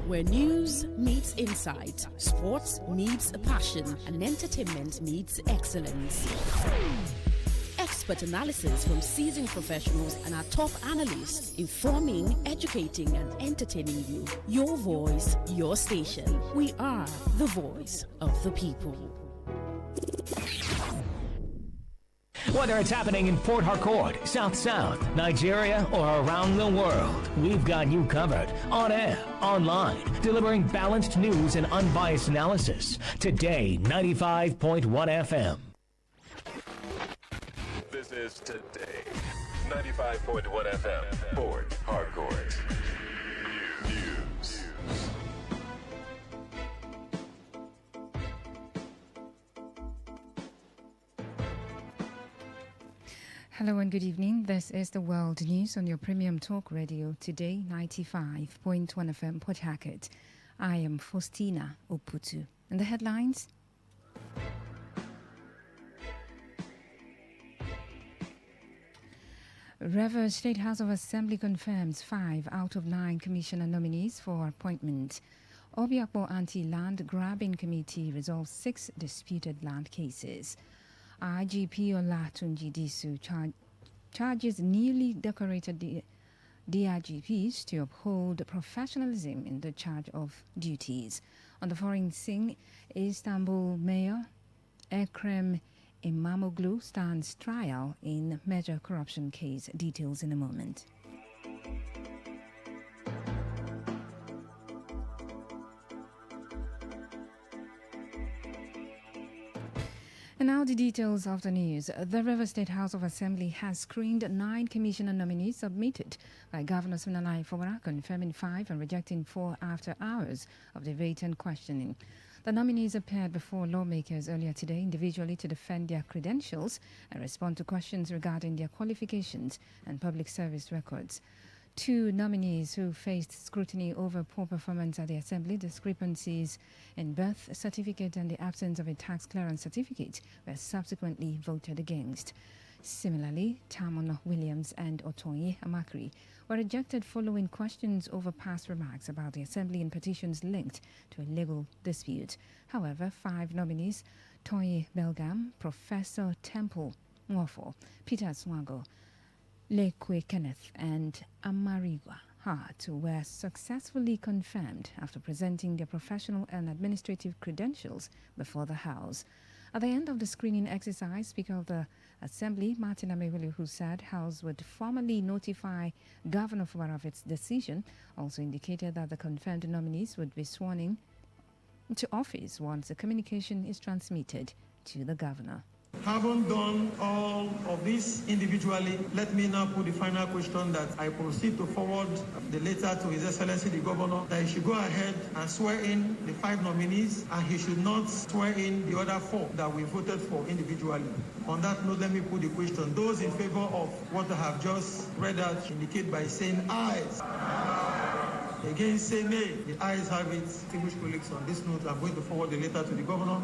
where news meets insight, sports meets passion, and entertainment meets excellence. Expert analysis from seasoned professionals and our top analysts, informing, educating, and entertaining you. Your voice, your station. We are the voice of the people. Whether it's happening in Port Harcourt, South, Nigeria, or around the world, we've got you covered. On air, online, delivering balanced news and unbiased analysis. Today, 95.1 FM. This is Today, 95.1 FM, Port Harcourt. News. Hello and good evening. This is the World News on your premium talk radio, Today 95.1 FM Port Harcourt. I am Faustina Oputu. And the headlines? Rivers State House of Assembly confirms 5 out of 9 commissioner nominees for appointment. Obiakpo Anti-Land Grabbing Committee resolves 6 disputed land cases. IGP Olatunji Disu charges newly decorated DIGPs to uphold professionalism in the charge of duties. On the foreign scene, Istanbul Mayor Ekrem Imamoglu stands trial in major corruption case. Details in a moment. And now the details of the news. The River State House of Assembly has screened 9 commissioner nominees submitted by Governor Siminalayi Fubara, confirming 5 and rejecting 4 after hours of debate and questioning. The nominees appeared before lawmakers earlier today individually to defend their credentials and respond to questions regarding their qualifications and public service records. 2 nominees who faced scrutiny over poor performance at the Assembly, discrepancies in birth certificate and the absence of a tax clearance certificate were subsequently voted against. Similarly, Tamon Williams and Otoye Amakri were rejected following questions over past remarks about the Assembly and petitions linked to a legal dispute. However, 5 nominees, Toye Belgam, Professor Temple Nwofo, Peter Swago, Lekwe Kenneth and Amarigwa Hart were successfully confirmed after presenting their professional and administrative credentials before the House. At the end of the screening exercise, Speaker of the Assembly, Martin Amewele, who said House would formally notify Governor Fubara of its decision, also indicated that the confirmed nominees would be sworn in to office once the communication is transmitted to the Governor. Having done all of this individually, let me now put the final question that I proceed to forward the letter to His Excellency the Governor that he should go ahead and swear in the 5 nominees and he should not swear in the other 4 that we voted for individually. On that note, let me put the question. Those in favor of what I have just read out indicate by saying ayes. Again, say nay. The ayes have it. Distinguished colleagues, on this note, I'm going to forward the letter to the Governor.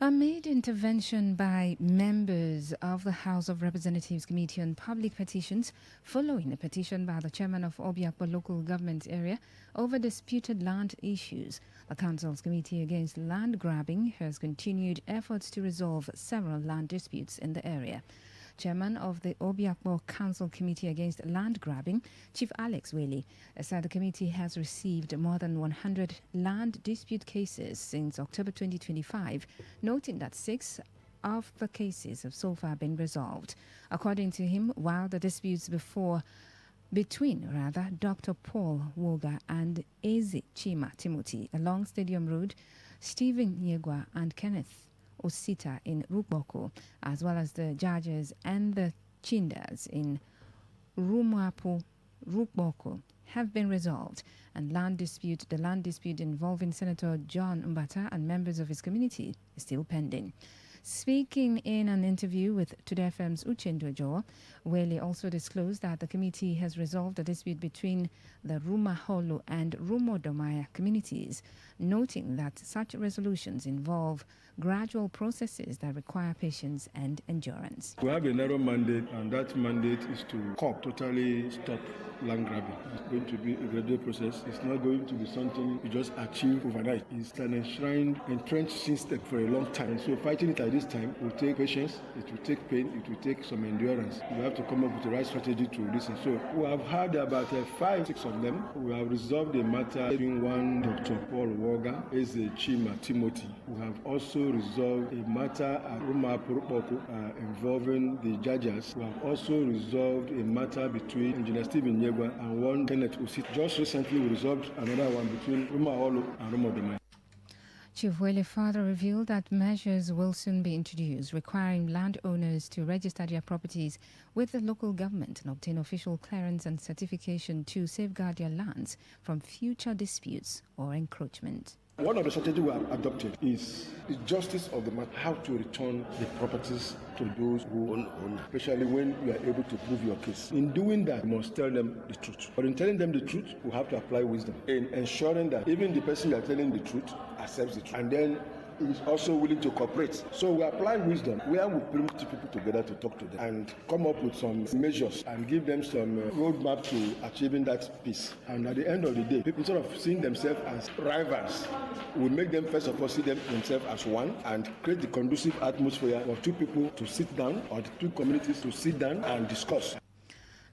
Amid intervention by members of the House of Representatives Committee on Public Petitions following a petition by the chairman of Obiakpo local government area over disputed land issues, the Council's Committee Against Land Grabbing has continued efforts to resolve several land disputes in the area. Chairman of the Obiakpo Council Committee Against Land Grabbing, Chief Alex Whaley, said the committee has received more than 100 land dispute cases since October 2025, noting that 6 of the cases have so far been resolved. According to him, while the disputes between Dr. Paul Woga and Eze Chima Timothy along Stadium Road, Stephen Nyegwa and Kenneth Osita in Rukboko, as well as the judges and the Chindas in Rumwapu, Rukboko, have been resolved, and the land dispute involving Senator John Mbata and members of his community is still pending. Speaking in an interview with Today FM's Uchendu Ojo, Wele also disclosed that the committee has resolved a dispute between the Rumaholo and Rumodomaya communities, noting that such resolutions involve gradual processes that require patience and endurance. We have a narrow mandate, and that mandate is to totally stop land grabbing. It's going to be a gradual process. It's not going to be something you just achieve overnight. It's an enshrined, entrenched system for a long time. So fighting it at this time will take patience, it will take pain, it will take some endurance. You have to come up with the right strategy to listen. So we have had about 5-6 of them. We have resolved the matter between one Dr. Paul Woga, Eze Chima Timothy. We have also resolved a matter at Ruma Purupoko involving the judges. We have also resolved a matter between Engineer Stephen Yegwa and one Kenneth Usit. Just recently, we resolved another one between Ruma Holo and Ruma Domai. Chief Wele further revealed that measures will soon be introduced requiring landowners to register their properties with the local government and obtain official clearance and certification to safeguard their lands from future disputes or encroachment. One of the strategies we have adopted is the justice of the matter, how to return the properties to those who own, especially when you are able to prove your case. In doing that, you must tell them the truth. But in telling them the truth, we have to apply wisdom in ensuring that even the person you are telling the truth accepts the truth. And then is also willing to cooperate. So we apply wisdom where we bring two people together to talk to them and come up with some measures and give them some roadmap to achieving that peace. And at the end of the day, people, instead of seeing themselves as rivals, we make them first of all see themselves as one and create the conducive atmosphere for two people to sit down or the two communities to sit down and discuss.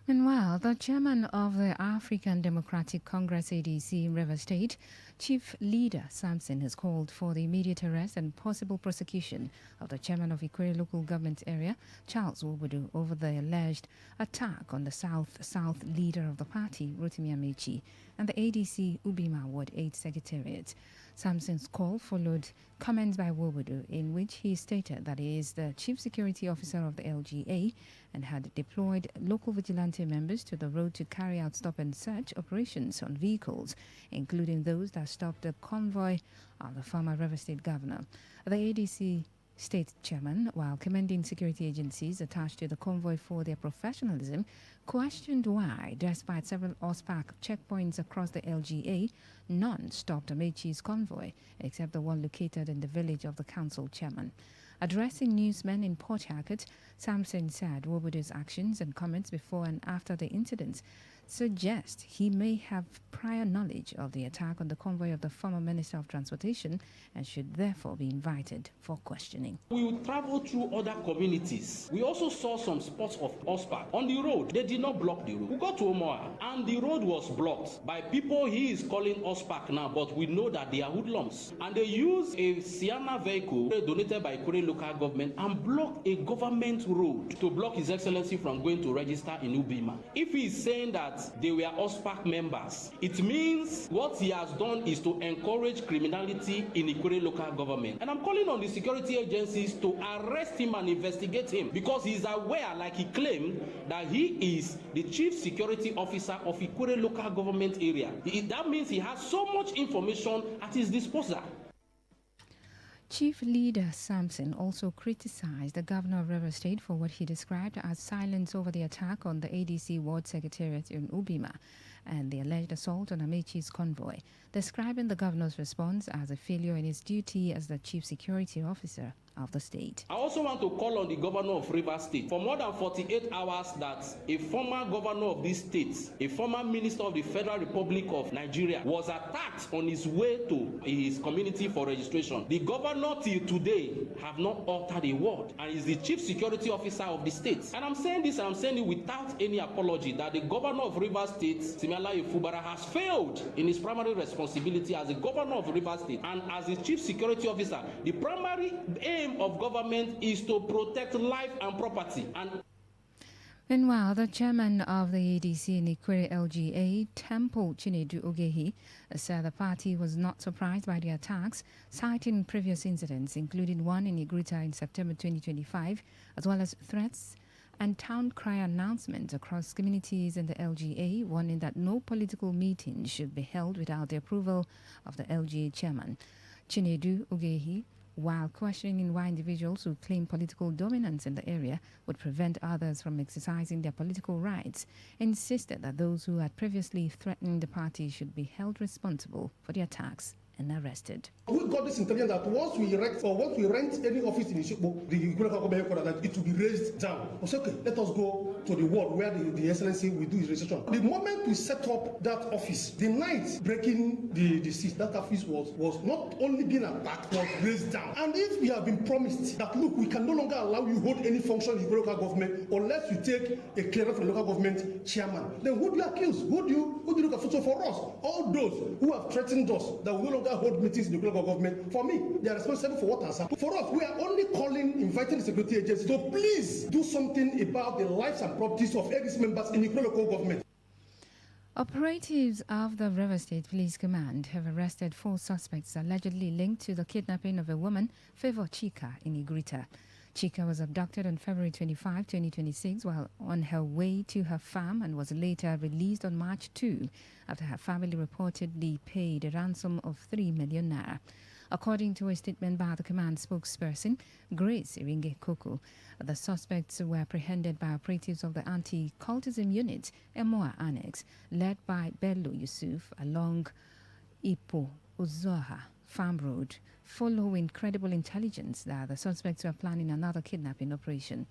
Meanwhile, the chairman of the African Democratic Congress ADC in Rivers State, Chief Leader Samson, has called for the immediate arrest and possible prosecution of the chairman of Ikwere local government area, Charles Wobodu, over the alleged attack on the South leader of the party, Rotimi Amechi, and the ADC Ubima Ward 8 Secretariat. Samson's call followed comments by Wobodu in which he stated that he is the chief security officer of the LGA and had deployed local vigilante members to the road to carry out stop and search operations on vehicles, including those that stopped the convoy of the former River State governor. The ADC state chairman, while commending security agencies attached to the convoy for their professionalism, questioned why, despite several OSPAC checkpoints across the LGA, none stopped Amechi's convoy, except the one located in the village of the council chairman. Addressing newsmen in Port Harcourt, Samson said Wobodu's actions and comments before and after the incident suggest he may have prior knowledge of the attack on the convoy of the former Minister of Transportation and should therefore be invited for questioning. We will travel through other communities. We also saw some spots of OSPAC on the road. They did not block the road. We got to Omoa and the road was blocked by people he is calling OSPAC now, but we know that they are hoodlums. And they used a Sienna vehicle donated by Ikwere local government and blocked a government road to block His Excellency from going to register in Ubima. If he is saying that they were OSPAC members, it means what he has done is to encourage criminality in Ikwere local government. And I'm calling on the security agencies to arrest him and investigate him because he is aware, like he claimed, that he is the chief security officer of Ikwere local government area. That means he has so much information at his disposal. Chief Leader Samson also criticized the governor of Rivers State for what he described as silence over the attack on the ADC Ward Secretariat in Ubima and the alleged assault on Amechi's convoy, describing the governor's response as a failure in his duty as the chief security officer of the state. I also want to call on the governor of Rivers State. For more than 48 hours that a former governor of this state, a former minister of the Federal Republic of Nigeria, was attacked on his way to his community for registration. The governor till today have not uttered a word and is the chief security officer of the state. And I'm saying this and I'm saying it without any apology that the governor of Rivers State, Simela Ifubara, has failed in his primary responsibility as the governor of Rivers State and as the chief security officer. The primary aim of government is to protect life and property. And meanwhile, the chairman of the ADC in Ikwere LGA, Temple Chinedu Ogehi, said the party was not surprised by the attacks, citing previous incidents, including one in Igrita in September 2025, as well as threats and town cry announcements across communities in the LGA, warning that no political meeting should be held without the approval of the LGA chairman. Chinedu Ogehi while questioning why individuals who claim political dominance in the area would prevent others from exercising their political rights, insisted that those who had previously threatened the party should be held responsible for the attacks and arrested. We got this intelligence that once we rent any office in Ishikbo, the local government headquarters, that it will be raised down. I said, okay, let us go to the ward where the excellency will do his registration. The moment we set up that office, the night breaking the siege, that office was not only being attacked, was raised down. And if we have been promised that, look, we can no longer allow you hold any function in the local government unless you take a clearance from the local government chairman, then who do you accuse? Who do you look at? So for us, all those who have threatened us that we no longer hold meetings in the local government, for me, they are responsible for what has happened. For us, we are only inviting the security agencies to please do something about the lives and properties of every members in the local government. Operatives of the River State Police Command have arrested 4 suspects allegedly linked to the kidnapping of a woman, Favor Chika, in Igrita. Chika was abducted on February 25, 2026, while on her way to her farm and was later released on March 2 after her family reportedly paid a ransom of 3 million naira. According to a statement by the command spokesperson, Grace Iringe Koko, the suspects were apprehended by operatives of the anti-cultism unit, Emoa Annex, led by Bello Yusuf along Ipo Uzoha Farm Road, following credible intelligence that the suspects were planning another kidnapping operation.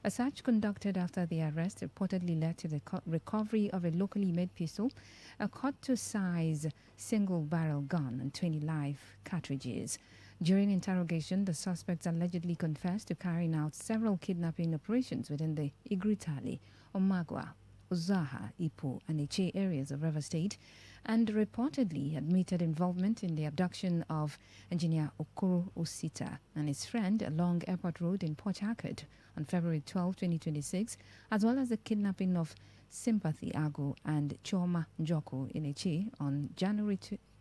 A search conducted after the arrest reportedly led to the recovery of a locally made pistol, a cut-to-size single-barrel gun, and 20 live cartridges. During interrogation, the suspects allegedly confessed to carrying out several kidnapping operations within the Igritali, Omagwa, Uzaha, Ipo, and Eche areas of River State, and reportedly admitted involvement in the abduction of engineer Okoro Osita and his friend along Airport Road in Port Harcourt on February 12, 2026, as well as the kidnapping of Sympathy Ago and Choma Njoko in Eche on January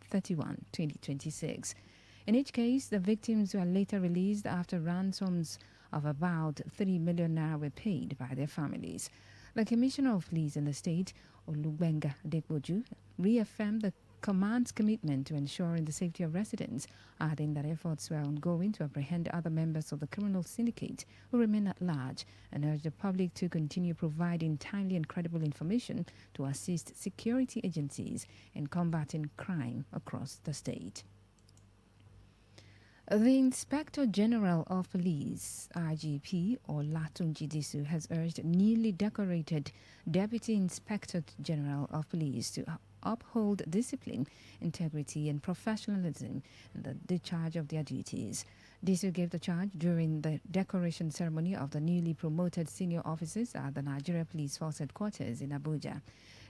31, 2026. In each case, the victims were later released after ransoms of about 3 million naira were paid by their families. The Commissioner of Police in the state, Olubenga Depoju, reaffirmed the command's commitment to ensuring the safety of residents, adding that efforts were ongoing to apprehend other members of the criminal syndicate who remain at large, and urged the public to continue providing timely and credible information to assist security agencies in combating crime across the state. The Inspector General of Police, IGP Olatunji Disu, has urged newly decorated Deputy Inspector General of Police to uphold discipline, integrity and professionalism in the discharge of their duties. Disu gave the charge during the decoration ceremony of the newly promoted senior officers at the Nigeria Police Force headquarters in Abuja.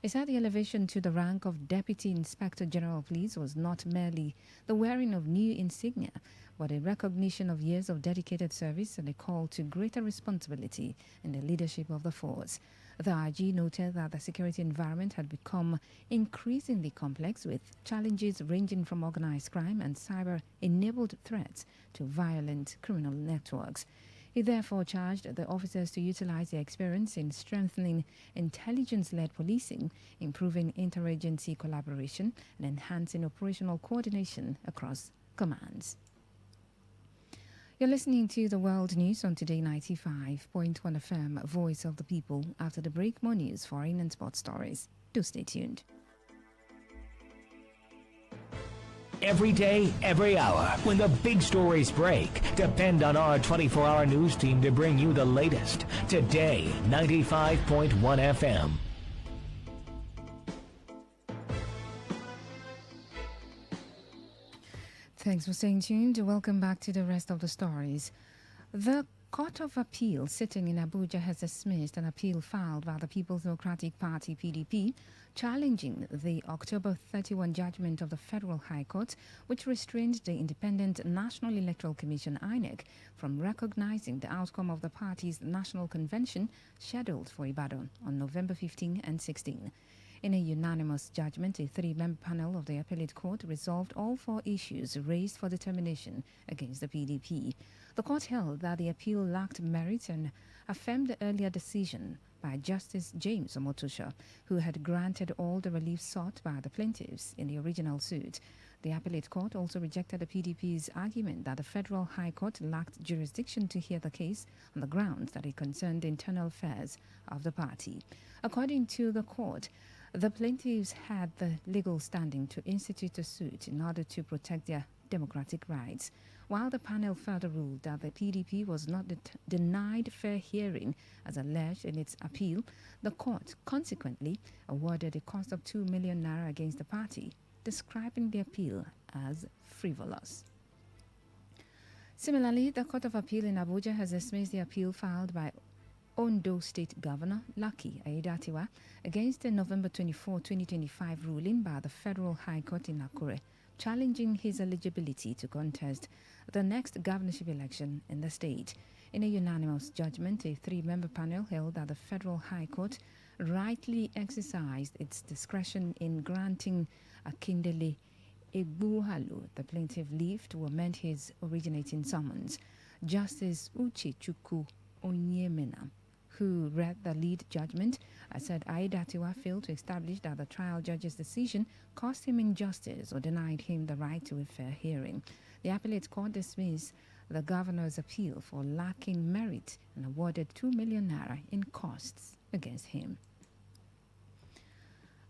He said the elevation to the rank of Deputy Inspector General of Police was not merely the wearing of new insignia, but a recognition of years of dedicated service and a call to greater responsibility in the leadership of the force. The IG noted that the security environment had become increasingly complex, with challenges ranging from organized crime and cyber-enabled threats to violent criminal networks. He therefore charged the officers to utilize their experience in strengthening intelligence-led policing, improving interagency collaboration, and enhancing operational coordination across commands. You're listening to the World News on Today 95.1 FM, Voice of the People. After the break, more news, foreign and sports stories. Do stay tuned. Every day, every hour, when the big stories break, depend on our 24-hour news team to bring you the latest. Today, 95.1 FM. Thanks for staying tuned. Welcome back to the rest of the stories. The Court of Appeal sitting in Abuja has dismissed an appeal filed by the People's Democratic Party (PDP) challenging the October 31 judgment of the Federal High Court, which restrained the Independent National Electoral Commission (INEC) from recognizing the outcome of the party's national convention scheduled for Ibadan on November 15 and 16. In a unanimous judgment, a three-member panel of the appellate court resolved all 4 issues raised for determination against the PDP. The court held that the appeal lacked merit and affirmed the earlier decision by Justice James Omotosha, who had granted all the relief sought by the plaintiffs in the original suit. The appellate court also rejected the PDP's argument that the Federal High Court lacked jurisdiction to hear the case on the grounds that it concerned the internal affairs of the party. According to the court, the plaintiffs had the legal standing to institute a suit in order to protect their democratic rights, while the panel further ruled that the PDP was not denied fair hearing as alleged in its appeal. The court consequently awarded a cost of 2 million naira against the party, describing the appeal as frivolous. Similarly, the Court of Appeal in Abuja has dismissed the appeal filed by Ondo State Governor Lucky Aiyedatiwa against the November 24, 2025 ruling by the Federal High Court in Akure, challenging his eligibility to contest the next governorship election in the state. In a unanimous judgment, a 3-member panel held that the Federal High Court rightly exercised its discretion in granting Akindele Egbuhalu, the plaintiff, leave to amend his originating summons. Justice Uche Chukwu Onyemena, who read the lead judgment, said Aiyedatiwa failed to establish that the trial judge's decision caused him injustice or denied him the right to a fair hearing. The appellate court dismissed the governor's appeal for lacking merit and awarded 2 million naira in costs against him.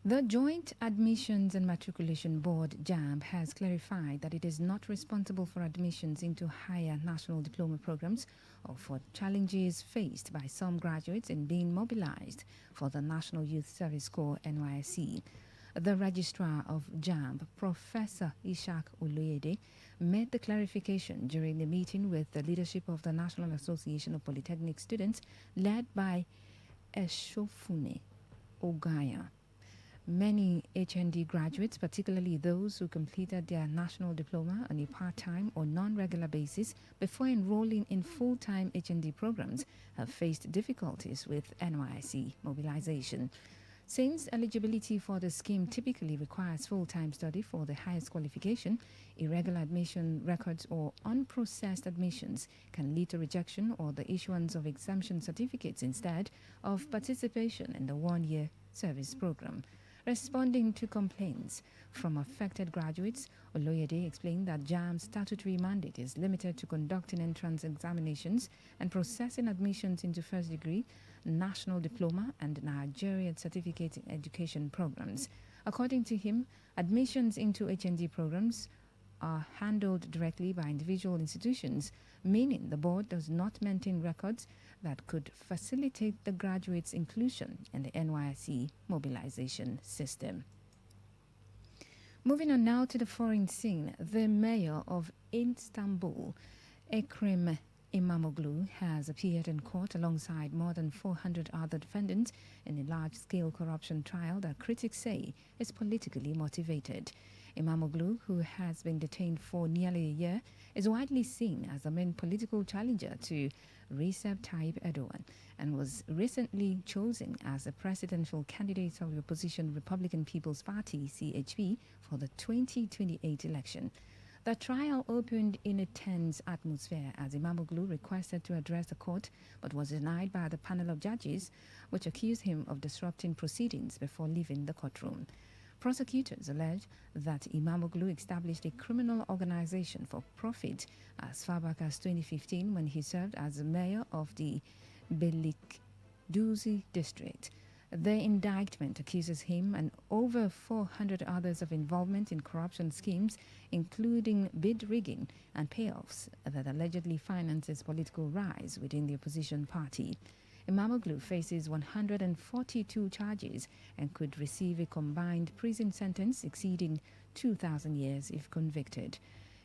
The Joint Admissions and Matriculation Board, JAMB, has clarified that it is not responsible for admissions into higher national diploma programs or for challenges faced by some graduates in being mobilized for the National Youth Service Corps (NYSC). The Registrar of JAMB, Professor Ishak Oloyede, made the clarification during the meeting with the leadership of the National Association of Polytechnic Students, led by Eshofune Ogaya. Many HND graduates, particularly those who completed their national diploma on a part-time or non-regular basis before enrolling in full-time HND programs, have faced difficulties with NYSC mobilization. Since eligibility for the scheme typically requires full-time study for the highest qualification, irregular admission records or unprocessed admissions can lead to rejection or the issuance of exemption certificates instead of participation in the one-year service program. Responding to complaints from affected graduates, Oloyede explained that JAM's statutory mandate is limited to conducting entrance examinations and processing admissions into first degree, national diploma, and Nigerian certificate in education programs. According to him, admissions into HND programs are handled directly by individual institutions, meaning the board does not maintain records that could facilitate the graduates' inclusion in the NYSC mobilization system. Moving on now to the foreign scene, the mayor of Istanbul, Ekrem Imamoglu, has appeared in court alongside more than 400 other defendants in a large-scale corruption trial that critics say is politically motivated. Imamoglu, who has been detained for nearly a year, is widely seen as the main political challenger to Recep Tayyip Erdogan and was recently chosen as the presidential candidate of the opposition Republican People's Party (CHP) for the 2028 election. The trial opened in a tense atmosphere as Imamoglu requested to address the court but was denied by the panel of judges, which accused him of disrupting proceedings before leaving the courtroom. Prosecutors allege that Imamoglu established a criminal organization for profit as far back as 2015 when he served as the mayor of the Beylikdüzü district. The indictment accuses him and over 400 others of involvement in corruption schemes, including bid rigging and payoffs that allegedly finance his political rise within the opposition party. Imamoglu faces 142 charges and could receive a combined prison sentence exceeding 2,000 years if convicted.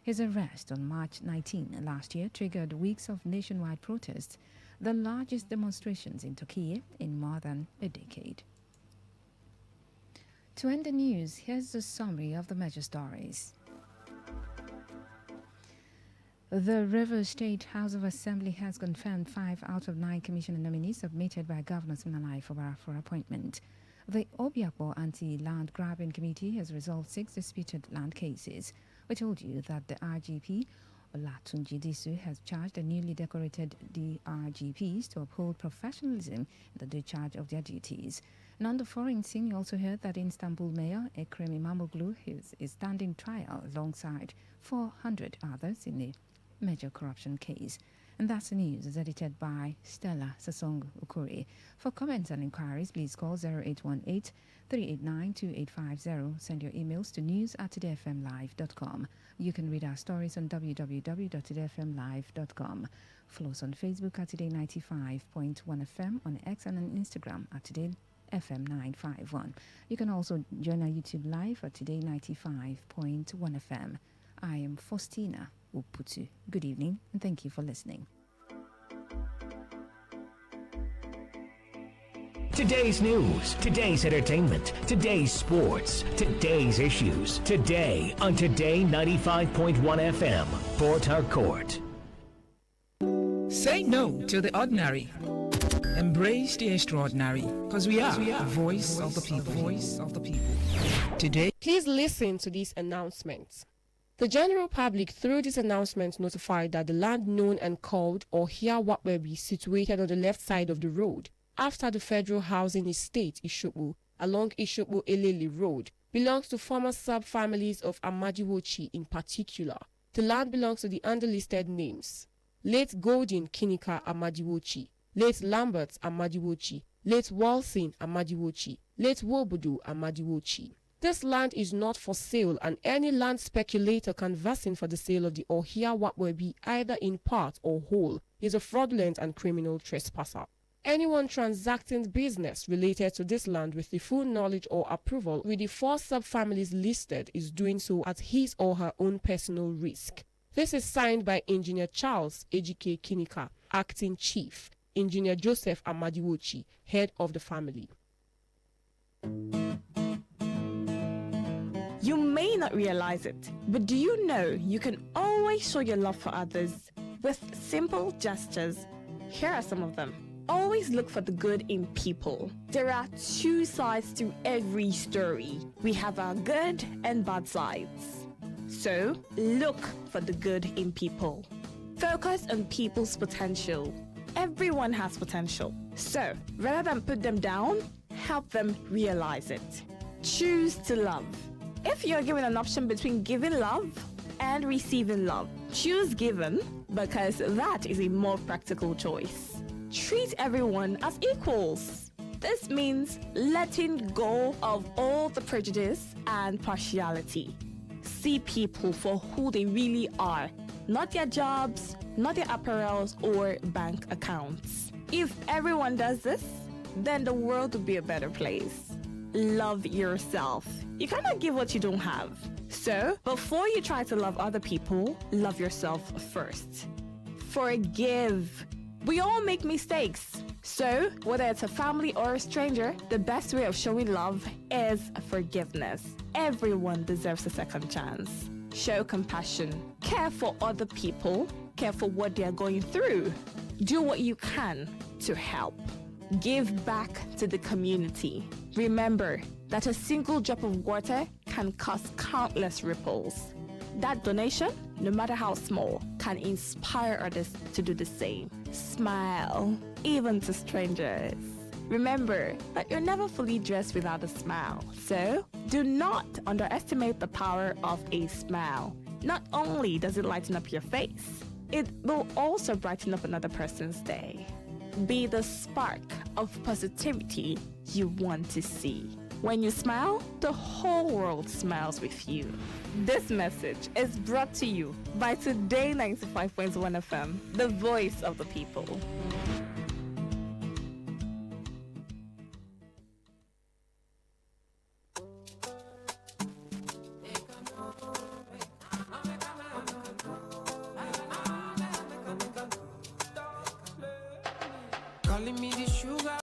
His arrest on March 19 last year triggered weeks of nationwide protests, the largest demonstrations in Turkey in more than a decade. To end the news, here's the summary of the major stories. The Rivers State House of Assembly has confirmed 5 out of 9 commissioner nominees submitted by Governor Siminalayi Fubara for appointment. The Obiakpo Anti-Land Grabbing Committee has resolved 6 disputed land cases. We told you that the RGP, Olatunji Disu, has charged the newly decorated DRGPs to uphold professionalism in the discharge of their duties. And on the foreign scene, you also heard that Istanbul Mayor Ekrem İmamoğlu is standing trial alongside 400 others in a major corruption case. And that's the news. It's edited by Stella Sasong Ukuri. For comments and inquiries, please call 0818 389 2850. Send your emails to news@todayfmlive.com. You can read our stories on www.todayfmlive.com. Follow us on Facebook at Today95.1 FM, on X and on Instagram at TodayFM951. You can also join our YouTube live at Today95.1 FM. I am Faustina Uputu. Good evening and thank you for listening. Today's news, today's entertainment, today's sports, today's issues. Today on Today 95.1 FM, Port Harcourt. Say no to the ordinary. Embrace the extraordinary, because we are the voice of the people. Today, please listen to these announcements. The general public, through this announcement, notified that the land known and called Ohia Wapwebi, situated on the left side of the road after the Federal Housing Estate Ishopu along Ishopu Elele Road, belongs to former sub-families of Amadiwochi in particular. The land belongs to the underlisted names: late Golden Kinika Amadiwochi, late Lambert Amadiwochi, late Walsin Amadiwochi, late Wobudu Amadiwochi. This land is not for sale, and any land speculator canvassing for the sale of the Ohia Wapwebi, either in part or whole, is a fraudulent and criminal trespasser. Anyone transacting business related to this land with the full knowledge or approval with the 4 sub-families listed is doing so at his or her own personal risk. This is signed by Engineer Charles Ejike Kinika, Acting Chief, Engineer Joseph Amadiwochi, Head of the family. You may not realize it, but do you know you can always show your love for others with simple gestures? Here are some of them. Always look for the good in people. There are 2 sides to every story. We have our good and bad sides. So, look for the good in people. Focus on people's potential. Everyone has potential. So, rather than put them down, help them realize it. Choose to love. If you're given an option between giving love and receiving love, choose given, because that is a more practical choice. Treat everyone as equals. This means letting go of all the prejudice and partiality. See people for who they really are, not their jobs, not their apparels or bank accounts. If everyone does this, then the world will be a better place. Love yourself. You cannot give what you don't have. So, before you try to love other people, love yourself first. Forgive. We all make mistakes. So, whether it's a family or a stranger, the best way of showing love is forgiveness. Everyone deserves a second chance. Show compassion. Care for other people. Care for what they are going through. Do what you can to help. Give back to the community. Remember that a single drop of water can cause countless ripples. That donation, no matter how small, can inspire others to do the same. Smile, even to strangers. Remember that you're never fully dressed without a smile. So, do not underestimate the power of a smile. Not only does it lighten up your face, it will also brighten up another person's day. Be the spark of positivity you want to see. When you smile, the whole world smiles with you. This message is brought to you by Today 95.1 FM, the voice of the people. Calling me the sugar.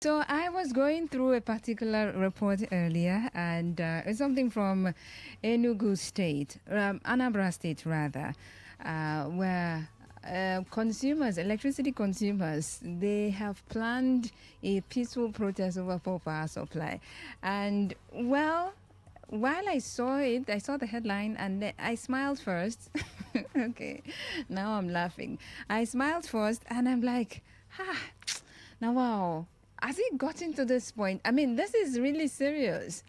So I was going through a particular report earlier, and it's something from Enugu State, Anambra State rather, where consumers, electricity consumers, they have planned a peaceful protest over poor power supply. And well, while I saw it, I saw the headline and I smiled first. Okay, now I'm laughing. I smiled first and I'm like, now wow. Has it gotten to this point? I mean, this is really serious.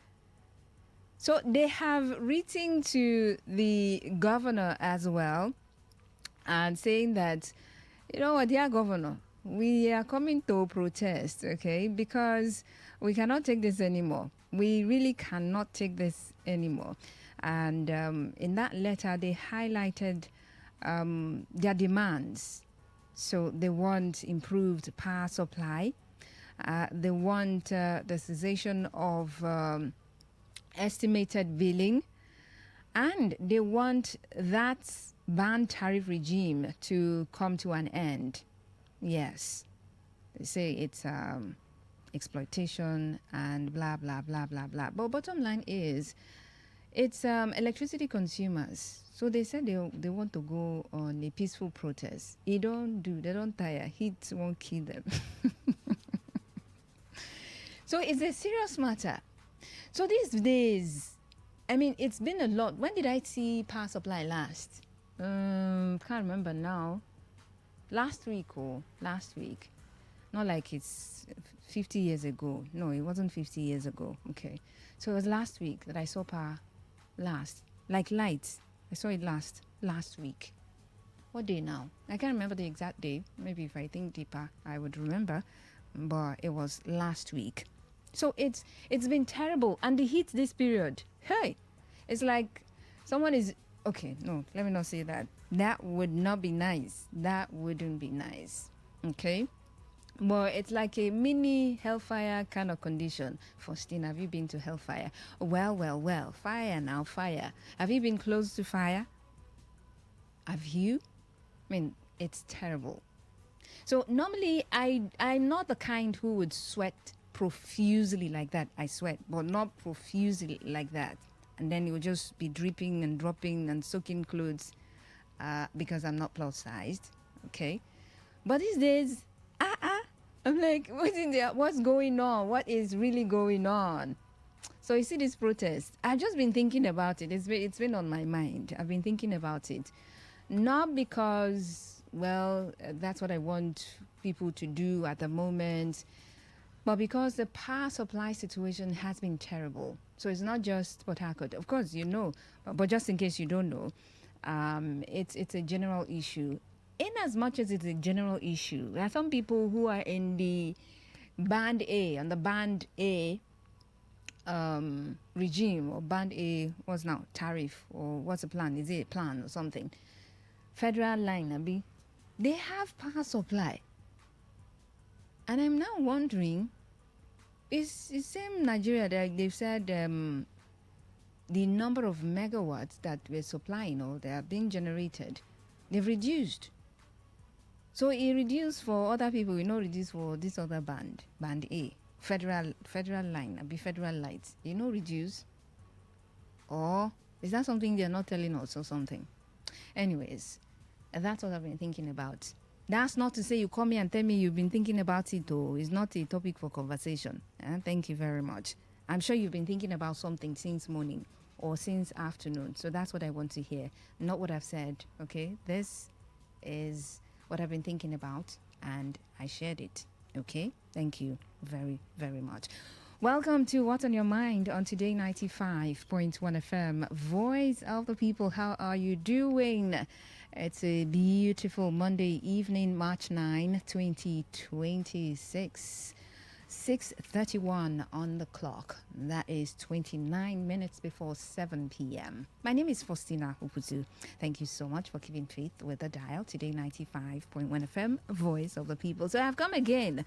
So they have written to the governor as well and saying that, you know what, dear governor, we are coming to protest, okay, because we cannot take this anymore. We really cannot take this anymore. And in that letter, they highlighted their demands. So they want improved power supply. They want the cessation of estimated billing, and they want that ban tariff regime to come to an end. Yes, they say it's exploitation and blah, blah, blah, blah, blah. But bottom line is, it's electricity consumers. So they said they want to go on a peaceful protest. They don't tire. Heat won't kill them. So it's a serious matter. So these days, I mean, it's been a lot. When did I see power supply last? Can't remember now. Last week. Not like it's 50 years ago. No, it wasn't 50 years ago. Okay. So it was last week that I saw power last. Like lights. I saw it last week. What day now? I can't remember the exact day. Maybe if I think deeper, I would remember. But it was last week. So it's been terrible. And the heat this period, hey, it's like someone is, okay, no, let me not say that. That would not be nice. That wouldn't be nice. Okay? But it's like a mini hellfire kind of condition. Faustina, have you been to hellfire? Well. Fire now, fire. Have you been close to fire? Have you? I mean, it's terrible. So normally I'm not the kind who would sweat profusely like that. I sweat, but not profusely like that. And then it will just be dripping and dropping and soaking clothes because I'm not plus sized. Okay. But these days, I'm like, what's going on? What is really going on? So you see this protest. I've just been thinking about it. It's been on my mind. I've been thinking about it. Not because, well, that's what I want people to do at the moment, but because the power supply situation has been terrible. So it's not just Port Harcourt. Of course, you know, but just in case you don't know, it's a general issue. In as much as it's a general issue, there are some people who are in the Band A, on the Band A regime, or Band A, what's now, tariff, or what's the plan? Is it a plan or something? Federal line, Abi. They have power supply. And I'm now wondering, is the same Nigeria that they've said the number of megawatts that we're supplying or they are being generated, they've reduced. So it reduced for other people, reduce for this other band A, federal line, Abi federal lights, reduce. Or is that something they're not telling us or something? Anyways, that's what I've been thinking about. That's not to say you call me and tell me you've been thinking about it, or it's not a topic for conversation. Thank you very much. I'm sure you've been thinking about something since morning or since afternoon. So that's what I want to hear, not what I've said, okay? This is what I've been thinking about, and I shared it, okay? Thank you very, very much. Welcome to What's on Your Mind on Today 95.1 FM. Voice of the People, how are you doing? It's a beautiful Monday evening, March 9, 2026. 6:31 on the clock. That is 29 minutes before 7 p.m. My name is Faustina Upuzu. Thank you so much for keeping faith with the dial. Today 95.1 FM, Voice of the People. So I've come again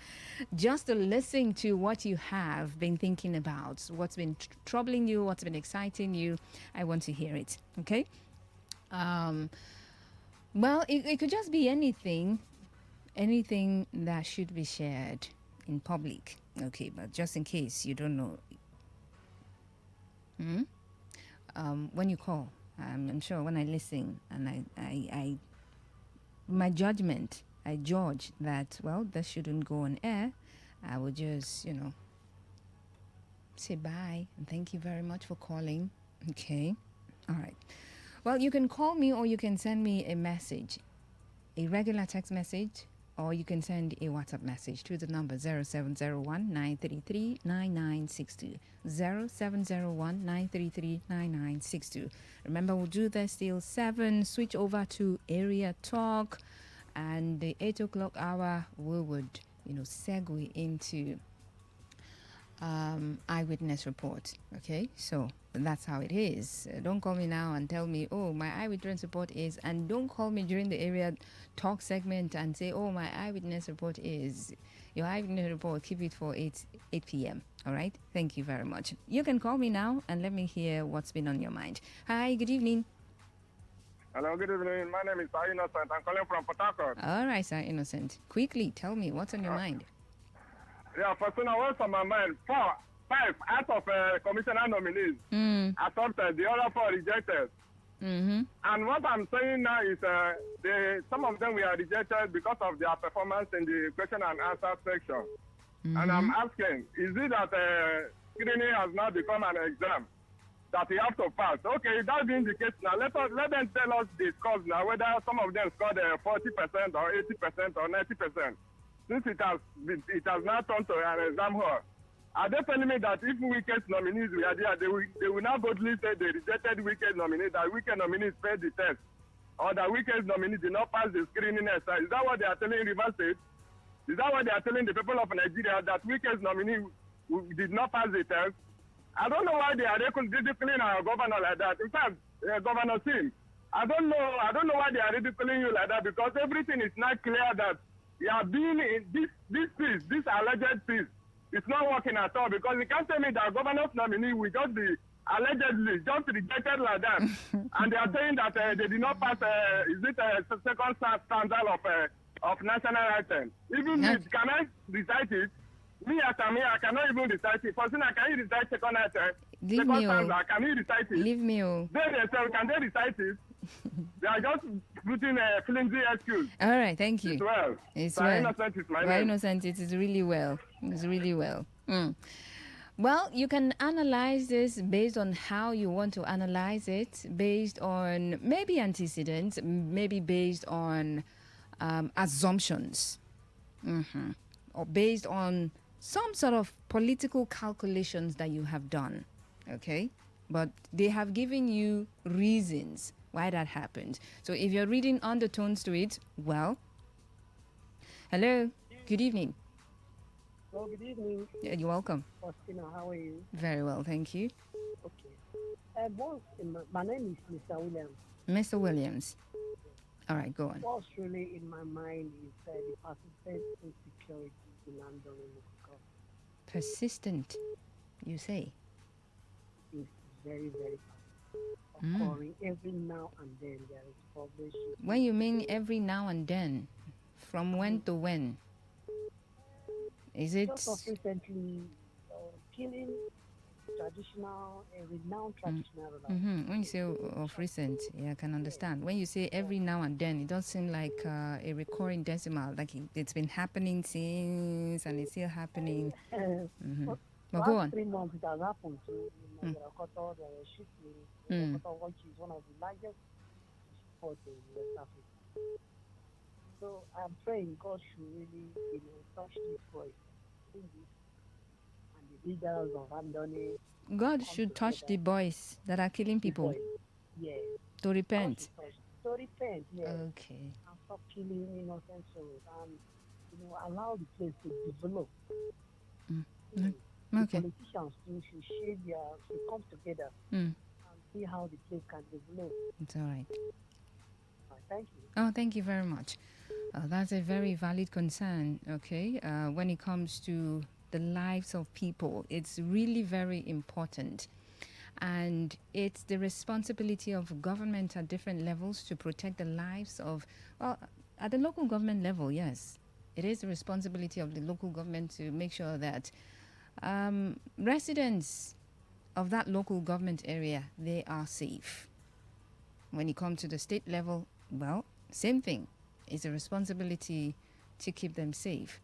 just to listen to what you have been thinking about, what's been troubling you, what's been exciting you. I want to hear it. Okay? Well, it could just be anything that should be shared in public. Okay, but just in case you don't know, when you call, I'm sure when I listen and I my judgment, I judge that, well, this shouldn't go on air. I will just, say bye and thank you very much for calling. Okay. All right. Well, you can call me or you can send me a message, a regular text message, or you can send a WhatsApp message to the number 0701 933 9962. 0701 933 9962. Remember, we'll do this till 7, switch over to area talk, and the 8 o'clock hour, we would, segue into eyewitness report. Okay, so that's how it is. Don't call me now and tell me, oh, my eyewitness report is, and don't call me during the area talk segment and say, oh, my eyewitness report is. Your eyewitness report, keep it for 8 p.m. All right, thank you very much. You can call me now and let me hear what's been on your mind. Hi, good evening. Hello, good evening. My name is Sir Innocent. I'm calling from Port Harcourt. All right, Sir Innocent. Quickly, tell me what's on your mind. Yeah, for soon, what's on my mind? 5 out of commissioner nominees accepted, the other 4 rejected. And what I'm saying now is some of them were rejected because of their performance in the question and answer section. And I'm asking, is it that screening has now become an exam that you have to pass? Okay, that being the case now, let them tell us the scores now, whether some of them scored 40% or 80% or 90%. Since it has now turned to an exam hall. Are they telling me that if wicked nominees were there, they will now boldly say they rejected wicked nominees, that wicked nominees failed the test, or that wicked nominees did not pass the screening exercise? Is that what they are telling Rivers State? Is that what they are telling the people of Nigeria, that wicked nominee did not pass the test? I don't know why they are ridiculing our governor like that. In fact, Governor Sim, I don't know why they are ridiculing you like that, because everything is not clear that you are being in this peace, this alleged peace. It's not working at all, because you can't tell me that governor's nominee will just be allegedly just rejected like that. And they are saying that they did not pass, is it a second standard of national anthem? Even if, can I recite it? Me, as I cannot even recite it. For I can you recite second anthem? Leave second me stanza, can you recite it? Leave me They themselves, can they recite it? They are just putting a flimsy excuse. All right, thank you. It's well. It's well. Innocent is my name. Innocent, it is really well. It's really well. Well, you can analyze this based on how you want to analyze it, based on maybe antecedents, maybe based on assumptions, or based on some sort of political calculations that you have done, okay? But they have given you reasons why that happened. So if you're reading undertones to it, well, hello, good evening. Hello, good evening. Yeah, you're welcome. Faustina, how are you? Very well, thank you. Okay. My name is Mr. Williams. Mr. Williams. All right, go on. What's really in my mind is the persistent insecurity in London. Persistent, you say? It's very, very occurring every now and then. There is progression. When you mean every now and then, from when to when? Is it? Just recently, killing renowned traditional rulers. When you say of recent, yeah, I can understand. When you say every now and then, it does seem like a recurring decimal, like it's been happening since and it's still happening. But go on. 3 months it has happened to Koto, the shooting, which is one of the largest ports in West Africa. So I'm praying God should really, touch this voice, and the leaders of Andoni. God should touch the boys that are killing people. Yes. To repent. To repent, yes. Okay. And stop killing innocent souls and allow the place to develop. Okay. The politicians too should come together and see how the place can develop. It's all right. Thank you. Oh, thank you very much. That's a very valid concern, okay? When it comes to the lives of people, it's really very important. And it's the responsibility of government at different levels to protect the lives of, well, at the local government level, yes. It is the responsibility of the local government to make sure that residents of that local government area, they are safe. When you come to the state level, well, same thing. It's a responsibility to keep them safe.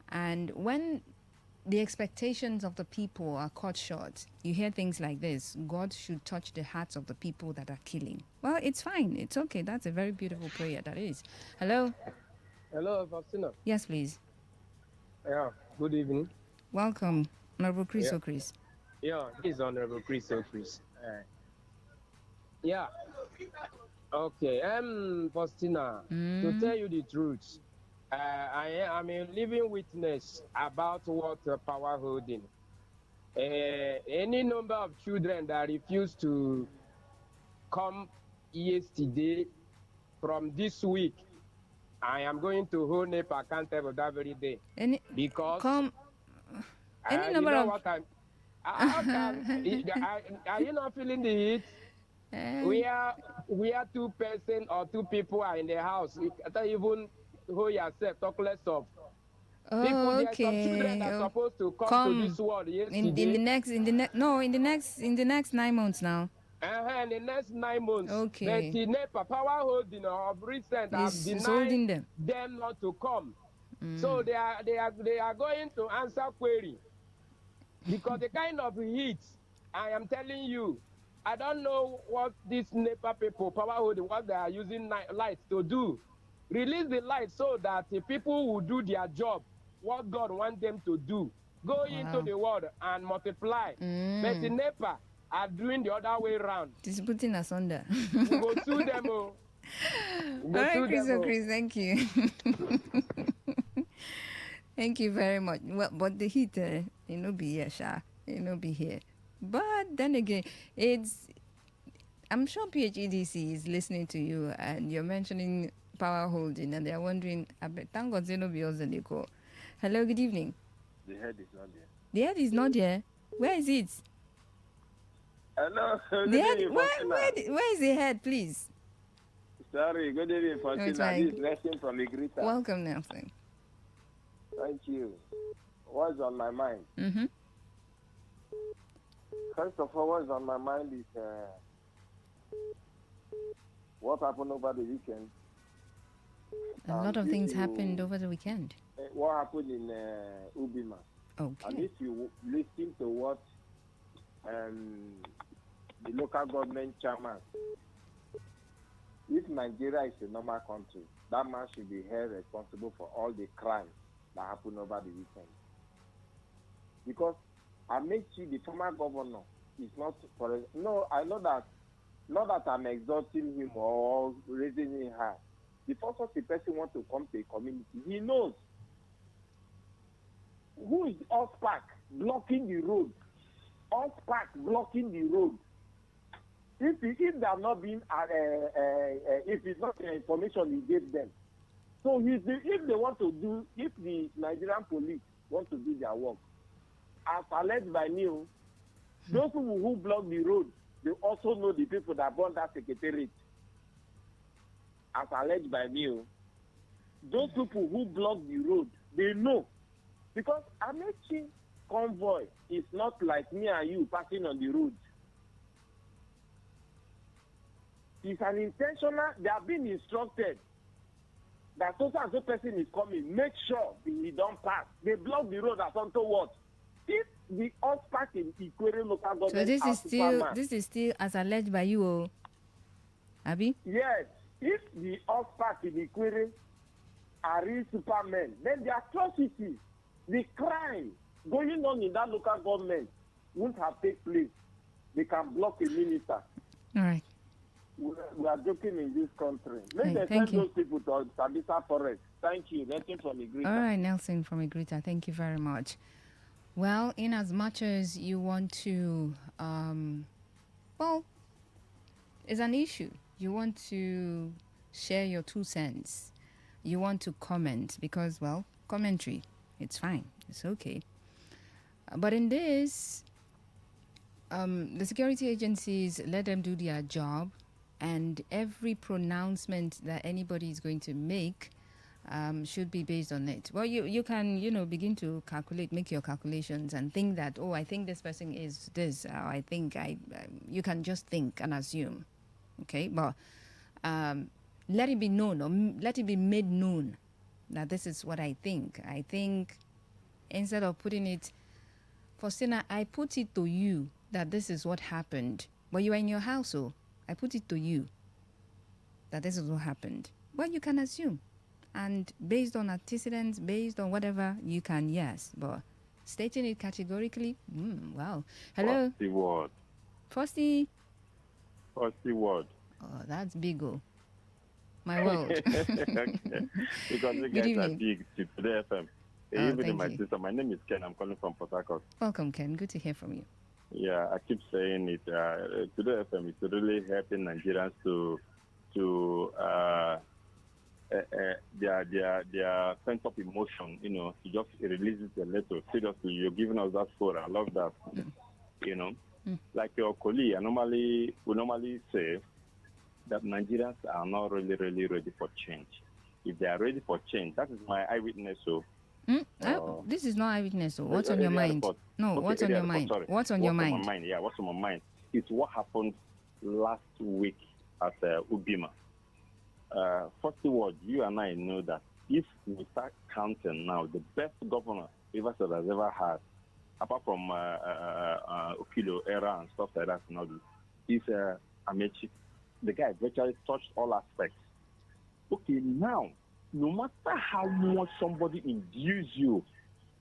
And when the expectations of the people are cut short, you hear things like this: God should touch the hearts of the people that are killing. Well, it's fine. It's okay. That's a very beautiful prayer, that is. Hello? Hello, Faustina. Yes, please. Yeah, good evening. Welcome, Honorable Chris O'Chris. Yeah, this is Honorable Chris O'Chris. Yeah. Okay, Faustina, to tell you the truth, I am a living witness about what power holding. Any number of children that refuse to come yesterday, from this week, I am going to hold NEP accountable that very day. Because any number you know of what I'm. Are you not feeling the heat? We are 2 person or 2 people are in the house. You can't even hold yourself, talk less of. People, there are some children that are supposed to come to this world yesterday. In the next 9 months now. In the next 9 months. Okay. But the NEPA power holding of recent have denied them not to come. So they are going to answer query. Because the kind of heat, I am telling you, I don't know what these NEPA people, power holding, what they are using lights to do. Release the light so that the people will do their job, what God wants them to do. Go into the world and multiply. But the NEPA are doing the other way around. It's putting us under. We go sue them. All right, Chris, thank you. Thank you very much. Well, but the heat, be here, Sha. Be here. But then again, I'm sure PHEDC is listening to you, and you're mentioning power holding, and they're wondering, thank God be also they call. Hello, good evening. The head is not there. The head is not there? Where is it? Hello. The head, where is the head, please? Sorry, good evening, Faustina. This is Nelson from Igrita. Welcome, Nelson. Thank you. What's on my mind? First of all, what's on my mind is what happened over the weekend. A lot of things happened over the weekend. What happened in Ubima. Okay. And if you listen to what the local government chairman, if Nigeria is a normal country, that man should be held responsible for all the crimes that happened over the weekend. Because Amechi, the former governor, is not for no, I know that, not that I'm exalting him or raising him high. If also the person wants to come to a community, he knows who is off-pack blocking the road. Off-pack blocking the road. If they are not being, if it's not the information he gave them. So if they want to do, if the Nigerian police want to do their work, as alleged by me, those people who block the road, they also know the people that burn that secretariat. As alleged by me, those people who block the road, they know. Because Amechi convoy is not like me and you passing on the road. It's an intentional, they have been instructed that so and so person is coming, make sure he don't pass. They block the road as unto what? If the off-pack in Ikwere local government, so this is still as alleged by you, Abi? Yes. If the off-pack in Ikwere are real supermen, then the atrocities, the crime going on in that local government won't have taken place. They can block a minister. All right. We are joking in this country. Let them send those people to Sabisa Forest. Thank you. Nelson from Igrita. All right, Nelson from Igrita. Thank you very much. Well, in as much as you want to, it's an issue. You want to share your 2 cents. You want to comment because, commentary, it's fine. It's okay. But in this, the security agencies, let them do their job. And every pronouncement that anybody is going to make, should be based on it. Well, you can, begin to calculate, make your calculations and think that, oh, I think this person is this. I think you can just think and assume. Okay, but let it be known, or let it be made known that this is what I think. I think instead of putting it, Faustina, I put it to you that this is what happened. But you are in your house, so I put it to you that this is what happened. Well, you can assume. And based on antecedents, based on whatever, you can, yes. But stating it categorically, wow. Hello? First word. First word. Oh, that's big, oh. My world. Okay. Because you guys are big to Today FM. Even in my sister, my name is Ken. I'm calling from Port Harcourt. Welcome, Ken. Good to hear from you. Yeah, I keep saying it. Today FM is really helping Nigerians to their sense of emotion, to just release it a little. Seriously, you're giving us that phone. I love that. Like your colleague, we normally say that Nigerians are not really, really ready for change. If they are ready for change, that is my eyewitness. So, this is not eyewitness. So what's on your mind? No, okay, what's on your mind? Sorry. What's on your mind? Yeah, what's on my mind? It's what happened last week at Ubima. First of all, you and I know that if we start counting now, the best governor Rivers has ever had, apart from Okilo era and stuff like that, is Amechi. The guy virtually touched all aspects. Okay, now, no matter how much somebody induce you,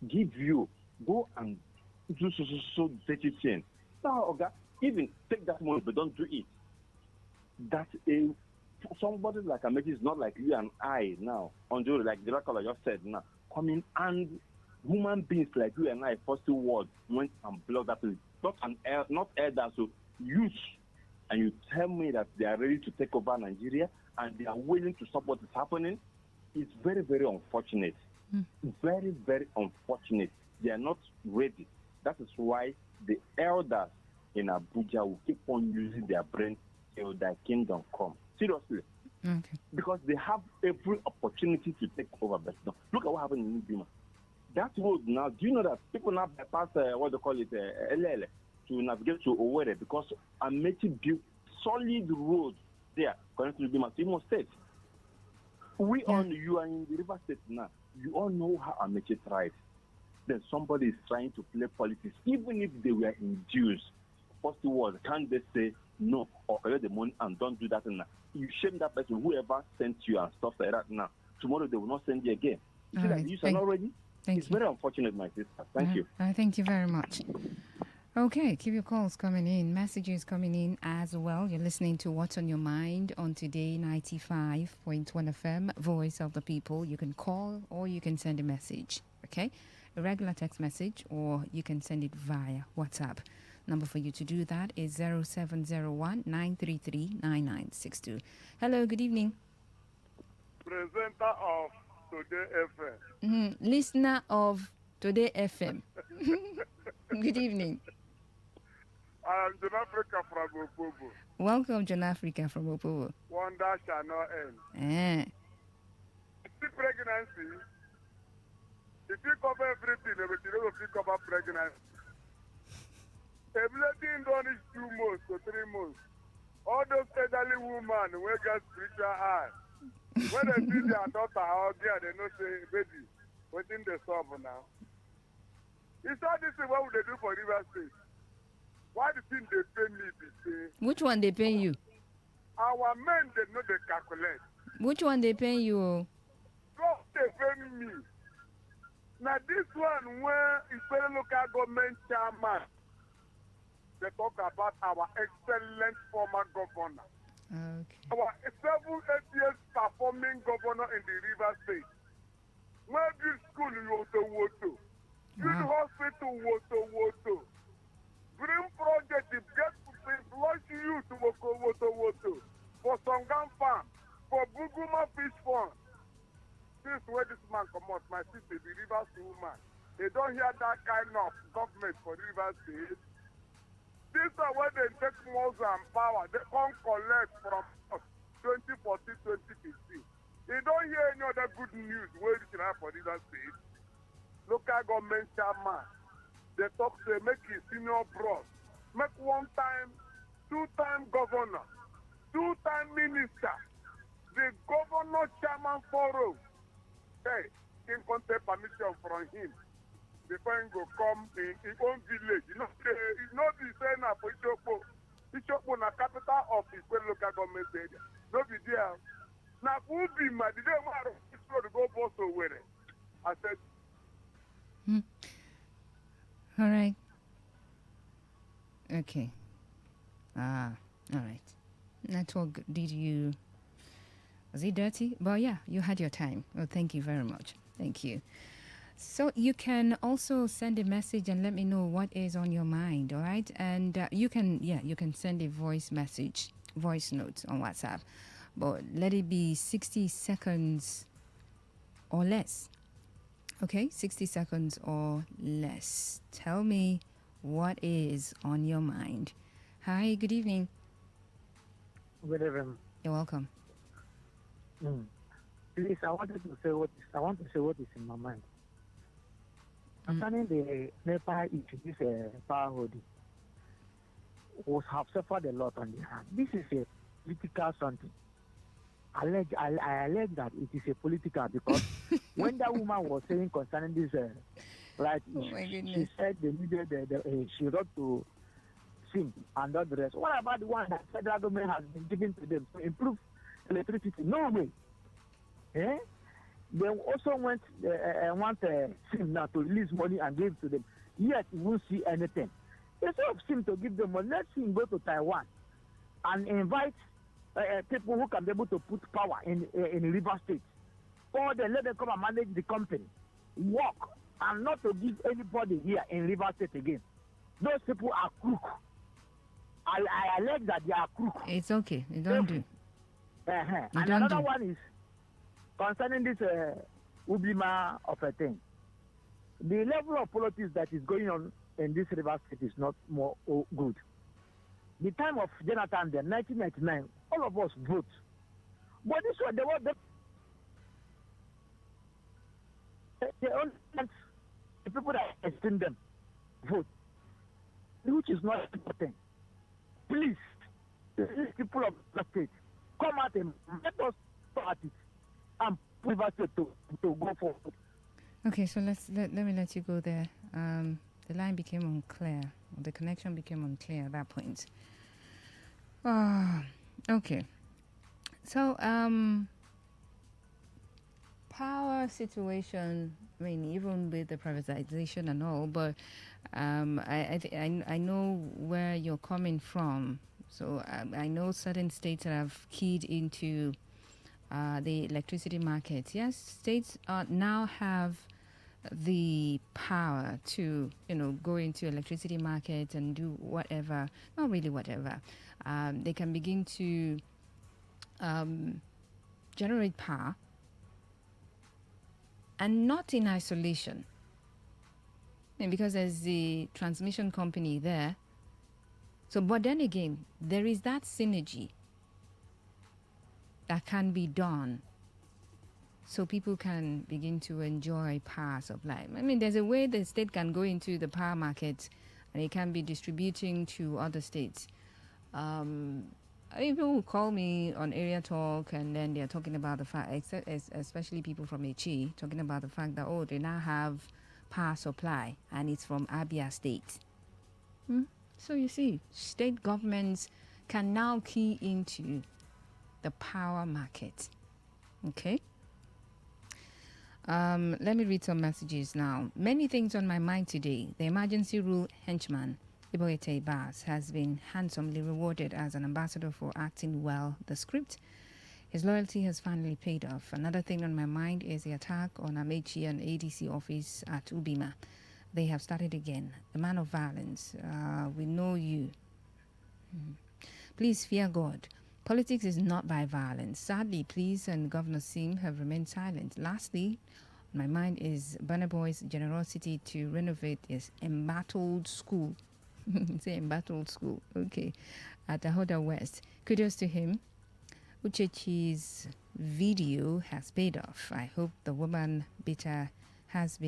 give you, go and do so dirty thing. Now, okay, even take that money, but don't do it. That's somebody like Amechi is not like you and I now, on the like the record I just said now, coming and human beings like you and I, first word went and blocked that place. Not elders, so youth. And you tell me that they are ready to take over Nigeria and they are willing to stop what is happening. It's very, very unfortunate. Very, very unfortunate. They are not ready. That is why the elders in Abuja will keep on using their brain till their kingdom come. Seriously. Okay. Because they have every opportunity to take over. But no, look at what happened in Ubima. That road now, do you know that people now bypass, what they call it, LL, to navigate to Owerri because Amechi built solid road there connecting to Ubima to Imo State. You are in the River State now. You all know how Amechi tried. Then somebody is trying to play politics, even if they were induced. First of all, can't they say no or collect the money and don't do that now? You shame that person, whoever sent you and stuff like that now. Tomorrow they will not send you again. You see that you are not ready? It's very unfortunate, my sister. Thank you. Thank you very much. Okay, keep your calls coming in, messages coming in as well. You're listening to What's on Your Mind on Today 95.1 FM, Voice of the People. You can call or you can send a message, okay? A regular text message, or you can send it via WhatsApp. Number for you to do that is 0701 933 9962. Hello, good evening. Presenter of Today FM. Listener of Today FM. Good evening. I'm John Africa from Opobo. Welcome, John Africa from Opobo. Wonder shall not end. See pregnancy. If you cover everything, everything will cover pregnancy. Everything done is 2 months to 3 months. All those elderly women who get spiritual eye, when they see their daughter out there, they know say, baby, waiting the solve now. It's all this thing what would they do for River State? Why the thing they pay me be say? Which one they pay you? Our men, they know they calculate. Which one they pay you? God, they pay me. Now this one where is very local government chairman, they talk about our excellent former governor. Okay. Our 7-8 years performing governor in the River State. Where build school in Woto. Build hospital Woto. Green project, the get employs youth to Woto. For Songan Farm, for Buguma Fish Farm. This is where this man come out, my sister, the River State woman. They don't hear that kind of government for River State. This is where they take muscle and power. They can't collect from us 2014, 2015. You don't hear any other good news where you can have for this state. Local government chairman, they talk say make his senior bros, make 1-time, 2-time governor, 2-time minister, the governor chairman forum. Hey, can contact permission from him before he go come in his own village. You know, it's not the same now for Ichokpo. Ichokpo na capital of his local government area. No be there. Now who be my the day when I go boss over there? I said. All right. Okay. All right. Network, was it dirty? But yeah, you had your time. Well, thank you very much. Thank you. So you can also send a message and let me know what is on your mind, all right? And you can send a voice note on WhatsApp. But let it be 60 seconds or less. Okay, 60 seconds or less. Tell me what is on your mind. Hi, good evening. Good evening. You're welcome. Please, I want to say what is in my mind. Concerning the NEPA issue, this power holding, was have suffered a lot on the hand. This is a political something. I allege that it is a political because when that woman was saying concerning this she said they needed she wrote to SIM and all the rest. What about the one that federal government has been giving to them to improve electricity? No way. Eh? They also want SIM now to release money and give to them. Yet we won't see anything. Instead of SIM to give them money, let SIM go to Taiwan and invite people who can be able to put power in River State. Or they let them come and manage the company, work, and not to give anybody here in River State again. Those people are crook. I allege that they are crook. It's okay. You don't do. And another one is concerning this Ublima of a thing. The level of politics that is going on in this River State is not more good. The time of Jonathan, there, 1999, all of us vote. But this one, they only want the people that extend them vote, which is not important. Please, the people of the state, come out and let us start it and put us to go forward. Okay, so let me let you go there. The line became unclear. The connection became unclear at that point. Okay. So, power situation, I mean, even with the privatization and all, but I know where you're coming from. So, I know certain states that have keyed into the electricity market. Yes, states now have the power to, go into electricity market and do whatever, not really whatever. They can begin to generate power and not in isolation. And because there's the transmission company there. So, but then again, there is that synergy that can be done so people can begin to enjoy power supply. I mean, there's a way the state can go into the power market and it can be distributing to other states. People will call me on area talk and then they're talking about the fact, especially people from HE, talking about the fact that, they now have power supply and it's from Abia State. So you see, state governments can now key into the power market. Okay? Let me read some messages now. Many things on my mind today. The emergency rule henchman, Iboete Bas, has been handsomely rewarded as an ambassador for acting well the script. His loyalty has finally paid off. Another thing on my mind is the attack on Amechi and ADC office at Ubima. They have started again. The man of violence, we know you. Please fear God. Politics is not by violence. Sadly, police and Governor Sim have remained silent. Lastly, on my mind is Burna Boy's generosity to renovate his embattled school. Say embattled school, okay, at Ahoda West. Kudos to him. Uchechi's video has paid off. I hope the woman beater has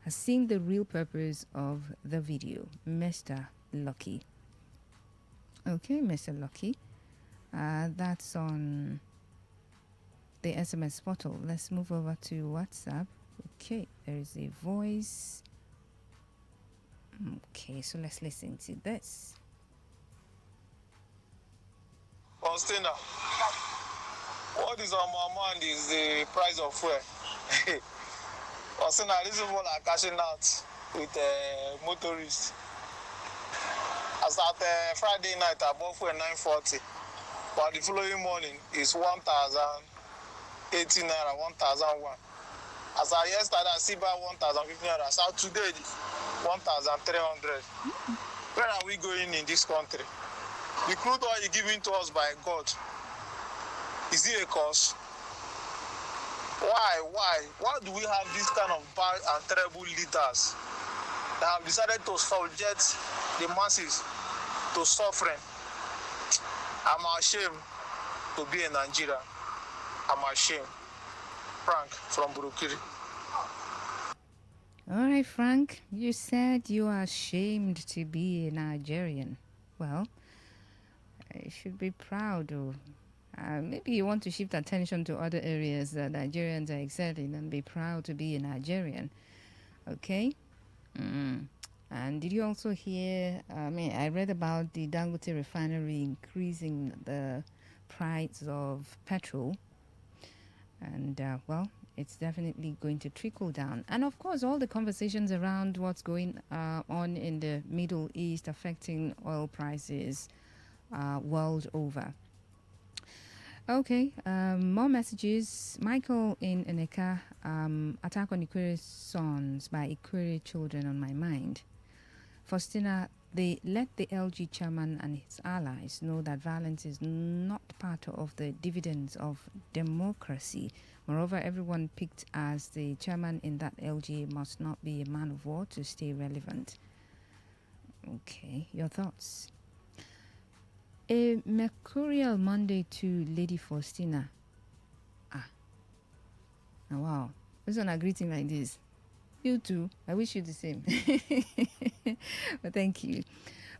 seen the real purpose of the video. Mr. Lucky. Okay, Mr. Lucky. That's on the SMS portal. Let's move over to WhatsApp. Okay, there is a voice. Okay, so let's listen to this. Faustina, what is on my mind is the price of fuel. Faustina, these people are cashing out with motorists. As at Friday night, I bought fuel 940. But the following morning is 1,080 naira, 1,001. As I yesterday, I see by 1,050 naira. So today, 1,300. Where are we going in this country? The crude oil is given to us by God. Is it a cause? Why? Why do we have this kind of bad and terrible leaders that have decided to subject the masses to suffering? I'm ashamed to be in Nigeria. I'm ashamed. Frank from Burukiri. All right, Frank, you said you are ashamed to be a Nigerian. Well, you should be proud. Or maybe you want to shift attention to other areas that Nigerians are excelling and be proud to be a Nigerian. Okay? And did you also hear, I read about the Dangote refinery increasing the price of petrol. And, it's definitely going to trickle down. And, of course, all the conversations around what's going on in the Middle East affecting oil prices world over. Okay, more messages. Michael in Eneka, attack on Ikwere's sons by Ikwere children on my mind. Faustina, they let the LG chairman and his allies know that violence is not part of the dividends of democracy. Moreover, everyone picked as the chairman in that LG must not be a man of war to stay relevant. Okay, your thoughts? A mercurial Monday to Lady Faustina. Oh, wow. Who's on a greeting like this? You too. I wish you the same. But thank you.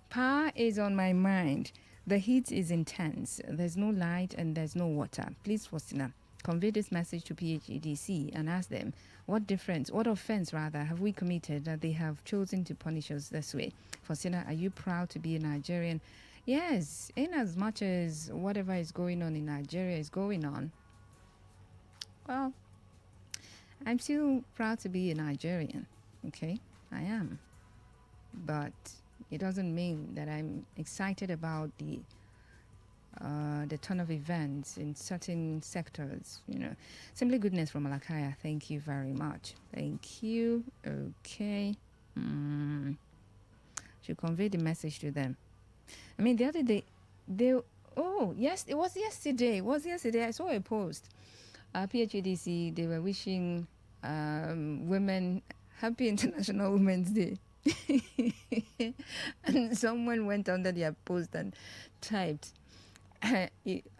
Power is on my mind. The heat is intense. There's no light and there's no water. Please, Faustina, convey this message to PHEDC and ask them what offense have we committed that they have chosen to punish us this way. Faustina, are you proud to be a Nigerian? Yes, in as much as whatever is going on in Nigeria is going on, well, I'm still proud to be a Nigerian, okay? I am. But it doesn't mean that I'm excited about the turn of events in certain sectors, Simply goodness from Malakaya, thank you very much. Thank you. Okay. Should convey the message to them. The other day, it was yesterday. I saw a post. PHEDC, they were wishing women happy International Women's Day. And someone went under their post and typed,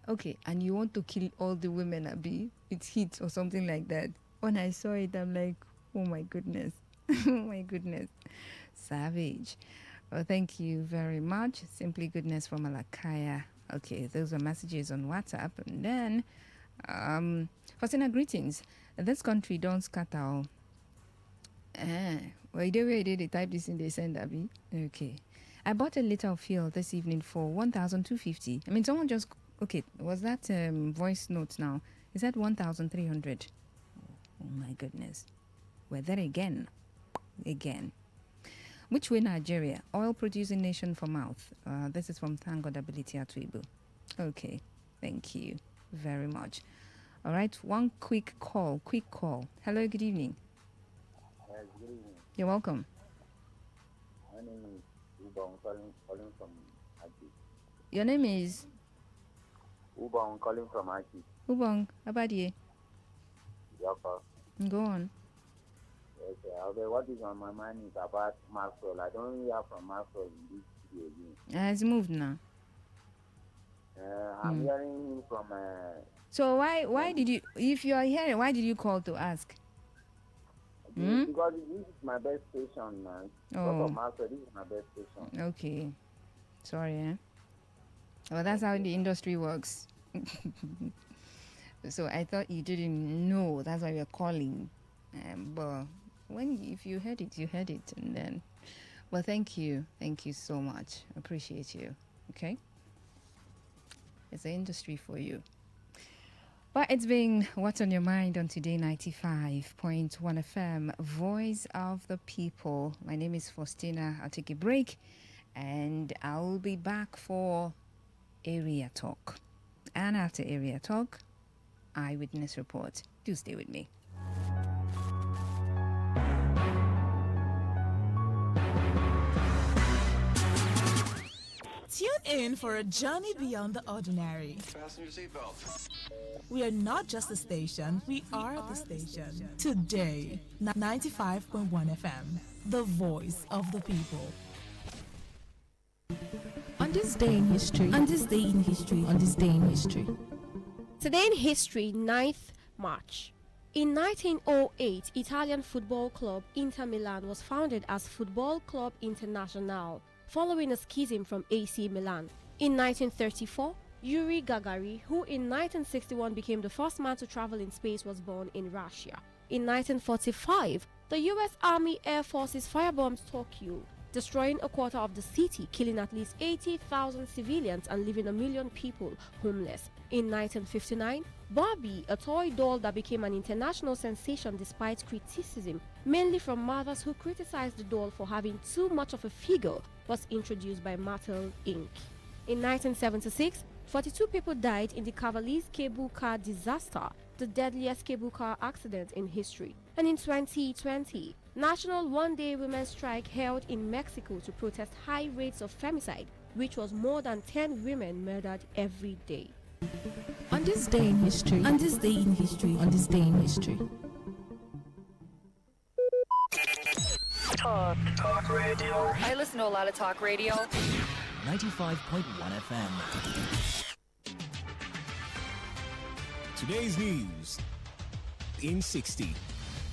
okay, and you want to kill all the women, Abi? It's heat or something like that. When I saw it, I'm like, oh my goodness. Oh my goodness. Savage. Well, thank you very much. Simply goodness from Malakaya. Okay, those are messages on WhatsApp. And then, Faustina, greetings. This country don't scatter. Well, they type this in, they send Abby. Okay. I bought a liter of fuel this evening for 1,250. Someone just, okay, was that voice note now? Is that 1,300? Oh my goodness. We're there again. Which way Nigeria? Oil producing nation for mouth. This is from Thank God Ability Atuibu. Okay, thank you very much. All right, one quick call. Hello, good evening. Good evening. You're welcome. My name is Uba. I'm calling from Aki. Your name is? Uba. I'm calling from Aki. Ubong, Abadie. Yapa. Go on. Okay, what is on my mind is about Maxwell. I don't hear from Maxwell in this video again. It's moved now. I'm hearing him from. So why did you, if you are hearing, why did you call to ask? Because this is my best station, man. Oh. This is my best station. Okay. Sorry, eh? Well, that's how the industry works. So I thought you didn't know. That's why we are calling. But if you heard it, you heard it. And then, well, thank you. Thank you so much. Appreciate you. Okay? It's the industry for you. But it's been What's on Your Mind on Today 95.1 FM, Voice of the People. My name is Faustina. I'll take a break and I'll be back for Area Talk. And after Area Talk, Eyewitness Report. Do stay with me. Tune in for a journey beyond the ordinary. Fasten your seatbelt. We are not just a station, we are the station. Today, 95.1 FM, the voice of the people. On this day in history, on this day in history, on this day in history. Today in history, 9th March. In 1908, Italian football club Inter Milan was founded as Football Club Internazionale, following a schism from AC Milan. In 1934, Yuri Gagarin, who in 1961 became the first man to travel in space, was born in Russia. In 1945, the US Army Air Forces firebombed Tokyo, destroying a quarter of the city, killing at least 80,000 civilians and leaving 1 million people homeless. In 1959, Barbie, a toy doll that became an international sensation despite criticism, mainly from mothers who criticized the doll for having too much of a figure, was introduced by Mattel Inc. In 1976, 42 people died in the Cavaliers cable car disaster, the deadliest cable car accident in history. And in 2020, National One-Day Women's Strike held in Mexico to protest high rates of femicide, which was more than 10 women murdered every day. On this day in history, on this day in history, on this day in history. Talk radio. I listen to a lot of talk radio. 95.1 FM. Today's news in 60.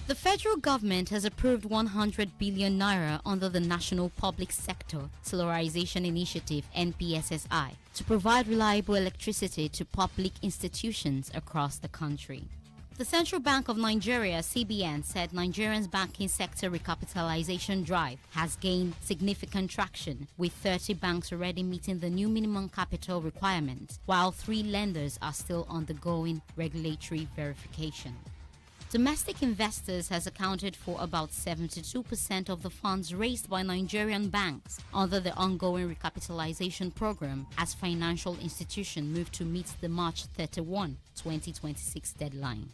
The federal government has approved 100 billion naira under the National Public Sector Solarization Initiative (NPSSI) to provide reliable electricity to public institutions across the country. The Central Bank of Nigeria (CBN) said Nigeria's banking sector recapitalization drive has gained significant traction, with 30 banks already meeting the new minimum capital requirements, while 3 lenders are still undergoing regulatory verification. Domestic investors has accounted for about 72% of the funds raised by Nigerian banks under the ongoing recapitalization program as financial institutions move to meet the March 31, 2026 deadline.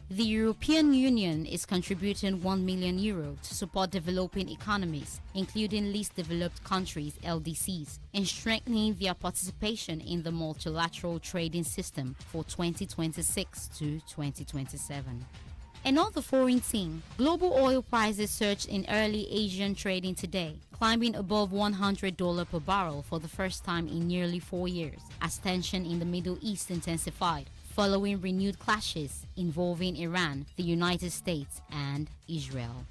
The European Union is contributing €1 million to support developing economies, including least developed countries (LDCs), in strengthening their participation in the multilateral trading system for 2026 to 2027. And on the foreign scene, global oil prices surged in early Asian trading today, climbing above $100 per barrel for the first time in nearly 4 years, as tension in the Middle East intensified, following renewed clashes involving Iran, the United States, and Israel.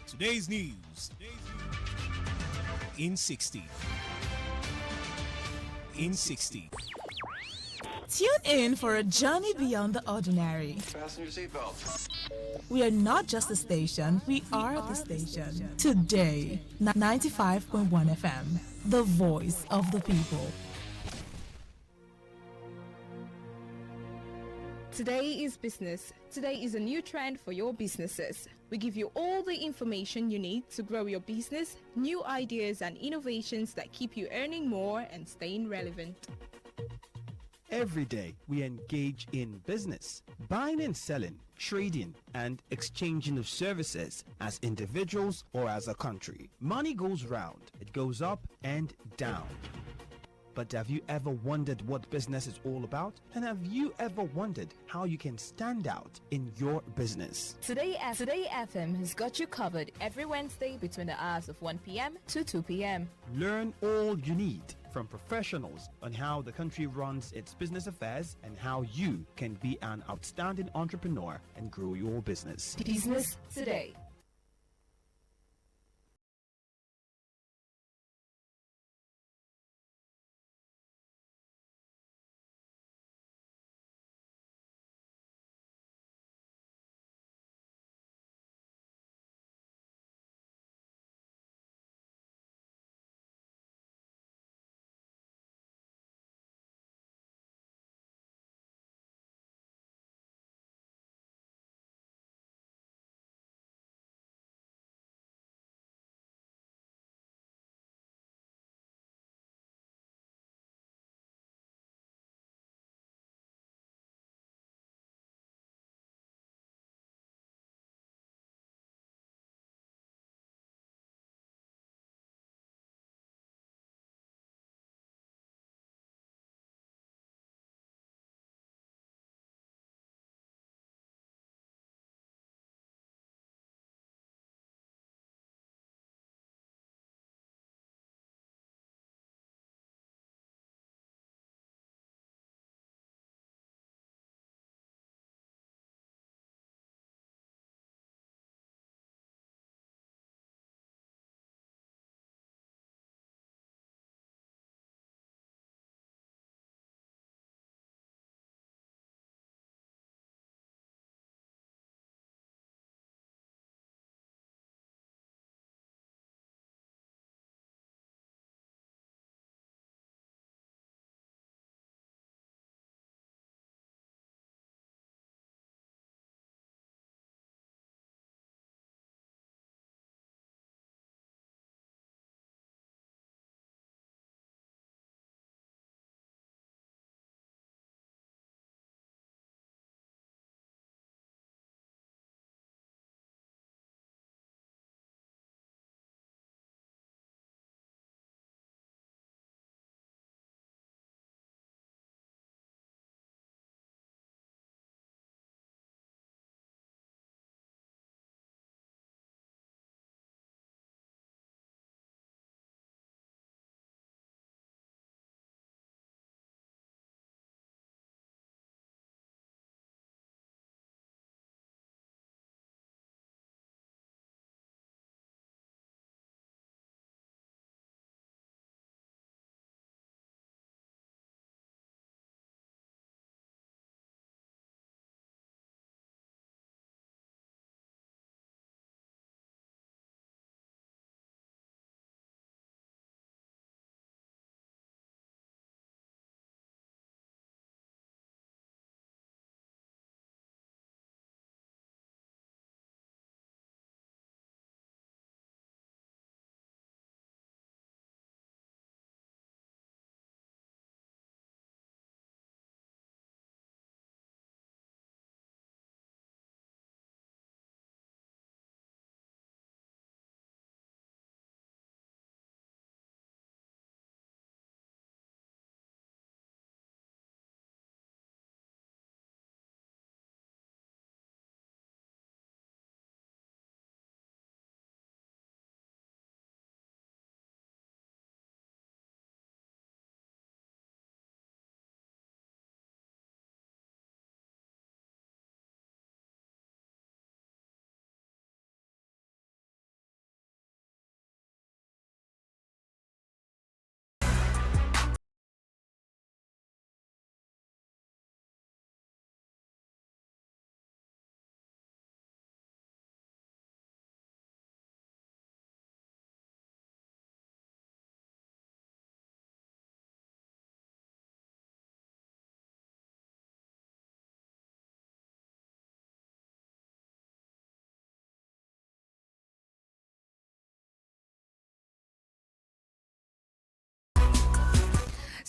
Today's news in 60. In 60. Tune in for a journey beyond the ordinary. Fasten your seatbelt. We are not just a station, we are the station. Today, 95.1 FM, the voice of the people. Today is business. Today is a new trend for your businesses. We give you all the information you need to grow your business, new ideas and innovations that keep you earning more and staying relevant. Every day, we engage in business, buying and selling, trading, and exchanging of services as individuals or as a country. Money goes round, it goes up and down. But have you ever wondered what business is all about? And have you ever wondered how you can stand out in your business? Today FM has got you covered every Wednesday between the hours of 1 p.m. to 2 p.m. Learn all you need from professionals on how the country runs its business affairs and how you can be an outstanding entrepreneur and grow your business. Business Today.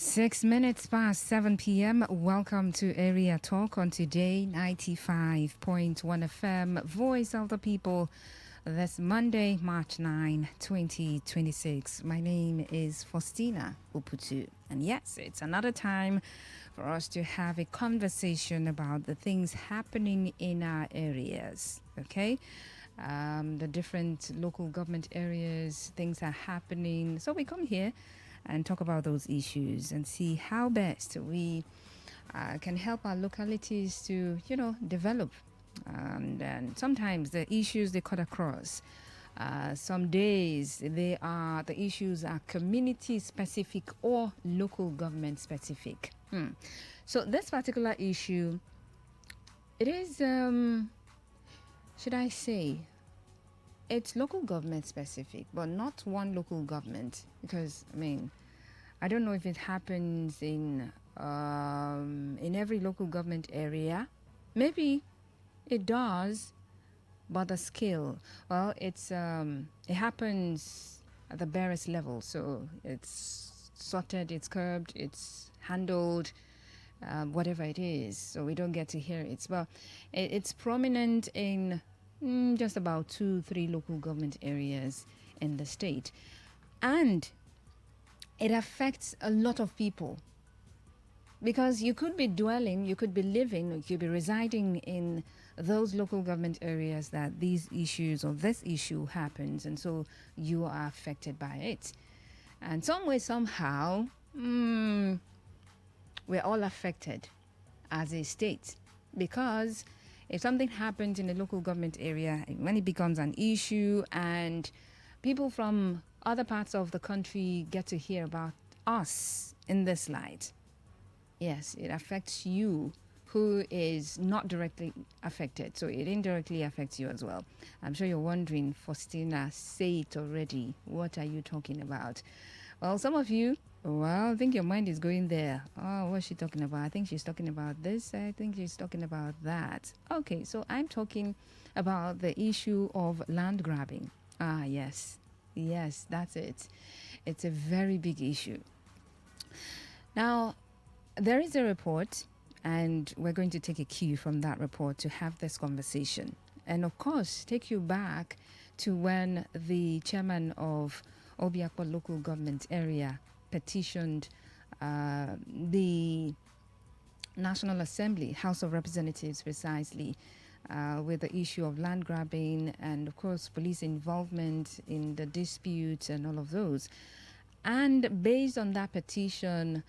Six minutes past 7 p.m. Welcome to Area Talk on Today 95.1 FM, Voice of the People. this Monday, March 9, 2026. My name is Faustina Uputu. And yes, it's another time for us to have a conversation about the things happening in our areas, okay? The different local government areas, things are happening. So we come here and talk about those issues and see how best we can help our localities to, develop. And sometimes the issues they cut across, some days the issues are community specific or local government specific. So this particular issue, it is, should I say, it's local government specific, but not one local government, because I don't know if it happens in every local government area. Maybe it does, but the scale, well, it happens at the barest level. So it's sorted, it's curbed, it's handled, whatever it is. So we don't get to hear it. Well, it's prominent in just about 2-3 local government areas in the state. And it affects a lot of people. Because you could be dwelling, you could be living, you could be residing in those local government areas that these issues or this issue happens, and so you are affected by it. And some way, somehow, we're all affected as a state. Because if something happens in a local government area, when it becomes an issue and people from other parts of the country get to hear about us in this light, yes, it affects you who is not directly affected. So it indirectly affects you as well. I'm sure you're wondering, Faustina, say it already. What are you talking about? Well, some of you, I think your mind is going there. Oh, what's she talking about? I think she's talking about this. I think she's talking about that. Okay, so I'm talking about the issue of land grabbing. Ah, yes. Yes, that's it. It's a very big issue. Now, there is a report, and we're going to take a cue from that report to have this conversation. And of course, take you back to when the chairman of Obiakpo local government area petitioned the National Assembly, House of Representatives precisely, with the issue of land grabbing and, of course, police involvement in the disputes and all of those. And based on that petition,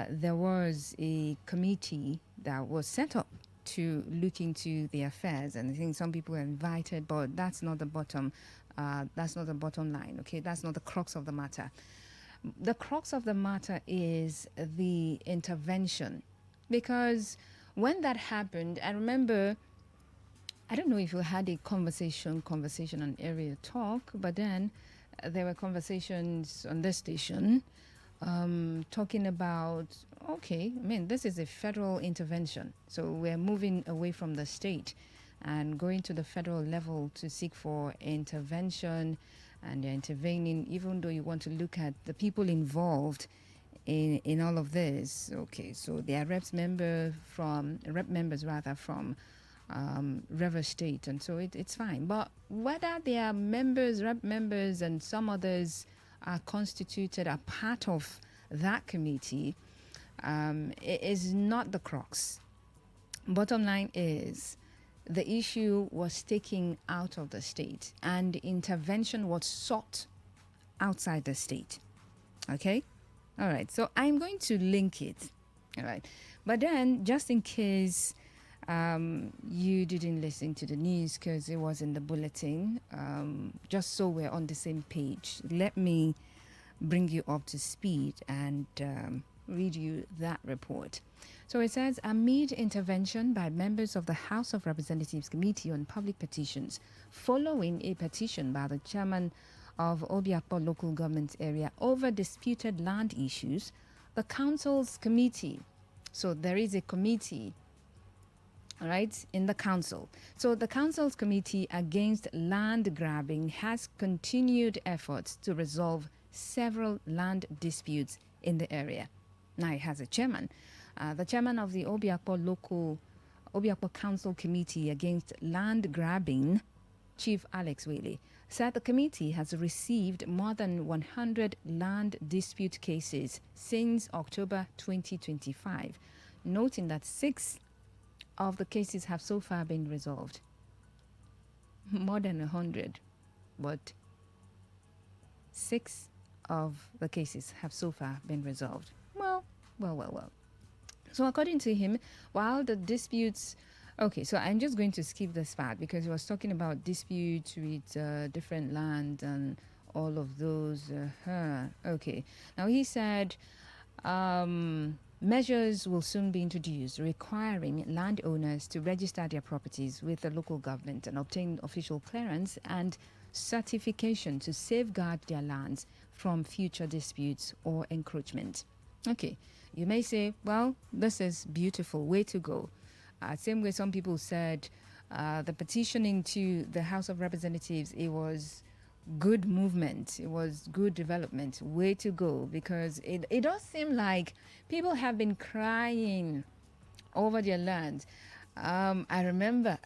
there was a committee that was set up to look into the affairs, and I think some people were invited, but that's not the bottom. That's not the bottom line. Okay, that's not the crux of the matter. The crux of the matter is the intervention, because when that happened, I remember. I don't know if you had a conversation on Area Talk, but then there were conversations on this station. Talking about, this is a federal intervention. So we're moving away from the state and going to the federal level to seek for intervention, and they're intervening, even though you want to look at the people involved in all of this. Okay, so they are rep members from River State, and so it's fine. But whether they are members, rep members, and some others are constituted a part of that committee, it is not the crux. Bottom line is the issue was taken out of the state and intervention was sought outside the state. Okay? All right. So I'm going to link it. All right. But then, just in case you didn't listen to the news because it was in the bulletin, just so we're on the same page, let me bring you up to speed and read you that report. So it says, amid intervention by members of the House of Representatives Committee on Public Petitions, following a petition by the chairman of Obiakpo local government area over disputed land issues, the council's committee, so there is a committee, all right, in the council. So the council's committee against land grabbing has continued efforts to resolve several land disputes in the area. Now it has a chairman. The chairman of the Obiakpo Council Committee against land grabbing, Chief Alex Whaley, said the committee has received more than 100 land dispute cases since October 2025, noting that 6 of the cases have so far been resolved. More than 100, but 6 of the cases have so far been resolved. Well. So according to him, while the disputes... Okay, so I'm just going to skip this part because he was talking about disputes with different land and all of those. Okay, now he said measures will soon be introduced requiring landowners to register their properties with the local government and obtain official clearance and certification to safeguard their lands from future disputes or encroachment. Okay, you may say, well, this is beautiful, way to go. Same way some people said the petitioning to the House of Representatives, it was good movement, it was good development, way to go, because it does seem like people have been crying over their land. I remember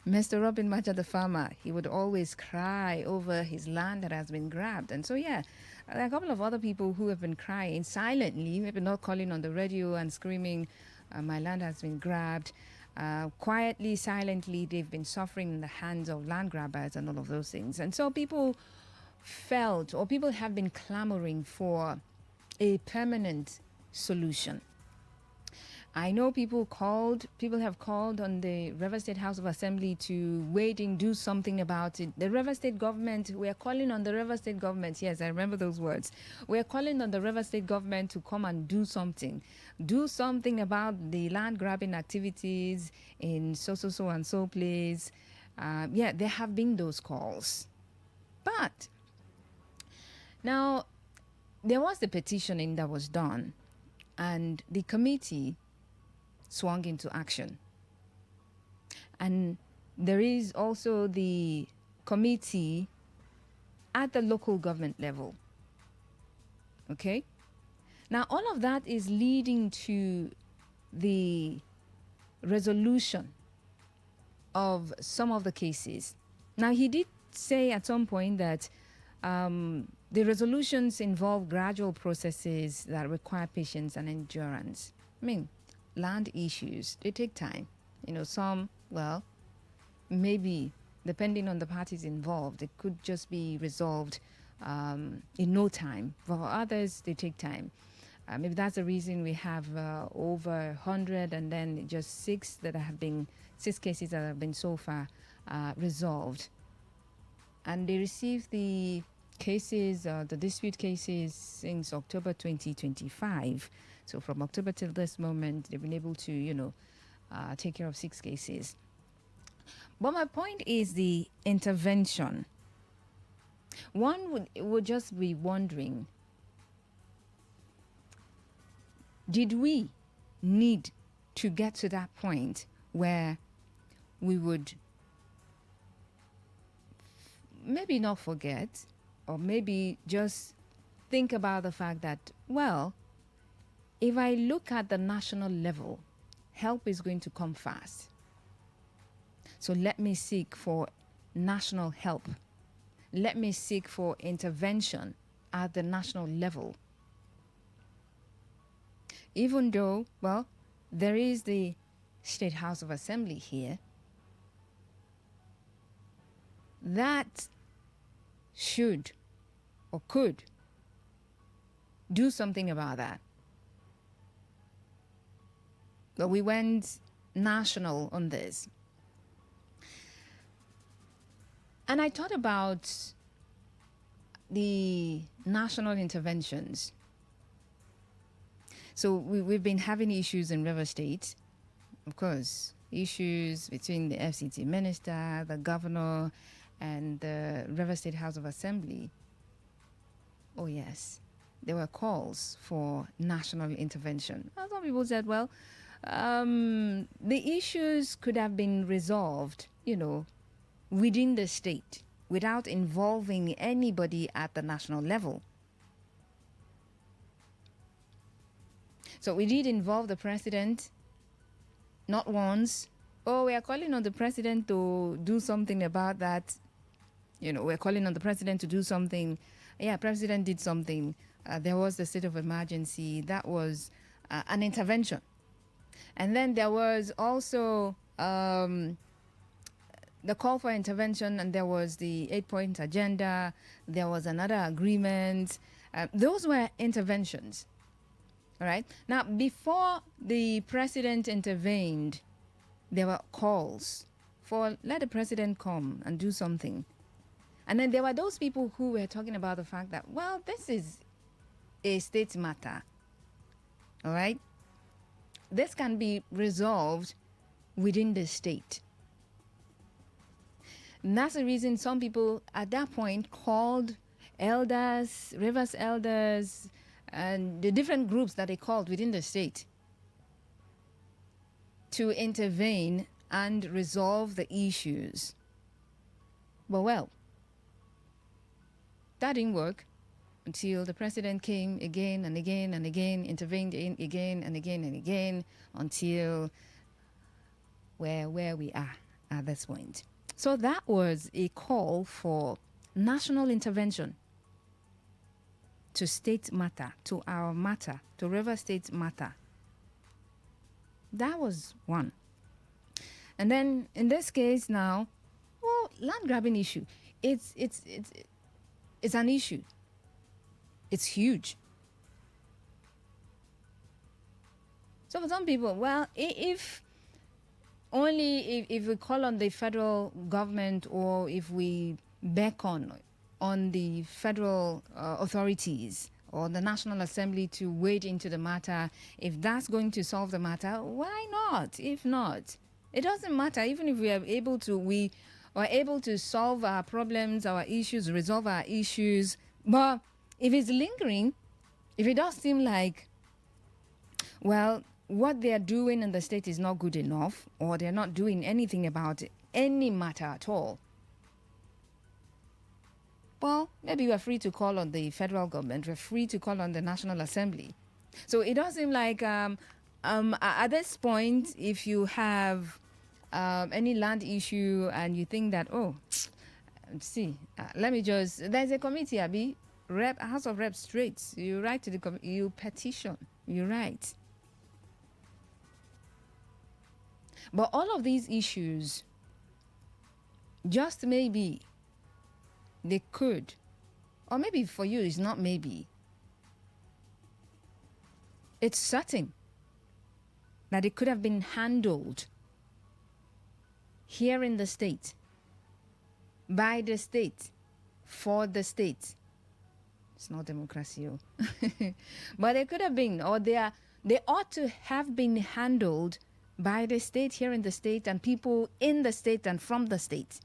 Mr. Robin Macha the farmer, he would always cry over his land that has been grabbed. And so, yeah, there are a couple of other people who have been crying silently, maybe not calling on the radio and screaming, my land has been grabbed. Quietly, silently, they've been suffering in the hands of land grabbers and all of those things. And so people felt, or people have been clamoring for a permanent solution. I know people have called on the River State House of Assembly to wait and do something about it. The River State government, we are calling on the River State government. Yes, I remember those words. We are calling on the River State government to come and do something. Do something about the land grabbing activities in so and so place. Yeah, there have been those calls. But now there was the petitioning that was done, and the committee swung into action. And there is also the committee at the local government level. Okay? Now, all of that is leading to the resolution of some of the cases. Now, he did say at some point that the resolutions involve gradual processes that require patience and endurance. I mean, land issues, they take time. Some, well, maybe depending on the parties involved, it could just be resolved in no time. For others, they take time. Maybe that's the reason we have over 100 and then just 6 cases that have been so far resolved. And they received the cases, the dispute cases since October 2025. So from October till this moment, they've been able to, take care of 6 cases. But my point is the intervention. One would just be wondering, did we need to get to that point where we would maybe not forget, or maybe just think about the fact that, well, if I look at the national level, help is going to come fast. So let me seek for national help. Let me seek for intervention at the national level. Even though, well, there is the State House of Assembly here, that should or could do something about that. But we went national on this. And I thought about the national interventions. So we've been having issues in River State, of course, issues between the FCT minister, the governor, and the River State House of Assembly. Oh yes, there were calls for national intervention. Some people said, well, the issues could have been resolved, within the state without involving anybody at the national level. So we did involve the president, not once, oh, we are calling on the president to do something about that. We're calling on the president to do something. Yeah, president did something. There was the state of emergency. That was an intervention. And then there was also the call for intervention, and there was the 8-point agenda. There was another agreement. Those were interventions. All right. Now, before the president intervened, there were calls for let the president come and do something. And then there were those people who were talking about the fact that, well, this is a state matter. All right? This can be resolved within the state. And that's the reason some people at that point called elders, Rivers elders, and the different groups that they called within the state to intervene and resolve the issues. But well, that didn't work until the president came again and again and again, intervened again and again and again, until where we are at this point. So that was a call for national intervention to state matter, to our matter, to River State matter. That was one. And then in this case now, well, land grabbing issue. It's an issue. It's huge. So for some people, well, if we call on the federal government, or if we beckon on the federal authorities or the National Assembly to wade into the matter, if that's going to solve the matter, why not? If not, it doesn't matter. Even if we are able to solve our problems, our issues, resolve our issues. But if it's lingering, if it does seem like, well, what they're doing in the state is not good enough, or they're not doing anything about any matter at all, well, maybe we're free to call on the federal government. We're free to call on the National Assembly. So it does seem like at this point, if you have any land issue and you think that, there's a committee, Abi, House of Reps straight. You write to the committee, you petition, you write. But all of these issues, just maybe, they could, or maybe for you it's not maybe, it's certain that it could have been handled here in the state, by the state, for the state. It's not democracy, but it could have been, or they ought to have been handled by the state, here in the state, and people in the state and from the state,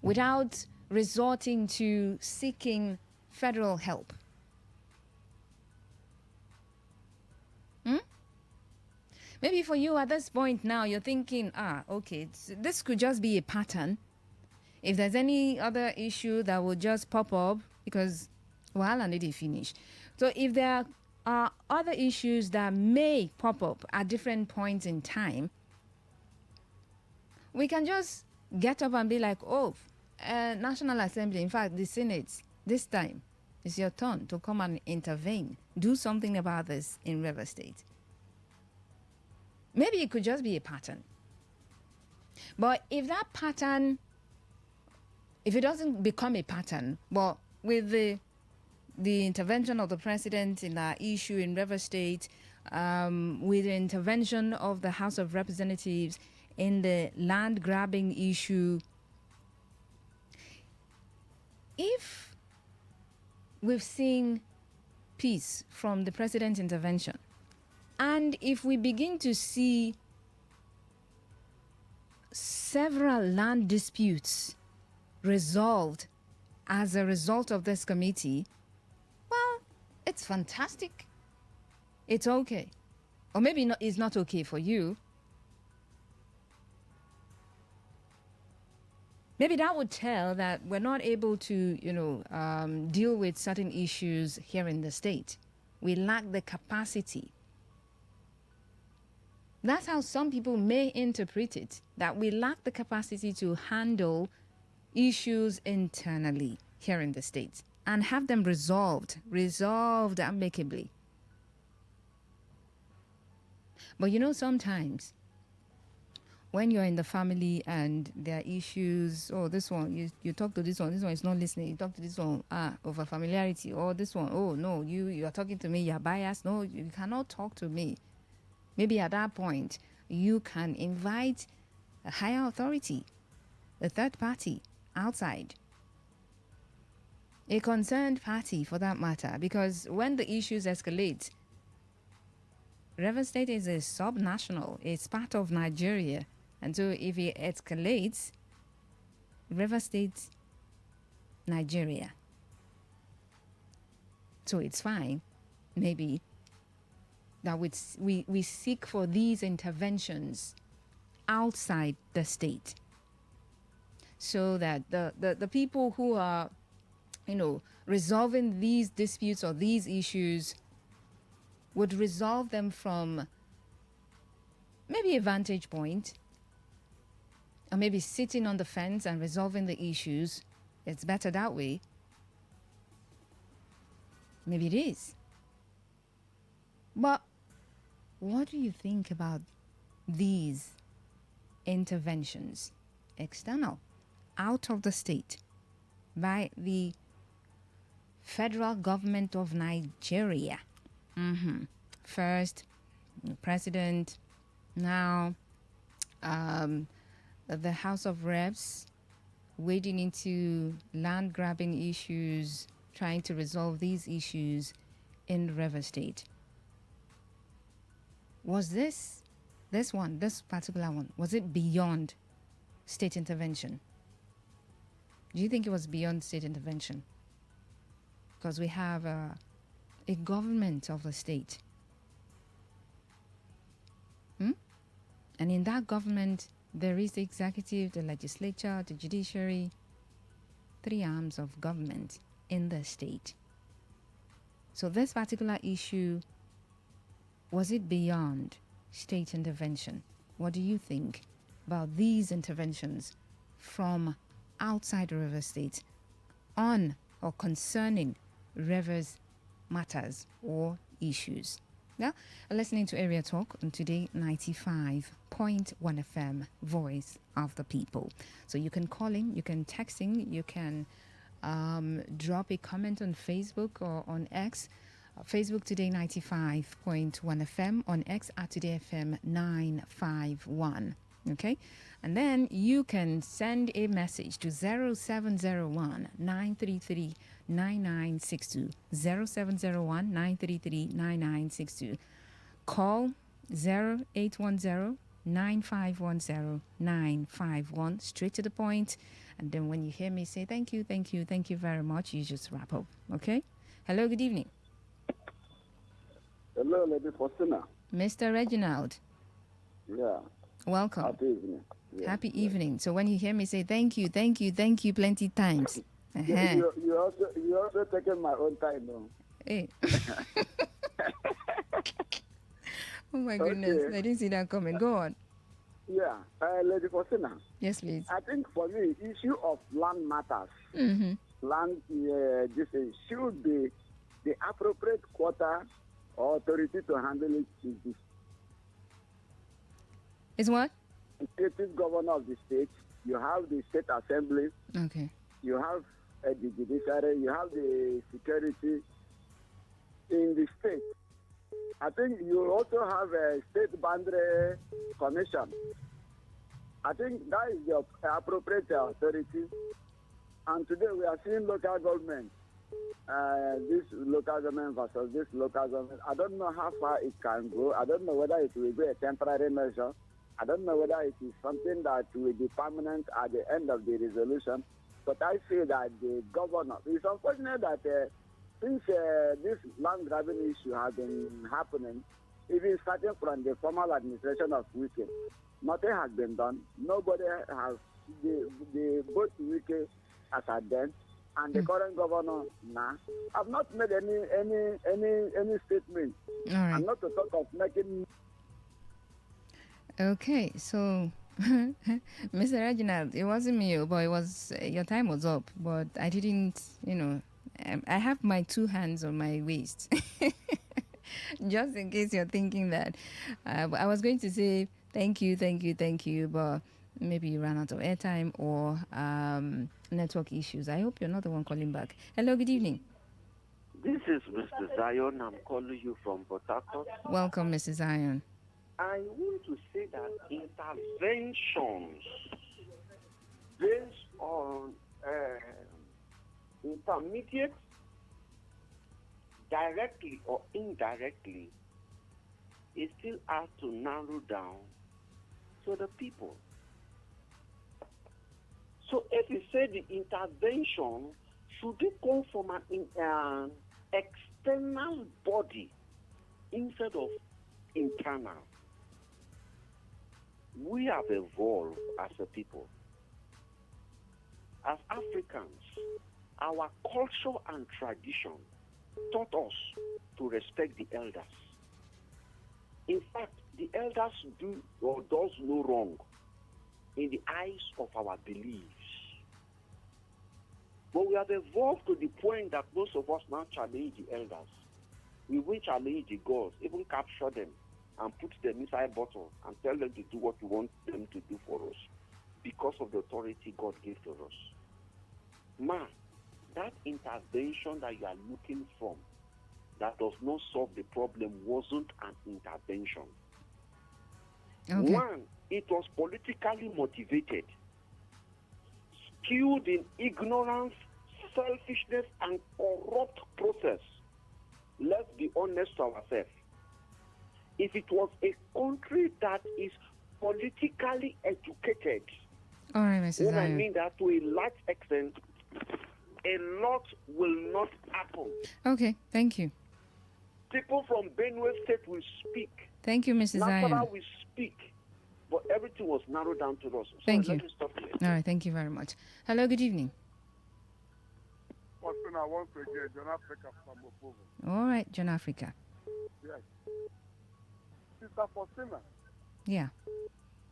without resorting to seeking federal help. Maybe for you at this point now, you're thinking, this could just be a pattern. If there's any other issue that will just pop up, because, I need to finish. So if there are other issues that may pop up at different points in time, we can just get up and be like, National Assembly, in fact, the Senate, this time, it's your turn to come and intervene. Do something about this in River State. Maybe it could just be a pattern. But if that pattern, if it doesn't become a pattern, but with the intervention of the president in our issue in River State, with the intervention of the House of Representatives in the land grabbing issue, if we've seen peace from the president's intervention, and if we begin to see several land disputes resolved as a result of this committee, well, it's fantastic. It's okay. Or maybe it's not okay for you. Maybe that would tell that we're not able to, deal with certain issues here in the state. We lack the capacity. That's how some people may interpret it, that we lack the capacity to handle issues internally here in the States and have them resolved amicably. But sometimes when you're in the family and there are issues, this one, you talk to this one is not listening, you talk to this one, over familiarity, or this one, oh no, you are talking to me, you're biased, no, you cannot talk to me. Maybe at that point, you can invite a higher authority, a third party outside, a concerned party for that matter, because when the issues escalate, Rivers State is a sub-national, it's part of Nigeria, and so if it escalates, Rivers State, Nigeria. So it's fine, maybe, that we seek for these interventions outside the state, so that the people who are, resolving these disputes or these issues would resolve them from maybe a vantage point, or maybe sitting on the fence and resolving the issues. It's better that way. Maybe it is. But what do you think about these interventions, external, out of the state, by the federal government of Nigeria? First, the president, now the House of Reps, wading into land grabbing issues, trying to resolve these issues in River State. Was this particular one, was it beyond state intervention? Do you think it was beyond state intervention? Because we have a government of the state. And in that government, there is the executive, the legislature, the judiciary, 3 arms of government in the state. So this particular issue, was it beyond state intervention? What do you think about these interventions from outside River State on or concerning Rivers matters or issues? Now, listening to Area Talk on Today 95.1 FM, Voice of the People. So you can call in, you can text in, you can drop a comment on Facebook or on X. Facebook Today 95.1 FM, on X at Today FM 951. Okay, and then you can send a message to 0701 933 9962, 0701 933 9962. Call 0810 9510 951, straight to the point. And then when you hear me say thank you very much, you just wrap up. Okay. Hello, good evening. Hello, Lady Faustina. Mr. Reginald. Yeah. Welcome. Happy evening. Yeah. Happy evening. So when you hear me say thank you plenty times. You also taken my own time now. Hey. Oh my goodness. Okay. I didn't see that coming. Go on. Yeah. Lady Faustina. Yes, please. I think for me, issue of land matters. Land should be the appropriate quarter or authority to handle it is the is what? Executive governor of the state. You have the state assembly. Okay. You have the judiciary. You have the security in the state. I think you also have a state boundary commission. I think that is the appropriate authority. And today we are seeing local government. This local government versus this local government. I don't know how far it can go. I don't know whether it will be a temporary measure. I don't know whether it is something that will be permanent at the end of the resolution. But I feel that the governor, it's unfortunate that since this land grabbing issue has been happening, even starting from the formal administration of Wike, nothing has been done. Nobody has, both Wike as at then and the current governor now have not made any statement. All right. And not to talk of making. Okay, so Mr. Reginald, it wasn't me, but it was your time was up. But I didn't, I have my two hands on my waist, just in case you're thinking that. I was going to say thank you, but maybe you ran out of airtime or network issues. I hope you're not the one calling back. Hello, good evening. This is Mr. Zion. I'm calling you from Port Harcourt. Welcome, Mrs. Zion. I want to say that interventions based on intermediate, directly or indirectly, is still hard to narrow down to the people. So if you say the intervention should it come from an external body instead of internal? We have evolved as a people. As Africans, our culture and tradition taught us to respect the elders. In fact, the elders do or does no wrong in the eyes of our beliefs. But we have evolved to the point that most of us now challenge the elders. We will challenge the gods, even capture them and put them inside bottles and tell them to do what we want them to do for us because of the authority God gave to us. Man, that intervention that you are looking from that does not solve the problem wasn't an intervention. Okay. One, it was politically motivated, skewed in ignorance, selfishness, and corrupt process. Let's be honest to ourselves. If it was a country that is politically educated, all right, Mrs. when I Zion. mean that to a large extent, a lot will not happen. Okay, thank you. People from Benue State will speak. Thank you, Mrs. Zion. Nasara will speak. But everything was narrowed down to us. So Thank you. Let me stop here. All right, thank you very much. Hello, good evening. Once again, John Africa from Opovo. All right, John Africa. Yes. Sister Faustina. Yeah.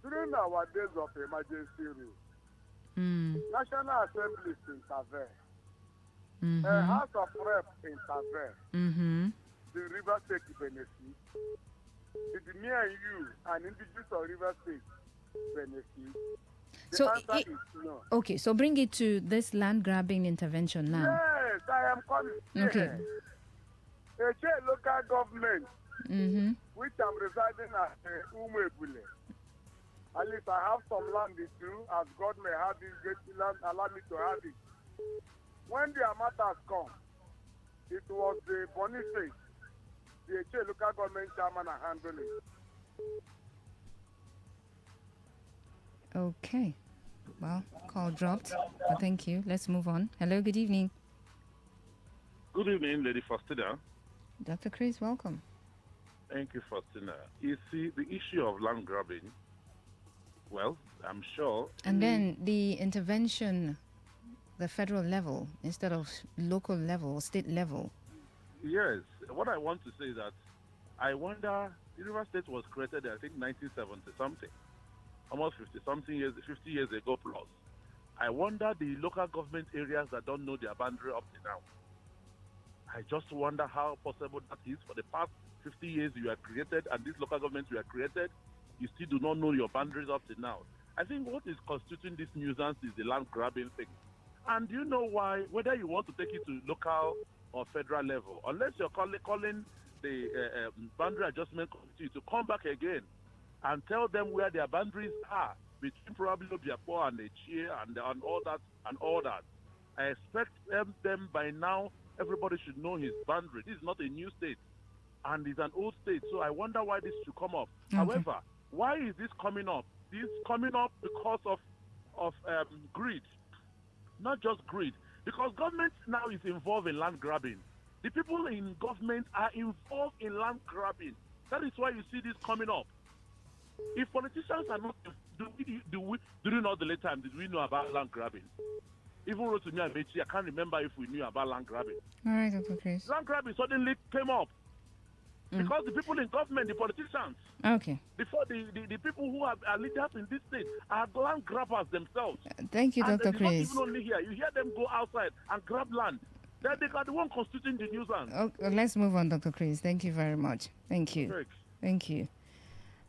During our days of emergency rule, National Assembly intervened. House of Rep intervened. The River State benefit. Did me and you and individuals of River State benefit? The So answer is no. Okay, so bring it to this land grabbing intervention now. Yes, I am coming. Okay. A local government, which I'm residing at Umebule. At least I have some land too, as God may have this great land, allow me to have it. When the matters come, it was the Boniface, the local government chairman, and handling it. Okay. Well, call dropped, but thank you. Let's move on. Hello, good evening. Good evening, Lady Faustina. Dr. Chris, welcome. Thank you, Faustina. You see, the issue of land grabbing, well, I'm sure... And then the intervention, the federal level, instead of local level, state level. Yes. What I want to say is that I wonder, River State was created, I think, 1970-something. Almost 50 years ago plus. I wonder the local government areas that don't know their boundary up to now. I just wonder how possible that is. For the past 50 years you are created, and these local governments you are created, you still do not know your boundaries up to now. I think what is constituting this nuisance is the land grabbing thing. And do you know why? Whether you want to take it to local or federal level, unless you're calling the boundary adjustment committee to come back again and tell them where their boundaries are between probably Obiapo and Echie and all that. I expect them by now, everybody should know his boundary. This is not a new state, and it's an old state, so I wonder why this should come up. Okay. However, why is this coming up? This is coming up because of greed, not just greed, because government now is involved in land grabbing. The people in government are involved in land grabbing. That is why you see this coming up. If politicians are not, during all the late time, did we know about land grabbing? Even Rotimi and Mechi, I can't remember if we knew about land grabbing. All right, Dr. Chris. Land grabbing suddenly came up. Because the people in government, the politicians, Okay. before the people who are leaders in this state are land grabbers themselves. Thank you, And Dr. it's not Chris. even only here. You hear them go outside and grab land. Then they are the one constituting the nuisance. Okay, let's move on, Dr. Chris. Thank you very much. Thank you. Correct. Thank you.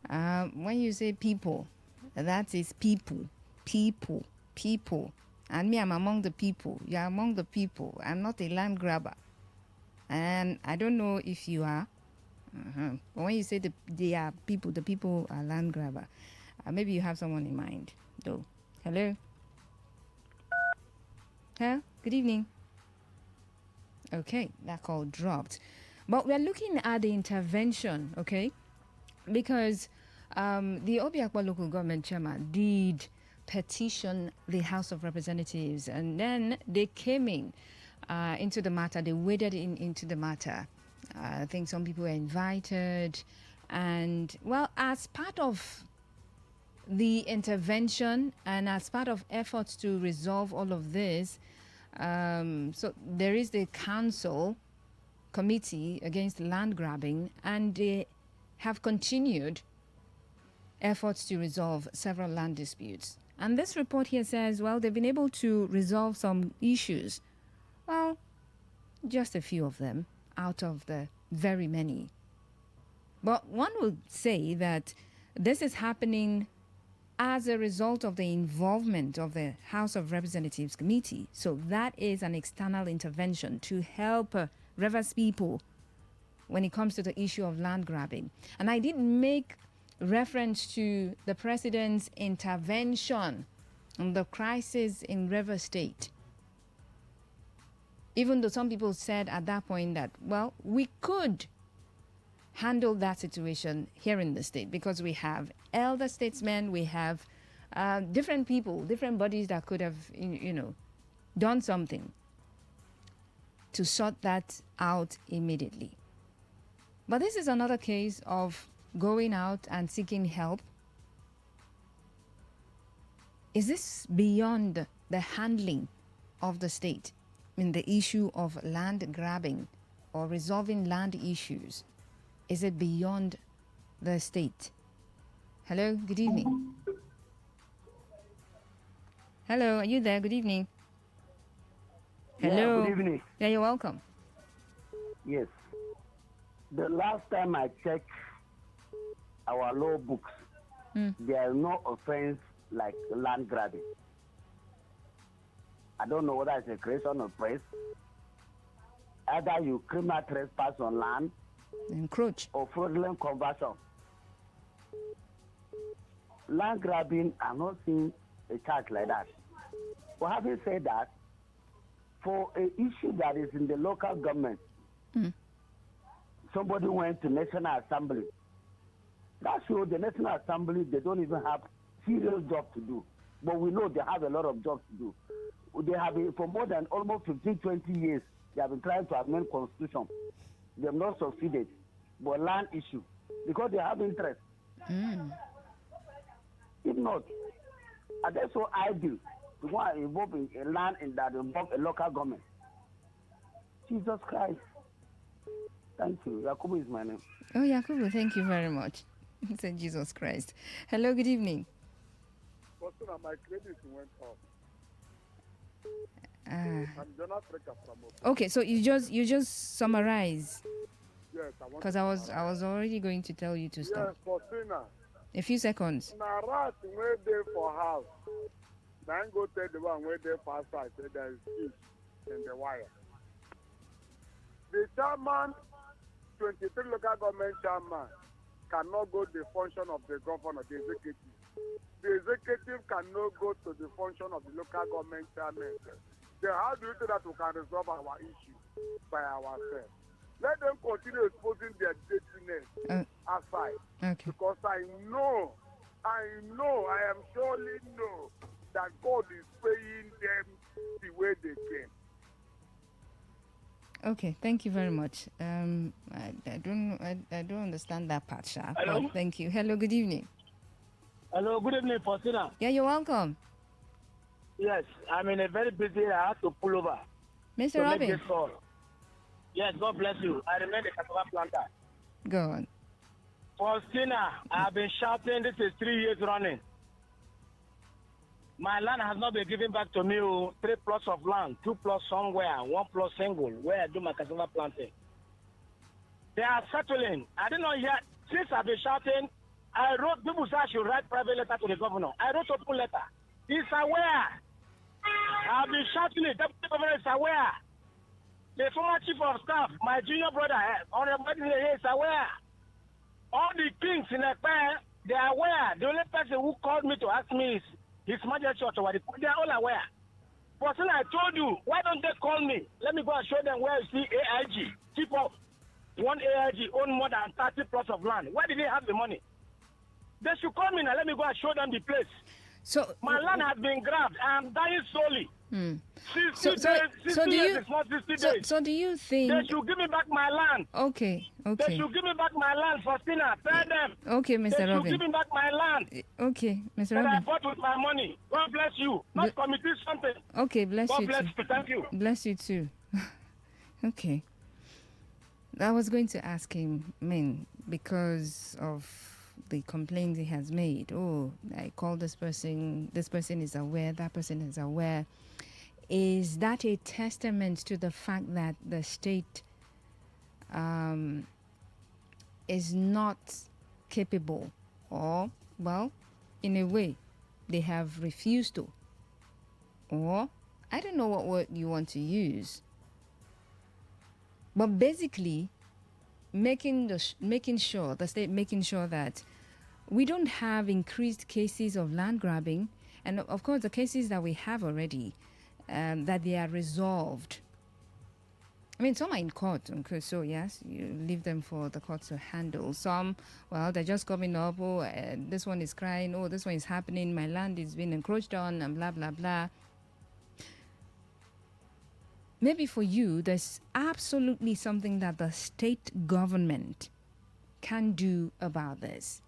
When you say people, that is people. People. People. And me, I'm among the people. You're among the people. I'm not a land grabber. And I don't know if you are. But when you say they are people, the people are land grabber. Maybe you have someone in mind, though. Hello? Good evening. Okay, that call dropped. But we're looking at the intervention, okay? Because the Obiakwa local government chairman did petition the House of Representatives, and then they came into the matter. They waded into the matter. I think some people were invited, and well, as part of the intervention and as part of efforts to resolve all of this, so there is the council committee against land grabbing, and they have continued efforts to resolve several land disputes. And this report here says, well, they've been able to resolve some issues. Well, just a few of them out of the very many. But one would say that this is happening as a result of the involvement of the House of Representatives Committee. So that is an external intervention to help Rivers people when it comes to the issue of land grabbing. And I did make reference to the president's intervention on the crisis in Rivers State. Even though some people said at that point that, well, we could handle that situation here in the state because we have elder statesmen, we have different people, different bodies that could have, done something to sort that out immediately. But this is another case of going out and seeking help. Is this beyond the handling of the state in the issue of land grabbing or resolving land issues? Is it beyond the state? Hello, good evening. Hello, are you there? Good evening. Hello. Yeah, good evening. Yeah, you're welcome. Yes. The last time I checked our law books, there is no offense like land grabbing. I don't know whether it's a creation of praise. Either you criminal trespass on land, encroach, or fraudulent conversion. Land grabbing, I'm not seeing a charge like that. But having said that, for an issue that is in the local government, somebody went to National Assembly. That shows the National Assembly, they don't even have serious job to do. But we know they have a lot of jobs to do. They have been, for more than almost 15, 20 years, they have been trying to amend constitution. They have not succeeded. But land issue, because they have interest. If not, are they so idle to go and involve in a land that involves a local government? Jesus Christ. Thank you. Yakubu is my name. Oh, Yakubu, thank you very much. Say Jesus Christ. Hello, good evening. My credit went up. I'm Jonathan from okay, so you just summarize. Yes, I want. Because I was already going to tell you to stop. Yes, for sinner. A few seconds. Na rat where they for house. Now go tell the one where they pass by. Say there is fish in the wire. The chairman, 23 local government chairman, cannot go to the function of the governor, the executive. The executive cannot go to the function of the local government chairman. Then how do you think that we can resolve our issue by ourselves? Let them continue exposing their dirtiness aside. Okay. Because I am surely know that God is paying them the way they can. Okay, thank you very much. I don't understand that part, Sha. Hello? Thank you. Hello, good evening. Hello, good evening, Faustina. Yeah, you're welcome. Yes, I'm in a very busy. I have to pull over. Mr. to Robin. make this call. Yes, God bless you. I remain a cassava planter. Go on. Faustina, I've been shouting this is 3 years running. My land has not been given back to me. 3 plots of land, 2 plots somewhere, 1 plot single, where I do my cassava planting. They are settling. I didn't know yet. Since I've been shouting, I wrote, people say I should write private letter to the governor. I wrote open letter. He's aware. I've been shouting it. Deputy governor is aware. The former chief of staff, my junior brother, Honorable is aware. All the kings in the pair, they are aware. The only person who called me to ask me is His Majesty Ottawa. They are all aware. But then I told you, why don't they call me? Let me go and show them where you see AIG. Chief of one AIG own more than 30 plots of land. Where did they have the money? They should call me now. Let me go and show them the place. So my land has been grabbed. I am dying slowly. 60 days is not 60 days. So do you think they should give me back my land? Okay. They should give me back my land, Faustina. Tell them. Okay, Mr. They Robin. should give me back my land. Okay, Mr. That I Robin. bought with my money. God bless you. Not committing something. Okay, bless God you bless too. you. Thank you. Bless you too. Okay. I was going to ask him, because of the complaints he has made. Oh, I called this person is aware, that person is aware. Is that a testament to the fact that the state is not capable, or, well, in a way, they have refused to? Or, I don't know what word you want to use. But basically, making sure that we don't have increased cases of land grabbing, and of course the cases that we have already, that they are resolved. I mean, some are in court, okay, so yes, you leave them for the court to handle. Some, well, they're just coming up, this one is crying, this one is happening, my land is being encroached on, and blah, blah, blah. Maybe for you, there's absolutely something that the state government can do about this.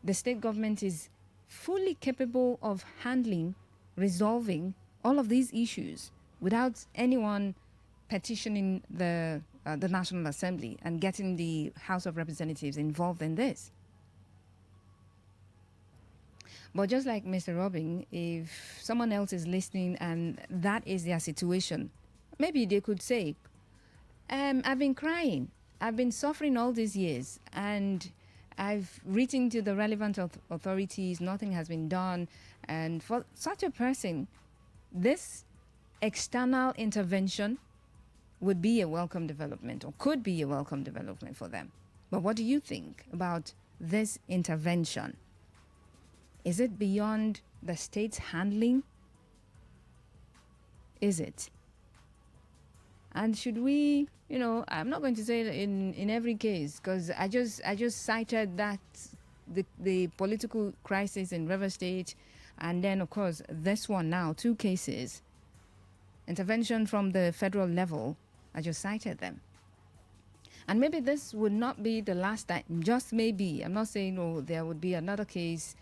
The state government is fully capable of handling, resolving all of these issues without anyone petitioning the National Assembly and getting the House of Representatives involved in this. But just like Mr. Robin, if someone else is listening and that is their situation, maybe they could say, I've been crying, I've been suffering all these years, and I've written to the relevant authorities, nothing has been done. And for such a person, this external intervention would be a welcome development, or could be a welcome development for them. But what do you think about this intervention? Is it beyond the state's handling? Is it? And should we, I'm not going to say it in every case, because I just cited that the political crisis in River State, and then of course this one now, 2 cases, intervention from the federal level. I just cited them. And maybe this would not be the last time, just maybe. I'm not saying there would be another case,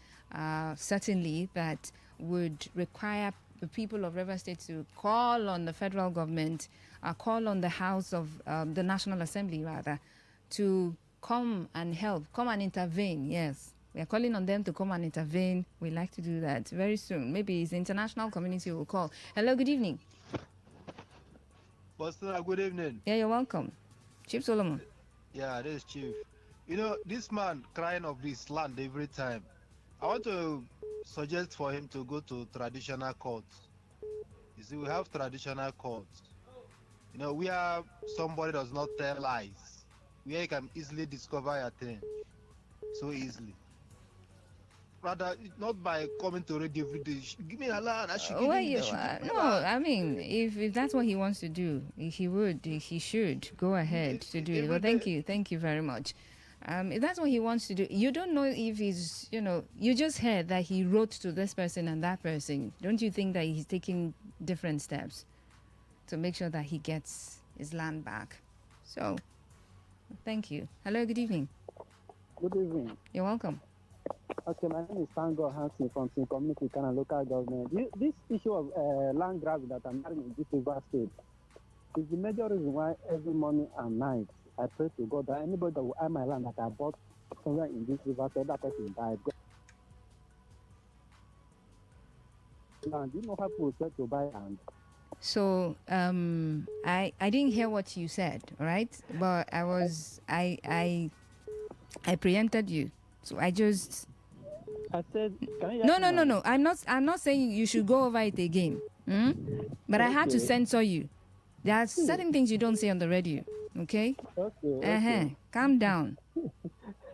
certainly, that would require the people of River State to call on the federal government, call on the House of the National Assembly, rather, to come and help, come and intervene. Yes, we are calling on them to come and intervene. We like to do that very soon. Maybe the international community will call. Hello, good evening. Good evening. Yeah, you're welcome. Chief Solomon. Yeah, this is Chief. This man crying of this land every time. I want to suggest for him to go to traditional courts. You see, we have traditional courts. We have somebody does not tell lies, where you can easily discover your thing so easily. Rather, not by coming to radio every day. Give me a land. I should give you. No, I mean, if that's what he wants to do, he should go ahead to do it. Well, thank you very much. If that's what he wants to do, you don't know if he's, you just heard that he wrote to this person and that person. Don't you think that he's taking different steps to make sure that he gets his land back? So, thank you. Hello, good evening. Good evening. You're welcome. Okay, my name is Tango Hansen from Sin Community, Kana local government. This issue of land grab that I'm having in this River State is the major reason why every morning and night I pray to God that anybody that will buy my land that I bought somewhere in this river, so that person died. Land, do you know how people try to buy land? So I didn't hear what you said, all right? But I preempted you. So I said, no. I'm not saying you should go over it again. But I had to Okay. censor you. There are certain things you don't say on the radio. Okay? Okay. Calm down.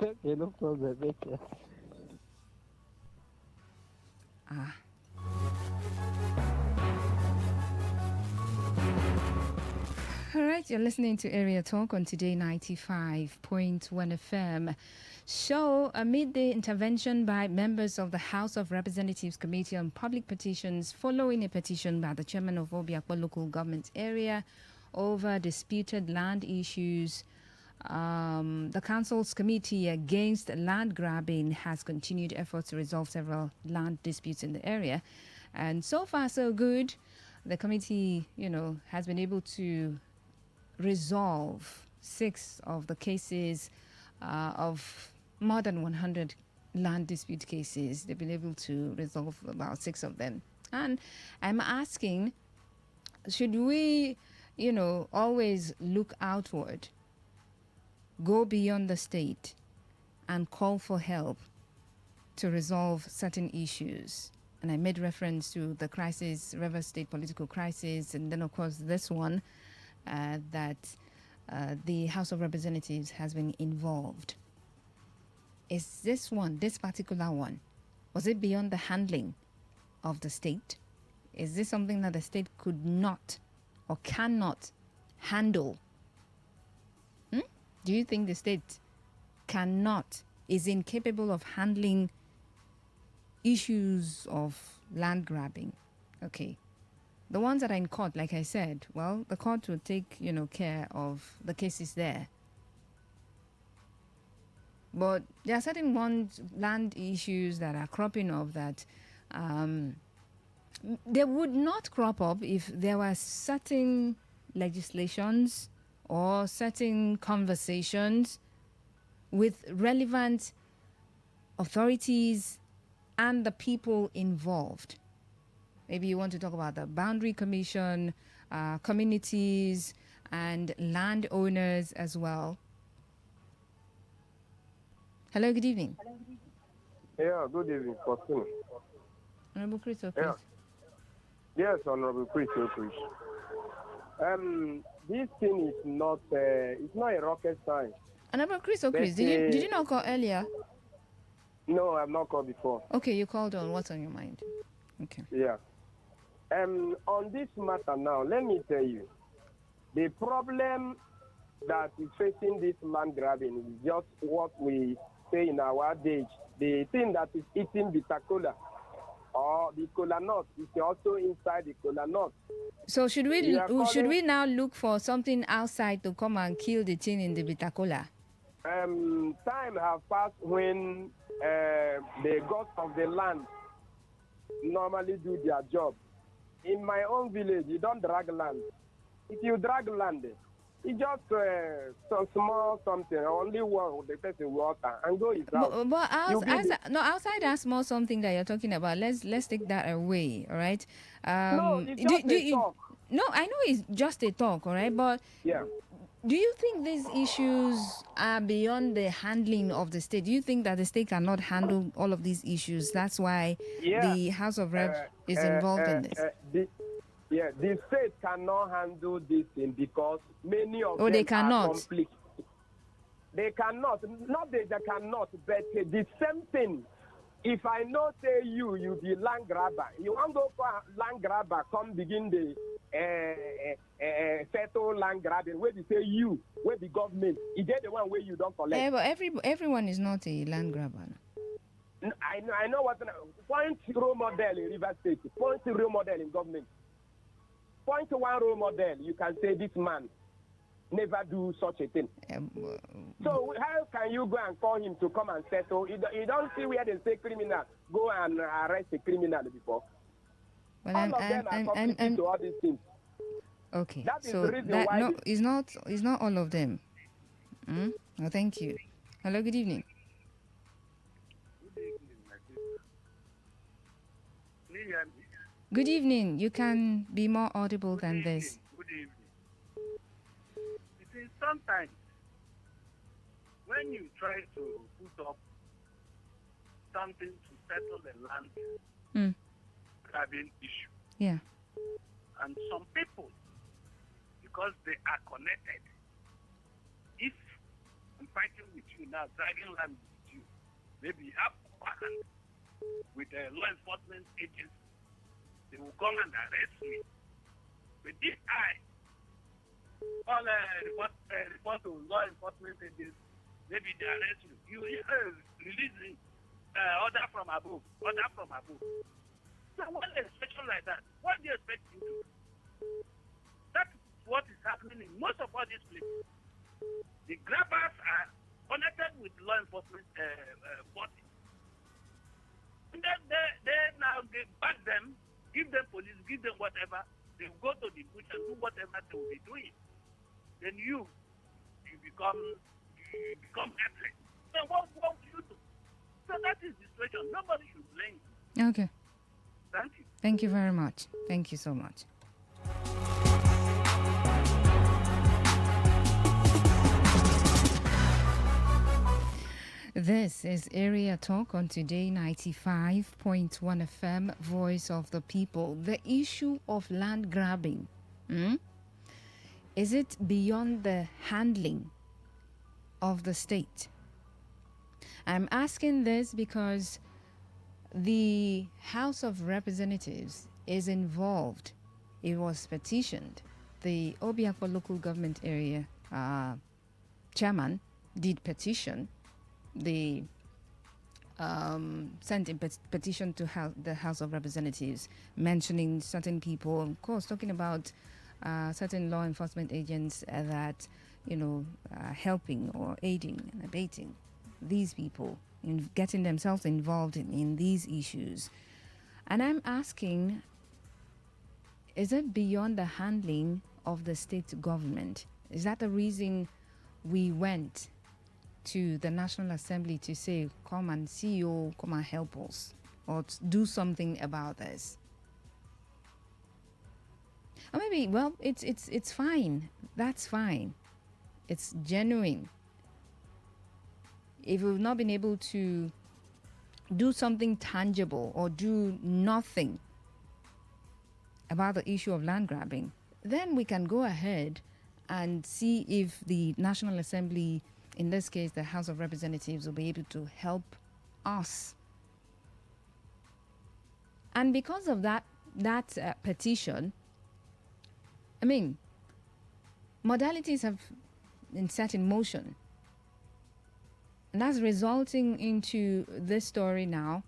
Okay, no problem. Okay. All right, you're listening to Area Talk on Today 95.1 FM. So, amid the intervention by members of the House of Representatives Committee on Public Petitions following a petition by the chairman of Obiakwa local government area over disputed land issues, the council's committee against land grabbing has continued efforts to resolve several land disputes in the area. And so far, so good. The committee, has been able to resolve 6 of the cases of more than 100 land dispute cases. They've been able to resolve about 6 of them. And I'm asking, should we, always look outward, go beyond the state, and call for help to resolve certain issues? And I made reference to the crisis, Rivers State political crisis, and then, of course, this one that the House of Representatives has been involved. Is this particular one, was it beyond the handling of the state? Is this something that the state could not or cannot handle? Do you think the state is incapable of handling issues of land grabbing? Okay. The ones that are in court, like I said, well, the court will take, care of the cases there. But there are certain land issues that are cropping up that they would not crop up if there were certain legislations or certain conversations with relevant authorities and the people involved. Maybe you want to talk about the Boundary Commission, communities, and landowners as well. Hello, good evening. Yeah, good evening, Faustina. Honorable Chris O'Chris. Yes, Honorable Chris O'Chris. This thing is not, it's not a rocket science. Honorable Chris O'Chris, did you not call earlier? No, I've not called before. Okay, you called on. What's on your mind? Okay. Yeah. On this matter now, let me tell you, the problem that is facing this land grabbing is just what we say in our adage. The thing that is eating the cola or the cola nut is also inside the cola nut. So should we now look for something outside to come and kill the thing in the bitter cola? Time have passed when the gods of the land normally do their job. In my own village, you don't drag land. If you drag land, it's just some small something, only one the person water and go his house. But outside that small something that you're talking about, let's take that away, all right? No, it's just a talk. No, I know it's just a talk, all right? But yeah. Do you think these issues are beyond the handling of the state? Do you think that the state cannot handle all of these issues? That's why the House of Reps is involved in this. The state cannot handle this thing because many of them they cannot. Are conflict. They cannot. Not that they cannot, but the same thing. If I know, say you be land grabber, you want to go for land grabber, come begin the settle land grabbing. Where they say you, where the government, is that the one where you don't collect? Yeah, but everyone is not a land grabber. I know what. Point role model in River State. Point role model in government. Point one role model. You can say this man never do such a thing. So how can you go and call him to come and settle? You don't see where they say criminal. Go and arrest a criminal before. Well, all of them are complicit to all these things. Okay, That is so the reason why it's not all of them. Well, thank you. Hello, good evening. Good evening, my sister. Can you hear me? Good evening. You can be more audible than this. Good evening. You see, sometimes when you try to put up something to settle the land grabbing issue, Yeah. and some people, because they are connected, if I'm fighting with you now, dragging land with you, maybe you have upper hand with a law enforcement agency, they will come and arrest me. With this eye, all report to law enforcement agency, maybe they arrest you. You release order from above. So when a situation like that, what do you expect you to do? That's what is happening in most of all these places. The grabbers are connected with law enforcement bodies. And then they now back them, give them police, give them whatever. They will go to the bush and do whatever they will be doing. Then you become helpless. Then what will you do? So that is the situation. Nobody should blame you. Okay. Thank you. Thank you very much. Thank you so much. This is Area Talk on Today 95.1 FM, Voice of the People. The issue of land grabbing, is it beyond the handling of the state? I'm asking this because the House of Representatives is involved. It was petitioned. The Obiakpo local government area chairman did petition. They sent a petition to the House of Representatives mentioning certain people, of course, talking about certain law enforcement agents that, helping or aiding and abating these people in getting themselves involved in these issues. And I'm asking, is it beyond the handling of the state government? Is that the reason we went to the National Assembly to say, come and CEO, come and help us, or do something about this? Or maybe, well, it's fine. That's fine. It's genuine. If we've not been able to do something tangible or do nothing about the issue of land grabbing, then we can go ahead and see if the National Assembly, in this case the House of Representatives, will be able to help us. And because of that petition, modalities have been set in motion. And that's resulting into this story now,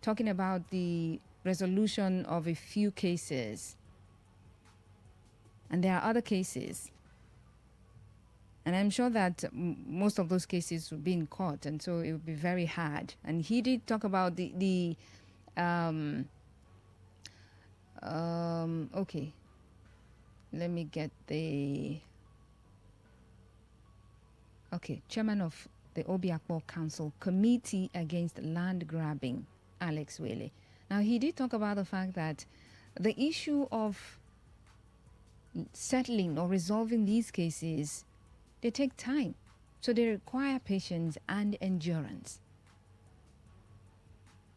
talking about the resolution of a few cases. And there are other cases. And I'm sure that most of those cases will be in court, and so it will be very hard. And he did talk about okay. Let me get chairman of the Obiakpo Council Committee Against Land Grabbing, Alex Wele. Now, he did talk about the fact that the issue of settling or resolving these cases, they take time. So they require patience and endurance.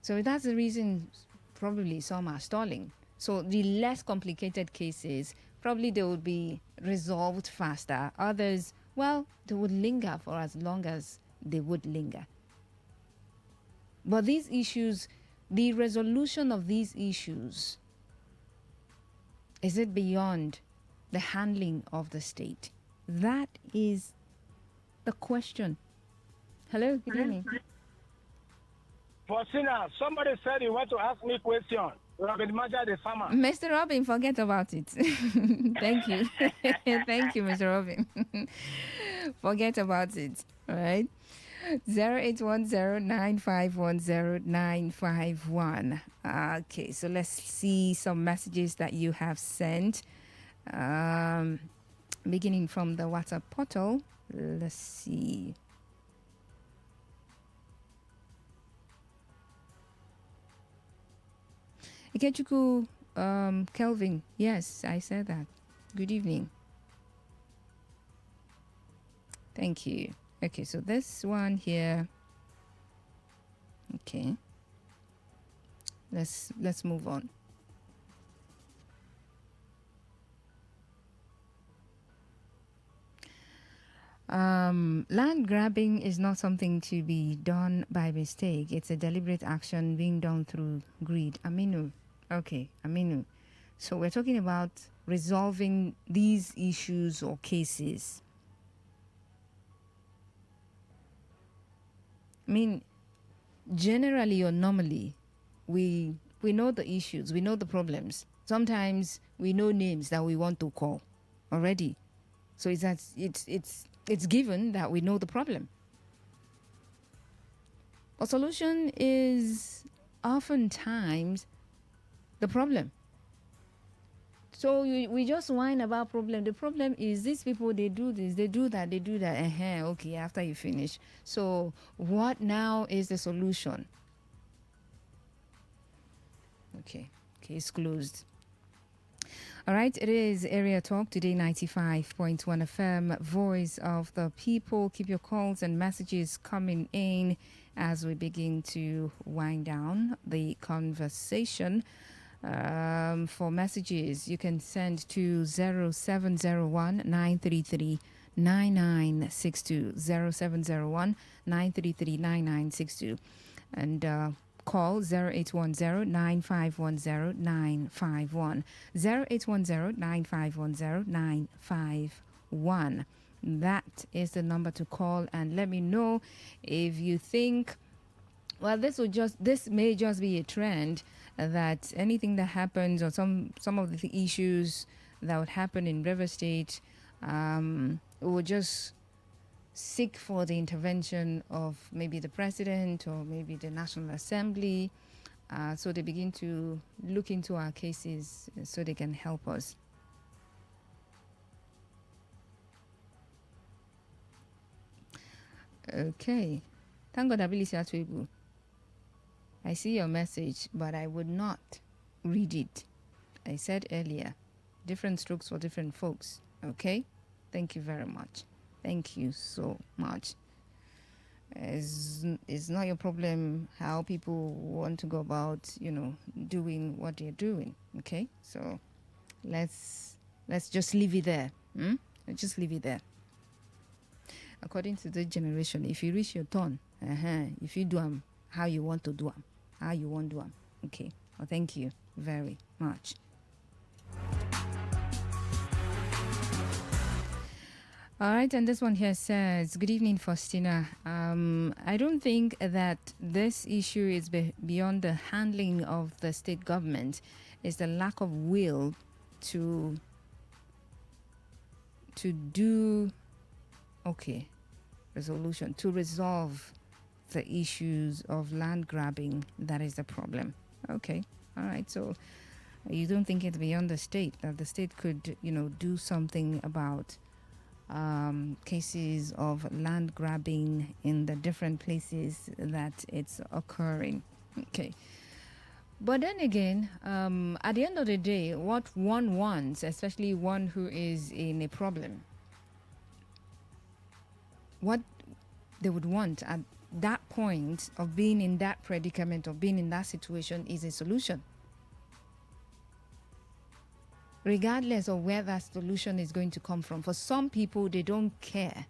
So that's the reason probably some are stalling. So the less complicated cases, probably they would be resolved faster. Others, well, they would linger for as long as they would linger. But these issues, the resolution of these issues, is it beyond the handling of the state? That is the question. Hello, good evening. Faustina, somebody said you want to ask me a question. Robin Maja, the farmer. Mr. Robin, forget about it. Thank you. Thank you, Mr. Robin. Forget about it. All right. 0810-9510951. Okay, so let's see some messages that you have sent. Beginning from the WhatsApp portal, Let's see. Ikechuku, Kelvin. Yes, I said that. Good evening. Thank you. Okay, so this one here. Okay. Let's move on. Land grabbing is not something to be done by mistake. It's a deliberate action being done through greed. Aminu. Okay, Aminu. So we're talking about resolving these issues or cases. I mean, generally or normally, we know the issues, we know the problems. Sometimes we know names that we want to call already. So it's given that we know the problem. A solution is oftentimes the problem. So we just whine about problem. The problem is these people, they do this, they do that, they do that. Okay, after you finish. So what now is the solution? Okay, case closed. All right, it is Area Talk, Today 95.1 FM, Voice of the People. Keep your calls and messages coming in as we begin to wind down the conversation. For messages, you can send to 0701 933 9962, 0701 933 9962, and call 0810-9510-951, 0810-9510-951. That is the number to call, and let me know if you think, well, this may just be a trend, that anything that happens or some of the issues that would happen in River State will just seek for the intervention of maybe the president or maybe the National Assembly. So they begin to look into our cases so they can help us. Okay. Thank God, Abilisi Atwebu. I see your message, but I would not read it. I said earlier, different strokes for different folks. Okay? Thank you very much. Thank you so much. It's not your problem how people want to go about, doing what they're doing. Okay? So let's just leave it there. Let's just leave it there. According to the generation, if you reach your turn, if you do them how you want to do them, how you want to do them. Okay. Well, thank you very much. All right, and this one here says, good evening, Faustina. I don't think that this issue is beyond the handling of the state government. It's the lack of will to do, resolution, to resolve the issues of land grabbing. That is the problem. Okay, all right, so you don't think it's beyond the state, that the state could, do something about cases of land grabbing in the different places that it's occurring. Okay. But then again, at the end of the day, what one wants, especially one who is in a problem, what they would want at that point of being in that predicament, of being in that situation, is a solution. Regardless of where that solution is going to come from. For some people, they don't care.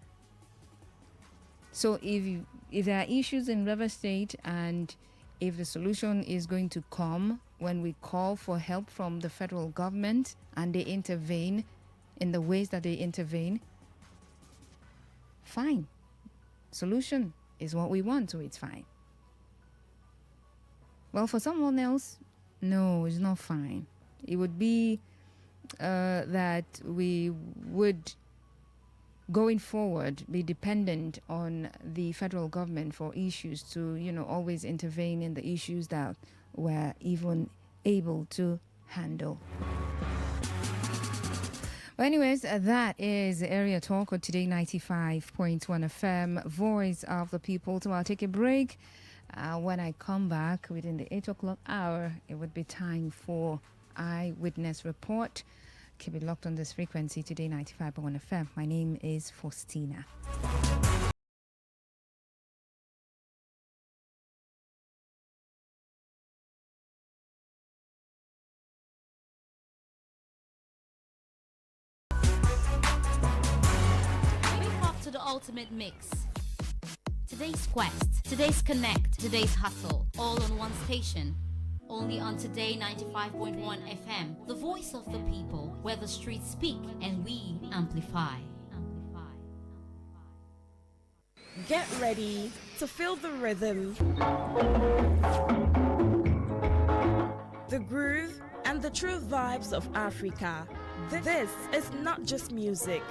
So if there are issues in River State, and if the solution is going to come when we call for help from the federal government and they intervene in the ways that they intervene, fine. Solution is what we want, so it's fine. Well, for someone else, no, it's not fine. It would be that we would, going forward, be dependent on the federal government for issues to, always intervene in the issues that we're even able to handle. Well, anyways, that is Area Talk on Today 95.1 FM, Voice of the People. So I'll take a break. When I come back within the 8 o'clock hour, it would be time for Eyewitness Report. Keep it locked on this frequency, Today 95.1 FM. My name is Faustina. Wake up to the ultimate mix. Today's quest, today's connect, today's hustle, all on one station. Only on Today 95.1 FM, the voice of the people, where the streets speak and we amplify. Get ready to feel the rhythm, the groove, and the true vibes of Africa. This is not just music,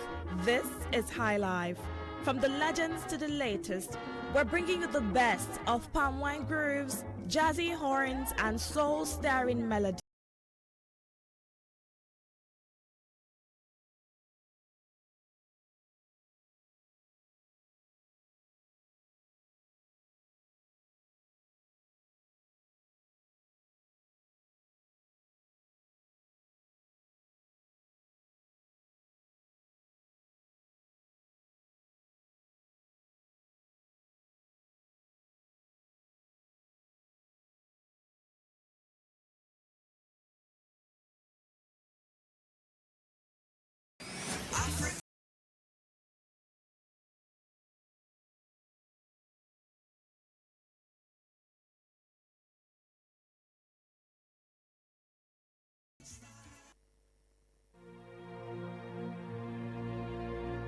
this is high life. From the legends to the latest, we're bringing you the best of palm wine grooves, jazzy horns, and soul-stirring melodies.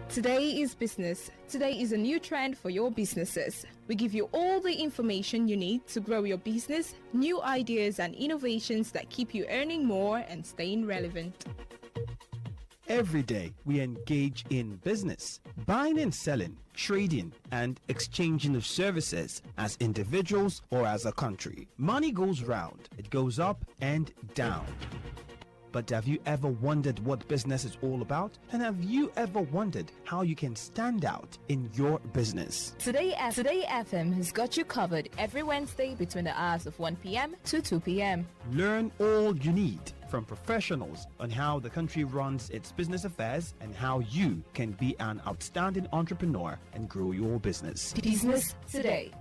Today is business. Today is a new trend for your businesses. We give you all the information you need to grow your business, new ideas and innovations that keep you earning more and staying relevant. Every day, we engage in business, buying and selling, trading, and exchanging of services as individuals or as a country. Money goes round, it goes up and down. But have you ever wondered what business is all about? And have you ever wondered how you can stand out in your business? Today FM has got you covered every Wednesday between the hours of 1 p.m. to 2 p.m. Learn all you need from professionals on how the country runs its business affairs and how you can be an outstanding entrepreneur and grow your business. Business Today.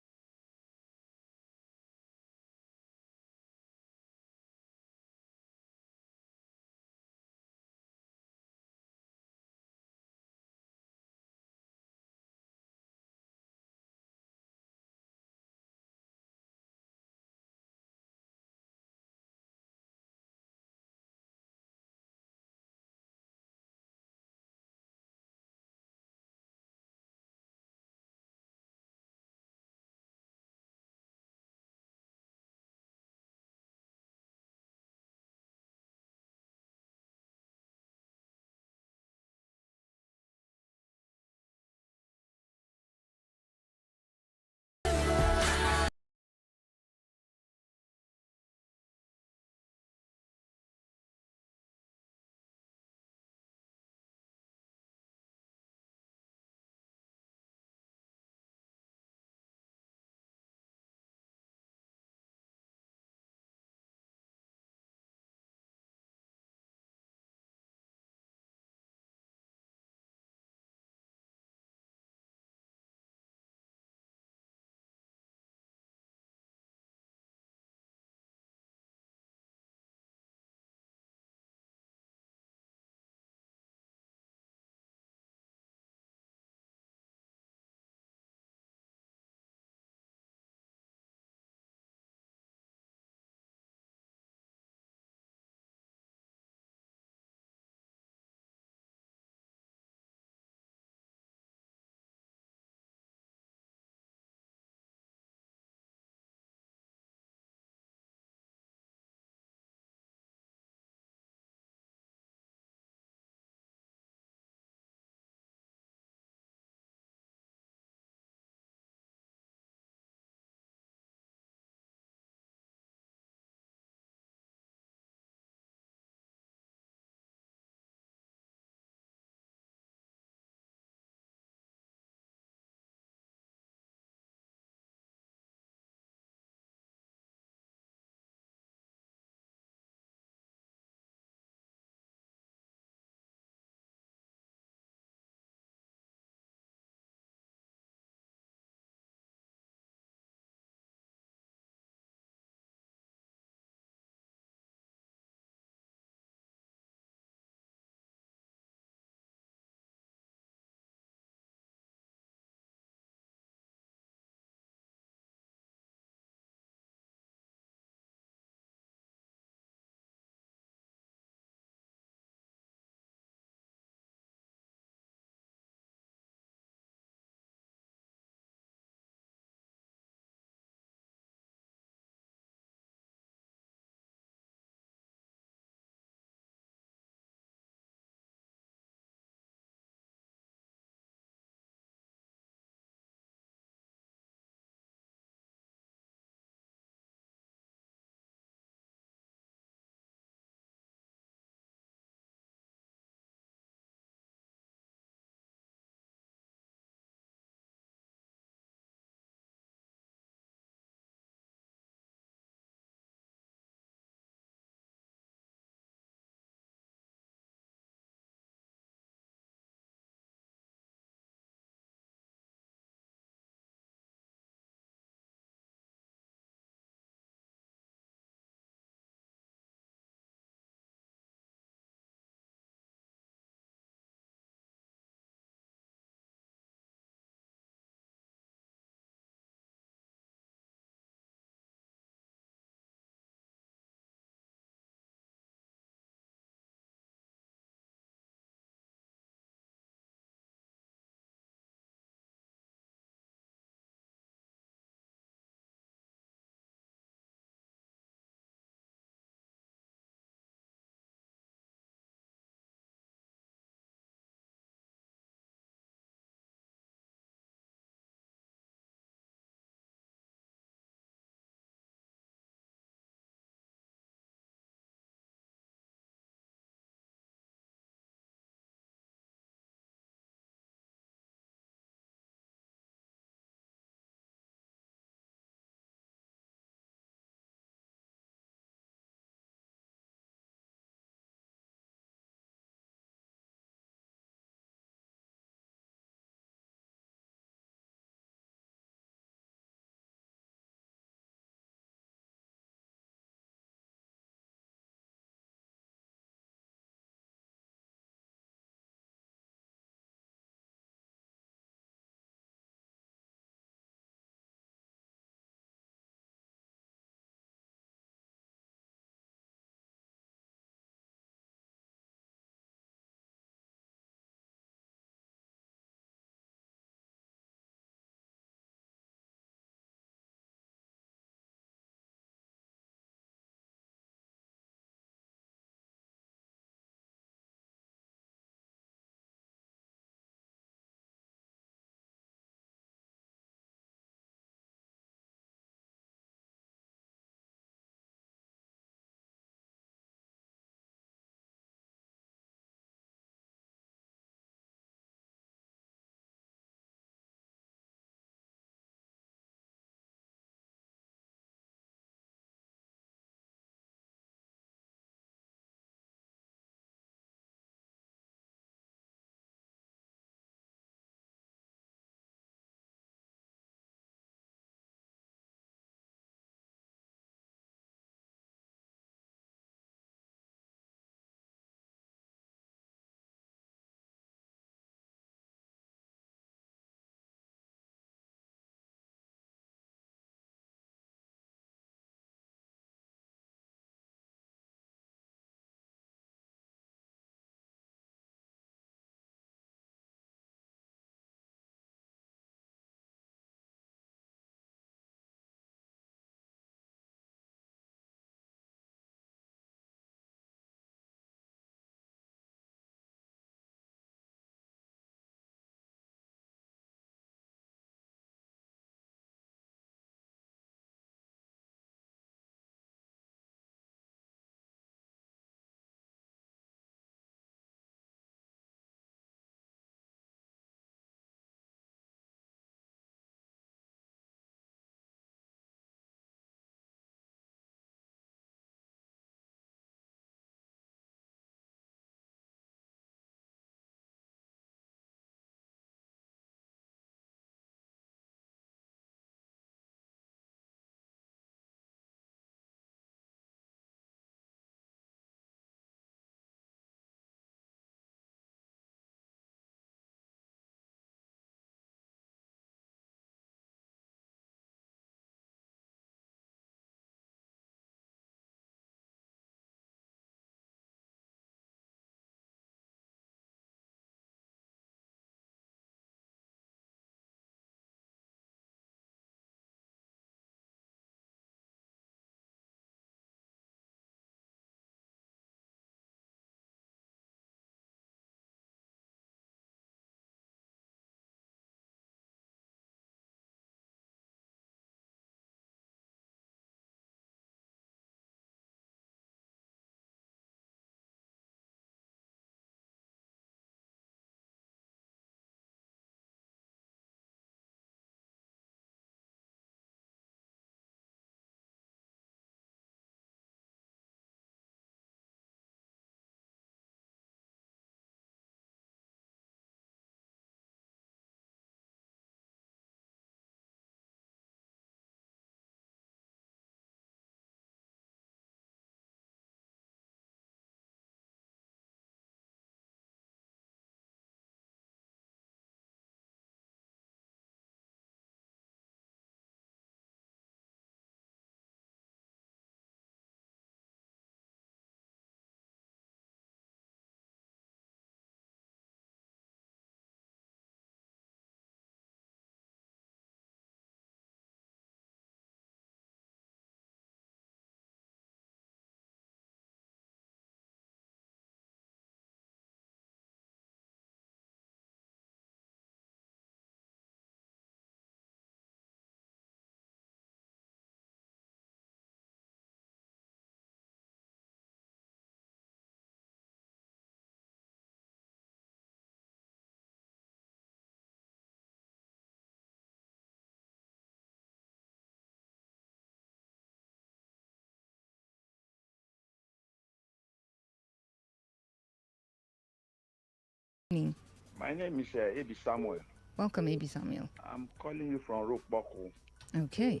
My name is Abi Samuel. Welcome, A.B. Samuel. I'm calling you from Rukboko. Okay.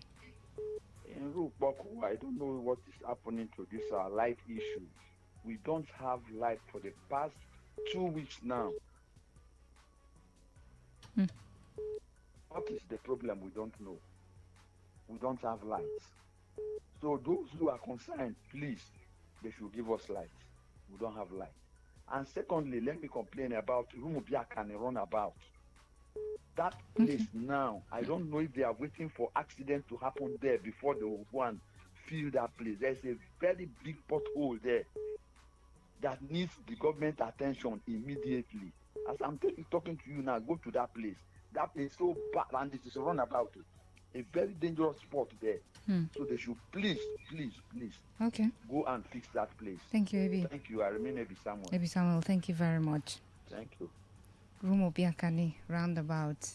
In Rukboko, I don't know what is happening to this light issue. We don't have light for the past 2 weeks now. What is the problem? We don't know. We don't have lights. So those who are concerned, please, they should give us light. We don't have light. And secondly, let me complain about Rumubiak and Runabout. That place now, I don't know if they are waiting for accident to happen there before they will go and fill that place. There's a very big pothole there that needs the government attention immediately. As I'm talking to you now, go to that place. That place is so bad, and it is a runabout. A very dangerous spot there. So they should please okay, go and fix that place. Thank you, Ebi. Thank you. I remain Ebi Samuel. Ebi Samuel, thank you very much. Thank you. Rumobiakani roundabout.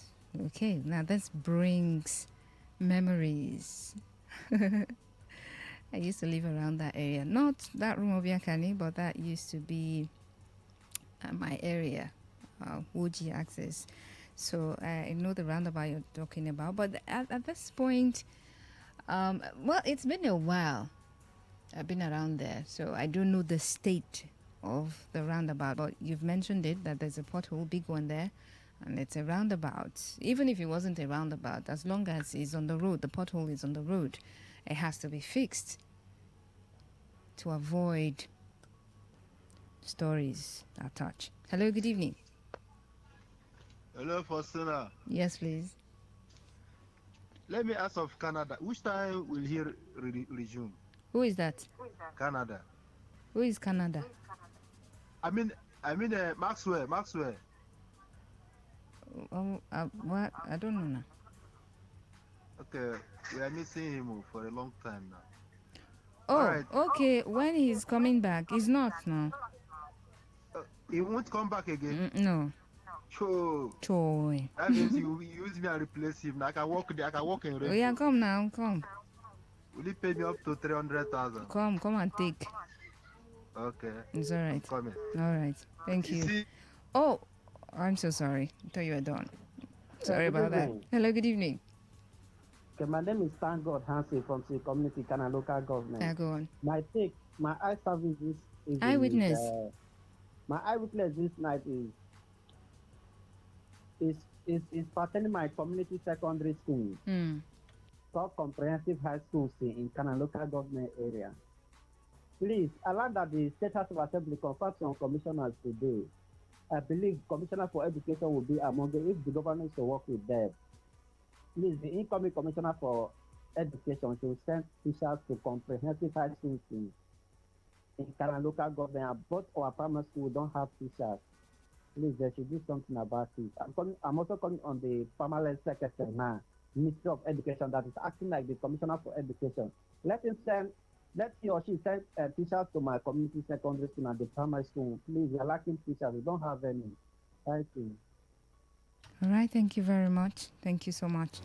Okay, now this brings memories. I used to live around that area. Not that Rumobiakani, but that used to be my area, Wuji access. So I know the roundabout you're talking about. But at this point, well, it's been a while. I've been around there, so I don't know the state of the roundabout. But you've mentioned it, that there's a pothole, big one there, and it's a roundabout. Even if it wasn't a roundabout, as long as it's on the road, the pothole is on the road, it has to be fixed to avoid stories attached. Hello, good evening. Hello, Faustina. Yes, please. Let me ask of Canada. Which time will he resume? Who is that? Canada. Who is Canada? I mean, Maxwell. What? I don't know now. Okay, we are missing him for a long time now. Oh, right. Okay. When he's coming back, he's not now. He won't come back again. No. Choi. That means you use me and replace him. I can walk in Oh, yeah, come now, come. Will you pay me up to 300,000? Come and take. Okay. It's all right. I'm coming. All right. Thank you. Oh, I'm so sorry. I thought you were done. Sorry about that. Hello, good evening. Okay, my name is Thank God Hansi from the community Canada local government. Yeah, go on. My eye service is eyewitness. My eyewitness this night is pertaining my community secondary school. Called Comprehensive High School in Canada local government area. Please allow that the State House of Assembly confirm some commissioners today. I believe Commissioner for Education will be among them if the government should work with them. Please, the incoming Commissioner for Education should send officials to Comprehensive High Schools in Canada local government. Both our primary schools don't have teachers. Please, they should do something about it. I'm also calling on the permanent secretary now, Ministry of Education, that is acting like the Commissioner for Education. Let he or she send teachers to my community secondary school and the primary school. Please, we are lacking teachers. We don't have any. Thank you. All right. Thank you very much. Thank you so much.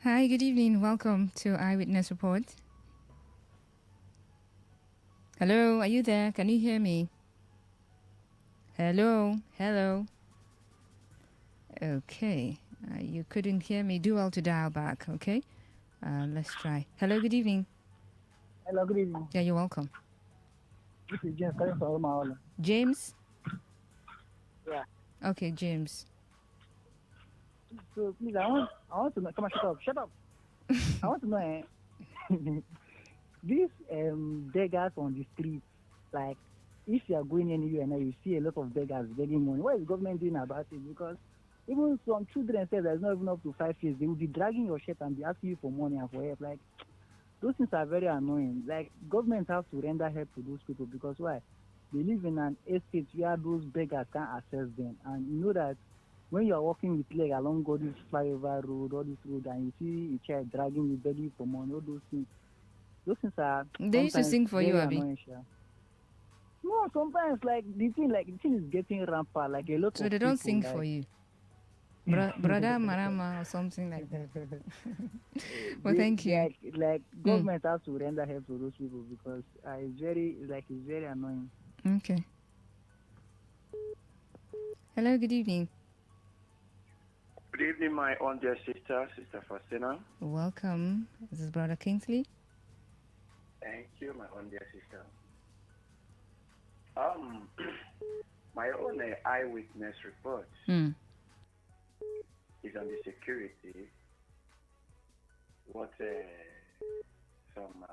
Hi, good evening. Welcome to Eyewitness Report. Hello, are you there? Can you hear me? Hello. Okay, you couldn't hear me. Do well to dial back, okay? Let's try. Hello, good evening. Hello, good evening. Yeah, you're welcome. This is James calling from Omaha. James? Yeah. Okay, James. So please, I want to know. Come on, shut up. I want to know these beggars on the streets. Like, if you are going anywhere now, you see a lot of beggars begging money. What is the government doing about it? Because even some children say there's not even up to 5 years, they will be dragging your shirt and be asking you for money and for help. Like, those things are very annoying. Like, government has to render help to those people because why? They live in an estate where those beggars can't access them, and you know that. When you are walking with leg along all this flyover road, all this road, and you see a child dragging you, begging for money, all those things are. They used to sing for you, Abby. No, sometimes the thing is getting rampant, like a lot. So they don't sing for you. Brother Marama or something like that. Well, thank you. Like government has to render help to those people because it's very annoying. Okay. Hello, good evening. Good evening, my own dear sister, Sister Faustina. Welcome. This is Brother Kingsley. Thank you, my own dear sister. My own eyewitness report is on the security. What some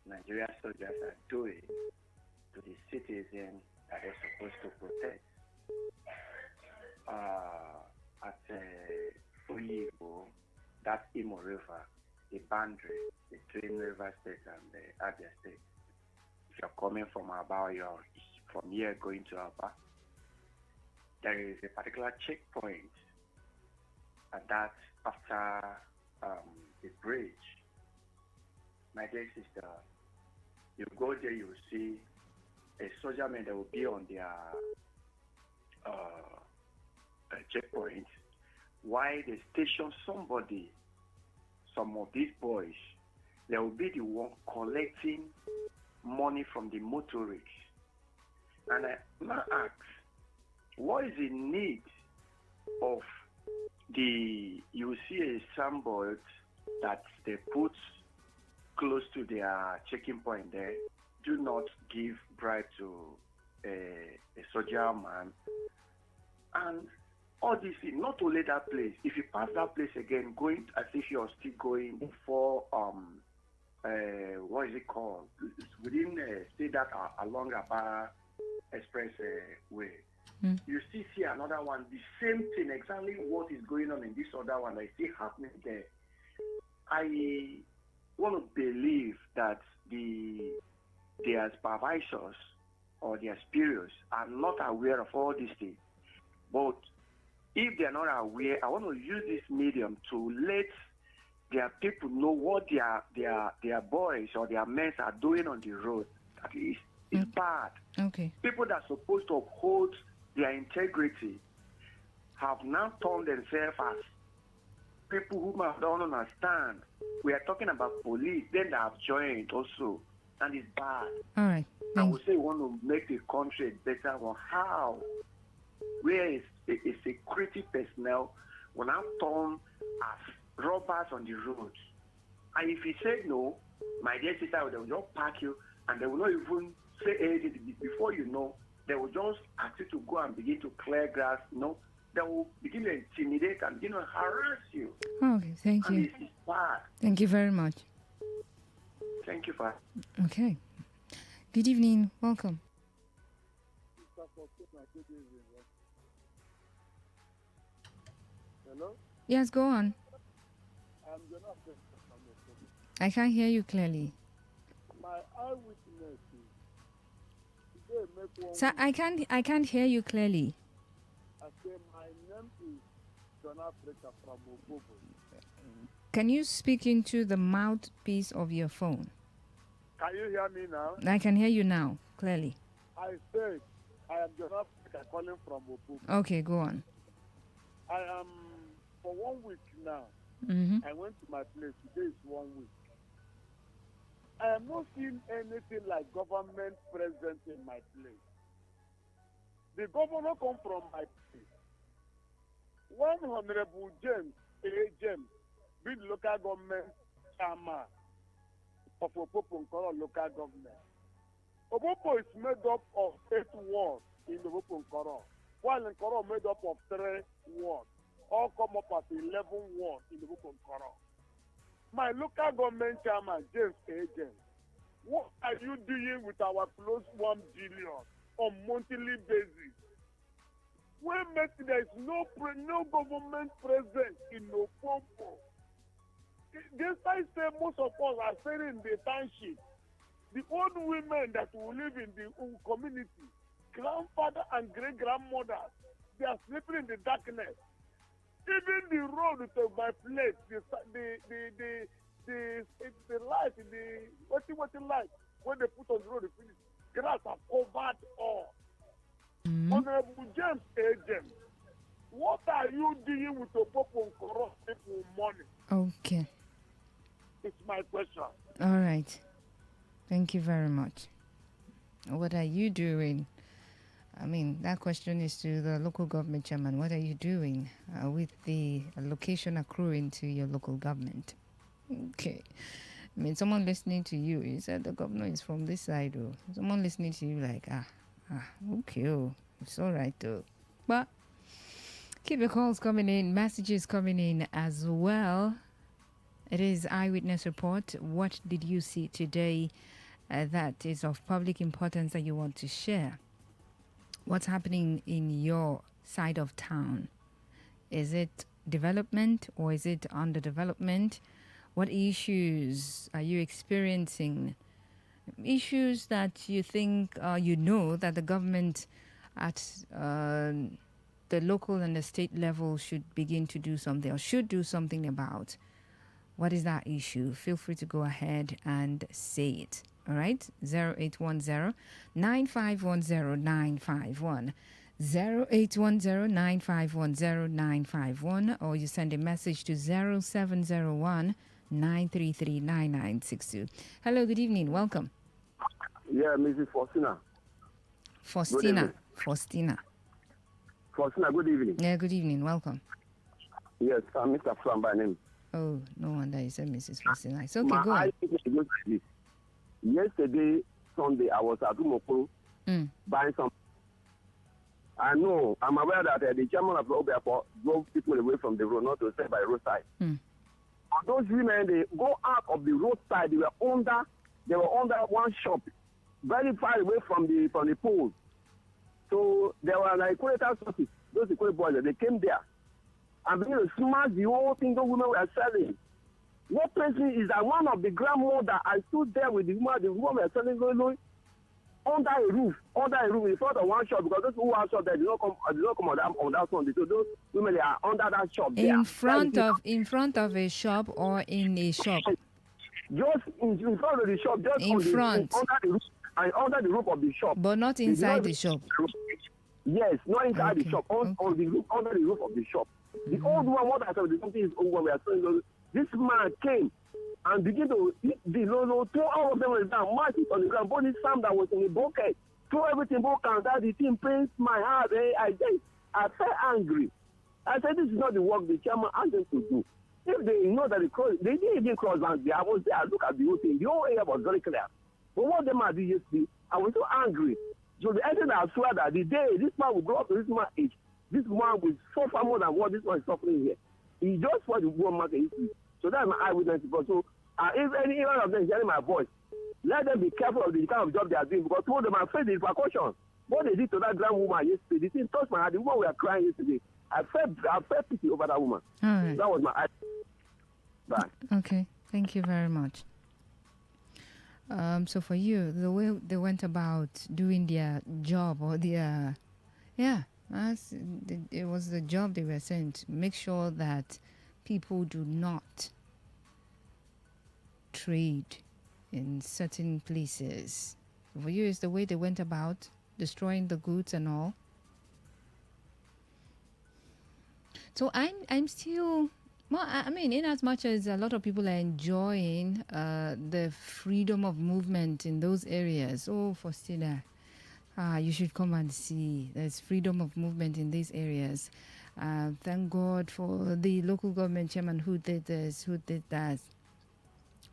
Nigerian soldiers are doing to the citizens that they're supposed to protect. At Oyibo, that Imo River, the boundary between River State and the Abia State. If you're coming from Aba, you're from here going to Aba, there is a particular checkpoint, and that's after the bridge. My dear sister, you go there, you will see a soldierman that will be on their checkpoint. Why they station somebody, some of these boys, they will be the one collecting money from the motorists. And I now ask, what is the need of you see a signboard that they put close to their checking point there, do not give bribe to a soldier man. And all this is not only that place. If you pass that place again, going as if you're still going before what is it called? Within say that along Aba Express way. You still see another one, the same thing, exactly what is going on in this other one, I see happening there. I want to believe that their supervisors or their superiors are not aware of all these things. But if they're not aware, I want to use this medium to let their people know what their boys or their men are doing on the road. At least it's bad. Okay. People that are supposed to uphold their integrity have now turned themselves as people who don't understand. We are talking about police, then they have joined also, and it's bad. All right. I would say we want to make the country a better one. How? Where is a security personnel will now turn as robbers on the roads? And if you say no, my dear sister, they will just park you and they will not even say anything. Before you know, they will just ask you to go and begin to clear grass. No, they will begin to intimidate and begin to harass you. Okay, thank you. And it's bad. Thank you very much. Thank you, Father. Okay. Good evening. Welcome. Hello? Yes, go on. I can't hear you clearly. My eyewitness is Sir, I can't hear you clearly. I say my name is John Africa from Obobo. Can you speak into the mouthpiece of your phone? Can you hear me now? I can hear you now, clearly. I said I am John Africa calling from Obobo. Okay, go on. I am for 1 week now. I went to my place. Today is 1 week. I am not seeing anything like government present in my place. The governor come from my place. One Honorable James A. James, being local government chairman of Opopo Nkoro local government. Opopo is made up of 8 wards in the Opopo Nkoro, while Nkoro made up of 3 wards. All come up as 11 wards in the Opopo Nkoro. My local government chairman, James A. James, what are you doing with our close 1 billion on monthly basis? When there is no government present in Opopo. Despite say most of us are staying in the township, the old women that will live in the community, grandfather and great grandmothers, they are sleeping in the darkness. Even the road to my place, the light, the light, when they put on the road, grass have covered all. Honorable James A. James, What are you doing with the people and corrupt people money? Okay. It's my question. All right. Thank you very much. What are you doing? I mean, that question is to the local government chairman. What are you doing with the allocation accruing to your local government? Okay. I mean, someone listening to you said the governor is from this side. Oh. Someone listening to you like, okay, oh, it's all right, though. But keep your calls coming in, messages coming in as well. It is Eyewitness Report. What did you see today that is of public importance that you want to share? What's happening in your side of town? Is it development or is it underdevelopment? What issues are you experiencing? Issues that you think, you know, that the government at the local and the state level should begin to do something or should do something about. What is that issue? Feel free to go ahead and say it. All right? 0810-9510-951. 0810-9510-951, or you send a message to 0701-933-9962. Hello, good evening. Welcome. Yeah, Mrs. Faustina. Faustina, good evening. Yeah, good evening. Welcome. Yes, I'm Mr. Flam by name. Oh, no wonder you said Mrs. Faustina. It's okay, My go on. goes like this. Yesterday, Sunday, I was at Umoko buying some. I know, I'm aware that the chairman of the Airport drove people away from the road, not to stay by the roadside. Those women, they go out of the roadside. They were under one shop, very far away from the poles. So there were like equator sources, those equator boys. They came there and began to smash the whole thing those women were selling. What pains me is that one of the grandmother, I stood there with the woman were selling under a roof in front of one shop, because those who are shop, they did not come on that Sunday. So those women, they are under that shop there. In front of a shop or in a shop? Just in front of the shop, just in front. Under the roof of the shop. But not inside the shop. Yes, not inside the shop, on the roof, under the roof of the shop. The old one, what I said, something is over. We are saying this man came and began to eat the lolo, throw all of them down, march it on the ground, body Sam that was in the bucket, throw everything back, and that the thing pains my heart. I felt angry. I said, this is not the work the chairman asked them to do. If they know that they didn't even cross land there, I was there, I look at the whole thing. The whole area was very clear. But what them are doing yesterday, I was so angry. So the essence, I swear that the day this man will grow up to this man's age, this man will suffer more than what this one is suffering here. He just for the one market history. So that's my eyewitness. So if any one of them is hearing my voice, let them be careful of the kind of job they are doing, because two of them are facing the repercussions. What they did to that grand woman yesterday, the thing touched my heart. The woman we were crying yesterday, I felt pity over that woman. All right. That was my eye. Bye. Okay. Thank you very much. So for you, the way they went about doing their job or their, it was the job they were sent. Make sure that people do not trade in certain places. For you, it's the way they went about destroying the goods and all. So I'm still. Well, I mean, in as much as a lot of people are enjoying the freedom of movement in those areas. Oh, Faustina, you should come and see. There's freedom of movement in these areas. Thank God for the local government chairman who did this, who did that.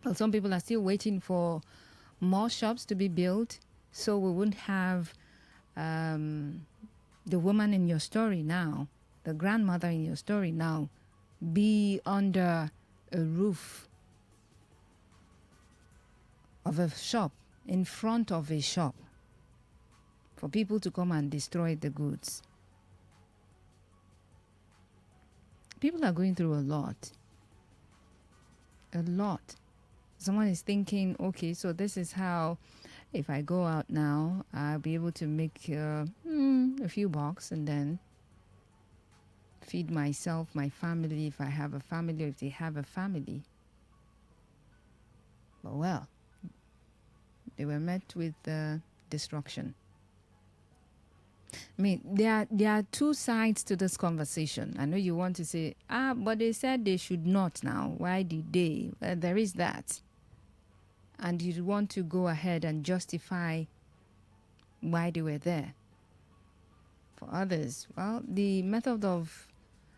Well, some people are still waiting for more shops to be built, so we wouldn't have the woman in your story now, the grandmother in your story now, be under a roof of a shop, in front of a shop, for people to come and destroy the goods. People are going through a lot. A lot. Someone is thinking, okay, so this is how, if I go out now, I'll be able to make a few bucks and then feed myself, my family, if I have a family, or if they have a family. But well, they were met with destruction. I mean, there are two sides to this conversation. I know you want to say, but they said they should not now. Why did they? There is that. And you want to go ahead and justify why they were there. For others, well, the method of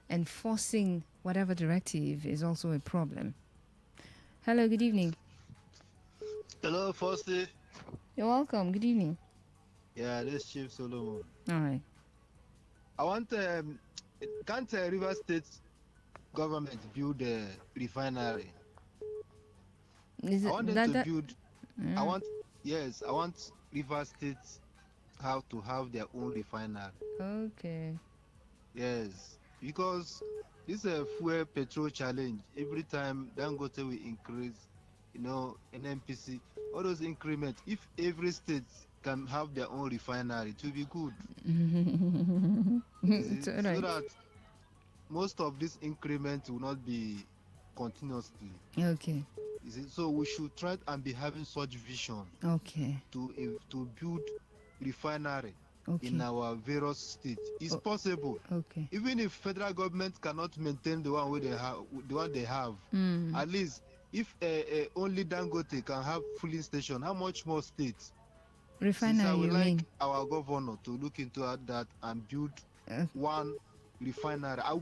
enforcing whatever directive is also a problem. Hello, good evening. Hello, Fosti. You're welcome. Good evening. Yeah, this is Chief Solomon. All right. I want can't River State government build a refinery? Is I it want them that to build. Mm. I want River State to have their own refinery. Okay. Yes, because this is a fuel petrol challenge. Every time Dangote will increase, NNPC, all those increments. If every state can have their own refinery, it will be good. So that most of this increment will not be continuously. Okay. So we should try and be having such vision. Okay. To build refinery Okay. in our various states. It's possible. Okay. Even if federal government cannot maintain the one they have, at least if only Dangote can have filling station, how much more states? Refinery, Since I would like mean? our governor to look into that and build one refinery. I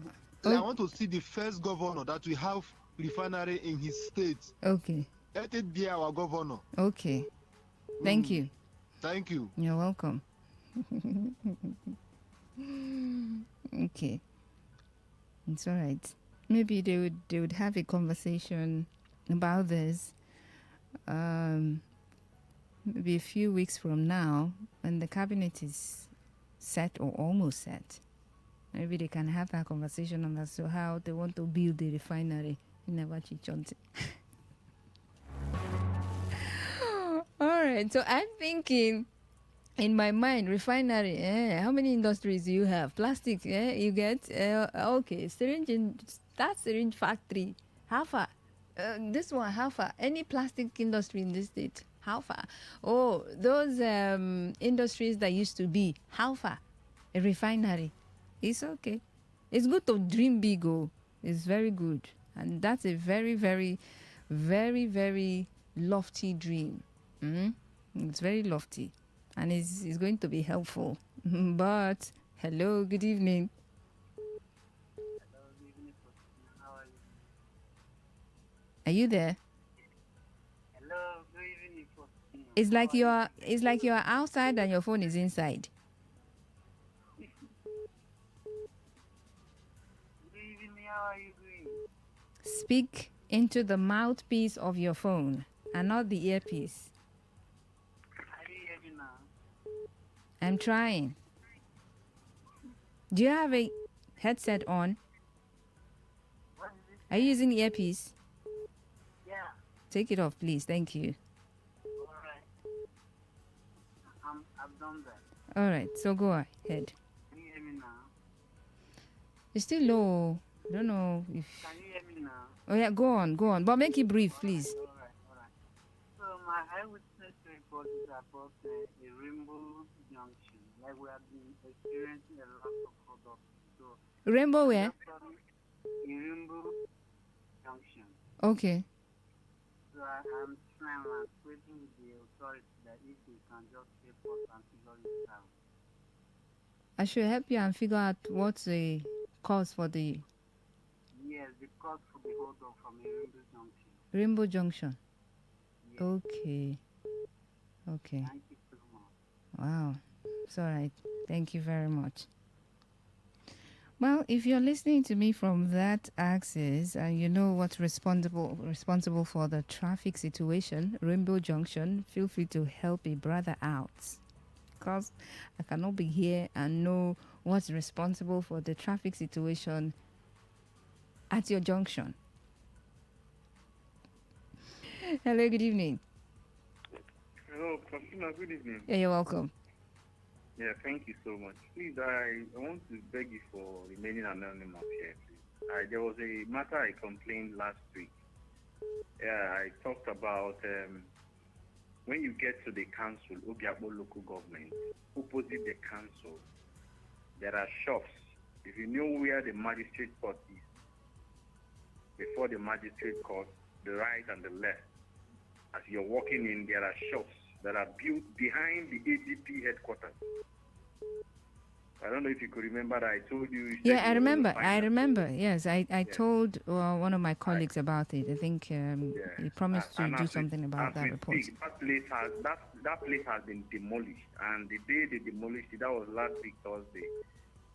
want to see the first governor that will have refinery in his state. Okay. Let it be our governor. Okay. Thank you. Thank you. You're welcome. Okay. It's all right. Maybe they would have a conversation about this maybe a few weeks from now when the cabinet is set or almost set. Maybe they can have that conversation on as to how they want to build the refinery in Awachichonte. All right, so I'm thinking in my mind, refinery, how many industries do you have? Plastic, you get, okay, that syringe factory, how far? This one, how far? Any plastic industry in this state, how far? Oh, those industries that used to be, how far? A refinery. It's okay. It's good to dream big, it's very good. And that's a very, very, very, very lofty dream. It's very lofty. And it's going to be helpful. But, hello, good evening. Hello, good evening. How are you? Are you there? Hello, good evening. It's like you are outside and your phone is inside. Good evening. How are you doing? Speak into the mouthpiece of your phone and not the earpiece. Are you hear me now? I'm trying. Do you have a headset on? Are you using the earpiece? Yeah. Take it off, please. Thank you. All right. I've done that. All right, so go ahead. Can you hear me now? It's still low. I don't know if... Can you hear me now? Oh, yeah, go on. But make it brief, please. All right. So my eyewitness report is about a rainbow junction. Like we have been experiencing a lot of products. So Rainbow where? In Rainbow junction. Okay. So I'm trying and waiting with the authorities that if they can just help us and figure it out. I should help you and figure out what's the cause for the... Yes, the cause for the hold up from a Rainbow junction. Rainbow Junction. Yes. Okay. Thank you so much. Wow. It's all right. Thank you very much. Well, if you're listening to me from that axis and you know what's responsible for the traffic situation, Rainbow Junction, feel free to help a brother out. Because I cannot be here and know what's responsible for the traffic situation at your junction. Hello, good evening. Hello, Christina, good evening. Yeah, you're welcome. Yeah, thank you so much. Please, I want to beg you for remaining anonymous here, please. There was a matter I complained last week. I talked about when you get to the council, Obiakpo local government, opposite the council, there are shops. If you know where the magistrate court is, before the magistrate court, the right and the left, as you're walking in, there are shops that are built behind the ADP headquarters. I don't know if you could remember that I told you. Yeah, I remember. Yes, I told one of my colleagues about it. I think he promised to do something about that report. That place has been demolished, and the day they demolished it, that was last week Thursday.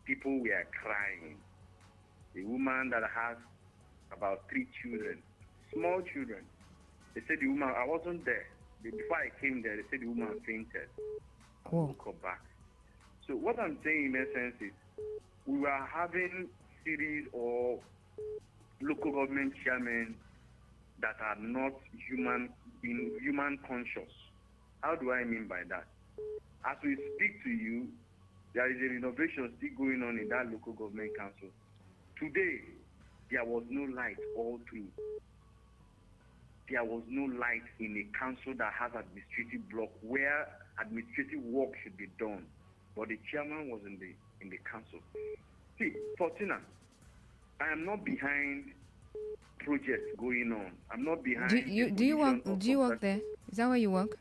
People were crying. The woman that has about 3 children, small children. They said the woman. I wasn't there. Before I came there, they said the woman fainted. I woke her back. So what I'm saying in essence is, we were having cities or local government chairmen that are not human conscious. How do I mean by that? As we speak to you, there is a renovation still going on in that local government council. Today, there was no light all through. There was no light in a council that has administrative block where administrative work should be done. But the chairman was in the council. See, Fortuna, I am not behind projects going on. I'm not behind. Do you work there? Is that where you work?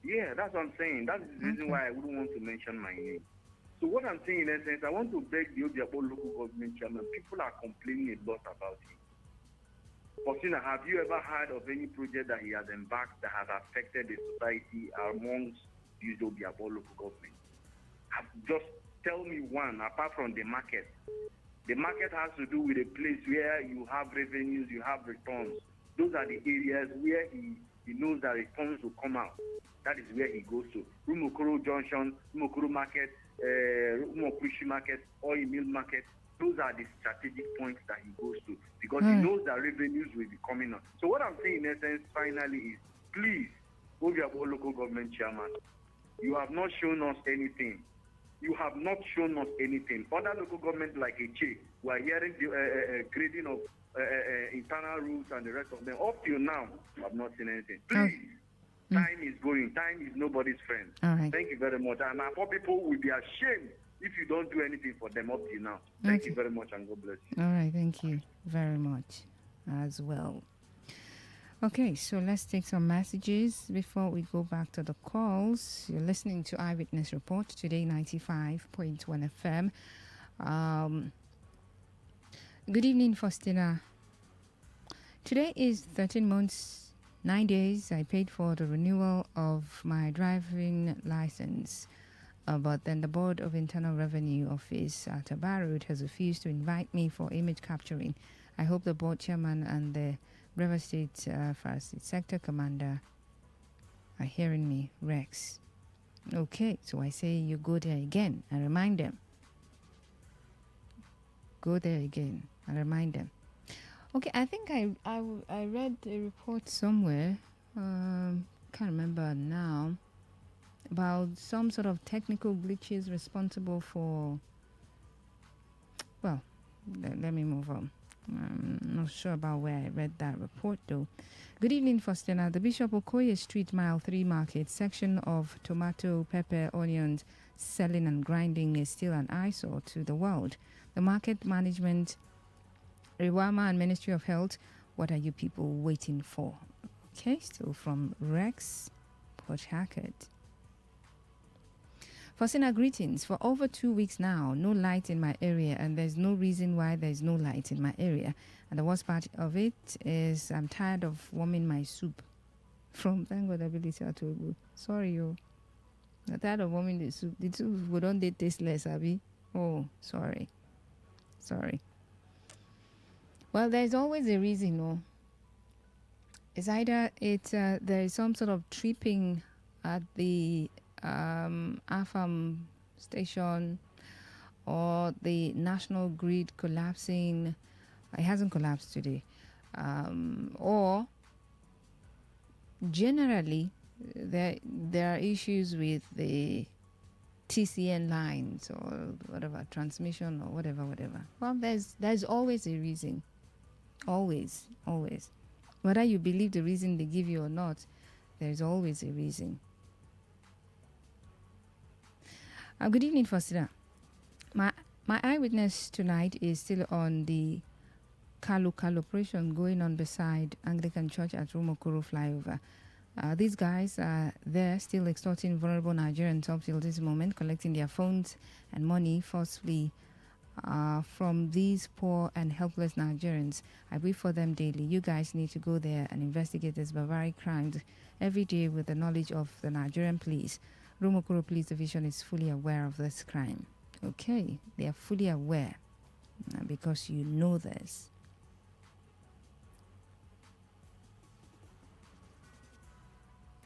Yeah, that's what I'm saying. That's the reason why I wouldn't want to mention my name. So what I'm saying in essence, I want to beg the Obiabo local government chairman. People are complaining a lot about him. Fortuna, have you ever heard of any project that he has embarked that has affected the society amongst the Obiabo local government? Just tell me one, apart from the market. The market has to do with a place where you have revenues, you have returns. Those are the areas where he knows that returns will come out. That is where he goes to. Rumokoro Junction, Rumokoro Market, Rumokrishi Market, Oil Mill Market. Those are the strategic points that he goes to because he knows that revenues will be coming on. So what I'm saying in essence, finally, is please, Obiabo local government chairman, you have not shown us anything. You have not shown us anything. Other local governments like Eche, we are hearing the grading of internal rules and the rest of them. Up till now, I have not seen anything. Please, time is going. Time is nobody's friend. All right. Thank you very much. And our poor people will be ashamed if you don't do anything for them up till now. Thank you very much and God bless you. All right. Thank you very much as well. Okay, so let's take some messages before we go back to the calls. You're listening to Eyewitness Report, Today 95.1 FM. Good evening, Faustina. Today is 13 months, 9 days. I paid for the renewal of my driving license. But then the Board of Internal Revenue Office at Aba Road has refused to invite me for image capturing. I hope the board chairman and the River State First Sector Commander are hearing me, Rex. Okay, so I say you go there again and remind them. Go there again and remind them. Okay, I think I read a report somewhere, can't remember now, about some sort of technical glitches responsible for, well, let me move on. I'm not sure about where I read that report though. Good evening, Faustina. The Bishop Okoye Street Mile 3 Market section of tomato, pepper, onions selling and grinding is still an eyesore to the world. The market management, Rewama and Ministry of Health, what are you people waiting for? Okay, still from Rex, Port Harcourt. Faustina, greetings. For over 2 weeks now, no light in my area, and there's no reason why there's no light in my area. And the worst part of it is I'm tired of warming my soup. From Thank God Ability to sorry, yo. I'm tired of warming the soup. The soup we don't taste less, Abby. Oh, sorry. Well, there's always a reason, no. It's either there is some sort of tripping at the AFAM station or the national grid collapsing. It hasn't collapsed today. Or generally there are issues with the TCN lines or whatever, transmission or whatever. Well, there's always a reason. Always. Whether you believe the reason they give you or not, there's always a reason. Good evening, Faustina. My eyewitness tonight is still on the Kalu operation going on beside Anglican Church at Rumokoro flyover. These guys are there still extorting vulnerable Nigerians up till this moment, collecting their phones and money forcefully from these poor and helpless Nigerians. I wait for them daily. You guys need to go there and investigate these barbaric crimes every day with the knowledge of the Nigerian police. Rumokoro Police Division is fully aware of this crime. Okay, they are fully aware because you know this.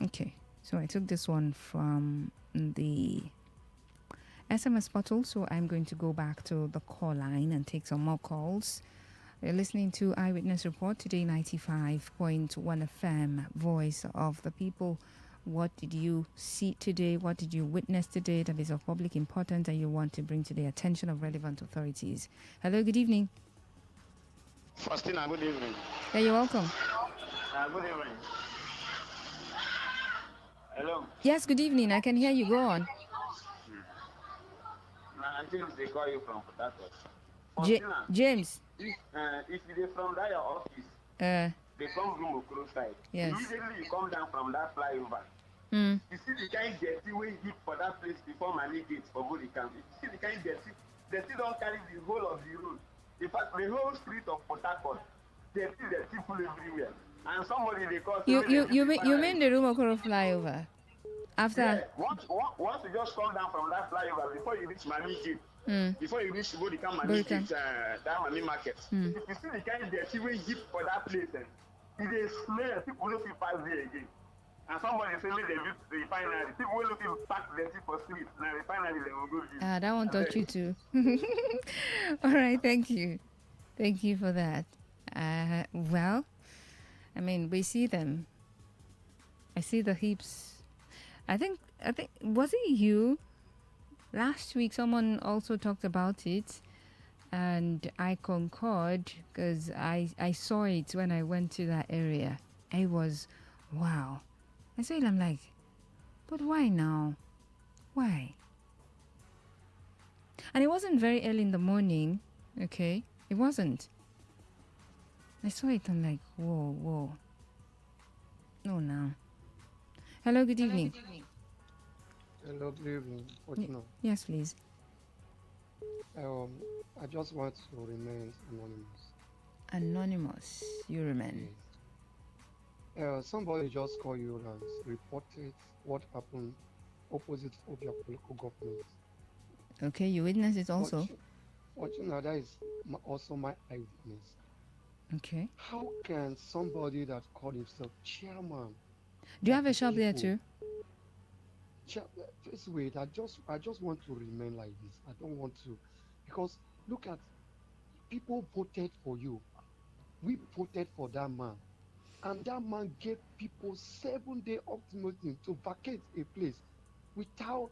Okay, so I took this one from the SMS portal, so I'm going to go back to the call line and take some more calls. You're listening to Eyewitness Report, Today 95.1 FM, Voice of the People. What did you see today? What did you witness today that is of public importance that you want to bring to the attention of relevant authorities? Hello, good evening. Faustina, good evening. Yeah, you're welcome. Good evening. Hello. Yes, good evening. I can hear you. Go on. I think they call you from Port Harcourt. James. If you're from that your office, they come from Okoro side. Yes. Immediately you come down from that flyover. You see the kind dirty way you hit for that place before Mani Gate for Body Camp. You see the kind dirty, they still don't carry the whole of the road. In fact, the whole street of Port Harcourt, they see the people everywhere. And somebody they call You mean the Rumokoro flyover? After once you just come down from that flyover before you reach Mani Gate, before you reach Body Camp Mani Gate, that Mani market, if you see the kind dirty way hit for that place, it is smell, people don't feel pass there again. And somebody say make they build the refinery. People will look at pack dirty for street. Now refinery they will go use. That one touch you too. All right, thank you. Thank you for that. Well, I mean, we see them. I see the heaps. I think was it you? Last week someone also talked about it, and I concurred because I saw it when I went to that area. It was, wow. I saw it, I'm like, but why now? Why? And it wasn't very early in the morning, okay? It wasn't. I saw it, I'm like, whoa. No, now. Hello, good evening. Hello, good evening. Yes, please. I just want to remain anonymous. Anonymous, you remain. Yes. Somebody just called you and reported what happened opposite of your local government. Okay, you witnessed it also? Fortunately, that is also my eyewitness. Okay. How can somebody that called himself chairman? Do you have a shop there too? Just wait. I just want to remain like this. I don't want to, because look at, people voted for you. We voted for that man, and that man gave people 7-day ultimatum to vacate a place without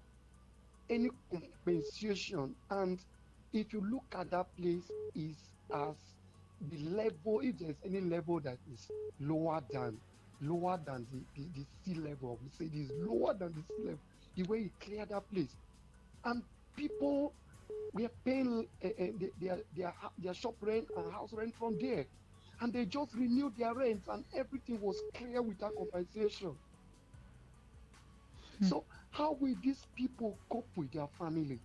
any compensation. And if you look at that place, is as the level, if there's any level that is lower than the sea level, we say it is lower than the sea level, the way he cleared that place. And people were paying their shop rent and house rent from there. And they just renewed their rent and everything was clear without compensation. So how will these people cope with their family?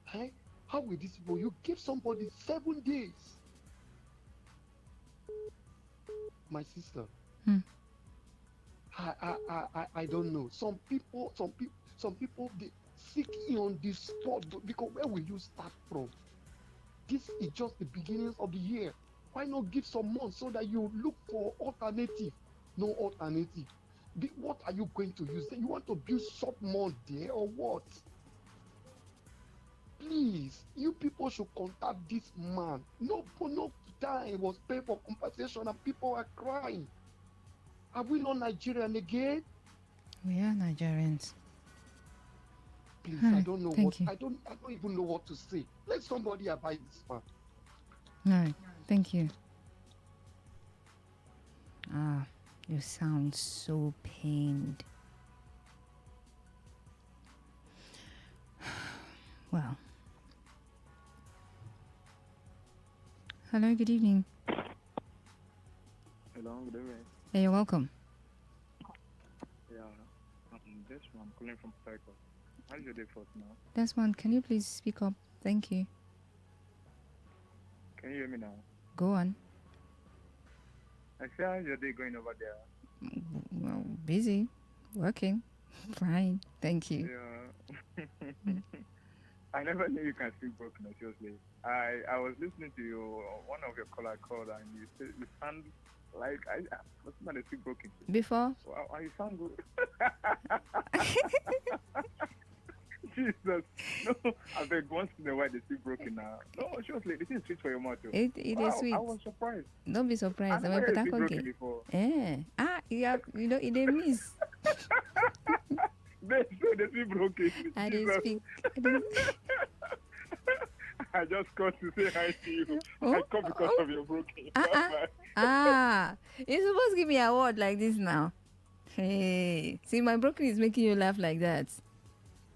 Hey? How will these people, you give somebody 7 days? My sister, I don't know. Some people they seek you on the spot, because where will you start from? This is just the beginnings of the year. Why not give some months so that you look for alternative? No alternative. What are you going to use? You want to build shop mall there or what? Please, you people should contact this man. No time was paid for compensation and people are crying. Are we not Nigerian again? We are Nigerians. Please, I don't know what I don't even know what to say. Let somebody advise this man. No, thank you. You sound so pained. Well, Hello, good evening. Hello, good evening. Hey, you're welcome. Yeah, this one, I'm calling from Cycle. How's your day first now? Desmond, can you please speak up? Thank you. Can you hear me now? Go on. I say, how's your day going over there? Well, busy, working. Fine, thank you. Yeah. I never knew you can speak broken, seriously. I was listening to you, one of your caller called, and you said you sound like I was not a speak broken. Before? Wow, you sound good. Jesus. No, I beg once in a while they speak broken now. No, seriously, this is sweet for your mouth. It is sweet. I was surprised. Don't be surprised. I never heard you speak broken before. You have, it a miss. They speak broken. I didn't speak. I just called to say hi to you. I come because of your broken. You're supposed to give me a word like this now. Hey, see, my broken is making you laugh like that.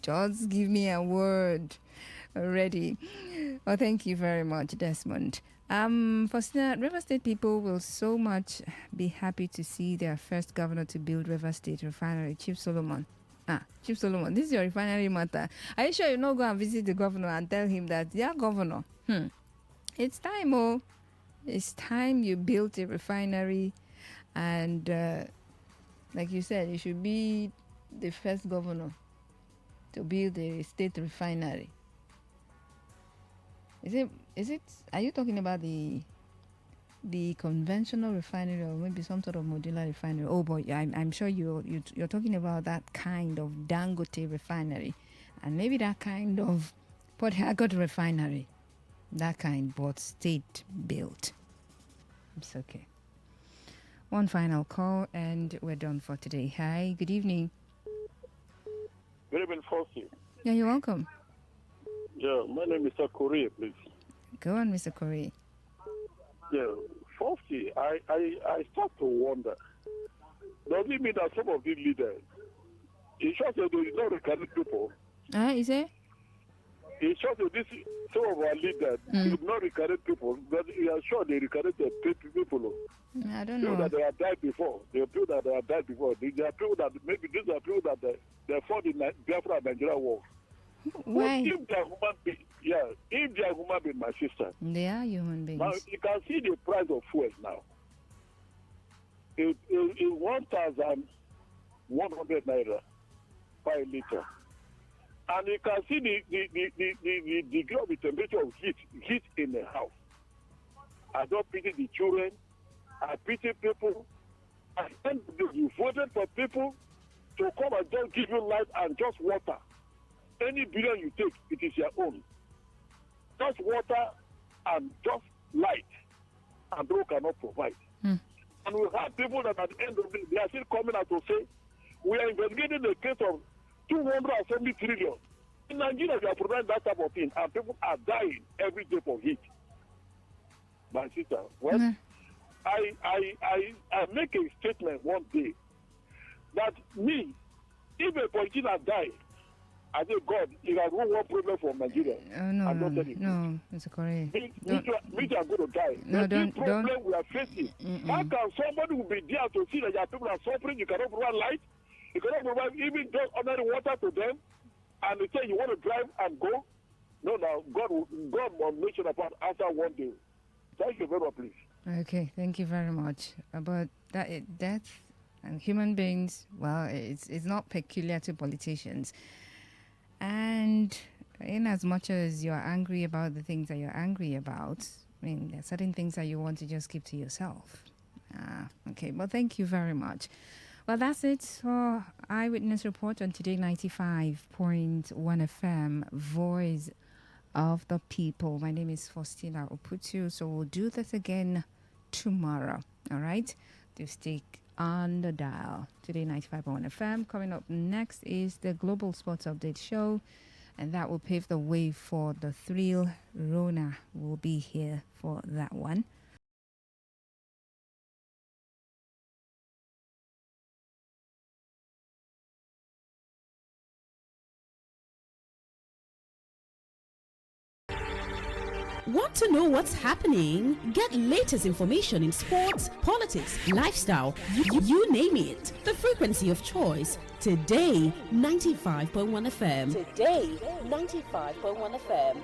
Just give me a word already. Well, thank you very much, Desmond. Faustina, River State people will so much be happy to see their first governor to build River State refinery, Chief Solomon. Chief Solomon, this is your refinery matter. Are you sure you not go and visit the governor and tell him that, yeah, governor, it's time, it's time you built a refinery, and like you said, you should be the first governor to build a state refinery. Is it? Are you talking about the conventional refinery, or maybe some sort of modular refinery? Oh boy, I'm sure you're talking about that kind of Dangote refinery, and maybe that kind of Port Harcourt refinery, that kind, but state built. It's okay. One final call and we're done for today. Hi, good evening. Good evening, Fossey. Yeah, you're welcome. Yeah, my name is Mr. Korea, please. Go on, Mr. Korea. Yeah, Fossey, I start to wonder, does it mean that some of these leaders, it shows that they not recruit people? Is it? It shows that some of our leaders did not recruit people, but we are sure they recruited people. I don't know. People that they have died before. There are people that they have died before. There are people that, maybe these are people that they fought in Biafra and Nigeria war. Why? If they are human beings, if they are human beings, my sister. They are human beings. Now, you can see the price of fuel now. It 1,100 naira per liter. And you can see the degree of the temperature of heat in the house. I don't pity the children. I pity people. And then you voted for people to come and just give you light and just water. Any billion you take, it is your own. Just water and just light. And those cannot provide. And we have people that at the end of the day, they are still coming out to say, we are investigating the case of 270 trillion. In Nigeria, they are providing that type of thing, and people are dying every day for heat. My sister, well, I make a statement one day that me, if a politician die, I say, God, if I want one problem for Nigeria, no, Mr. Korea. Me are going to die. No, this problem we are facing. How can somebody will be there to see that your people are suffering? You cannot provide light. You cannot provide even just ordinary water to them. And they say you want to drive and go. No, God will make sure that answer one day. Thank you very much, please. Okay, thank you very much. But death and human beings, well, it's not peculiar to politicians. And in as much as you're angry about the things that you're angry about, I mean, there are certain things that you want to just keep to yourself. Okay, well, thank you very much. Well, that's it for Eyewitness Report on Today 95.1 FM, Voice of the People. My name is Faustina Oputu, so we'll do this again tomorrow, all right? Do stick on the dial. Today 95.1 FM. Coming up next is the Global Sports Update Show, and that will pave the way for the thrill. Rona will be here for that one. Want to know what's happening? Get latest information in sports, politics, lifestyle, you name it. The frequency of choice. Today 95.1 FM. Today 95.1 FM.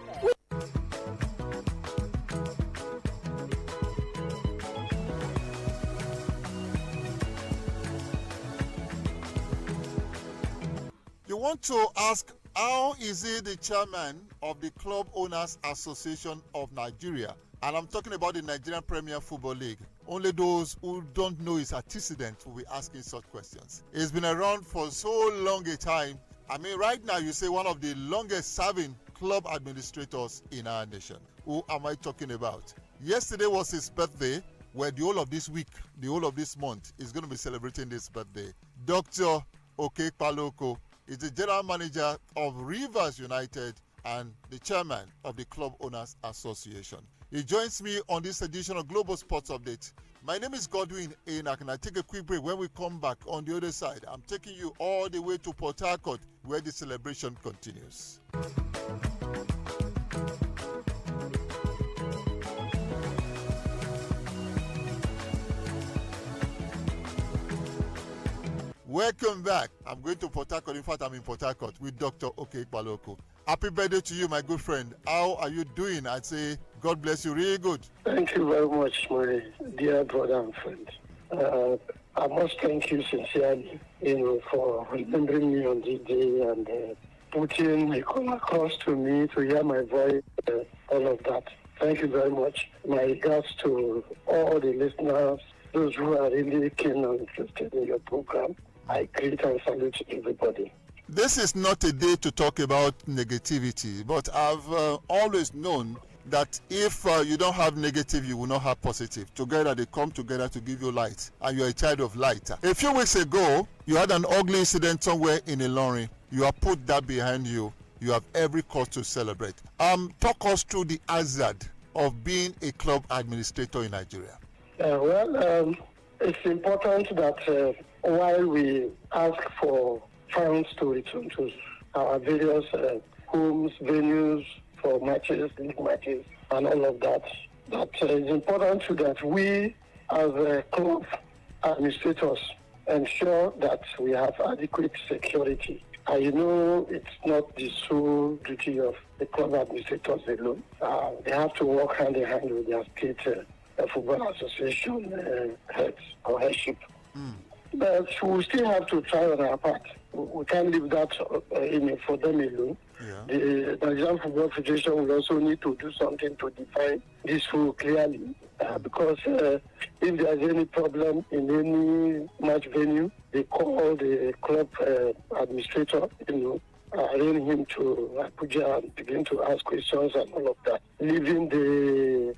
You want to ask, how is he the chairman of the Club Owners Association of Nigeria? And I'm talking about the Nigerian Premier Football League. Only those who don't know his antecedent will be asking such questions. He's been around for so long a time. I mean, right now you say one of the longest serving club administrators in our nation. Who am I talking about? Yesterday was his birthday, where the whole of this week, the whole of this month is going to be celebrating this birthday. Dr. Okekpaloko is the general manager of Rivers United and the chairman of the Club Owners Association. He joins me on this edition of Global Sports Update. My name is Godwin Enoch, and I take a quick break. When we come back on the other side, I'm taking you all the way to Port Harcourt, where the celebration continues. Welcome back. I'm going to Port Harcourt. In fact, I'm in Port Harcourt with Dr. Okekpaloko. Happy birthday to you, my good friend. How are you doing? I'd say God bless you. Really good. Thank you very much, my dear brother and friend. I must thank you sincerely, for remembering me on this day and putting a call across to me to hear my voice, all of that. Thank you very much. My regards to all the listeners, those who are really keen and interested in your program. I greet and salute everybody. This is not a day to talk about negativity, but I've always known that if you don't have negative, you will not have positive. Together, they come together to give you light, and you're a child of light. A few weeks ago, you had an ugly incident somewhere in Ilorin. You have put that behind you. You have every cause to celebrate. Talk us through the hazard of being a club administrator in Nigeria. It's important that while we ask for funds to return to our various homes, venues for matches, league matches, and all of that, it's important that we as club administrators ensure that we have adequate security. I know it's not the sole duty of the club administrators alone. They have to work hand in hand with their state football association heads or headship. But we still have to try on our part. We can't leave that for them alone. Yeah. The Nigerian Football Federation will also need to do something to define this rule clearly. Because if there's any problem in any match venue, they call the club administrator, arrange him to Abuja and begin to ask questions and all of that, leaving the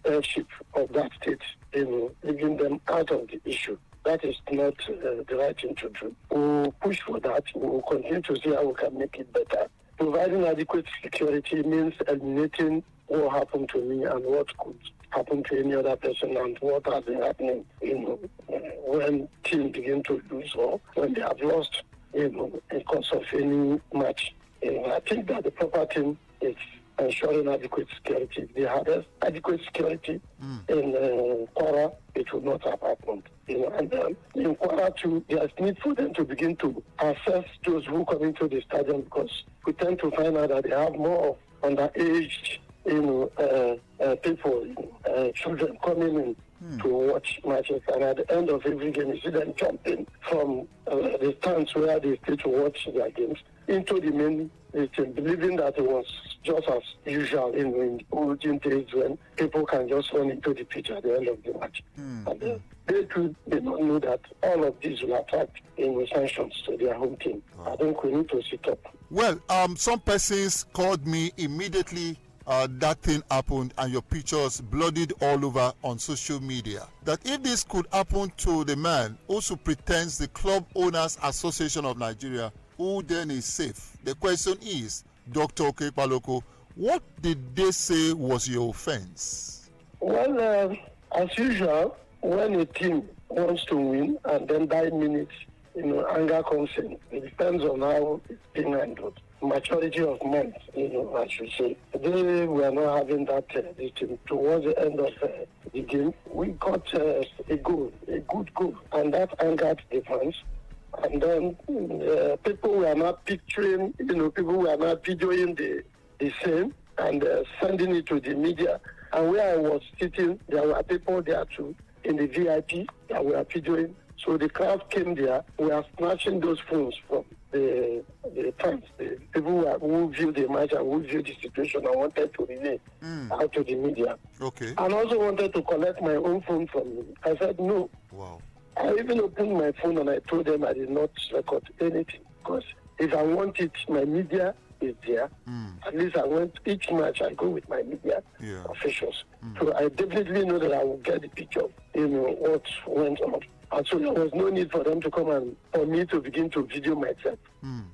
headship of that state, leaving them out of the issue. That is not the right thing to do. We'll push for that. We'll continue to see how we can make it better. Providing adequate security means eliminating what happened to me and what could happen to any other person and what has been happening, when teams begin to lose or when they have lost, in course of any match. I think that the proper thing is ensuring adequate security. If they had adequate security in Kwara, it would not have happened. And in Kwara too, there's need for them to begin to assess those who come into the stadium, because we tend to find out that they have more underage, people, children coming in to watch matches, and at the end of every game, you see them jumping from the stands where they stay to watch their games into the main team, believing that it was just as usual in the olden days when people can just run into the pitch at the end of the match. And they too did not know that all of these will attract sanctions to their home team. I think we need to sit up. Well, some persons called me immediately that thing happened and your pictures bloodied all over on social media. That if this could happen to the man who pretends the Club Owners Association of Nigeria, who then is safe? The question is, Dr. Okekpaloko, what did they say was your offense? Well, as usual, when a team wants to win and then by minutes, anger comes in. It depends on how it's being handled. maturity of men, I should say. They were not having that towards the end of the game. We got a goal, a good goal, and that angered the fans. And then people were not picturing, people were not videoing the same and sending it to the media. And where I was sitting, there were people there too in the VIP that were videoing. So the crowd came there. We are snatching those phones from the fans, the people who viewed the match and who viewed the situation. I wanted to relay out to the media. Okay. And also wanted to collect my own phone from him. I said no. Wow. I even opened my phone and I told them I did not record anything. Because if I want it, my media is there. At least I want each match I go with my media officials. So I definitely know that I will get the picture, what went on. And so there was no need for them to come and for me to begin to video myself.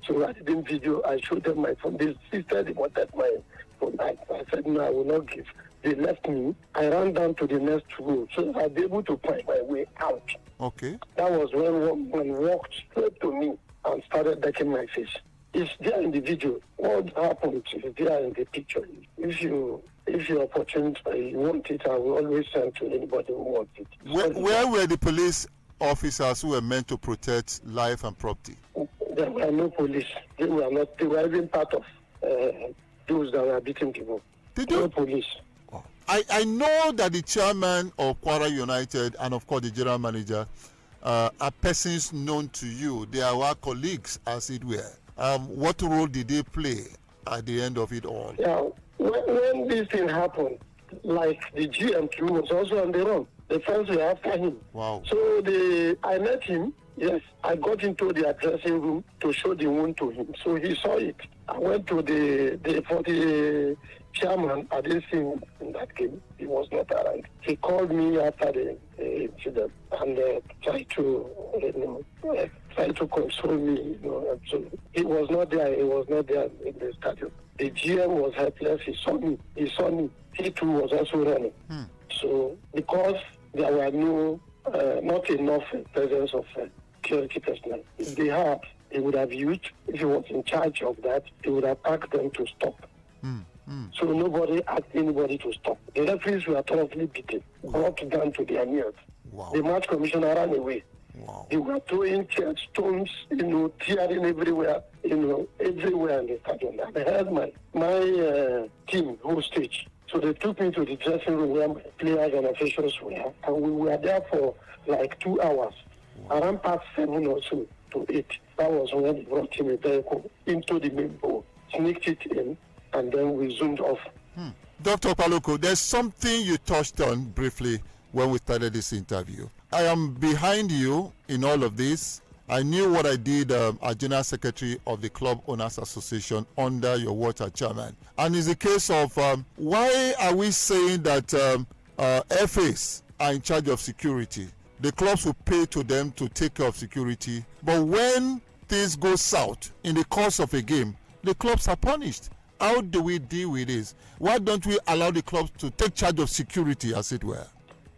So I didn't video. I showed them my phone. They insisted they wanted my phone. I said no, I will not give. They left me. I ran down to the next room so I'll be able to find my way out. Okay. That was when one man walked straight to me and started decking my face. It's there in the video. What happened is there in the picture. If you're opportunity, you want it, I will always send to anybody who wants it. Where were the police officers who were meant to protect life and property? There were no police. They were not. They were even part of those that were beating people. No police. I know that the chairman of Kwara United and of course the general manager are persons known to you. They are our colleagues, as it were. What role did they play at the end of it all? Yeah, when this thing happened, like the GM2 was also on the run. The fans were after him. Wow. So I met him. Yes, I got into the dressing room to show the wound to him. So he saw it. I went to for the chairman. I didn't see him in that game. He was not around. He called me after the incident and tried to console me. So he was not there. He was not there in the stadium. The GM was helpless. He saw me. He too was also running. So because there were not enough presence of security personnel, if they had, they would have used. If he was in charge of that, he would have asked them to stop. So nobody asked anybody to stop. The referees were thoroughly beaten, brought down to their knees. Wow. The match commissioner ran away. Wow. They were throwing stones, tearing everywhere, everywhere in the stadium. I had my team hostage. So they took me to the dressing room where my players and officials were, and we were there for like 2 hours. Wow. Around past 7 or so to 8, that was when they brought him a vehicle into the main bowl, sneaked it in, and then we zoomed off. Dr. Paloko, there's something you touched on briefly when we started this interview. I am behind you in all of this. I knew what I did as General Secretary of the Club Owners Association under your watch as chairman. And it's a case of why are we saying that FAs are in charge of security? The clubs will pay to them to take care of security. But when things go south in the course of a game, the clubs are punished. How do we deal with this? Why don't we allow the clubs to take charge of security, as it were?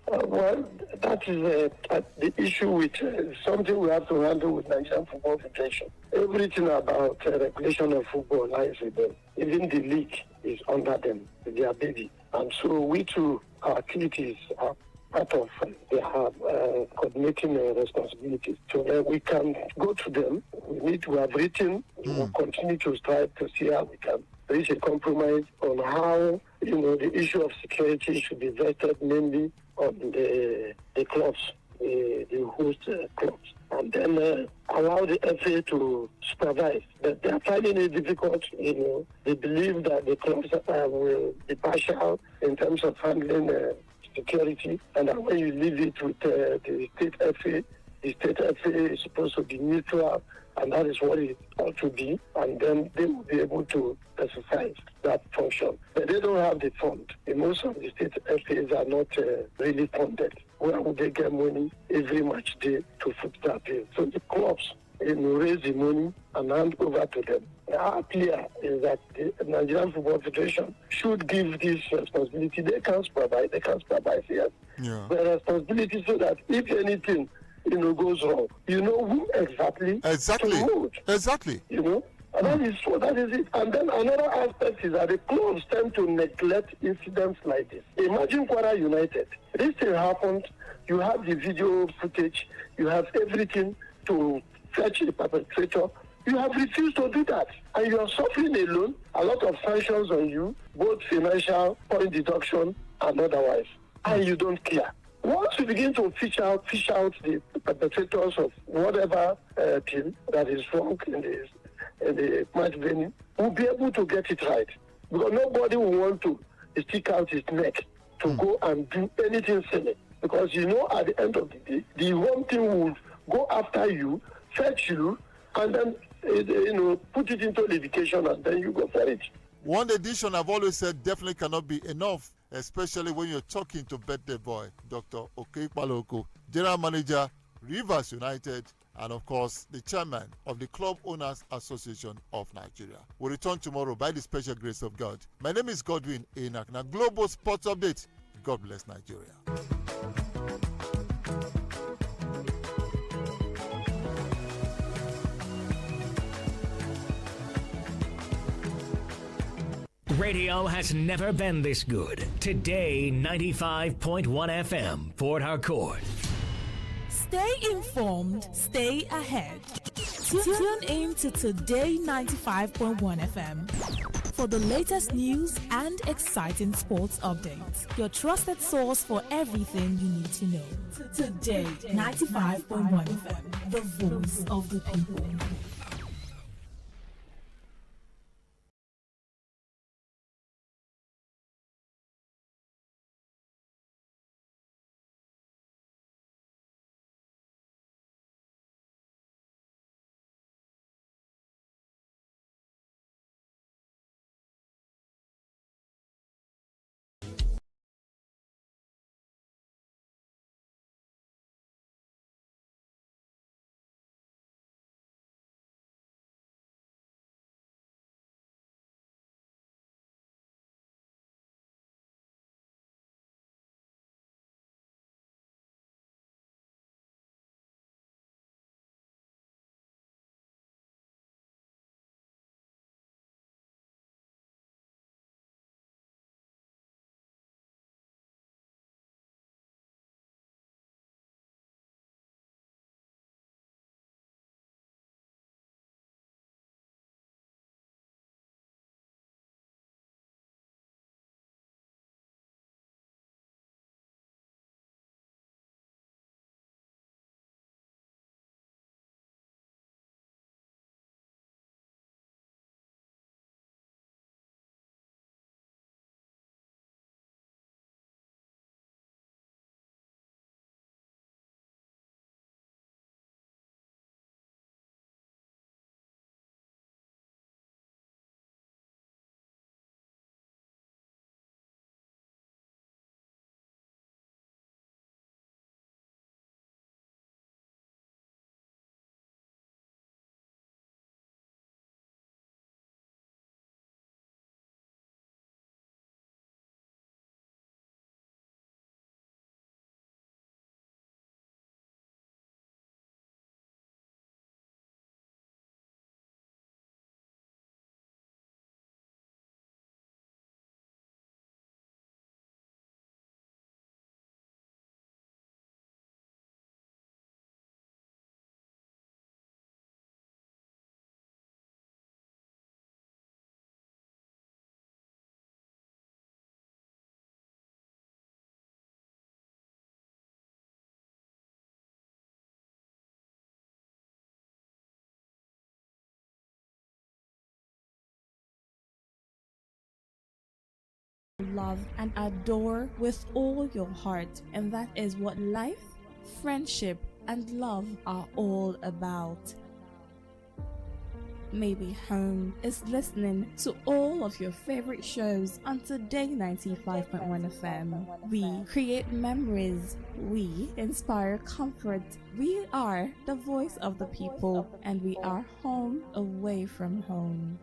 Well, that is the issue with something we have to handle with Nigerian Football Federation. Everything about regulation of football lies with them. Even the league is under them, their baby. And so we too, our activities are part of their coordinating responsibilities. So we can go to them. We have written, we will continue to strive to see how we can reach a compromise on how, the issue of security should be vetted mainly on the clubs, the host clubs, and then allow the FA to supervise. But they are finding it difficult, They believe that the clubs will be partial in terms of handling security, and that when you leave it with the state FA is supposed to be neutral, and that is what it ought to be, and then they will be able to exercise that function. But they don't have the fund. And most of the state FAs are not really funded. Where would they get money every match day to foot that bill? So the clubs raise the money and hand over to them. Our clear is that the Nigerian Football Federation should give this responsibility. They can supervise, yes. Yeah. The responsibility so that if anything goes wrong, who exactly to hold. Exactly. And that is it. And then another aspect is that the clubs tend to neglect incidents like this. Imagine Kwara United. This thing happened. You have the video footage. You have everything to fetch the perpetrator. You have refused to do that. And you are suffering alone. A lot of sanctions on you, both financial, point deduction, and otherwise. And you don't care. Once you begin to fish out the perpetrators of whatever thing that is wrong in the match venue, we'll be able to get it right. Because nobody will want to stick out his neck to go and do anything silly. Because at the end of the day, the wrong thing will go after you, fetch you, and then put it into litigation, and then you go for it. One edition I've always said definitely cannot be enough, especially when you're talking to birthday boy, Dr. Okekpaloko, General Manager, Rivers United, and of course, the chairman of the Club Owners Association of Nigeria. We'll return tomorrow by the special grace of God. My name is Godwin Enak. Now, Global Sports Update. God bless Nigeria. Radio has never been this good. Today, 95.1 FM, Port Harcourt. Stay informed, stay ahead. Tune in to Today 95.1 FM for the latest news and exciting sports updates. Your trusted source for everything you need to know. Today 95.1 FM, the voice of the people. Love and adore with all your heart, and that is what life, friendship, and love are all about. Maybe home is listening to all of your favorite shows on Today 95.1 FM. We create memories, we inspire comfort. We are the voice of the people, and we are home away from home.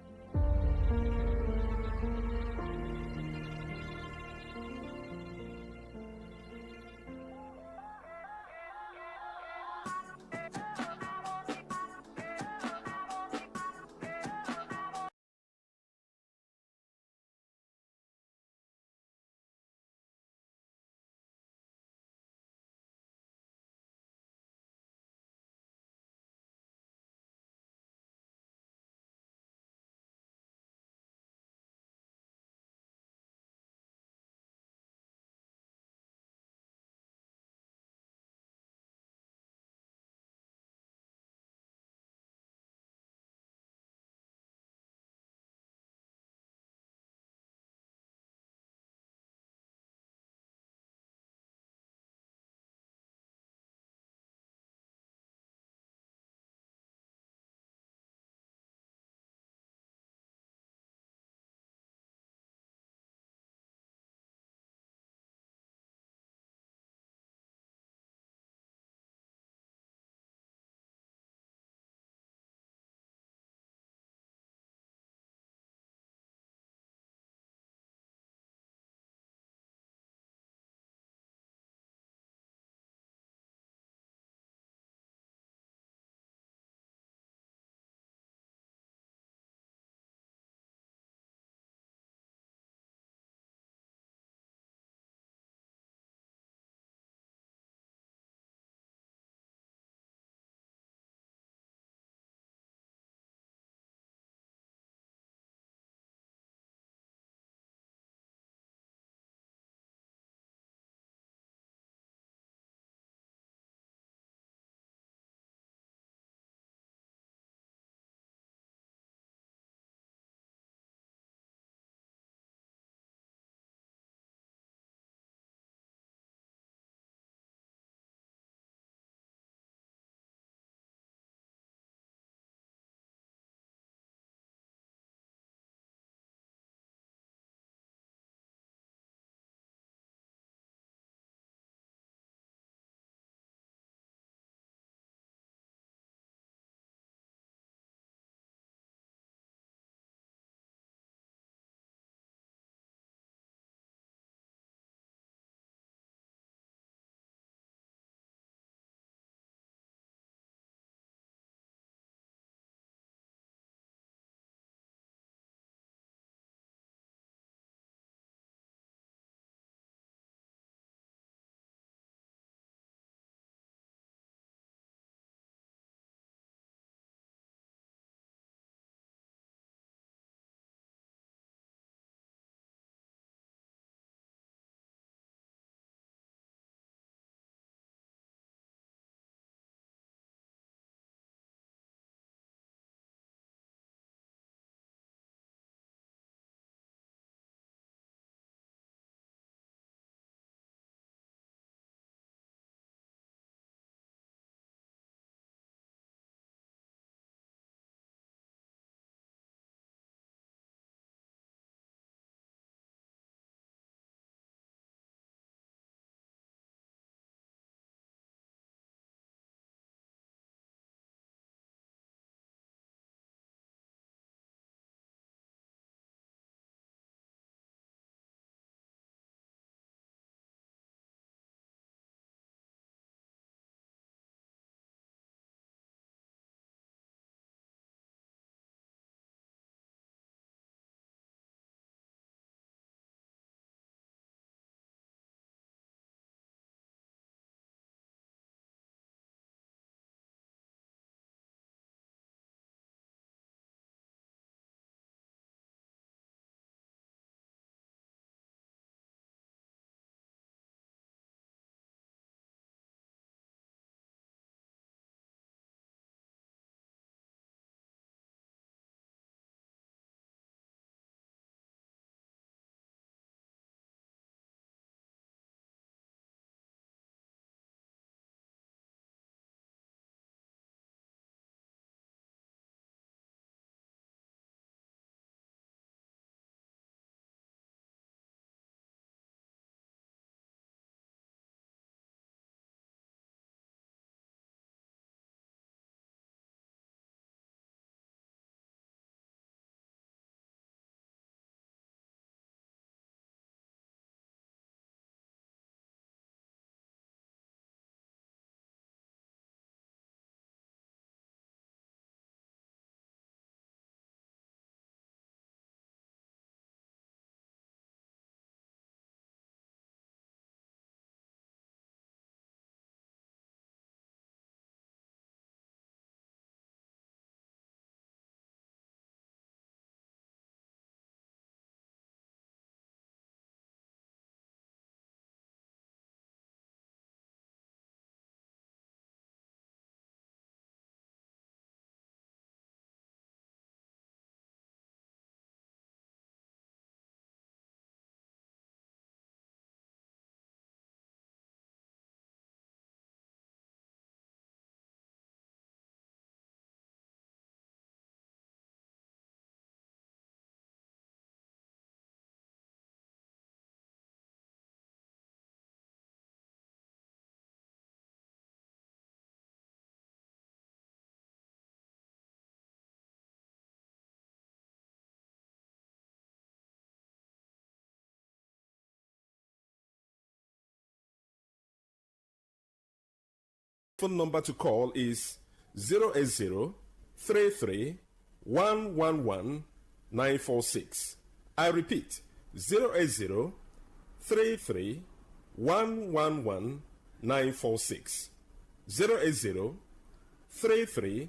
Phone number to call is 080 33 111 946. I repeat, 080 33 111 946. 080 33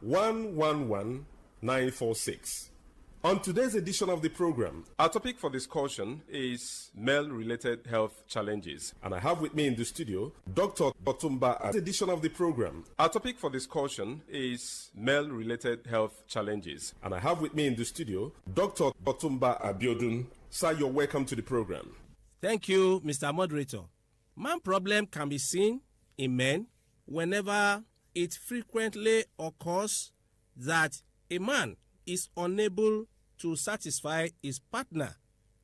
111 946. On today's edition of the program, our topic for discussion is male-related health challenges. And I have with me in the studio, Dr. Botumba. This edition of the program, our topic for discussion is male-related health challenges. And I have with me in the studio, Dr. Botumba Abiodun. Sir, you're welcome to the program. Thank you, Mr. Moderator. Man problem can be seen in men whenever it frequently occurs that a man is unable to satisfy his partner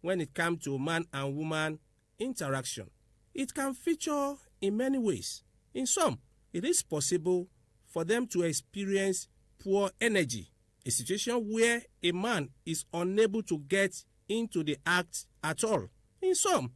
when it comes to man and woman interaction. It can feature in many ways. In some, it is possible for them to experience poor energy, a situation where a man is unable to get into the act at all. In some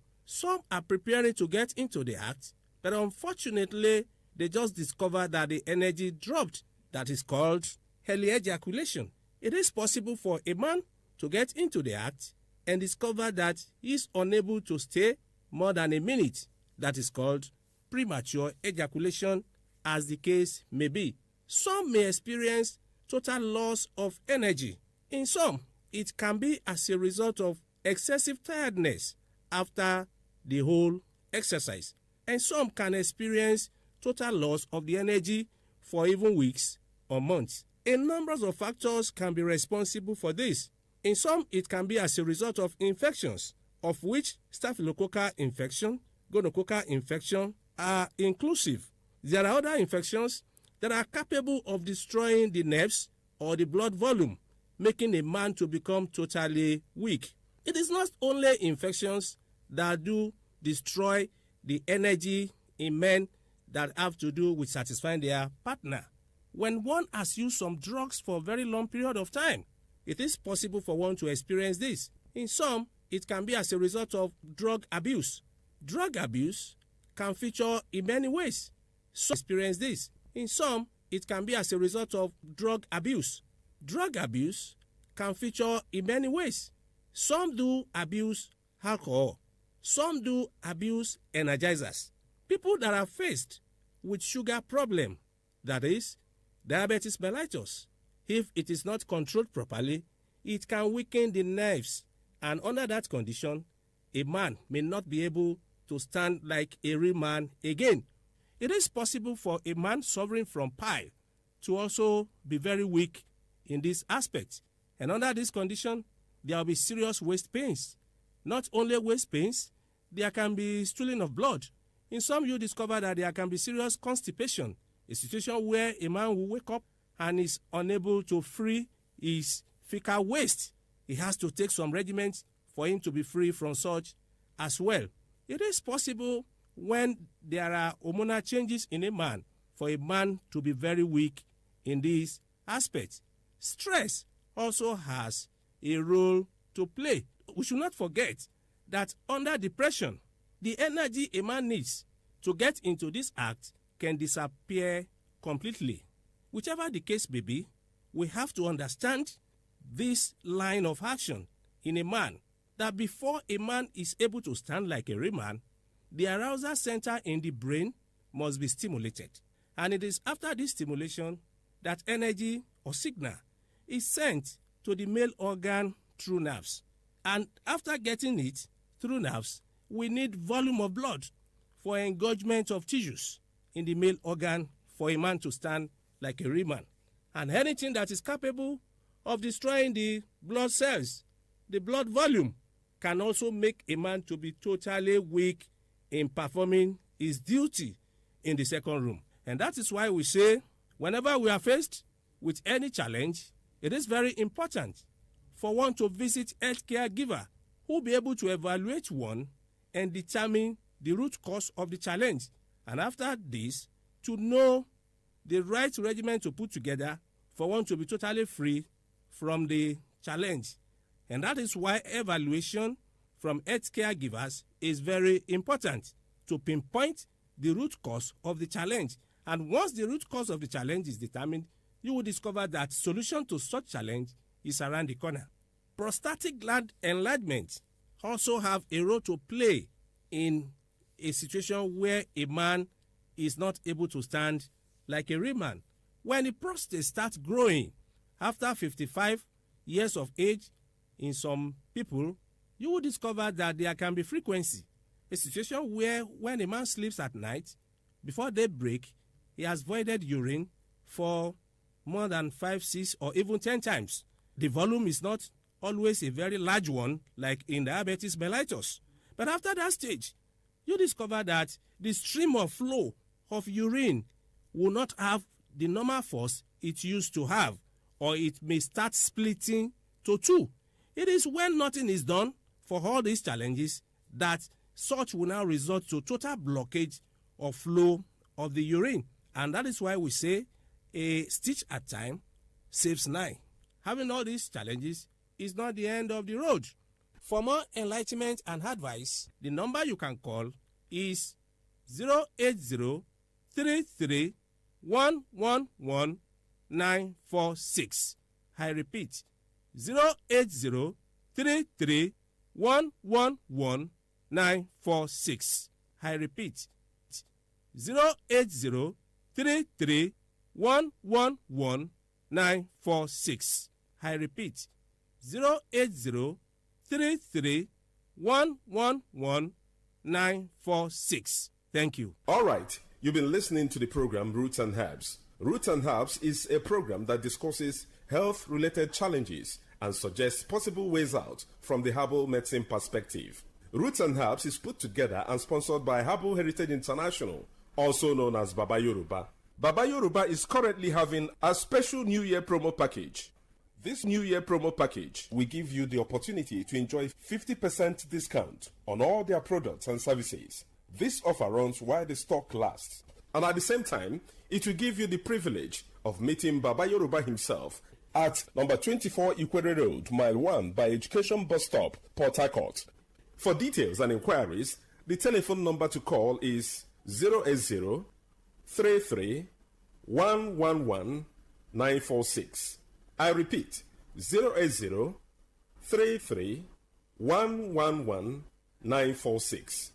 are preparing to get into the act, but unfortunately, they just discover that the energy dropped. That is called early ejaculation. It is possible for a man to get into the act and discover that he is unable to stay more than a minute. That is called premature ejaculation, as the case may be. Some may experience total loss of energy. In some, it can be as a result of excessive tiredness after the whole exercise. And some can experience total loss of the energy for even weeks or months. A number of factors can be responsible for this. In some, it can be as a result of infections, of which staphylococcal infection, gonococcal infection are inclusive. There are other infections that are capable of destroying the nerves or the blood volume, making a man to become totally weak. It is not only infections that do destroy the energy in men that have to do with satisfying their partner. When one has used some drugs for a very long period of time, it is possible for one to experience this. In some, it can be as a result of drug abuse. Drug abuse can feature in many ways. Some experience this. In some, it can be as a result of drug abuse. Drug abuse can feature in many ways. Some do abuse alcohol. Some do abuse energizers. People that are faced with sugar problem, that is, diabetes mellitus, if it is not controlled properly, it can weaken the nerves, and under that condition, a man may not be able to stand like a real man again. It is possible for a man suffering from pile to also be very weak in this aspect, and under this condition, there will be serious waist pains. Not only waist pains, there can be stooling of blood. In some, you discover that there can be serious constipation, a situation where a man will wake up and is unable to free his fecal waste. He has to take some regimens for him to be free from such as well. It is possible when there are hormonal changes in a man for a man to be very weak in this aspect. Stress also has a role to play. We should not forget that under depression, the energy a man needs to get into this act can disappear completely. Whichever the case may be, we have to understand this line of action in a man, that before a man is able to stand like a real man, the arousal center in the brain must be stimulated. And it is after this stimulation that energy or signal is sent to the male organ through nerves. And after getting it through nerves, we need volume of blood for engorgement of tissues in the male organ for a man to stand like a real man. And anything that is capable of destroying the blood cells, the blood volume, can also make a man to be totally weak in performing his duty in the second room. And that is why we say, whenever we are faced with any challenge, it is very important for one to visit a healthcare giver who will be able to evaluate one and determine the root cause of the challenge. And after this, to know the right regimen to put together for one to be totally free from the challenge. And that is why evaluation from healthcare givers is very important to pinpoint the root cause of the challenge And once the root cause of the challenge is determined, you will discover that solution to such challenge is around the corner. Prostatic gland enlargement also have a role to play in a situation where a man is not able to stand like a real man. When the prostate starts growing after 55 years of age in some people, you will discover that there can be frequency. A situation where when a man sleeps at night, before daybreak, he has voided urine for more than 5, 6, or even 10 times. The volume is not always a very large one like in diabetes mellitus. But after that stage, you discover that the stream of flow of urine will not have the normal force it used to have, or it may start splitting to two. It is when nothing is done for all these challenges that such will now result to total blockage of flow of the urine. And that is why we say a stitch at a time saves 9. Having all these challenges is not the end of the road. For more enlightenment and advice, the number you can call is 080-33-111-946. I repeat, 080-33-111-946. I repeat, 080-33-111-946. I repeat, 080-33-111-946. Thank you. All right. You've been listening to the program Roots and Herbs. Roots and Herbs is a program that discusses health-related challenges and suggests possible ways out from the herbal medicine perspective. Roots and Herbs is put together and sponsored by Herbal Heritage International, also known as Baba Yoruba. Baba Yoruba is currently having a special New Year promo package. This New Year promo package will give you the opportunity to enjoy 50% discount on all their products and services. This offer runs while the stock lasts. And at the same time, it will give you the privilege of meeting Baba Yoruba himself at number 24 Ikwere Road, Mile 1 by Education Bus Stop, Port Harcourt. For details and inquiries, the telephone number to call is 080-33-111-946. I repeat, 080-33-111-946.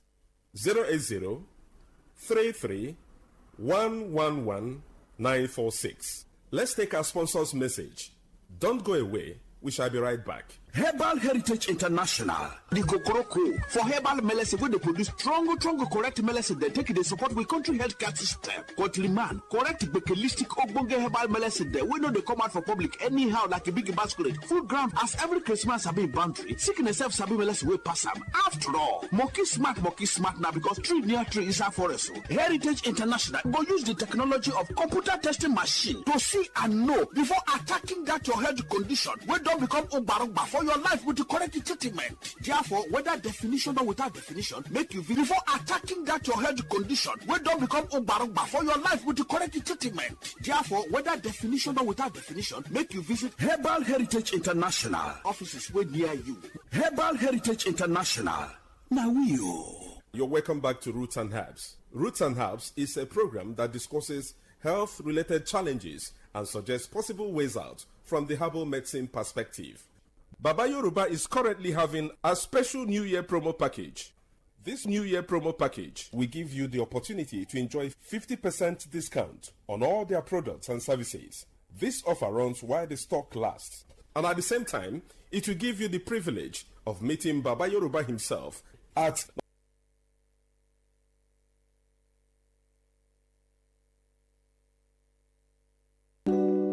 080-33-111-946. Let's take our sponsor's message. Don't go away. We shall be right back. Herbal Heritage International, the Kokoroko, for herbal medicine, where they produce strong, correct medicine, they take it, they support with country healthcare system. Kotliman, correct bekelistic ogbonge herbal medicine, they we know they come out for public anyhow, like a big basket, full ground, as every Christmas have been boundary. Sickness self sabi medicine will pass them. After all, monkey smart now, because tree near tree is a forest. Heritage International will use the technology of computer testing machine to see and know before attacking that your health condition, we don't become Obarogba for your life with the correct treatment. Therefore, whether definition or without definition, make you before attacking that your health condition, we don't become Obarogba for your life with the correct treatment. Therefore, whether definition or without definition, make you visit Herbal Heritage International. Offices way near you. Herbal Heritage International. Now You're welcome back to Roots and Herbs. Roots and Herbs is a program that discusses health-related challenges and suggests possible ways out from the herbal medicine perspective. Baba Yoruba is currently having a special New Year promo package. This New Year promo package will give you the opportunity to enjoy 50% discount on all their products and services. This offer runs while the stock lasts. And at the same time, it will give you the privilege of meeting Baba Yoruba himself at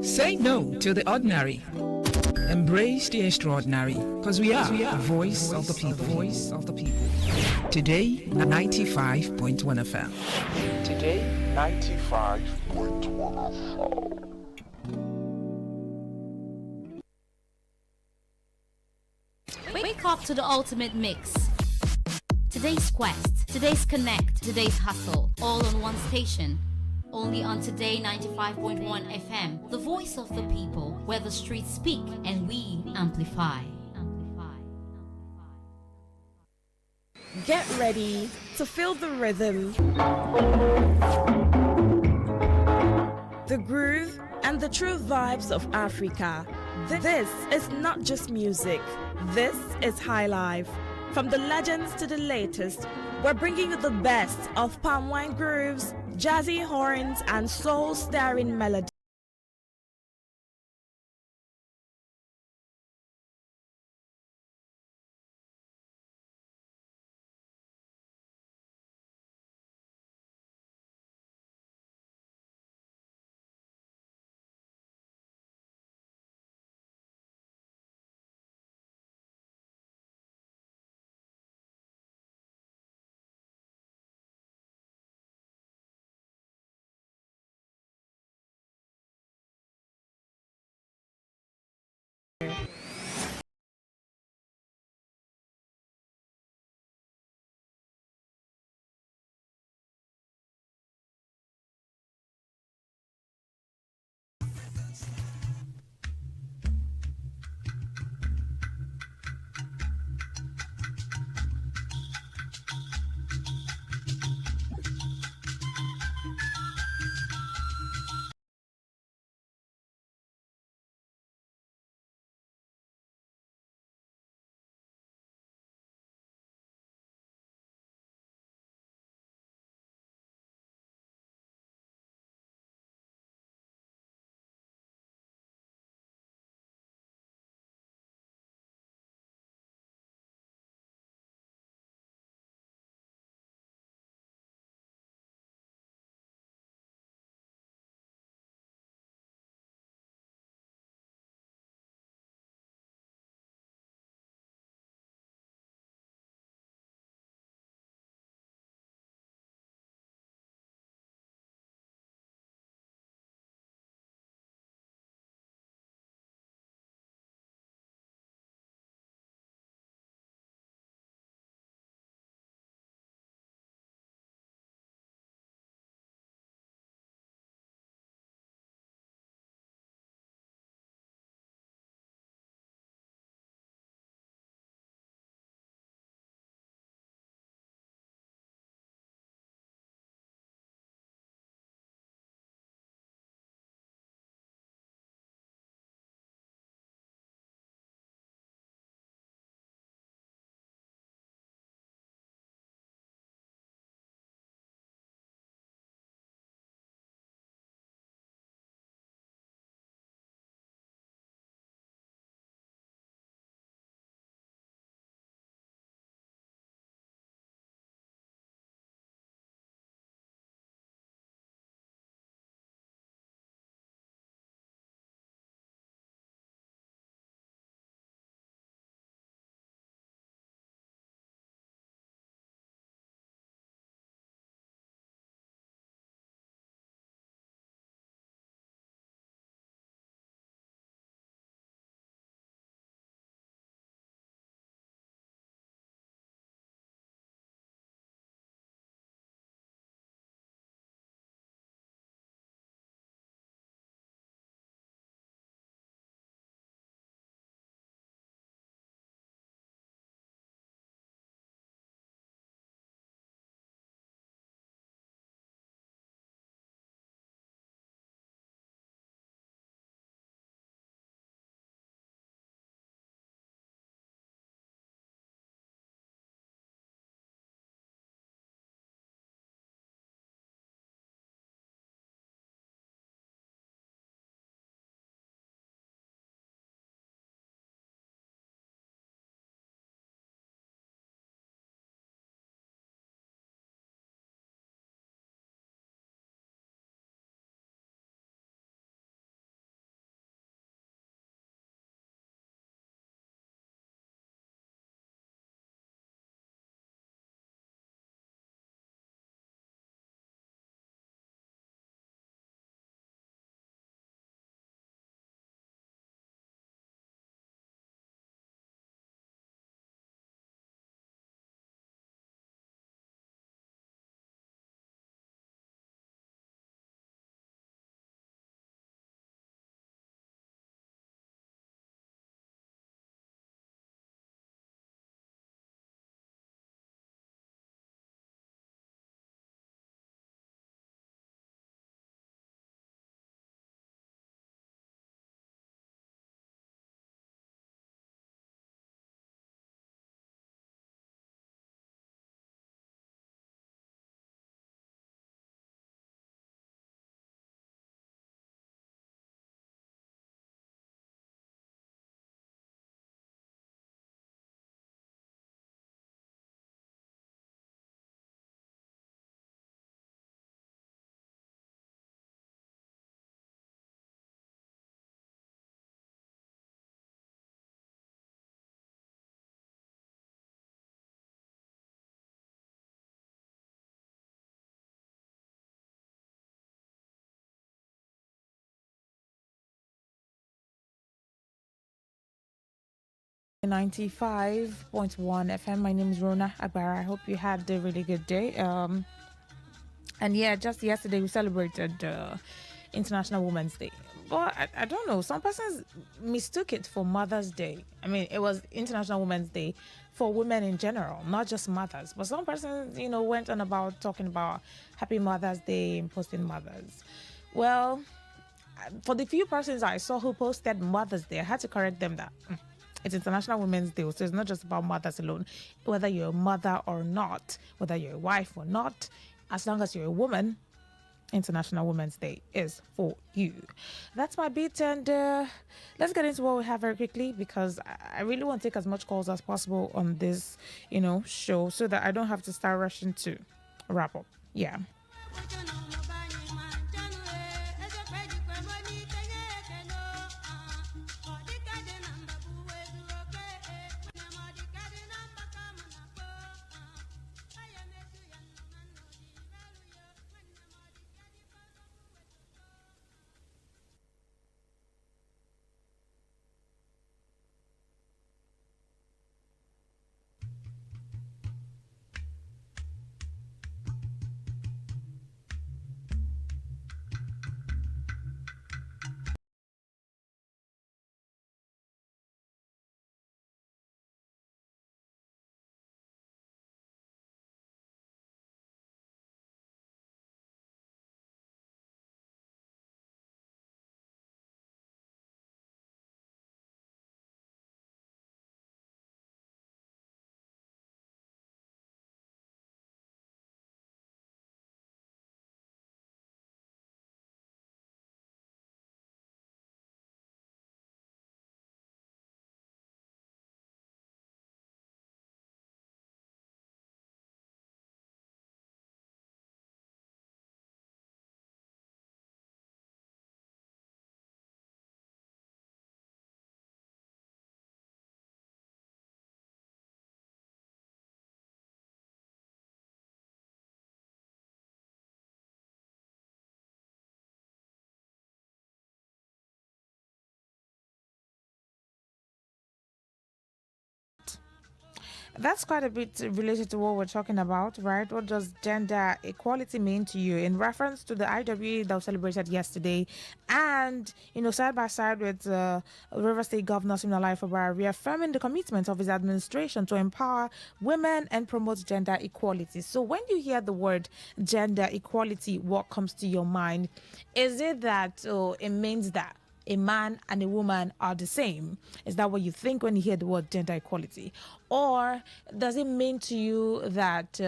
Say no to the ordinary. Embrace the extraordinary, because we are the voice of the people. Voice of the people. Today, 95.1 FM. Today, 95.1 FM. Wake up to the ultimate mix. Today's quest, today's connect, today's hustle, all on one station. Only on Today 95.1 FM, the voice of the people, where the streets speak and we amplify. Get ready to feel the rhythm. the groove, and the true vibes of Africa. This is not just music, this is high life. From the legends to the latest, we're bringing you the best of palm wine grooves, jazzy horns, and soul-stirring melodies. Today95.1 FM. My name is Rona Agbara. I hope you had a really good day. And yeah, just yesterday we celebrated International Women's Day. But I don't know, some persons mistook it for Mother's Day. I mean, it was International Women's Day for women in general, not just mothers. But some persons, went on about talking about Happy Mother's Day and posting mothers. Well, for the few persons I saw who posted Mother's Day, I had to correct them that it's International Women's Day, so it's not just about mothers alone. Whether you're a mother or not, whether you're a wife or not, as long as you're a woman, International Women's Day is for you. That's my beat, and let's get into what we have very quickly, because I really want to take as much calls as possible on this, show, so that I don't have to start rushing to wrap up. Yeah. That's quite a bit related to what we're talking about, right? What does gender equality mean to you in reference to the IWA that was celebrated yesterday, and side by side with River State Governor Siminalayi Fubara reaffirming the commitment of his administration to empower women and promote gender equality. So when you hear the word gender equality, what comes to your mind? Is it that it means that a man and a woman are the same? Is that what you think when you hear the word gender equality? Or does it mean to you that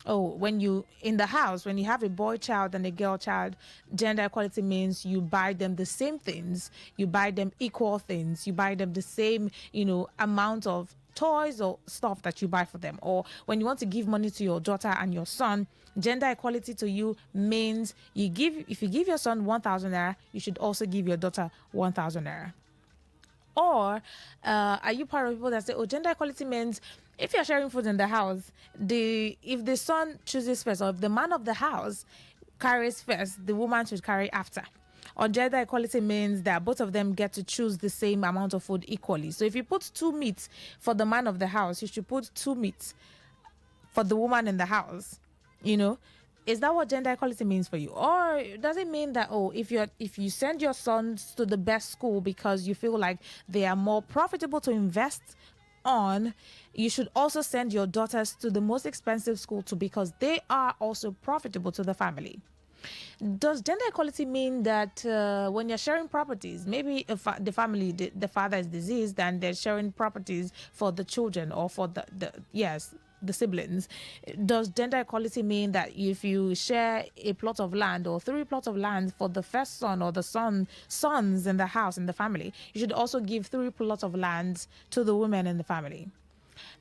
when you in the house, when you have a boy child and a girl child, gender equality means you buy them the same things, you buy them equal things, you buy them the same amount of toys or stuff that you buy for them? Or when you want to give money to your daughter and your son, gender equality to you means if you give your son 1,000 naira, you should also give your daughter 1,000 naira. Or are you part of people that say, gender equality means if you're sharing food in the house, if the son chooses first, or if the man of the house carries first, the woman should carry after? Or gender equality means that both of them get to choose the same amount of food equally. So if you put 2 meats for the man of the house, you should put 2 meats for the woman in the house. Is that what gender equality means for you? Or does it mean that if you send your sons to the best school because you feel like they are more profitable to invest on, you should also send your daughters to the most expensive school too, because they are also profitable to the family? Does gender equality mean that when you're sharing properties, maybe if the family, the father is deceased and they're sharing properties for the children or for the siblings, does gender equality mean that if you share a plot of land or 3 plots of land for the first son or the sons in the house, in the family, you should also give 3 plots of land to the women in the family?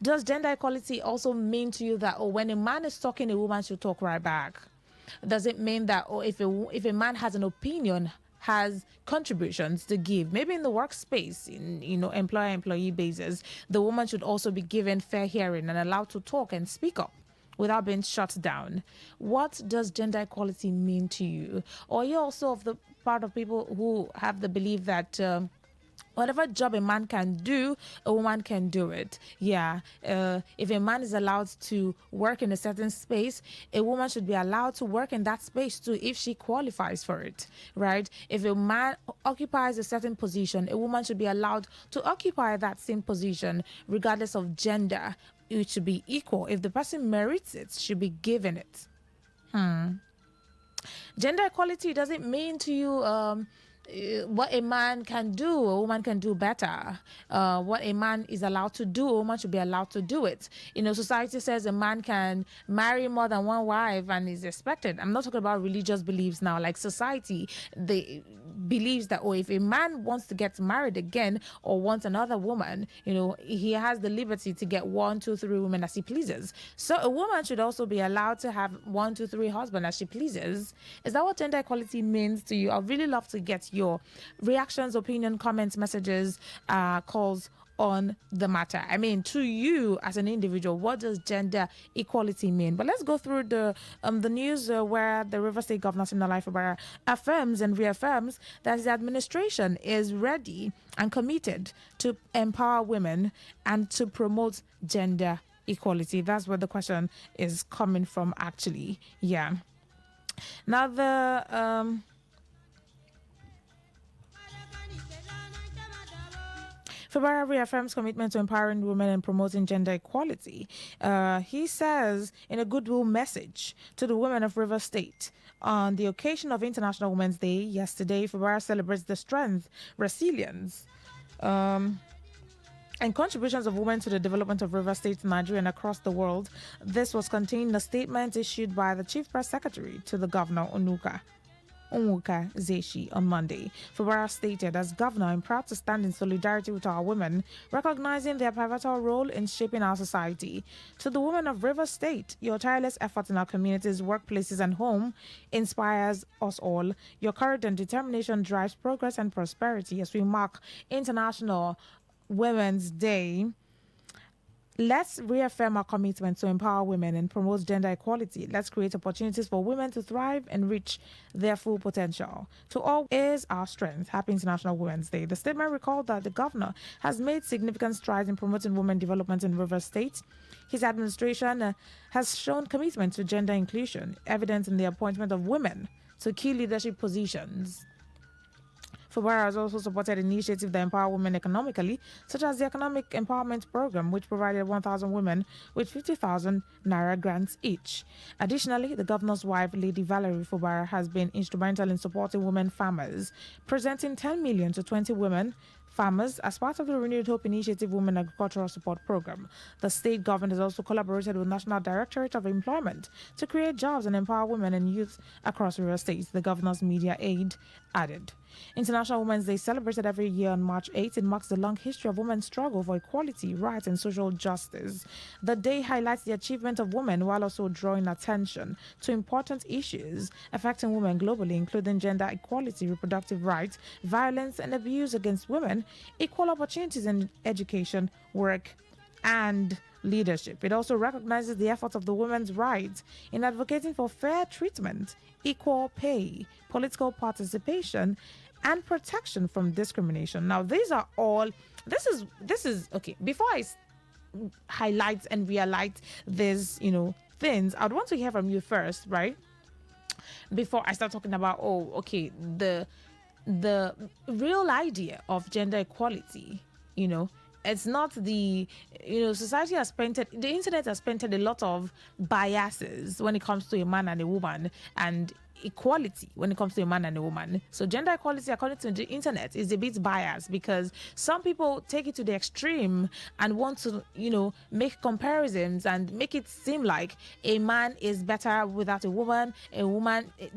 Does gender equality also mean to you that when a man is talking, a woman should talk right back? Does it mean that if a man has an opinion, has contributions to give, maybe in the workspace, in employer-employee basis, the woman should also be given fair hearing and allowed to talk and speak up without being shut down? What does gender equality mean to you? Or are you also of the part of people who have the belief that whatever job a man can do, a woman can do it. Yeah. If a man is allowed to work in a certain space, a woman should be allowed to work in that space too if she qualifies for it, right? If a man occupies a certain position, a woman should be allowed to occupy that same position regardless of gender. It should be equal. If the person merits it, should be given it. Gender equality doesn't mean to you what a man can do, a woman can do better. What a man is allowed to do, a woman should be allowed to do it. Society says a man can marry more than one wife and is expected. I'm not talking about religious beliefs now. Like society, they believes that, if a man wants to get married again or wants another woman, he has the liberty to get 1, 2, 3 women as he pleases. So a woman should also be allowed to have 1, 2, 3 husbands as she pleases. Is that what gender equality means to you? I'd really love to get your reactions, opinion, comments, messages, calls on the matter. I mean, to you as an individual, what does gender equality mean? But let's go through the news where the River State Governor Siminalayi Fubara affirms and reaffirms that his administration is ready and committed to empower women and to promote gender equality. That's where the question is coming from, actually. Yeah. Now the Fubara reaffirms commitment to empowering women and promoting gender equality. He says in a goodwill message to the women of River State on the occasion of International Women's Day yesterday, Fubara celebrates the strength, resilience, and contributions of women to the development of River State, Nigeria, and across the world. This was contained in a statement issued by the Chief Press Secretary to the Governor, Onwuka Zeshi, on Monday. Fubara stated, as governor, I'm proud to stand in solidarity with our women, recognizing their pivotal role in shaping our society. To the women of River State, your tireless efforts in our communities, workplaces, and home inspires us all. Your courage and determination drives progress and prosperity as we mark International Women's Day. Let's reaffirm our commitment to empower women and promote gender equality. Let's create opportunities for women to thrive and reach their full potential. To all is our strength. Happy International Women's Day. The statement recalled that the governor has made significant strides in promoting women development in River State. His administration has shown commitment to gender inclusion, evident in the appointment of women to key leadership positions. Fubara has also supported initiatives that empower women economically, such as the Economic Empowerment Program, which provided 1,000 women with 50,000 naira grants each. Additionally, the governor's wife, Lady Valerie Fubara, has been instrumental in supporting women farmers, presenting 10 million to 20 women farmers as part of the Renewed Hope Initiative Women Agricultural Support Program. The state government has also collaborated with National Directorate of Employment to create jobs and empower women and youth across River States, the governor's media aide added. International Women's Day, celebrated every year on March 8th, it marks the long history of women's struggle for equality, rights, and social justice. The day highlights the achievement of women while also drawing attention to important issues affecting women globally, including gender equality, reproductive rights, violence and abuse against women, equal opportunities in education, work, and leadership. It also recognizes the efforts of the women's rights in advocating for fair treatment, equal pay, political participation, and protection from discrimination. Now, these are all, this is okay. Before I highlight and re-highlight these, things, I'd want to hear from you first, right? Before I start talking about, the real idea of gender equality, it's not the, society has painted, the internet has painted a lot of biases when it comes to a man and a woman, and equality when it comes to a man and a woman. So gender equality, according to the internet, is a bit biased because some people take it to the extreme and want to, make comparisons and make it seem like a man is better without a woman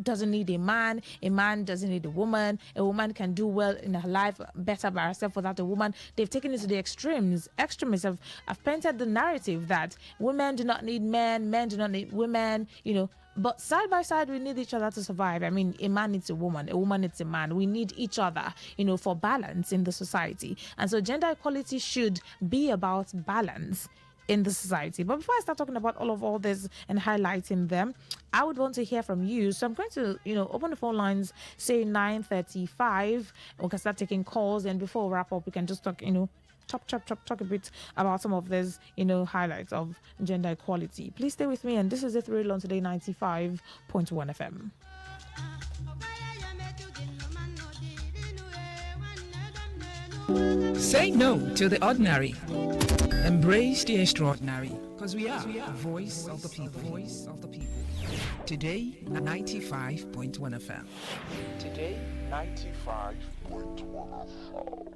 doesn't need a man doesn't need a woman can do well in her life better by herself without a woman. They've taken it to the extremes. Extremists have painted the narrative that women do not need men do not need women, but side by side, we need each other to survive. I mean, a man needs a woman needs a man. We need each other, for balance in the society. And so gender equality should be about balance in the society. But before I start talking about all this and highlighting them, I would want to hear from you. So I'm going to, open the phone lines, say 9:35. We can start taking calls, and before we wrap up, we can just talk, talk a bit about some of these, highlights of gender equality. Please stay with me, and this is the Thrill on Today 95.1 FM. Say no to the ordinary. Embrace the extraordinary. Because we are the voice of the people. Voice of the people. Today, 95.1 FM. Today, 95.1 FM.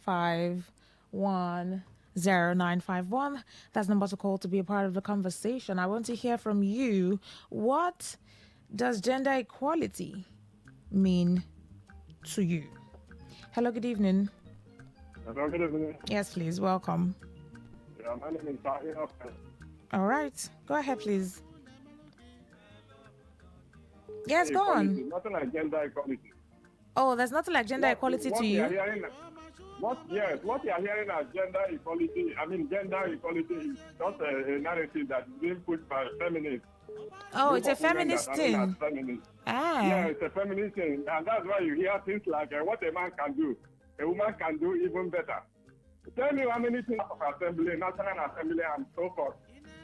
Five 10951. That's the number to call to be a part of the conversation. I want to hear from you. What does gender equality mean to you? Hello, good evening. Hello, good evening. Yes, please. Welcome. Yeah, my name is Tahir. All right. Go ahead, please. Yes, go on. Nothing like gender equality. Oh, there's nothing like gender equality to you? What you are hearing as gender equality is just a narrative that is being put by feminists. Oh, it's a feminist thing. Yeah, it's a feminist thing. And that's why you hear things like what a man can do, a woman can do even better. tell you how many things of assembly, national assembly, and so forth.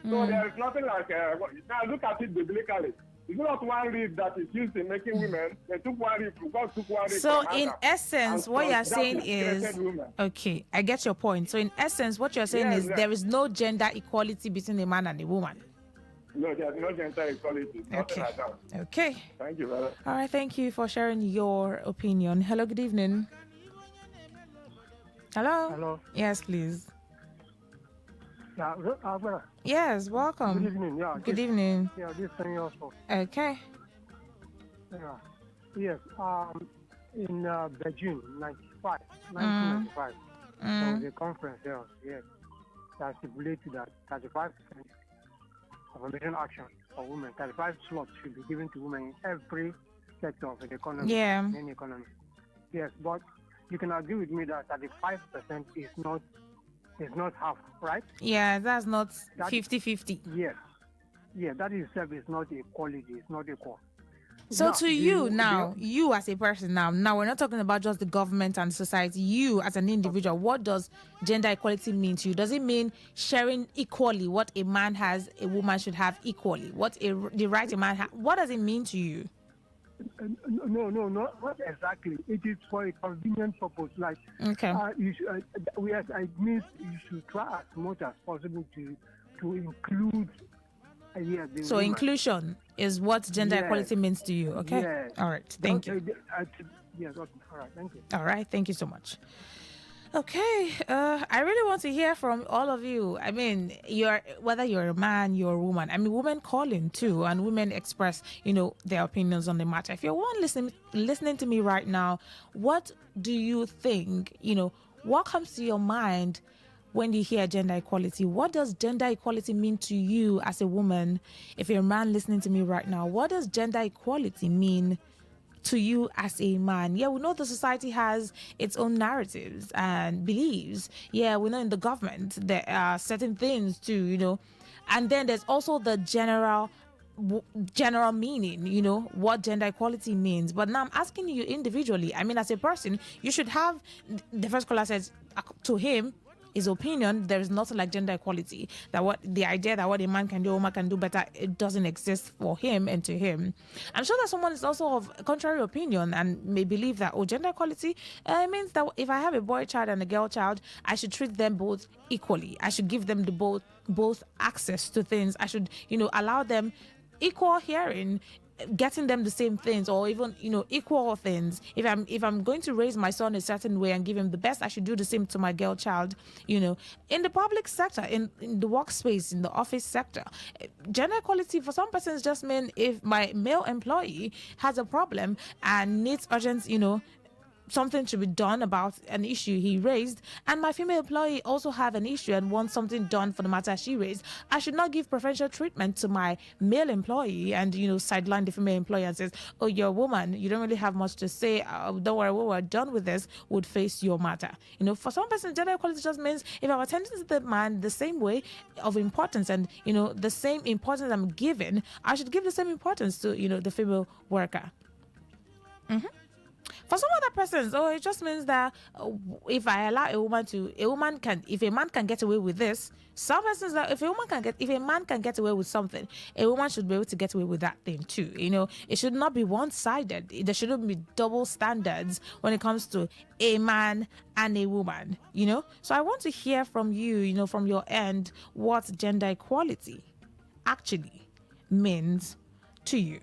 So there is nothing like, now look at it biblically. It's not one reed that is used in making women. They took one reed, God took one reed. So from in Adam, essence, and what from you're that saying he is, created women. okay, I get your point. So in essence, what you're saying is Yes. there is no gender equality between a man and a woman. No, there's no gender equality. Nothing like that. Okay. Thank you, brother. All right, thank you for sharing your opinion. Hello, good evening. Hello? Hello. Yes, please. Yeah, Yes, welcome. good evening. Yeah, Good evening. Yeah, this thing also. Okay. Yeah. Yes. In Beijing, 1995, there was a conference there. Yes, that stipulated that 35% affirmation action for women, 35 slots should be given to women in every sector of the economy. Yeah. In any economy. Yes, but you can agree with me that 35% is not half, right? Yeah, that's not That- 50-50. Yes. Yeah, that itself is not equality, it's not equal. So Now, to you now, you as a person now we're not talking about just the government and society. You as an individual, what does gender equality mean to you? Does it mean sharing equally what a man has, a woman should have equally? The right a man has? What does it mean to you? No, not exactly. It is for a convenient purpose. Like, okay, it means you should try as much as possible to include. The so woman. Inclusion is what gender Yes. equality means to you. Okay. Yes. All right. Thank you. Yes. Okay. All right. Thank you. All right. Thank you so much. Okay, I really want to hear from all of you. I mean, whether you're a man, you're a woman. I mean, women call in too, and women express, their opinions on the matter. If you're one listening to me right now, what do you think? What comes to your mind when you hear gender equality? What does gender equality mean to you as a woman? If you're a man listening to me right now, what does gender equality mean to you as a man? Yeah, we know the society has its own narratives and beliefs. Yeah, we know in the government there are certain things too, and then there's also the general meaning, what gender equality means. But now I'm asking you individually. I mean, as a person, you should have, the first caller says to him, his opinion, there is nothing like gender equality. The idea that what a man can do, a woman can do better, it doesn't exist for him and to him. I'm sure that someone is also of contrary opinion and may believe that gender equality means that if I have a boy child and a girl child, I should treat them both equally. I should give them both access to things. I should allow them equal hearing, getting them the same things, or even equal things. If I'm going to raise my son a certain way and give him the best, I should do the same to my girl child. In the public sector, in the workspace, in the office sector, gender equality for some persons just mean if my male employee has a problem and needs urgent something to be done about an issue he raised, and my female employee also have an issue and wants something done for the matter she raised, I should not give preferential treatment to my male employee and sideline the female employee and says, oh, you're a woman, you don't really have much to say, don't worry, when we're done with this, would face your matter. For some person, gender equality just means if I'm attending to the man the same way of importance and the same importance I'm given, I should give the same importance to the female worker. For some other persons, it just means that if I allow if a man can get away with this, some persons that if a man can get away with something, a woman should be able to get away with that thing too. It should not be one-sided. There shouldn't be double standards when it comes to a man and a woman. So I want to hear from you, from your end, what gender equality actually means to you.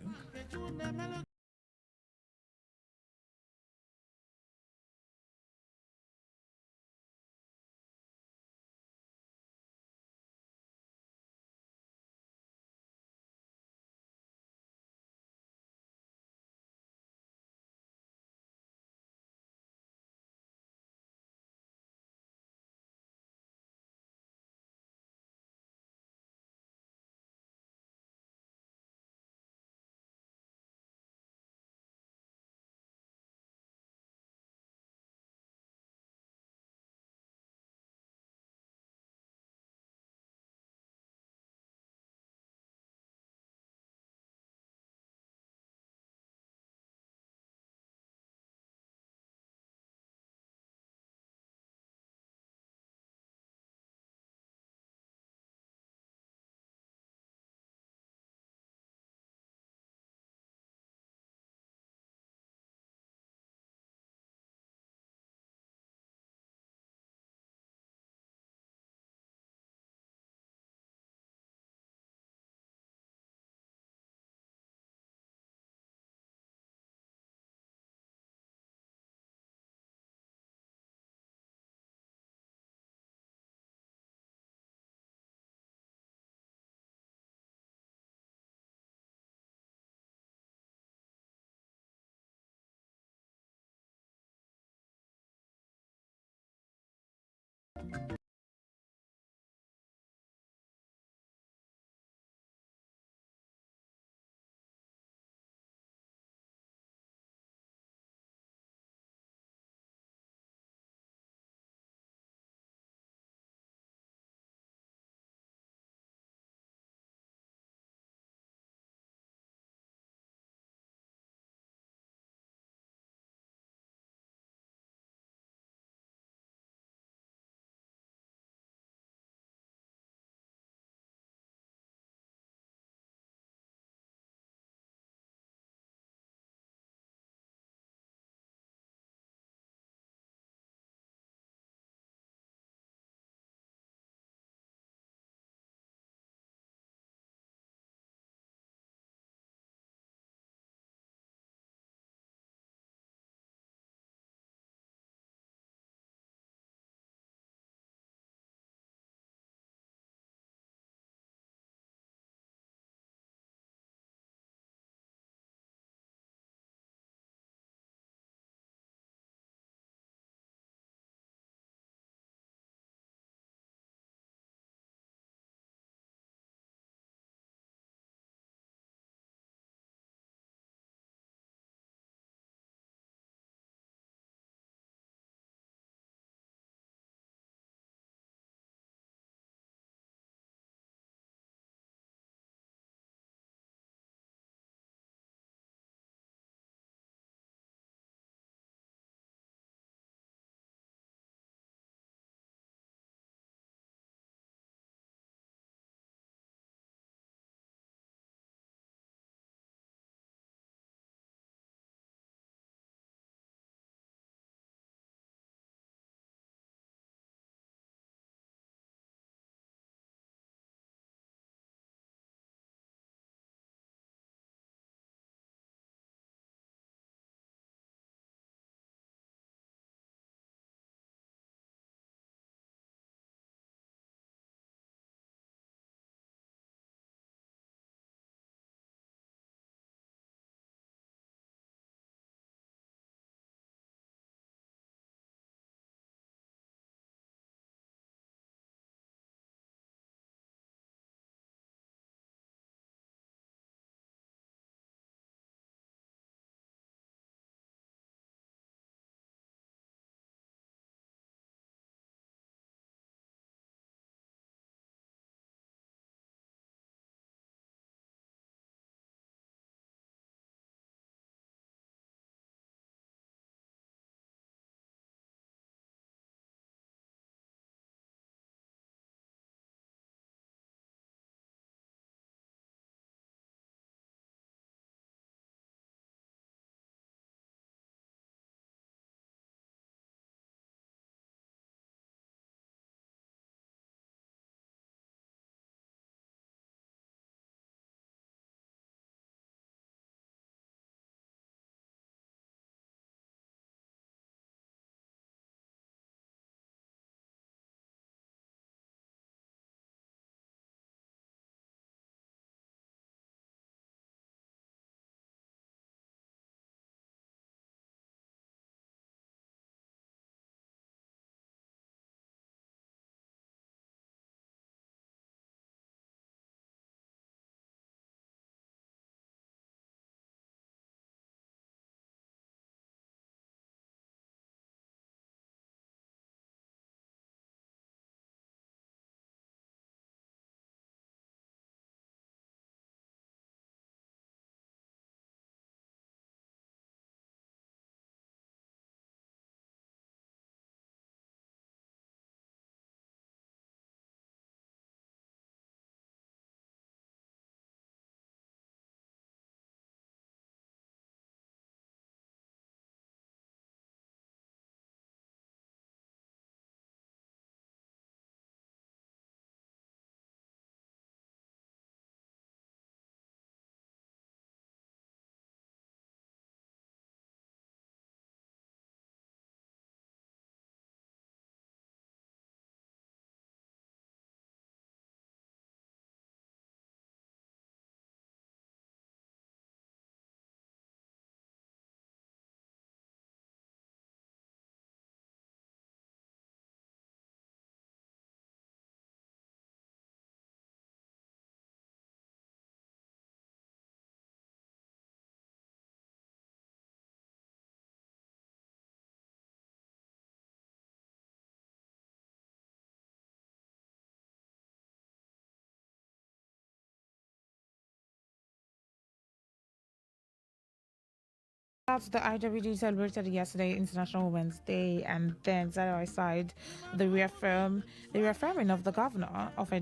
out, the IWD celebrated yesterday International Women's Day, and then side by side, the reaffirming of the governor of a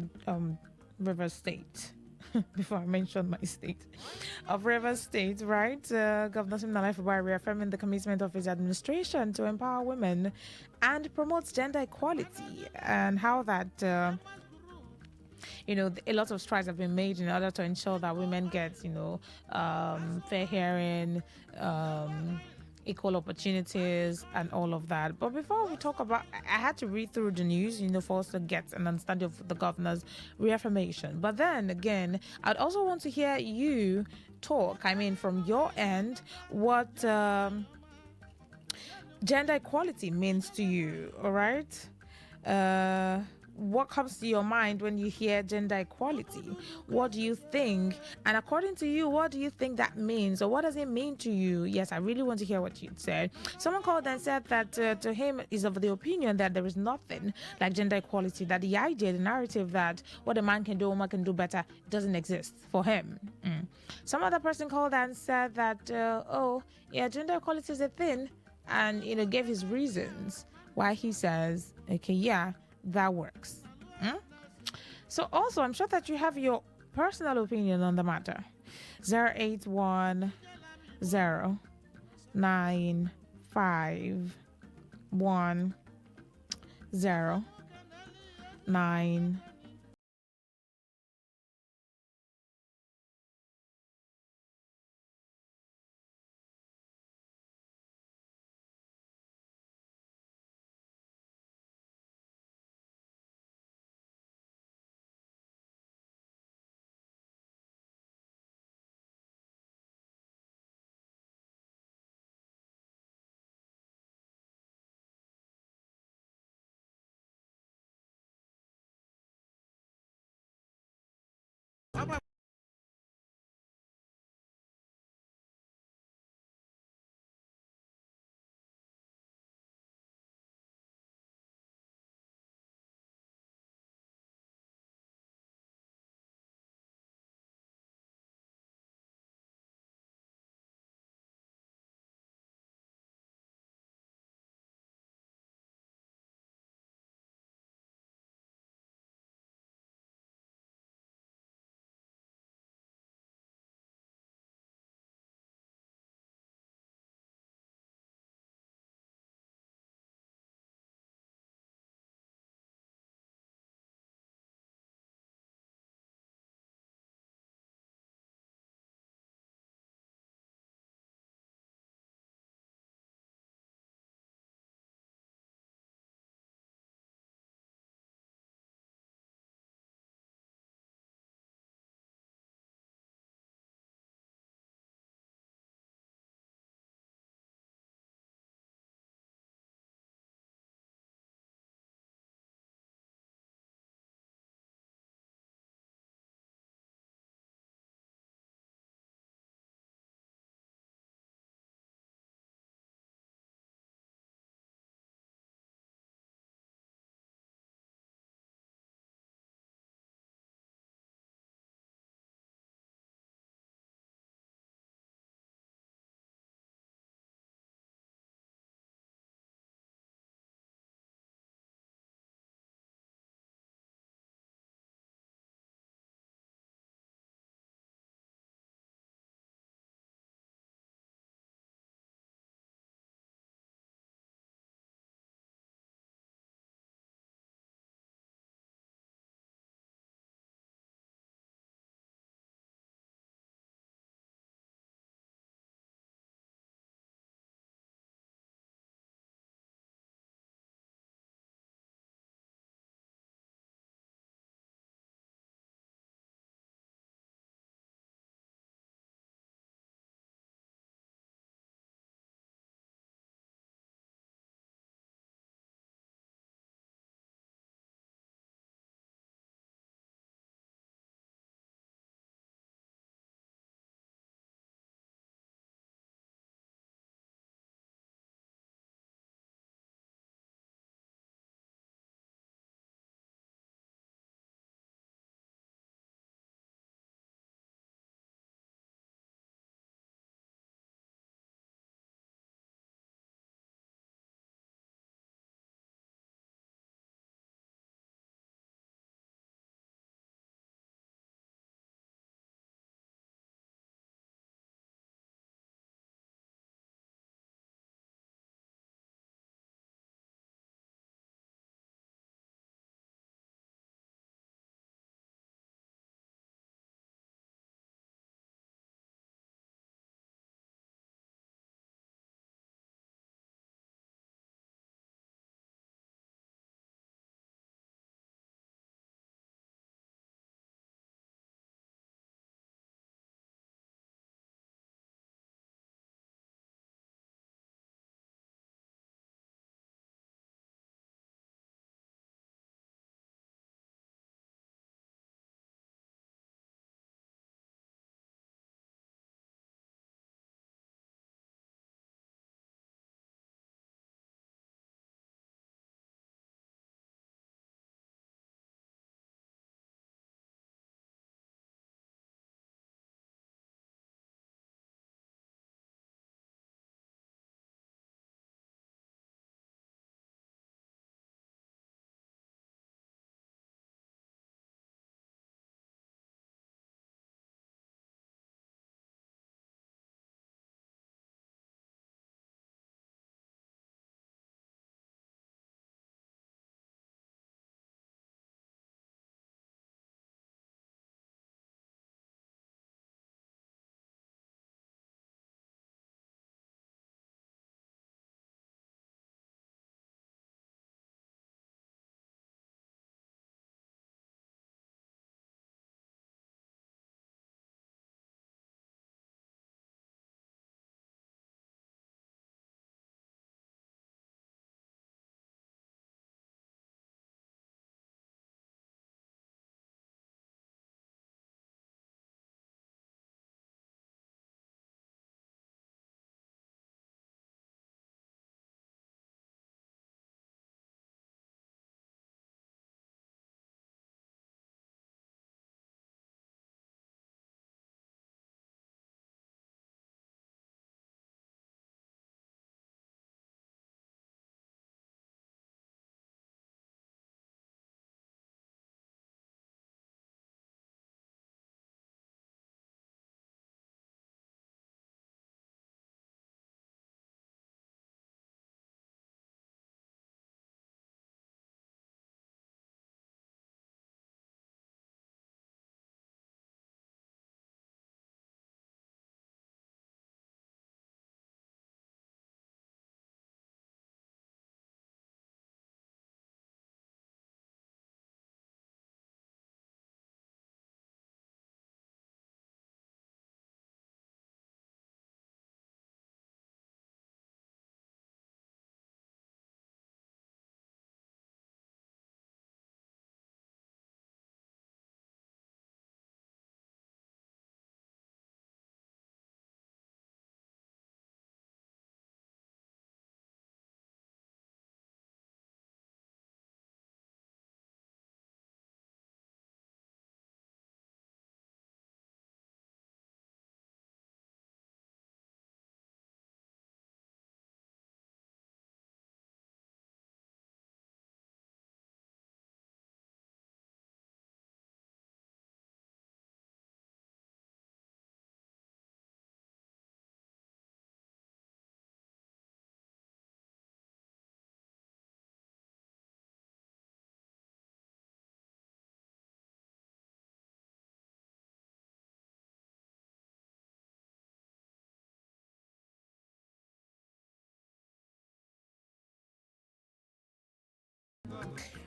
Rivers State. Before I mention my state, of Rivers State, right? Governor Siminalayi Fubara reaffirming the commitment of his administration to empower women and promote gender equality, and how that. A lot of strides have been made in order to ensure that women get, fair hearing, equal opportunities, and all of that. But before we talk about, I had to read through the news, for us to get an understanding of the governor's reaffirmation. But then again, I'd also want to hear you talk. I mean, from your end, what gender equality means to you. All right. What comes to your mind when you hear gender equality? What do you think? And according to you, what do you think that means? Or what does it mean to you? Yes, I really want to hear what you said. Someone called and said that to him is of the opinion that there is nothing like gender equality, that the idea, the narrative that what a man can do, a woman can do better, doesn't exist for him. Some other person called and said that, gender equality is a thing, and, gave his reasons why he says, okay, yeah, that works. So also, I'm sure that you have your personal opinion on the matter. 081095109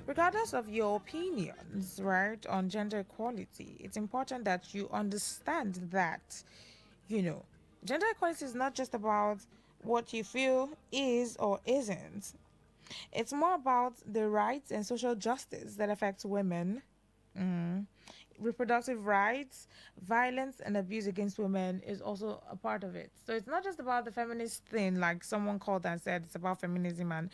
Regardless of your opinions, right, on gender equality, it's important that you understand that, gender equality is not just about what you feel is or isn't. It's more about the rights and social justice that affects women. Mm. Reproductive rights, violence, and abuse against women is also a part of it. So it's not just about the feminist thing, like someone called and said it's about feminism and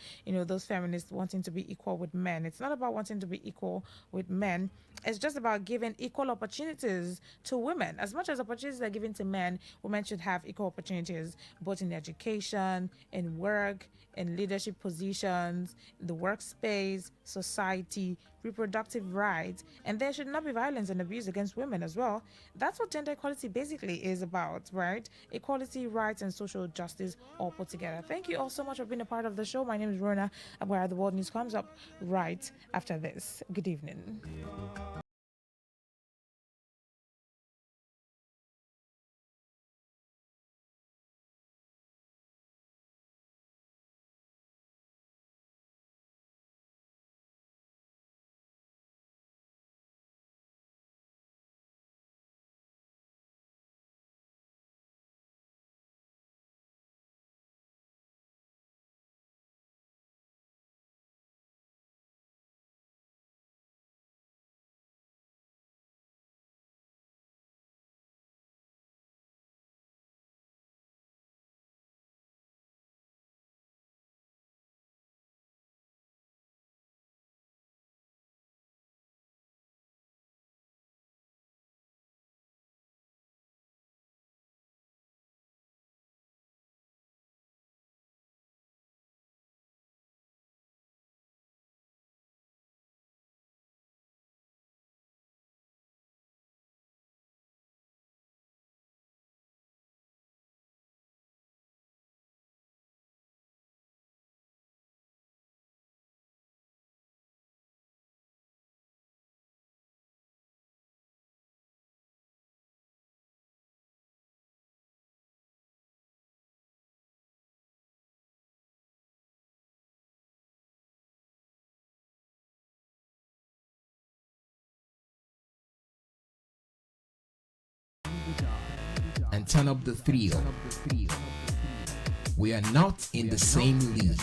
those feminists wanting to be equal with men. It's not about wanting to be equal with men. It's just about giving equal opportunities to women. As much as opportunities are given to men, women should have equal opportunities both in education, in work, in leadership positions, the workspace, society, reproductive rights, and there should not be violence and abuse against women as well. That's what gender equality basically is about, right? Equality, rights, and social justice all put together. Thank you all so much for being a part of the show. My name is Rona, where the world news comes up right after this. Good evening. And turn up the thrill. We are not in the same league.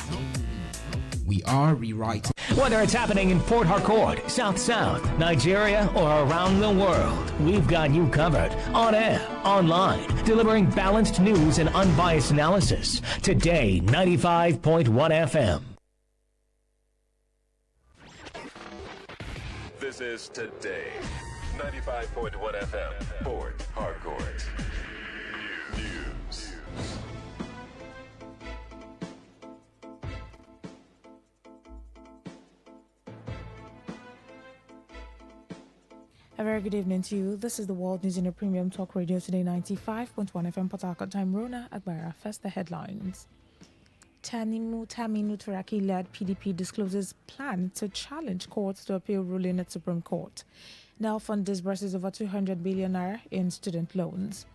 We are rewriting. Whether it's happening in Port Harcourt, South, Nigeria, or around the world, we've got you covered. On air, online, delivering balanced news and unbiased analysis. Today, 95.1 FM. This is Today, 95.1 FM, Port Harcourt. News. A very good evening to you. This is the World News in a Premium Talk Radio Today 95.1 FM Port Harcourt. I'm Rona Agbara. First, the headlines. Taminu Turaki-led PDP discloses plan to challenge courts to appeal ruling at Supreme Court. Now fund disburses over 200 billion naira in student loans.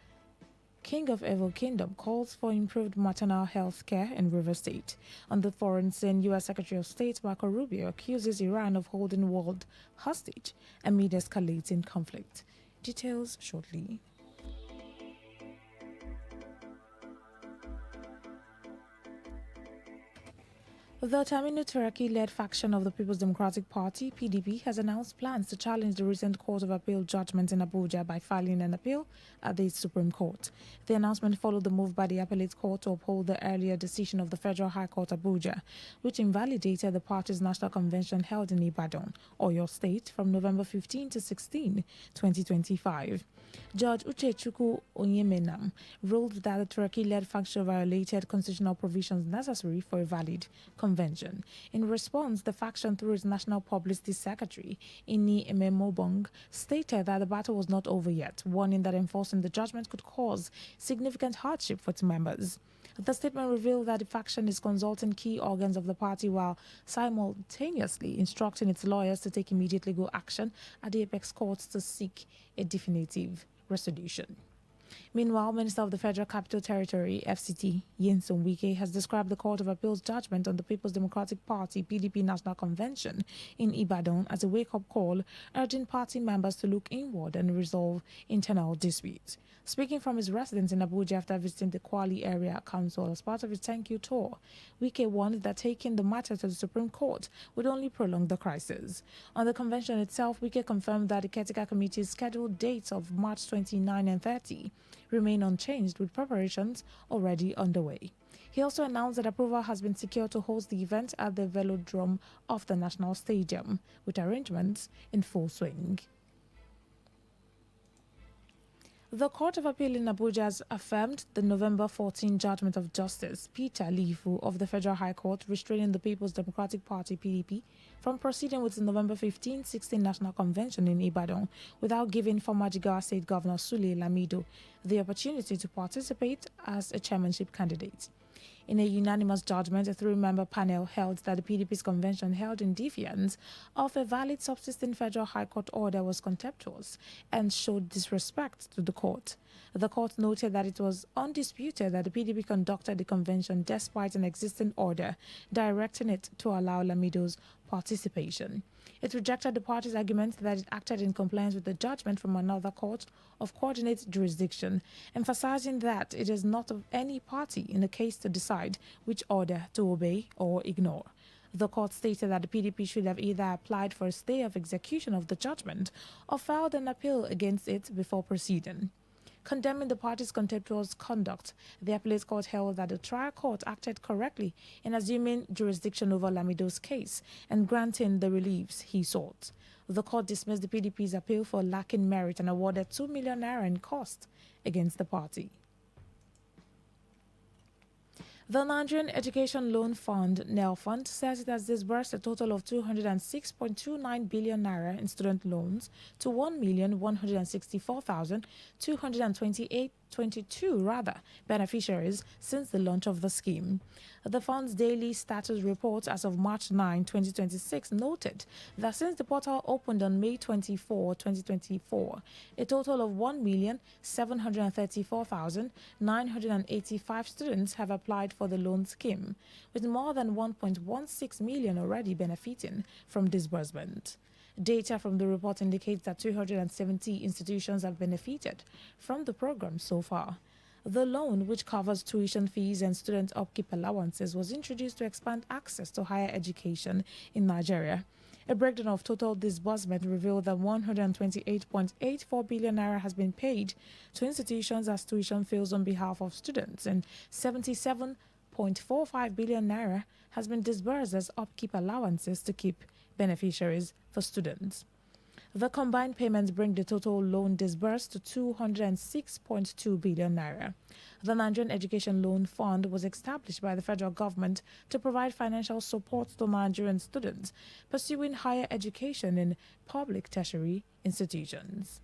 King of Evil Kingdom calls for improved maternal health care in River State. On the foreign scene, U.S. Secretary of State Marco Rubio accuses Iran of holding world hostage amid escalating conflict. Details shortly. The Taminu Turaki-led faction of the People's Democratic Party, PDP, has announced plans to challenge the recent Court of Appeal judgment in Abuja by filing an appeal at the Supreme Court. The announcement followed the move by the Appellate Court to uphold the earlier decision of the Federal High Court Abuja, which invalidated the party's national convention held in Ibadan, Oyo State, from November 15 to 16, 2025. Judge Uchechukwu Onyemenam ruled that the Turkey-led faction violated constitutional provisions necessary for a valid convention. In response, the faction, through its national publicity secretary, Ini Ememobong, stated that the battle was not over yet, warning that enforcing the judgment could cause significant hardship for its members. The statement revealed that the faction is consulting key organs of the party while simultaneously instructing its lawyers to take immediate legal action at the apex courts to seek a definitive resolution. Meanwhile, Minister of the Federal Capital Territory, FCT, Nyesom Wike, has described the Court of Appeal's judgment on the People's Democratic Party, PDP National Convention in Ibadan as a wake-up call, urging party members to look inward and resolve internal disputes. Speaking from his residence in Abuja after visiting the Kwali Area Council as part of his thank you tour, Wike warned that taking the matter to the Supreme Court would only prolong the crisis. On the convention itself, Wike confirmed that the Caretaker Committee's scheduled dates of March 29 and 30 remain unchanged, with preparations already underway. He also announced that approval has been secured to host the event at the Velodrome of the National Stadium, with arrangements in full swing. The Court of Appeal in Abuja has affirmed the November 14 judgment of Justice Peter Lifu of the Federal High Court, restraining the People's Democratic Party (PDP) from proceeding with the November 15-16 National Convention in Ibadan without giving former Jigawa State Governor Sule Lamido the opportunity to participate as a chairmanship candidate. In a unanimous judgment, a three-member panel held that the PDP's convention held in defiance of a valid subsisting Federal High Court order was contemptuous and showed disrespect to the court. The court noted that it was undisputed that the PDP conducted the convention despite an existing order directing it to allow Lamido's participation. It rejected the party's argument that it acted in compliance with the judgment from another court of coordinate jurisdiction, emphasizing that it is not of any party in the case to decide which order to obey or ignore. The court stated that the PDP should have either applied for a stay of execution of the judgment or filed an appeal against it before proceeding. Condemning the party's contemptuous conduct, the appellate court held that the trial court acted correctly in assuming jurisdiction over Lamido's case and granting the reliefs he sought. The court dismissed the PDP's appeal for lacking merit and awarded 2 million naira in cost against the party. The Nigerian Education Loan Fund, NEL Fund, says it has disbursed a total of 206.29 billion naira in student loans to 1,164,222 beneficiaries since the launch of the scheme. The fund's daily status report as of March 9, 2026 noted that since the portal opened on May 24, 2024, a total of 1,734,985 students have applied for the loan scheme, with more than 1.16 million already benefiting from disbursement. Data from the report indicates that 270 institutions have benefited from the program so far. The loan, which covers tuition fees and student upkeep allowances, was introduced to expand access to higher education in Nigeria. A breakdown of total disbursement revealed that 128.84 billion naira has been paid to institutions as tuition fees on behalf of students, and 77.45 billion naira has been disbursed as upkeep allowances to keep beneficiaries for students. The combined payments bring the total loan disbursed to 206.2 billion naira. The Nigerian Education Loan Fund was established by the federal government to provide financial support to Nigerian students pursuing higher education in public tertiary institutions.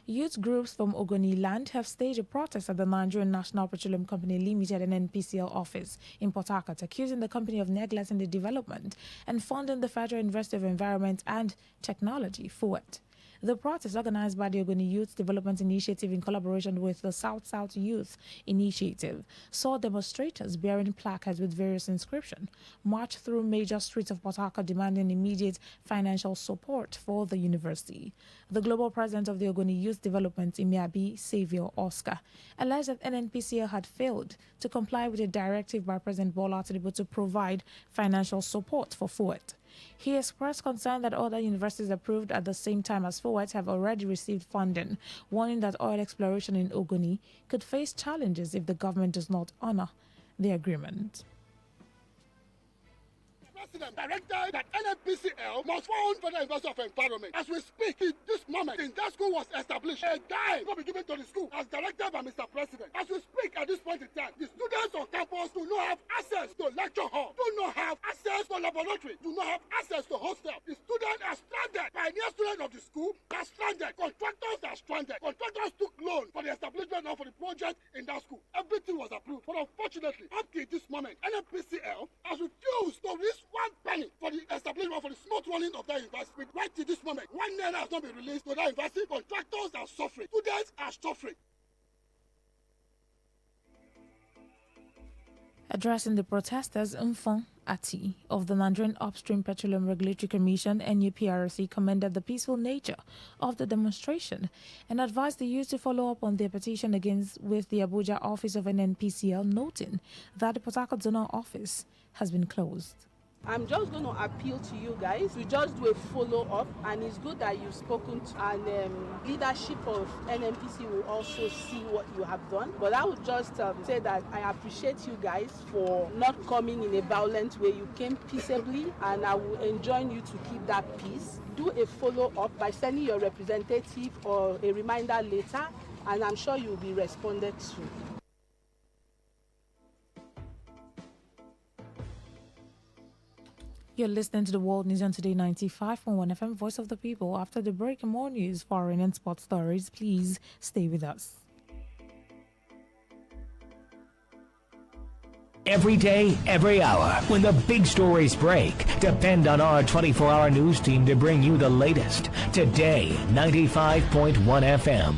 Youth groups from Ogoni land have staged a protest at the Nigerian National Petroleum Company Limited and NPCL office in Port Harcourt, accusing the company of neglecting the development and funding the Federal University of Environment and Technology, FUET. The protest, organized by the Ogoni Youth Development Initiative in collaboration with the South-South Youth Initiative, saw demonstrators bearing placards with various inscriptions march through major streets of Port Harcourt demanding immediate financial support for the university. The global president of the Ogoni Youth Development, Imiabi Saviour Oscar, alleged that NNPCL had failed to comply with a directive by President Bola Tinubu to provide financial support for FUET. He expressed concern that other universities approved at the same time as FUET have already received funding, warning that oil exploration in Ogoni could face challenges if the government does not honor the agreement. President directed that NNPCL must fund Federal University of Environment. As we speak, in this moment, since that school was established, a dime will be given to the school as directed by Mr. President. As we speak at this point in time, the students on campus do not have access to lecture hall, do not have access to laboratory, do not have access to hostel. The students are stranded. Pioneer students of the school are stranded. Contractors are stranded. Contractors took loan for the establishment of the project budget in that school. Everything was approved. But unfortunately, up to this moment, NNPCL has refused to release 1 penny for the establishment for the smooth running of that university. Right to this moment, 1 naira has not been released to that university. Contractors are suffering. Students are suffering. Addressing the protesters, Mfon Ati of the Nigerian Upstream Petroleum Regulatory Commission (NUPRC) commended the peaceful nature of the demonstration and advised the youth to follow up on their petition with the Abuja office of NNPCL, noting that the Port Harcourt zonal office has been closed. I'm just going to appeal to you guys to just do a follow-up, and it's good that you've spoken to, and leadership of NNPC will also see what you have done. But I would just say that I appreciate you guys for not coming in a violent way. You came peaceably, and I will enjoin you to keep that peace. Do a follow-up by sending your representative or a reminder later, and I'm sure you'll be responded to. You're listening to the World News on Today 95.1 FM, Voice of the People. After the break, more news, foreign and sports stories. Please stay with us. Every day, every hour, when the big stories break, depend on our 24-hour news team to bring you the latest. Today, 95.1 FM.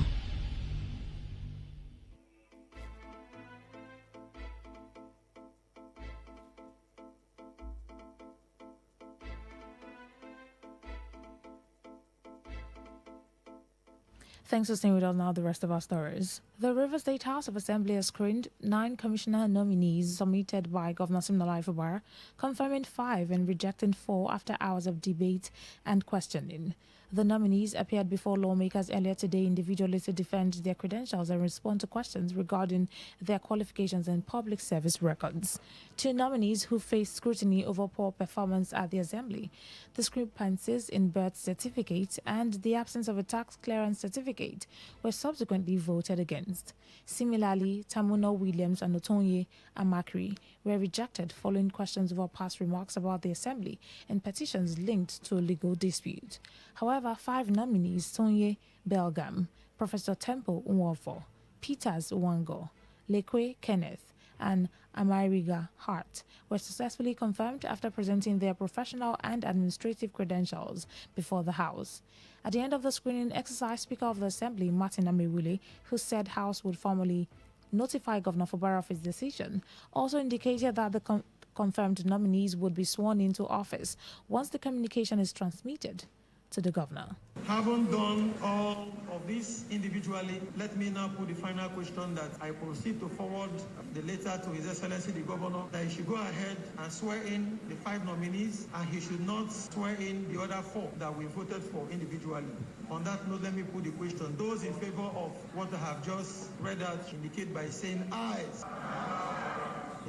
Thanks for staying with us now. The rest of our stories. The River State House of Assembly has screened 9 commissioner nominees submitted by Governor Siminalayi Fubara, confirming 5 and rejecting 4 after hours of debate and questioning. The nominees appeared before lawmakers earlier today individually to defend their credentials and respond to questions regarding their qualifications and public service records. 2 nominees who faced scrutiny over poor performance at the Assembly, discrepancies in birth certificates, and the absence of a tax clearance certificate were subsequently voted against. Similarly, Tamuno Williams and Otonye Amakri were rejected following questions over past remarks about the Assembly and petitions linked to a legal dispute. However, 5 nominees, Tonye Belgam, Professor Temple Nwofo, Peters Wango, Lekwe Kenneth, and Amariga Hart, were successfully confirmed after presenting their professional and administrative credentials before the House. At the end of the screening exercise, Speaker of the Assembly, Martin Amewule, who said House would formally notify Governor Fubara of his decision, also indicated that the confirmed nominees would be sworn into office once the communication is transmitted to the governor. Having done all of this individually, let me now put the final question that I proceed to forward the letter to His Excellency the Governor that he should go ahead and swear in the 5 nominees and he should not swear in the other 4 that we voted for individually. On that note, let me put the question. Those in favor of what I have just read out indicate by saying ayes.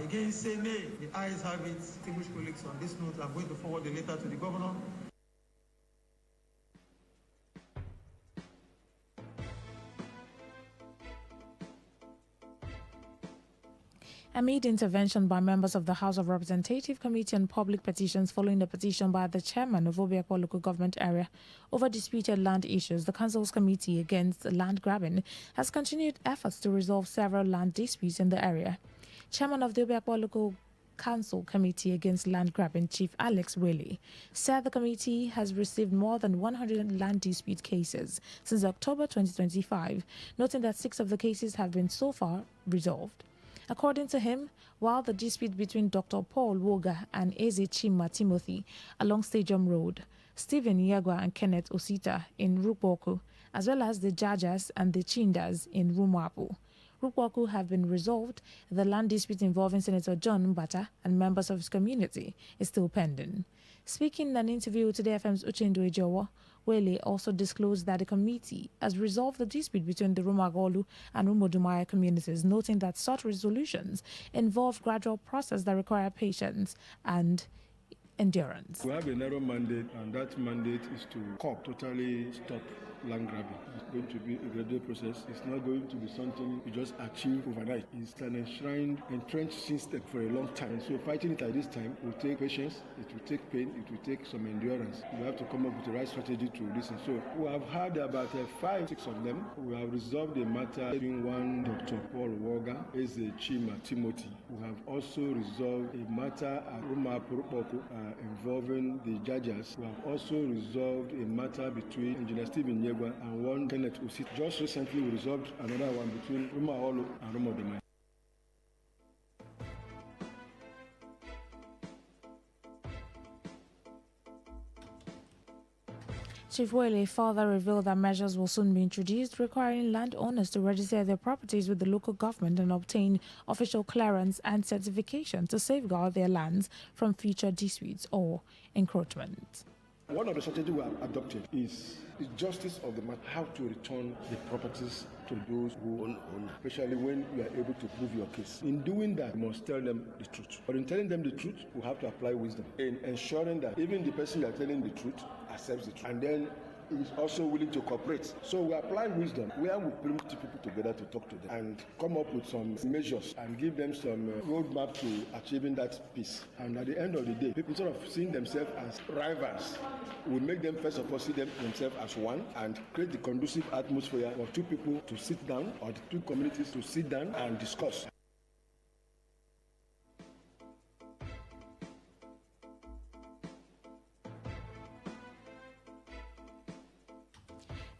Again, say nay. The ayes have it. Distinguished colleagues, on this note, I'm going to forward the letter to the Governor. Amid intervention by members of the House of Representative Committee on Public Petitions following the petition by the chairman of Obiakwa Local Government Area over disputed land issues, the Council's Committee Against Land Grabbing has continued efforts to resolve several land disputes in the area. Chairman of the Obiakwa Local Council Committee Against Land Grabbing, Chief Alex Wiley, said the committee has received more than 100 land dispute cases since October 2025, noting that 6 of the cases have been so far resolved. According to him, while the dispute between Dr. Paul Woga and Eze Chima Timothy along Stadium Road, Stephen Yagwa and Kenneth Osita in Rukwoku, as well as the Jajas and the Chindas in Rumwapu, Rukwoku have been resolved, the land dispute involving Senator John Mbata and members of his community is still pending. Speaking in an interview with Today FM's Uchendu Ejowo, Wele also disclosed that the committee has resolved the dispute between the Rumagolu and Rumodumaya communities, noting that such resolutions involve gradual process that require patience and endurance. We have a narrow mandate, and that mandate is to totally stop land grabbing. It's going to be a gradual process. It's not going to be something you just achieve overnight. It's an enshrined, entrenched system for a long time. So fighting it at this time will take patience, it will take pain, it will take some endurance. You have to come up with the right strategy to listen. So we have had about 5, 6 of them. We have resolved the matter between one Dr. Paul Woga, Eze Chima Timothy. We have also resolved a matter at Roma Purupoko involving the judges. We have also resolved a matter between Engineer Stephen Yegwa and one Kenneth Usit. Just recently we resolved another one between Roma Olo and Roma Demai. Chief Wele further revealed that measures will soon be introduced requiring landowners to register their properties with the local government and obtain official clearance and certification to safeguard their lands from future disputes or encroachment. One of the strategies we have adopted is the justice of the matter, how to return the properties to those who own, especially when you are able to prove your case. In doing that, you must tell them the truth. But in telling them the truth, we have to apply wisdom in ensuring that even the person you are telling the truth accepts the truth. And then is also willing to cooperate. So we apply wisdom where we bring two people together to talk to them and come up with some measures and give them some roadmap to achieving that peace. And at the end of the day, people sort of seeing themselves as rivals will make them first of all see themselves as one and create the conducive atmosphere for two people to sit down or the two communities to sit down and discuss.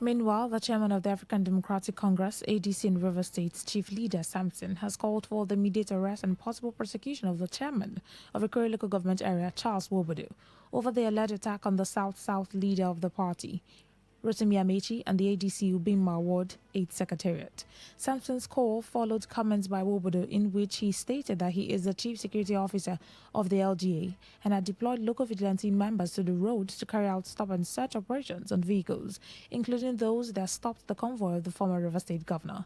Meanwhile, the chairman of the African Democratic Congress, ADC in River State's chief leader, Samson, has called for the immediate arrest and possible prosecution of the chairman of Ikore local government area, Charles Wobodu, over the alleged attack on the South-South leader of the party, Rotimi Amechi, and the ADC Ubimma Ward 8 Secretariat. Samson's call followed comments by Wobodu in which he stated that he is the chief security officer of the LGA and had deployed local vigilante members to the roads to carry out stop and search operations on vehicles, including those that stopped the convoy of the former River State governor.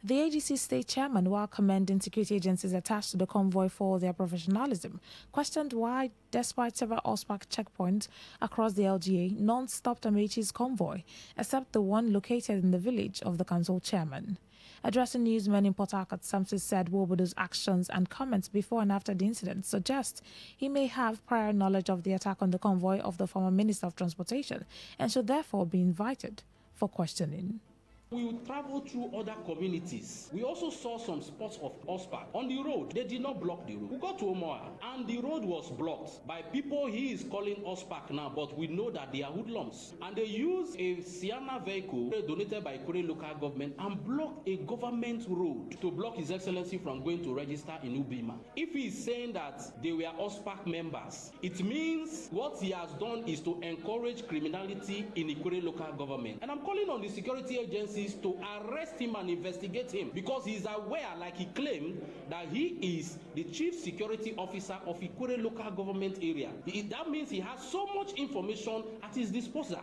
The ADC state chairman, while commending security agencies attached to the convoy for their professionalism, questioned why, despite several OSPAC checkpoints across the LGA, none stopped Amechi's convoy, except the one located in the village of the council chairman. Addressing newsmen in Port Harcourt, Samson said Wobodu's actions and comments before and after the incident suggest he may have prior knowledge of the attack on the convoy of the former Minister of Transportation and should therefore be invited for questioning. We will travel through other communities. We also saw some spots of OSPAC on the road. They did not block the road. We got to Omoa and the road was blocked by people he is calling OSPAC now, but we know that they are hoodlums. And they used a Sienna vehicle donated by Ikore local government and blocked a government road to block His Excellency from going to register in Ubima. If he is saying that they were OSPAC members, it means what he has done is to encourage criminality in Ikore local government. And I'm calling on the security agency to arrest him and investigate him because he is aware, like he claimed, that he is the chief security officer of Ikore local government area. That means he has so much information at his disposal.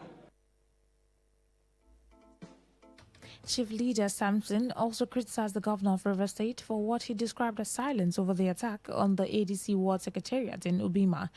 Chief Leader Samson also criticized the governor of River State for what he described as silence over the attack on the ADC Ward Secretariat in Ubima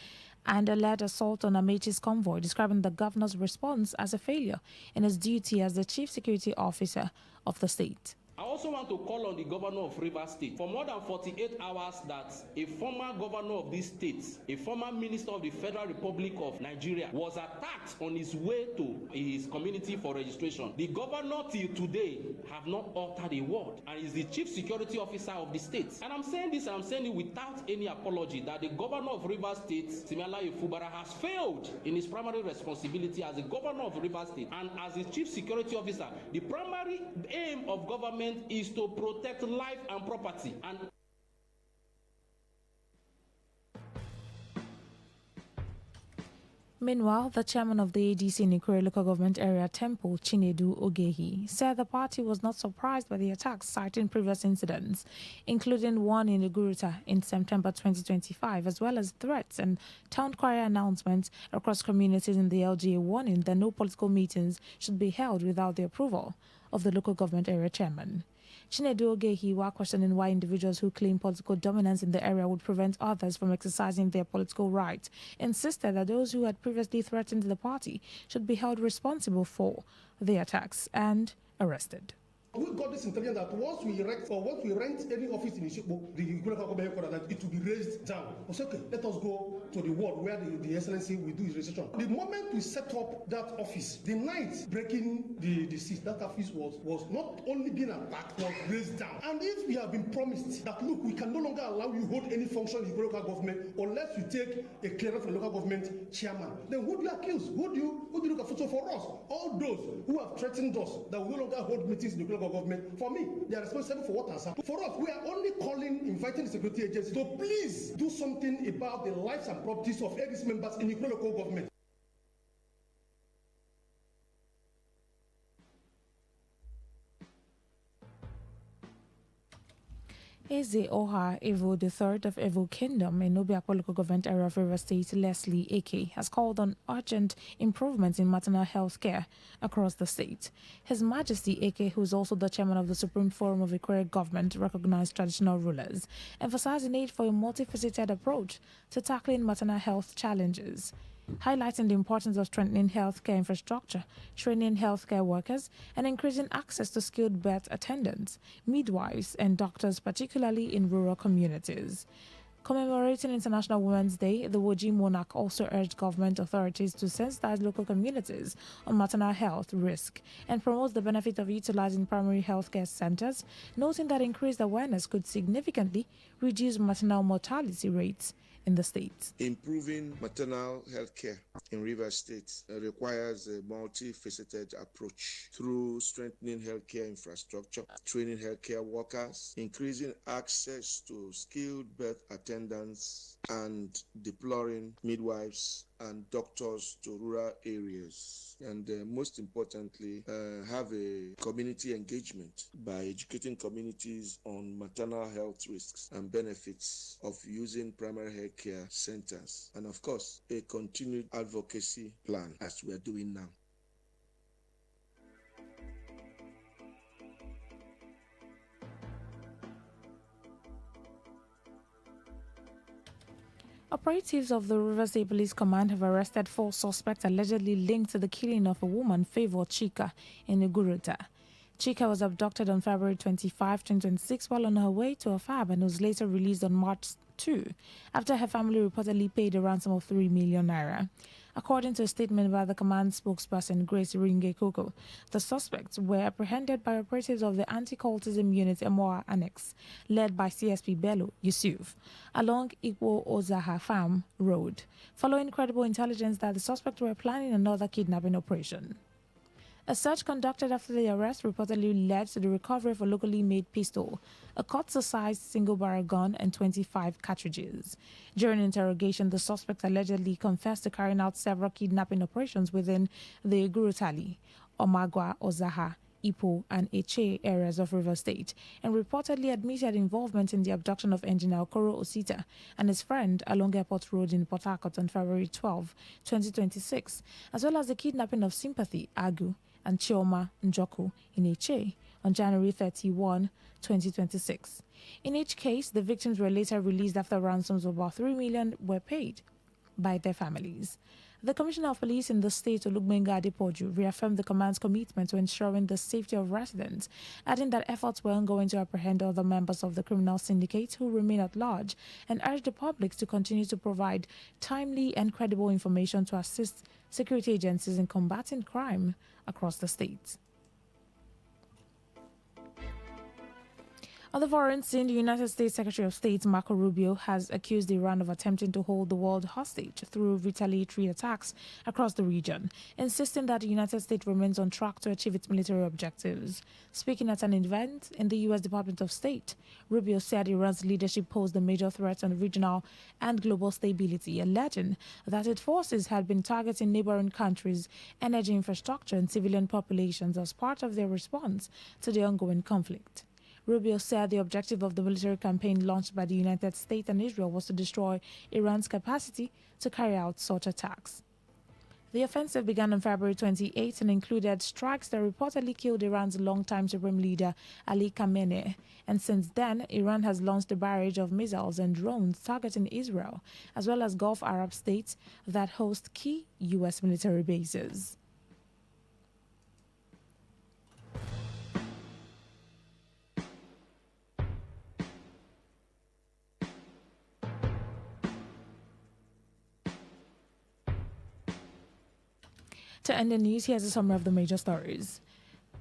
and alleged assault on Amechi's convoy, describing the governor's response as a failure in his duty as the chief security officer of the state. I also want to call on the governor of Rivers State for more than 48 hours that a former governor of this state, a former minister of the Federal Republic of Nigeria, was attacked on his way to his community for registration. The governor till today have not uttered a word and is the chief security officer of the state. And I'm saying this, and I'm saying it without any apology, that the governor of Rivers State, Timiala Ifubara, has failed in his primary responsibility as the governor of Rivers State and as the chief security officer. The primary aim of government is to protect life and property. And meanwhile, the chairman of the ADC in Ikore local government area, Temple Chinedu Ogehi, said the party was not surprised by the attacks, citing previous incidents, including one in Iguruta in September 2025, as well as threats and town crier announcements across communities in the LGA warning that no political meetings should be held without the approval of the local government area chairman. Chinedu Ogehiwa questioning why individuals who claim political dominance in the area would prevent others from exercising their political rights, insisted that those who had previously threatened the party should be held responsible for the attacks and arrested. We got this intelligence that once we rent any office in Ishikbo, the government headquarters, that it will be raised down. We say, okay, let us go to the ward where the excellency will do his registration. The moment we set up that office, the night breaking the seat, that office was not only being attacked, was raised down. And if we have been promised that, look, we can no longer allow you hold any function in the local government unless you take a clearance from the local government chairman, then who do you accuse? Who do you look at? So for us, all those who have threatened us that we no longer hold meetings in the local government, for me, they are responsible for what has happened. For us, we are only inviting the security agency to please do something about the lives and properties of ADC members in the local government. Eze Oha Evo III of Evo Kingdom in Obiakpo local government area of River State, Leslie Eke, has called on urgent improvements in maternal health care across the state. His Majesty Eke, who is also the chairman of the Supreme Forum of Ikore Government Recognized Traditional Rulers, emphasized the need for a multifaceted approach to tackling maternal health challenges, highlighting the importance of strengthening healthcare infrastructure, training healthcare workers, and increasing access to skilled birth attendants, midwives, and doctors, particularly in rural communities. Commemorating International Women's Day, the Woji monarch also urged government authorities to sensitize local communities on maternal health risk and promote the benefit of utilizing primary healthcare centers, noting that increased awareness could significantly reduce maternal mortality rates in the state. Improving maternal health care in River State requires a multifaceted approach through strengthening healthcare infrastructure, training healthcare workers, increasing access to skilled birth attendants, and deploying midwives and doctors to rural areas. And most importantly, have a community engagement by educating communities on maternal health risks and benefits of using primary health care centers. And of course, a continued advocacy plan as we are doing now. Operatives of the River State Police Command have arrested 4 suspects allegedly linked to the killing of a woman, Favor Chika, in Uguruta. Chika was abducted on February 25, 2026 while on her way to a farm and was later released on March 2 after her family reportedly paid a ransom of 3 million naira. According to a statement by the command spokesperson Grace Ringe Koko, the suspects were apprehended by operatives of the Anti-Cultism Unit MOA Annex, led by CSP Bello Yusuf, along Ikwo Ozaha Farm Road, following credible intelligence that the suspects were planning another kidnapping operation. A search conducted after the arrest reportedly led to the recovery of a locally made pistol, a Kotze-sized single-barrel gun, and 25 cartridges. During interrogation, the suspect allegedly confessed to carrying out several kidnapping operations within the Gurutali, Omagwa, Ozaha, Ipo, and Eche areas of River State, and reportedly admitted involvement in the abduction of engineer Okoro Osita and his friend along Airport Road in Port Harcourt on February 12, 2026, as well as the kidnapping of Sympathy Agu and Chioma Njoku in Eche on January 31, 2026. In each case, the victims were later released after ransoms of about 3 million were paid by their families. The Commissioner of Police in the state, Olugbenga Adepoju, reaffirmed the command's commitment to ensuring the safety of residents, adding that efforts were ongoing to apprehend other members of the criminal syndicate who remain at large, and urged the public to continue to provide timely and credible information to assist security agencies in combating crime across the state. On the foreign scene, the United States Secretary of State Marco Rubio has accused Iran of attempting to hold the world hostage through retaliatory attacks across the region, insisting that the United States remains on track to achieve its military objectives. Speaking at an event in the U.S. Department of State, Rubio said Iran's leadership posed a major threat on regional and global stability, alleging that its forces had been targeting neighboring countries' energy infrastructure and civilian populations as part of their response to the ongoing conflict. Rubio said the objective of the military campaign launched by the United States and Israel was to destroy Iran's capacity to carry out such attacks. The offensive began on February 28 and included strikes that reportedly killed Iran's longtime supreme leader Ali Khamenei. And since then, Iran has launched a barrage of missiles and drones targeting Israel, as well as Gulf Arab states that host key U.S. military bases. To end the news, here's a summary of the major stories.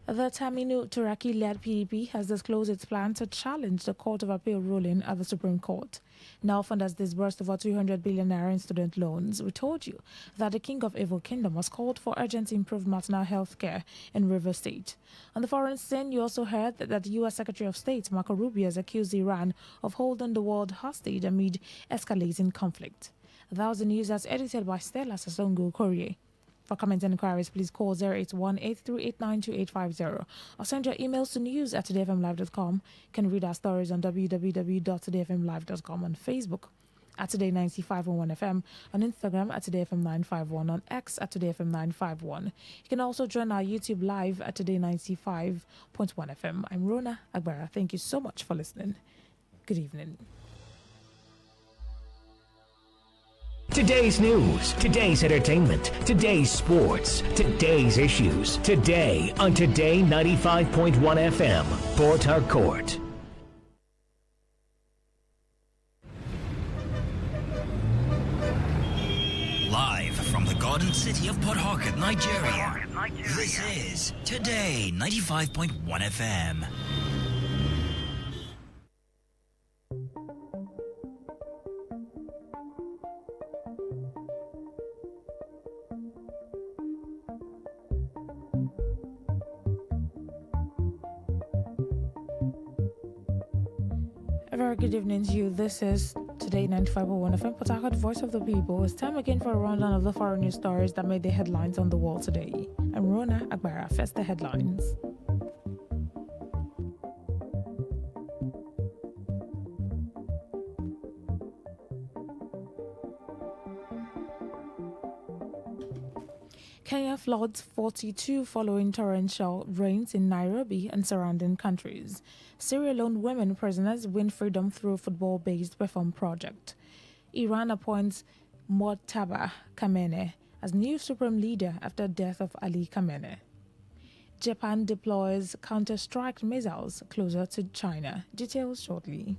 The Taminu Turaki-led PDP has disclosed its plan to challenge the Court of Appeal ruling at the Supreme Court. Nalfund has disbursed over 200 billion naira in student loans. We told you that the King of Evo Kingdom has called for urgent improved maternal health care in Rivers State. On the foreign scene, you also heard that the U.S. Secretary of State, Marco Rubio, has accused Iran of holding the world hostage amid escalating conflict. That was the news that's edited by Stella Sasongo Korea. For comments and inquiries, please call 081-838-92850 or send your emails to news@todayfmlive.com. You can read our stories on www.todayfmlive.com, on Facebook at Today95.1fm, on Instagram at TodayFM951, on X at TodayFM951. You can also join our YouTube live at Today95.1fm. I'm Rona Agbara. Thank you so much for listening. Good evening. Today's news, today's entertainment, today's sports, today's issues. Today on Today 95.1 FM, Port Harcourt. Live from the Garden City of Port Harcourt, Nigeria. This is Today 95.1 FM. A very good evening to you. This is Today 95.1 FM, Port Harcourt, Voice of the People. It's time again for a rundown of the foreign news stories that made the headlines on the wall today. I'm Rona Agbara. First, the headlines. Kenya floods 42 following torrential rains in Nairobi and surrounding countries. Sierra Leone women prisoners win freedom through football-based reform project. Iran appoints Mojtaba Khamenei as new supreme leader after death of Ali Khamenei. Japan deploys counter-strike missiles closer to China. Details shortly.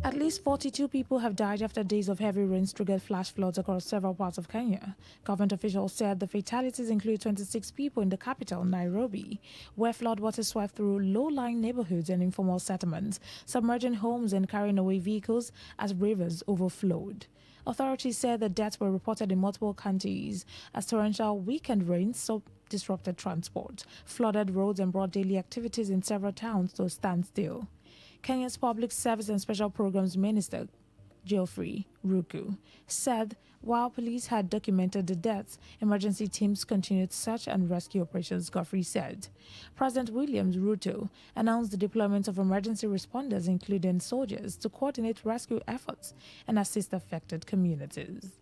At least 42 people have died after days of heavy rains triggered flash floods across several parts of Kenya. Government officials said the fatalities include 26 people in the capital, Nairobi, where floodwater swept through low-lying neighborhoods and informal settlements, submerging homes and carrying away vehicles as rivers overflowed. Authorities said the deaths were reported in multiple counties as torrential weekend rains disrupted transport, flooded roads, and brought daily activities in several towns to a standstill. Kenya's Public Service and Special Programs Minister, Geoffrey Ruku, said while police had documented the deaths, emergency teams continued search and rescue operations, Geoffrey said. President Williams Ruto announced the deployment of emergency responders, including soldiers, to coordinate rescue efforts and assist affected communities.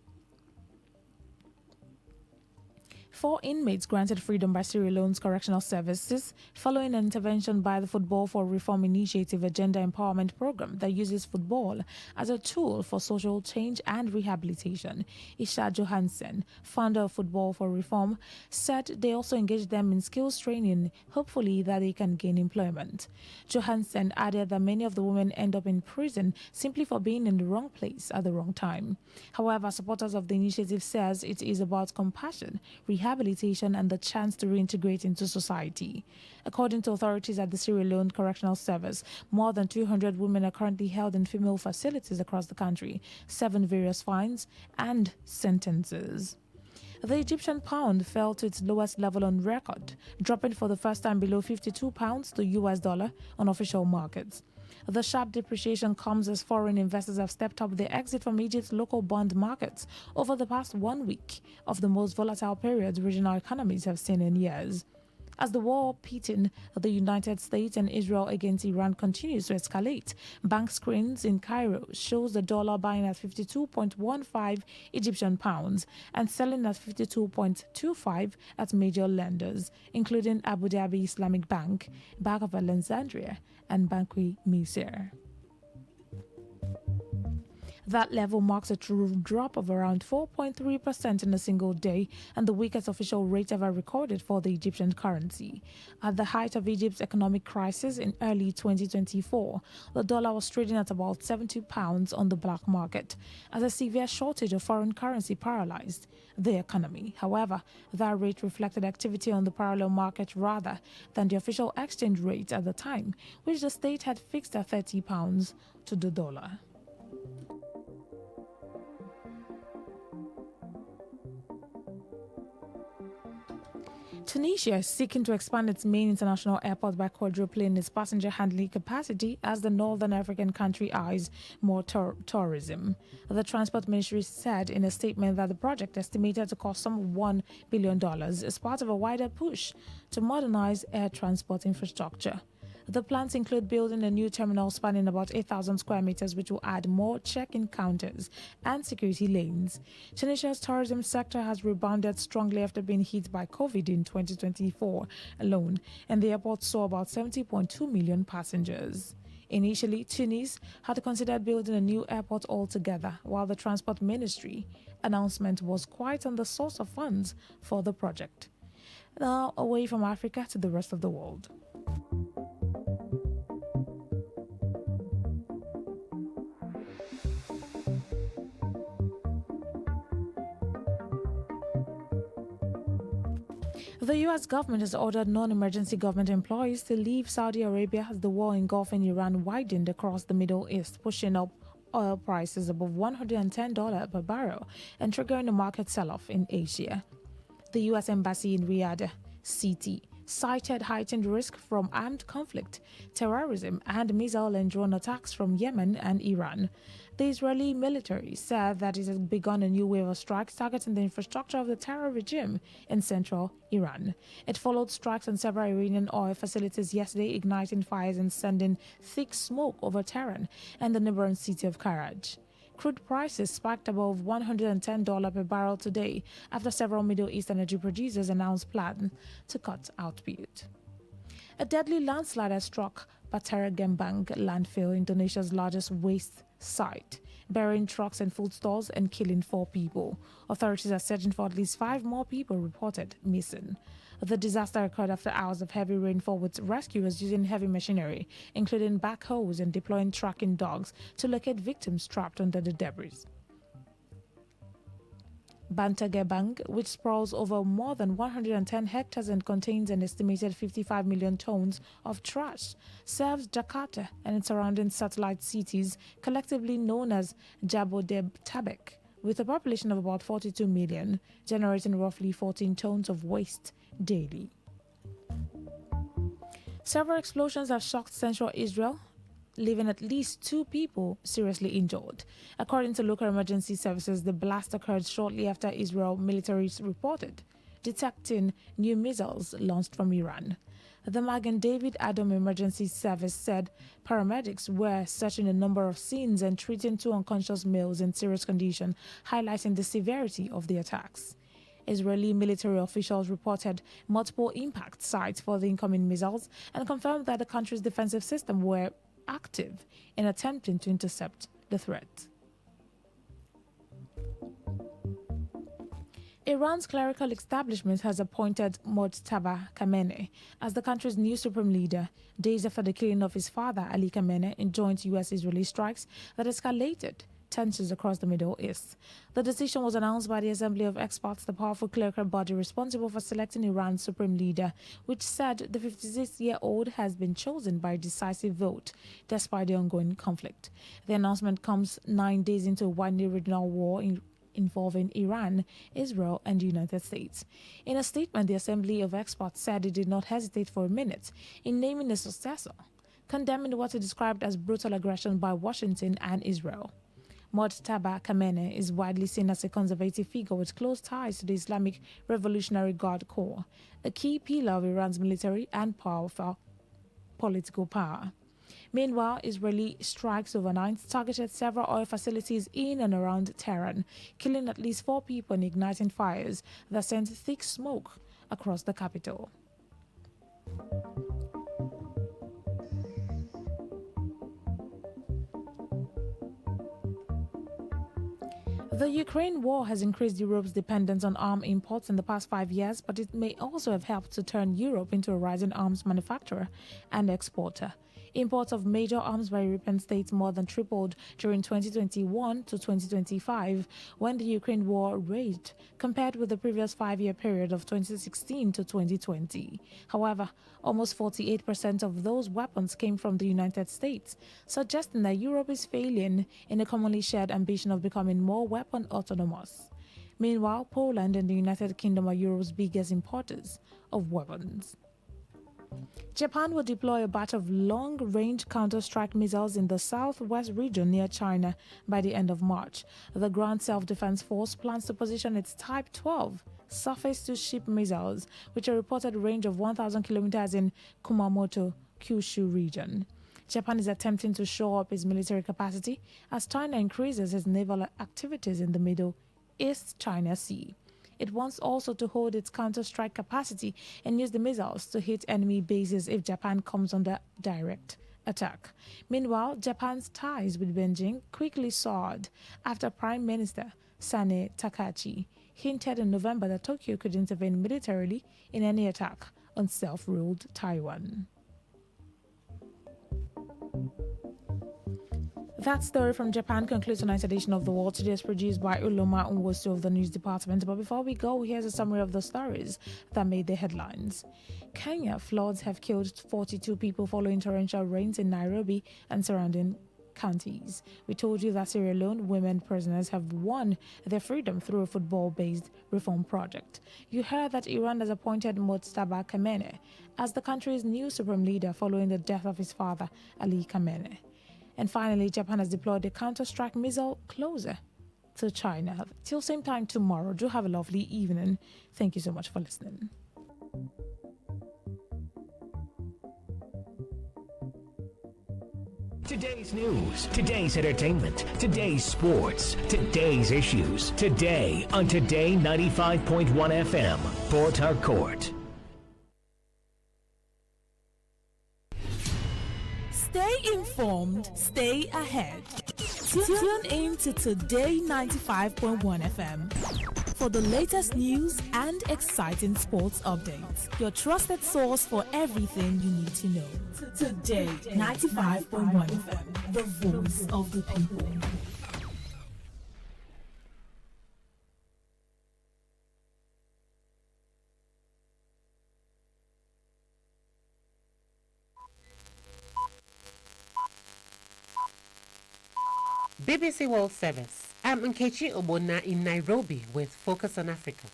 4 inmates granted freedom by Sierra Leone's correctional services following an intervention by the Football for Reform Initiative, a gender empowerment program that uses football as a tool for social change and rehabilitation. Isha Johansen, founder of Football for Reform, said they also engaged them in skills training, hopefully that they can gain employment. Johansen added that many of the women end up in prison simply for being in the wrong place at the wrong time. However, supporters of the initiative says it is about compassion, rehabilitation, and the chance to reintegrate into society. According to authorities at the Sierra Leone Correctional Service, more than 200 women are currently held in female facilities across the country, 7 various fines and sentences. The Egyptian pound fell to its lowest level on record, dropping for the first time below 52 pounds to US dollar on official markets. The sharp depreciation comes as foreign investors have stepped up their exit from Egypt's local bond markets over the past 1 week of the most volatile period regional economies have seen in years. As the war pitting the United States and Israel against Iran continues to escalate, bank screens in Cairo shows the dollar buying at 52.15 Egyptian pounds and selling at 52.25 at major lenders, including Abu Dhabi Islamic Bank, Bank of Alexandria, and Banque Misr. That level marks a true drop of around 4.3% in a single day and the weakest official rate ever recorded for the Egyptian currency. At the height of Egypt's economic crisis in early 2024, the dollar was trading at about £70 on the black market as a severe shortage of foreign currency paralyzed the economy. However, that rate reflected activity on the parallel market rather than the official exchange rate at the time, which the state had fixed at £30 to the dollar. Tunisia is seeking to expand its main international airport by quadrupling its passenger handling capacity as the northern African country eyes more tourism. The Transport Ministry said in a statement that the project, estimated to cost some $1 billion, is part of a wider push to modernize air transport infrastructure. The plans include building a new terminal spanning about 8,000 square meters, which will add more check-in counters and security lanes. Tunisia's tourism sector has rebounded strongly after being hit by COVID in 2024 alone, and the airport saw about 70.2 million passengers. Initially, Tunis had considered building a new airport altogether, while the Transport Ministry announcement was quite on the source of funds for the project. Now, away from Africa to the rest of the world. The U.S. government has ordered non-emergency government employees to leave Saudi Arabia as the war engulfing Iran widened across the Middle East, pushing up oil prices above $110 per barrel and triggering a market sell-off in Asia. The U.S. Embassy in Riyadh City cited heightened risk from armed conflict, terrorism, and missile and drone attacks from Yemen and Iran. The Israeli military said that it has begun a new wave of strikes targeting the infrastructure of the terror regime in central Iran. It followed strikes on several Iranian oil facilities yesterday, igniting fires and sending thick smoke over Tehran and the neighboring city of Karaj. Crude prices spiked above $110 per barrel today after several Middle East energy producers announced plans to cut output. A deadly landslide has struck Batara Gembang landfill, Indonesia's largest waste site, burying trucks and food stores and killing 4 people. Authorities are searching for at least 5 more people reported missing. The disaster occurred after hours of heavy rainfall, with rescuers using heavy machinery, including backhoes and deploying tracking dogs to locate victims trapped under the debris. Bantagebang, which sprawls over more than 110 hectares and contains an estimated 55 million tons of trash, serves Jakarta and its surrounding satellite cities, collectively known as Jabodetabek, with a population of about 42 million, generating roughly 14 tons of waste daily. Several explosions have shocked central Israel, leaving at least 2 people seriously injured. According to local emergency services, the blast occurred shortly after Israel militaries reported detecting new missiles launched from Iran. The Magen David Adom Emergency Service said paramedics were searching a number of scenes and treating 2 unconscious males in serious condition, highlighting the severity of the attacks. Israeli military officials reported multiple impact sites for the incoming missiles and confirmed that the country's defensive system were active in attempting to intercept the threat. Iran's clerical establishment has appointed Mojtaba Khamenei as the country's new supreme leader, days after the killing of his father, Ali Khamenei, in joint U.S.-Israeli strikes that escalated tensions across the Middle East. The decision was announced by the Assembly of Experts, the powerful clerical body responsible for selecting Iran's supreme leader, which said the 56-year-old has been chosen by a decisive vote, despite the ongoing conflict. The announcement comes 9 days into a widely regional war involving Iran, Israel, and the United States. In a statement, the Assembly of Experts said it did not hesitate for a minute in naming a successor, condemning what it described as brutal aggression by Washington and Israel. Mojtaba Kamene is widely seen as a conservative figure with close ties to the Islamic Revolutionary Guard Corps, a key pillar of Iran's military and powerful political power. Meanwhile, Israeli strikes overnight targeted several oil facilities in and around Tehran, killing at least 4 people and igniting fires that sent thick smoke across the capital. The Ukraine war has increased Europe's dependence on arms imports in the past 5 years, but it may also have helped to turn Europe into a rising arms manufacturer and exporter. Imports of major arms by European states more than tripled during 2021 to 2025 when the Ukraine war raged, compared with the previous 5-year period of 2016 to 2020. However, almost 48% of those weapons came from the United States, suggesting that Europe is failing in a commonly shared ambition of becoming more weapon autonomous. Meanwhile, Poland and the United Kingdom are Europe's biggest importers of weapons. Japan will deploy a batch of long-range counter-strike missiles in the southwest region near China by the end of March. The Ground Self-Defense Force plans to position its Type 12 surface-to-ship missiles, which are reported range of 1,000 kilometers in Kumamoto, Kyushu region. Japan is attempting to shore up its military capacity as China increases its naval activities in the Middle East China Sea. It wants also to hold its counter-strike capacity and use the missiles to hit enemy bases if Japan comes under direct attack. Meanwhile, Japan's ties with Beijing quickly soared after Prime Minister Sane Takahashi hinted in November that Tokyo could intervene militarily in any attack on self-ruled Taiwan. That story from Japan concludes tonight's edition of The World Today, is produced by Uloma Nwosu of the news department. But before we go, here's a summary of the stories that made the headlines. Kenya floods have killed 42 people following torrential rains in Nairobi and surrounding counties. We told you that Sierra Leone women prisoners have won their freedom through a football-based reform project. You heard that Iran has appointed Mojtaba Kamene as the country's new supreme leader following the death of his father, Ali Khamenei. And finally, Japan has deployed a counter-strike missile closer to China. Till same time tomorrow, do have a lovely evening. Thank you so much for listening. Today's news, today's entertainment, today's sports, today's issues. Today on Today 95.1 FM, Port Harcourt. Stay informed, stay ahead. Tune in to Today 95.1 FM for the latest news and exciting sports updates. Your trusted source for everything you need to know. Today 95.1 FM, the voice of the people. BBC World Service. I'm Nkechi Obona in Nairobi with Focus on Africa.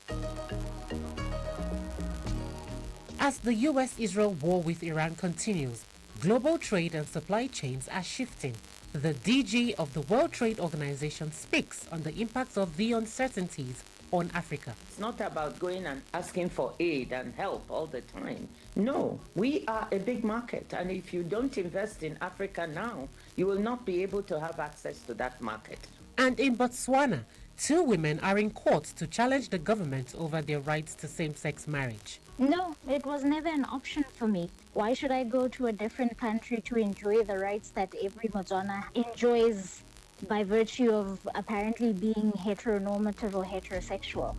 As the US-Israel war with Iran continues, global trade and supply chains are shifting. The DG of the World Trade Organization speaks on the impacts of the uncertainties on Africa. It's not about going and asking for aid and help all the time. No, we are a big market, and if you don't invest in Africa now, you will not be able to have access to that market. And in Botswana, 2 women are in court to challenge the government over their rights to same-sex marriage. No, it was never an option for me. Why should I go to a different country to enjoy the rights that every Botswana enjoys by virtue of apparently being heteronormative or heterosexual?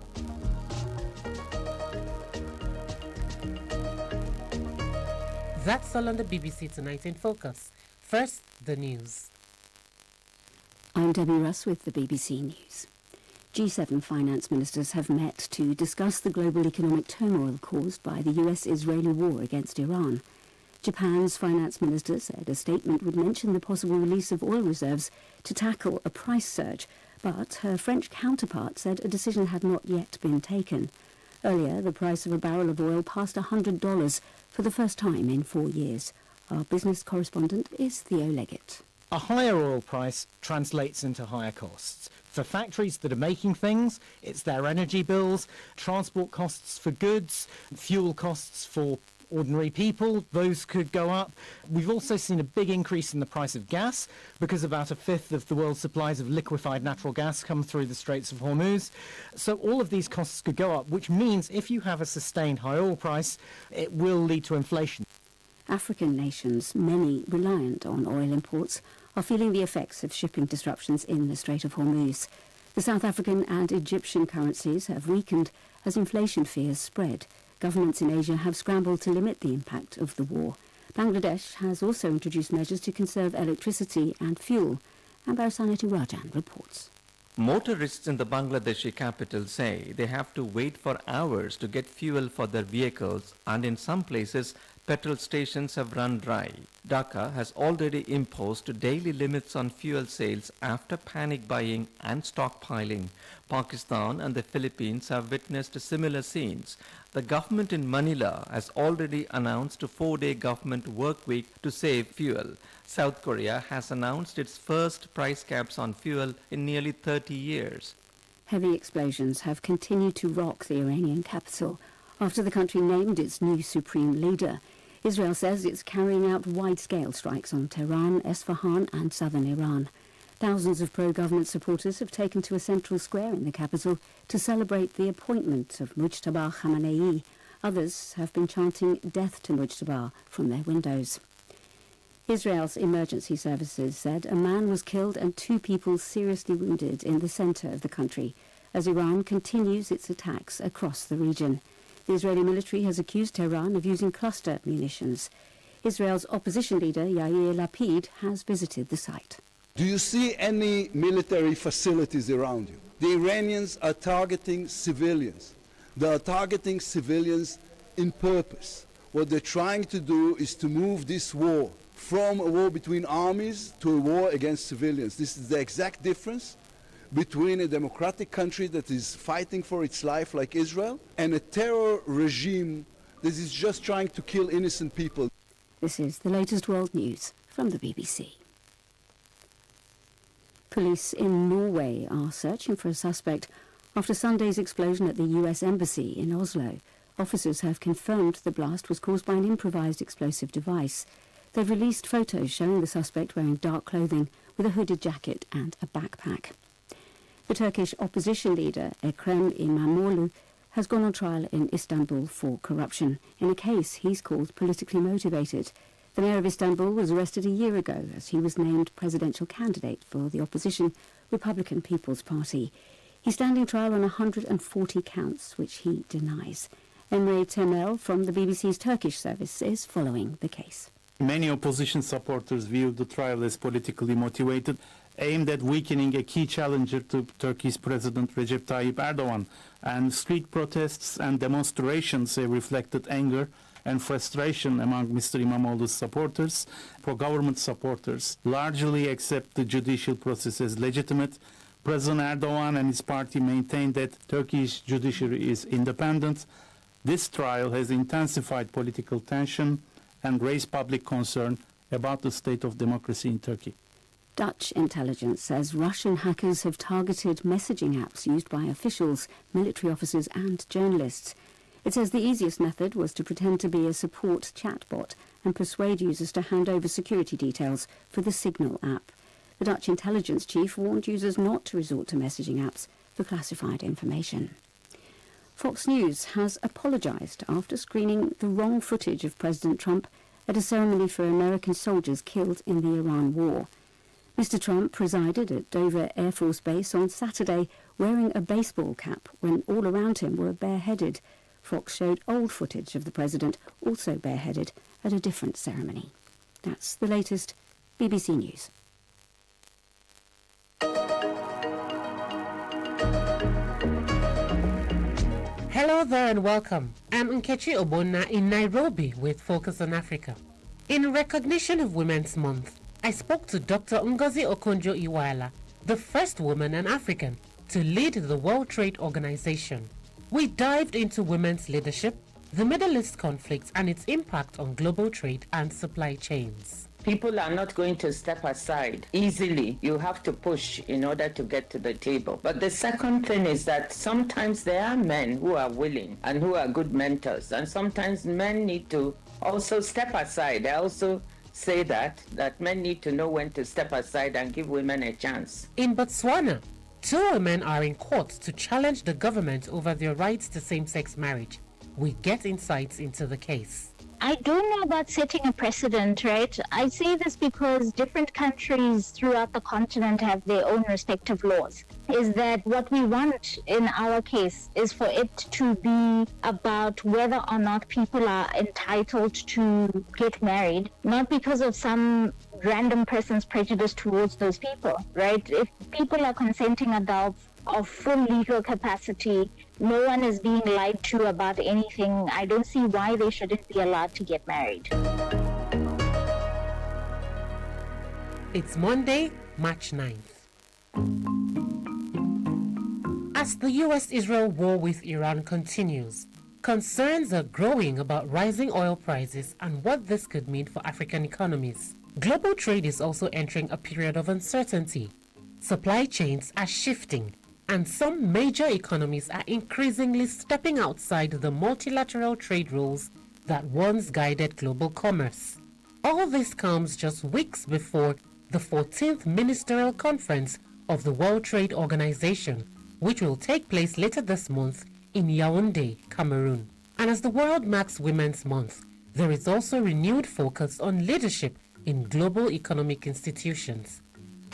That's all on the BBC Tonight in Focus. First, the news. I'm Debbie Russ with the BBC News. G7 finance ministers have met to discuss the global economic turmoil caused by the US-Israeli war against Iran. Japan's finance minister said a statement would mention the possible release of oil reserves to tackle a price surge, but her French counterpart said a decision had not yet been taken. Earlier, the price of a barrel of oil passed $100 for the first time in 4 years. Our business correspondent is Theo Leggett. A higher oil price translates into higher costs. For factories that are making things, it's their energy bills, transport costs for goods, fuel costs for ordinary people, those could go up. We've also seen a big increase in the price of gas because about a fifth of the world's supplies of liquefied natural gas come through the Straits of Hormuz. So all of these costs could go up, which means if you have a sustained high oil price, it will lead to inflation. African nations, many reliant on oil imports, are feeling the effects of shipping disruptions in the Strait of Hormuz. The South African and Egyptian currencies have weakened as inflation fears spread. Governments in Asia have scrambled to limit the impact of the war. Bangladesh has also introduced measures to conserve electricity and fuel. Ambarasanati Rajan reports. Motorists in the Bangladeshi capital say they have to wait for hours to get fuel for their vehicles, and in some places petrol stations have run dry. Dhaka has already imposed daily limits on fuel sales after panic buying and stockpiling. Pakistan and the Philippines have witnessed similar scenes. The government in Manila has already announced a 4-day government work week to save fuel. South Korea has announced its first price caps on fuel in nearly 30 years. Heavy explosions have continued to rock the Iranian capital after the country named its new supreme leader. Israel says it's carrying out wide-scale strikes on Tehran, Esfahan and southern Iran. Thousands of pro-government supporters have taken to a central square in the capital to celebrate the appointment of Mujtaba Khamenei. Others have been chanting "Death to Mujtaba" from their windows. Israel's emergency services said a man was killed and 2 people seriously wounded in the centre of the country as Iran continues its attacks across the region. The Israeli military has accused Tehran of using cluster munitions. Israel's opposition leader Yair Lapid has visited the site. Do you see any military facilities around you? The Iranians are targeting civilians. They are targeting civilians in purpose. What they're trying to do is to move this war from a war between armies to a war against civilians. This is the exact difference between a democratic country that is fighting for its life like Israel and a terror regime that is just trying to kill innocent people. This is the latest world news from the BBC. Police in Norway are searching for a suspect after Sunday's explosion at the US Embassy in Oslo. Officers have confirmed the blast was caused by an improvised explosive device. They've released photos showing the suspect wearing dark clothing with a hooded jacket and a backpack. The Turkish opposition leader Ekrem İmamoğlu has gone on trial in Istanbul for corruption in a case he's called politically motivated. The mayor of Istanbul was arrested a year ago as he was named presidential candidate for the opposition Republican People's Party. He's standing trial on 140 counts, which he denies. Emre Temel from the BBC's Turkish service is following the case. Many opposition supporters view the trial as politically motivated, aimed at weakening a key challenger to Turkey's President Recep Tayyip Erdogan, and street protests and demonstrations have reflected anger and frustration among Mr. İmamoğlu's supporters. Pro-government supporters largely accept the judicial process as legitimate. President Erdogan and his party maintain that Turkey's judiciary is independent. This trial has intensified political tension and raised public concern about the state of democracy in Turkey. Dutch intelligence says Russian hackers have targeted messaging apps used by officials, military officers and journalists. It says the easiest method was to pretend to be a support chatbot and persuade users to hand over security details for the Signal app. The Dutch intelligence chief warned users not to resort to messaging apps for classified information. Fox News has apologised after screening the wrong footage of President Trump at a ceremony for American soldiers killed in the Iran war. Mr. Trump presided at Dover Air Force Base on Saturday wearing a baseball cap when all around him were bareheaded. Fox showed old footage of the president, also bareheaded, at a different ceremony. That's the latest BBC News. Hello there and welcome. I'm Nkechi Obonna in Nairobi with Focus on Africa. In recognition of Women's Month, I spoke to Dr. Ngozi Okonjo-Iweala, the first woman and African to lead the World Trade Organization. We dived into women's leadership, the Middle East conflict and its impact on global trade and supply chains. People are not going to step aside easily. You have to push in order to get to the table. But the second thing is that sometimes there are men who are willing and who are good mentors, and sometimes men need to also step aside. I also say that men need to know when to step aside and give women a chance. In Botswana, 2 women are in court to challenge the government over their rights to same-sex marriage. We get insights into the case. I don't know about setting a precedent, right? I say this because different countries throughout the continent have their own respective laws. Is that what we want in our case is for it to be about whether or not people are entitled to get married, not because of some random person's prejudice towards those people, right? If people are consenting adults of full legal capacity, no one is being lied to about anything, I don't see why they shouldn't be allowed to get married. It's Monday, March 9th. As the US-Israel war with Iran continues, concerns are growing about rising oil prices and what this could mean for African economies. Global trade is also entering a period of uncertainty. Supply chains are shifting, and some major economies are increasingly stepping outside the multilateral trade rules that once guided global commerce. All this comes just weeks before the 14th Ministerial Conference of the World Trade Organization, which will take place later this month in Yaoundé, Cameroon. And as the world marks Women's Month, there is also renewed focus on leadership in global economic institutions.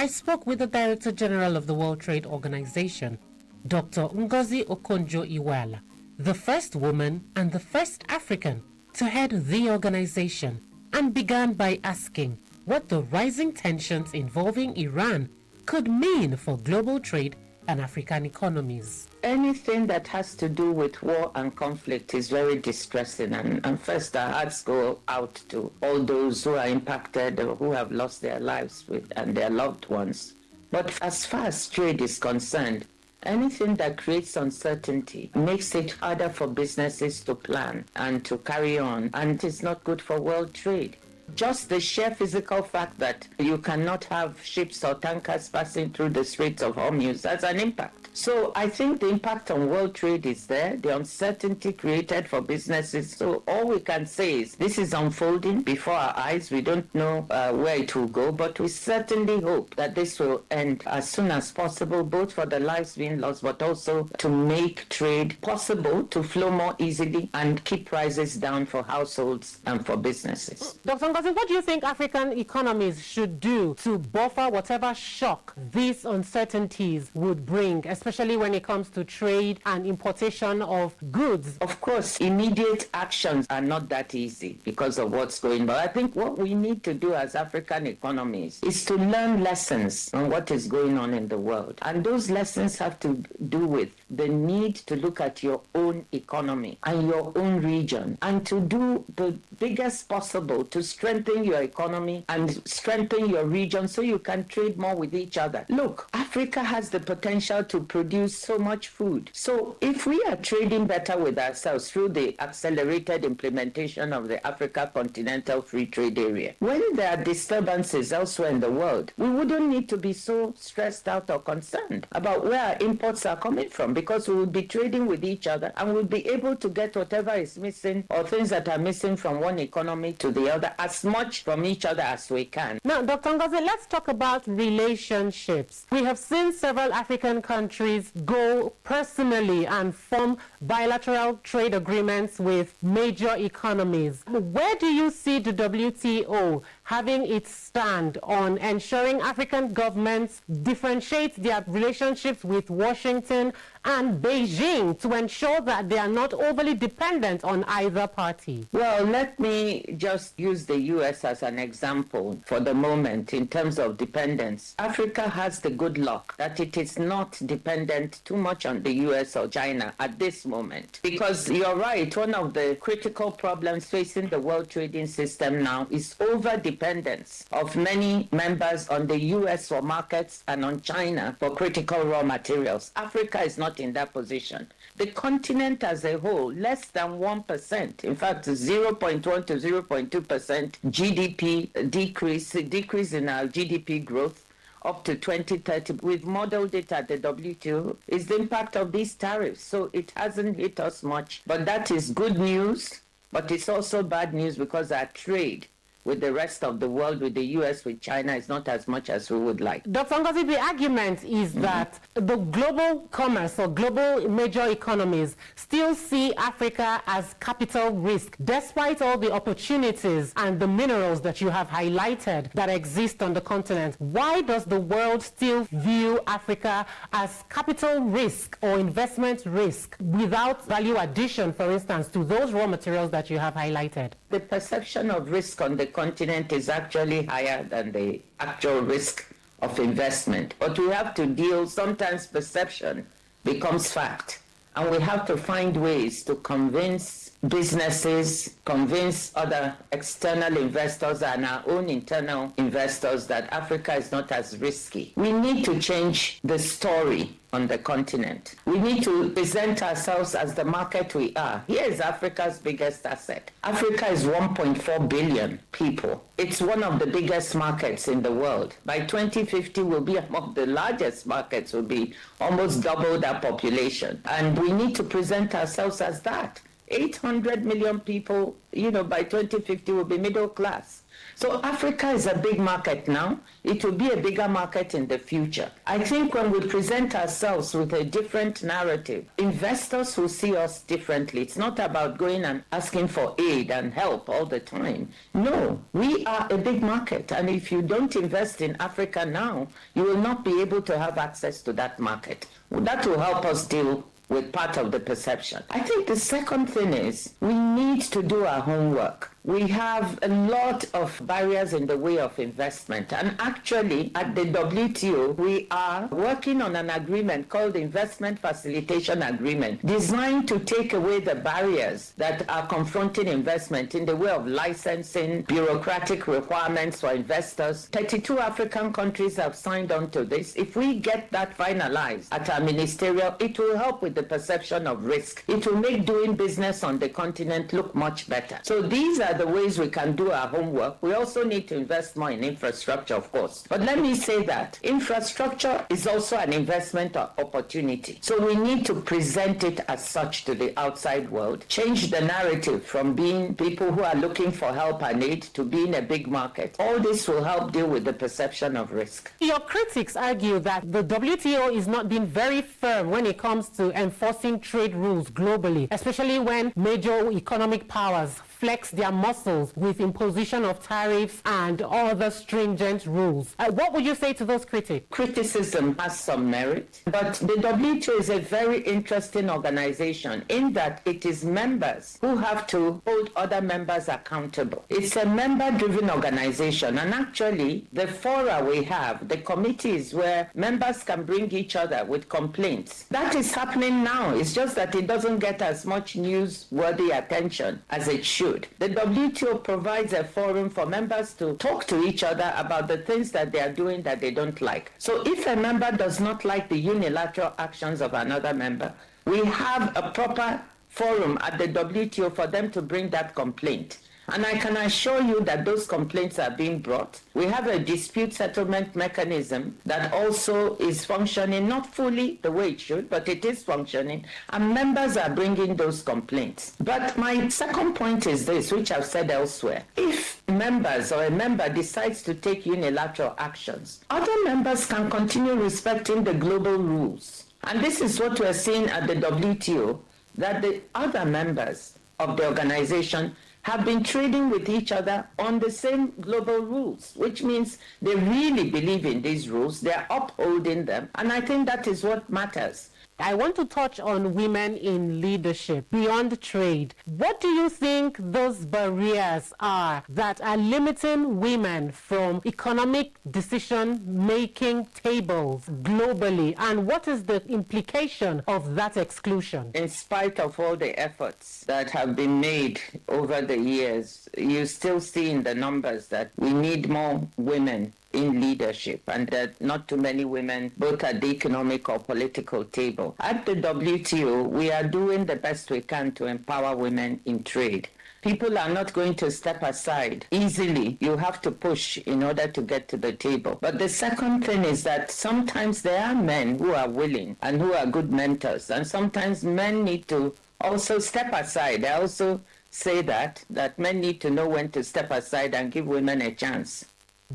I spoke with the Director General of the World Trade Organization, Dr. Ngozi Okonjo-Iweala, the first woman and the first African to head the organization, and began by asking what the rising tensions involving Iran could mean for global trade and African economies. Anything that has to do with war and conflict is very distressing, and first our hearts go out to all those who are impacted or who have lost their lives and their loved ones. But as far as trade is concerned, anything that creates uncertainty makes it harder for businesses to plan and to carry on, and it's not good for world trade. Just the sheer physical fact that you cannot have ships or tankers passing through the Straits of Hormuz has an impact. So I think the impact on world trade is there, the uncertainty created for businesses. So all we can say is this is unfolding before our eyes. We don't know where it will go, but we certainly hope that this will end as soon as possible, both for the lives being lost, but also to make trade possible to flow more easily and keep prices down for households and for businesses. Dr. Ngozi, what do you think African economies should do to buffer whatever shock these uncertainties would bring, especially when it comes to trade and importation of goods? Of course, immediate actions are not that easy because of what's going on. But I think what we need to do as African economies is to learn lessons on what is going on in the world. And those lessons have to do with the need to look at your own economy and your own region and to do the biggest possible to strengthen your economy and strengthen your region so you can trade more with each other. Look, Africa has the potential to produce so much food. So if we are trading better with ourselves through the accelerated implementation of the Africa Continental Free Trade Area, when there are disturbances elsewhere in the world, we wouldn't need to be so stressed out or concerned about where our imports are coming from, because we will be trading with each other and we'll be able to get whatever is missing or things that are missing from one economy to the other as much from each other as we can. Now, Dr. Ngozi, let's talk about relationships. We have seen several African countries go personally and form bilateral trade agreements with major economies. Where do you see the WTO having its stand on ensuring African governments differentiate their relationships with Washington and Beijing to ensure that they are not overly dependent on either party? Well, let me just use the U.S. as an example for the moment in terms of dependence. Africa has the good luck that it is not dependent too much on the U.S. or China at this moment. Because you're right, one of the critical problems facing the world trading system now is over-dependence dependence of many members on the US for markets and on China for critical raw materials. Africa is not in that position. The continent as a whole, less than 1%, in fact 0.1 to 0.2% GDP decrease in our GDP growth up to 2030, we've modeled it at the WTO, is the impact of these tariffs. So it hasn't hit us much, but that is good news, but it's also bad news because our trade with the rest of the world, with the US, with China, is not as much as we would like. Dr. Ngozi, the argument is that the global commerce or global major economies still see Africa as capital risk, despite all the opportunities and the minerals that you have highlighted that exist on the continent. Why does the world still view Africa as capital risk or investment risk without value addition, for instance, to those raw materials that you have highlighted? The perception of risk on the continent is actually higher than the actual risk of investment. But we have to deal, sometimes perception becomes fact. And we have to find ways to convince businesses, convince other external investors and our own internal investors that Africa is not as risky. We need to change the story on the continent. We need to present ourselves as the market we are. Here is Africa's biggest asset. Africa is 1.4 billion people. It's one of the biggest markets in the world. By 2050, we'll be among the largest markets, will be almost double that population. And we need to present ourselves as that. 800 million people, by 2050 will be middle class. So Africa is a big market now. It will be a bigger market in the future. I think when we present ourselves with a different narrative, investors will see us differently. It's not about going and asking for aid and help all the time. No, we are a big market. And if you don't invest in Africa now, you will not be able to have access to that market. That will help us deal with part of the perception. I think the second thing is we need to do our homework. We have a lot of barriers in the way of investment. And actually, at the WTO, we are working on an agreement called the Investment Facilitation Agreement, designed to take away the barriers that are confronting investment in the way of licensing, bureaucratic requirements for investors. 32 African countries have signed on to this. If we get that finalized at our ministerial, it will help with the perception of risk. It will make doing business on the continent look much better. So these are the ways we can do our homework. We also need to invest more in infrastructure, of course. But let me say that infrastructure is also an investment opportunity. So we need to present it as such to the outside world, change the narrative from being people who are looking for help and aid to being a big market. All this will help deal with the perception of risk. Your critics argue that the WTO is not being very firm when it comes to enforcing trade rules globally, especially when major economic powers flex their muscles with imposition of tariffs and other stringent rules. What would you say to those critics? Criticism has some merit, but the WTO is a very interesting organization in that it is members who have to hold other members accountable. It's a member-driven organization, and actually the fora we have, the committees where members can bring each other with complaints, that is happening now. It's just that it doesn't get as much newsworthy attention as it should. The WTO provides a forum for members to talk to each other about the things that they are doing that they don't like. So if a member does not like the unilateral actions of another member, we have a proper forum at the WTO for them to bring that complaint. And I can assure you that those complaints are being brought. We have a dispute settlement mechanism that also is functioning, not fully the way it should, but it is functioning, and members are bringing those complaints. But my second point is this, which I've said elsewhere. If members or a member decides to take unilateral actions, other members can continue respecting the global rules. And this is what we're seeing at the WTO, that the other members of the organization have been trading with each other on the same global rules, which means they really believe in these rules, they're upholding them, and I think that is what matters. I want to touch on women in leadership beyond trade. What do you think those barriers are that are limiting women from economic decision-making tables globally? And what is the implication of that exclusion? In spite of all the efforts that have been made over the years, you still see in the numbers that we need more women in leadership, and that not too many women, both at the economic or political table. At the WTO, we are doing the best we can to empower women in trade. People are not going to step aside easily. You have to push in order to get to the table. But the second thing is that sometimes there are men who are willing and who are good mentors, and sometimes men need to also step aside. I also say that men need to know when to step aside and give women a chance.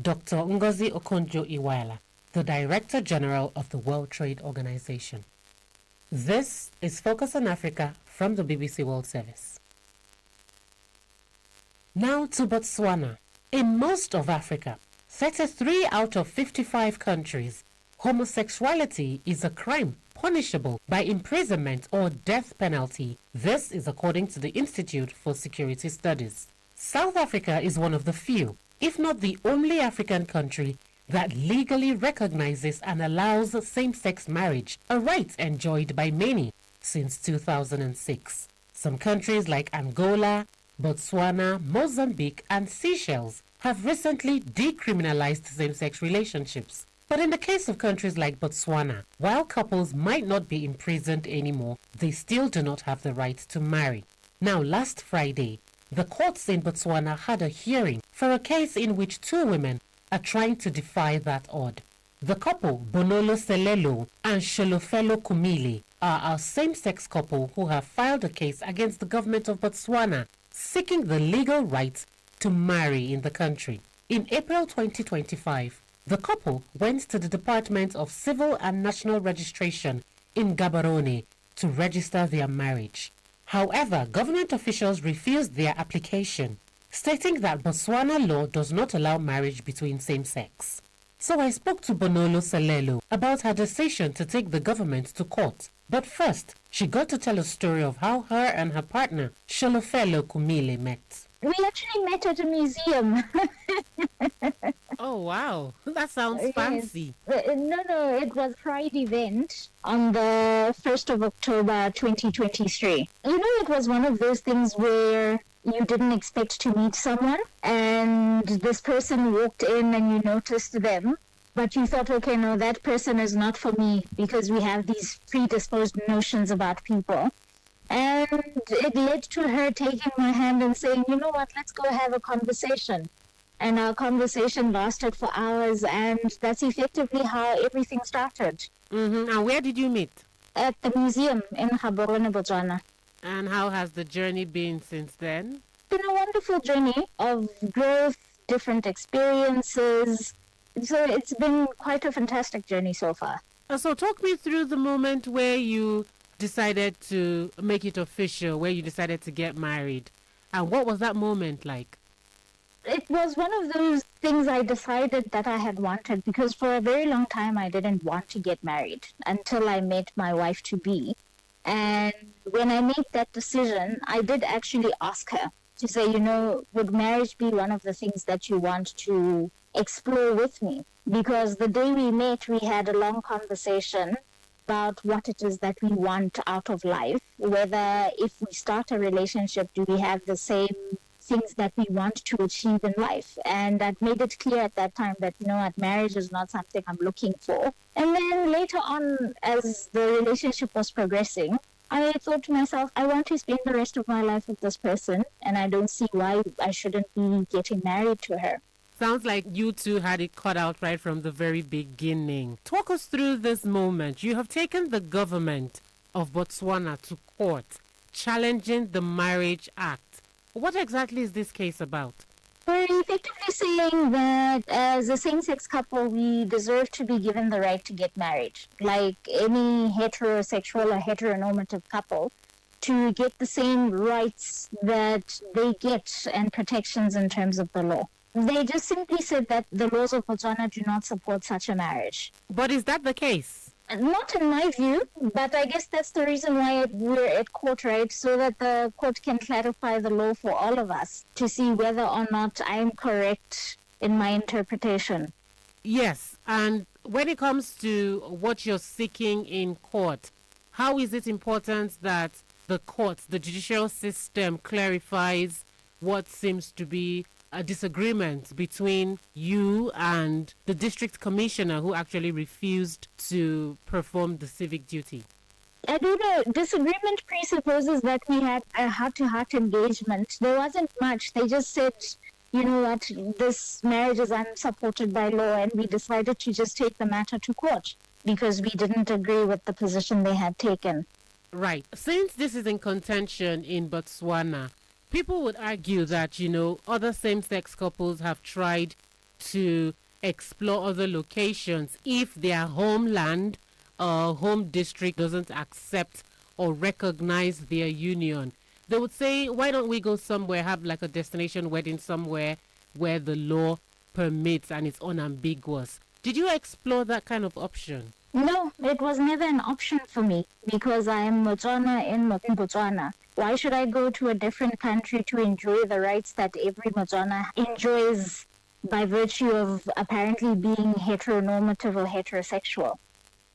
Dr. Ngozi Okonjo-Iweala, the Director General of the World Trade Organization. This is Focus on Africa from the BBC World Service. Now to Botswana. In most of Africa, 33 out of 55 countries, homosexuality is a crime punishable by imprisonment or death penalty. This is according to the Institute for Security Studies. South Africa is one of the few, if not the only African country that legally recognizes and allows same-sex marriage, a right enjoyed by many since 2006. Some countries like Angola, Botswana, Mozambique, and Seychelles have recently decriminalized same-sex relationships. But in the case of countries like Botswana, while couples might not be imprisoned anymore, they still do not have the right to marry. Now, last Friday, the courts in Botswana had a hearing for a case in which two women are trying to defy that odd. The couple, Bonolo Selelo and Sholofelo Kumile, are a same-sex couple who have filed a case against the government of Botswana, seeking the legal right to marry in the country. In April 2025, the couple went to the Department of Civil and National Registration in Gaborone to register their marriage. However, government officials refused their application, stating that Botswana law does not allow marriage between same-sex. So I spoke to Bonolo Selelo about her decision to take the government to court. But first, she got to tell a story of how her and her partner, Sholofelo Kumile, met. We actually met at a museum. Oh, wow. That sounds fancy. No, it was a Pride event on the 1st of October 2023. You know, it was one of those things where you didn't expect to meet someone, and this person walked in and you noticed them, but you thought, okay, no, that person is not for me, because we have these predisposed notions about people. And it led to her taking my hand and saying, you know what, let's go have a conversation. And our conversation lasted for hours, and that's effectively how everything started. Mm-hmm. And where did you meet? At the museum in Gaborone, Botswana. And how has the journey been since then? It's been a wonderful journey of growth, different experiences. So it's been quite a fantastic journey so far. So talk me through the moment where you decided to make it official, where you decided to get married. And what was that moment like? It was one of those things I decided that I had wanted, because for a very long time I didn't want to get married until I met my wife-to-be. And when I made that decision, I did actually ask her to say, you know, would marriage be one of the things that you want to explore with me? Because the day we met, we had a long conversation about what it is that we want out of life, whether if we start a relationship, do we have the same things that we want to achieve in life. And I'd made it clear at that time that, you know what, marriage is not something I'm looking for. And then later on, as the relationship was progressing, I thought to myself, I want to spend the rest of my life with this person, and I don't see why I shouldn't be getting married to her. Sounds like you two had it cut out right from the very beginning. Talk us through this moment. You have taken the government of Botswana to court, challenging the Marriage Act. What exactly is this case about? We're effectively saying that as a same-sex couple, we deserve to be given the right to get married, like any heterosexual or heteronormative couple, to get the same rights that they get and protections in terms of the law. They just simply said that the laws of Botswana do not support such a marriage. But is that the case? Not in my view, but I guess that's the reason why we're at court, right? So that the court can clarify the law for all of us to see whether or not I'm correct in my interpretation. Yes, and when it comes to what you're seeking in court, how is it important that the court, the judicial system, clarifies what seems to be a disagreement between you and the district commissioner who actually refused to perform the civic duty? I do know disagreement presupposes that we had a heart-to-heart engagement. There wasn't much. They just said, you know what, this marriage is unsupported by law, and we decided to just take the matter to court because we didn't agree with the position they had taken. Right. Since this is in contention in Botswana, people would argue that, other same-sex couples have tried to explore other locations if their homeland or home district doesn't accept or recognize their union. They would say, why don't we go somewhere, have like a destination wedding somewhere where the law permits and it's unambiguous. Did you explore that kind of option? No, it was never an option for me because I am Motswana in Botswana. Why should I go to a different country to enjoy the rights that every Motswana enjoys by virtue of apparently being heteronormative or heterosexual?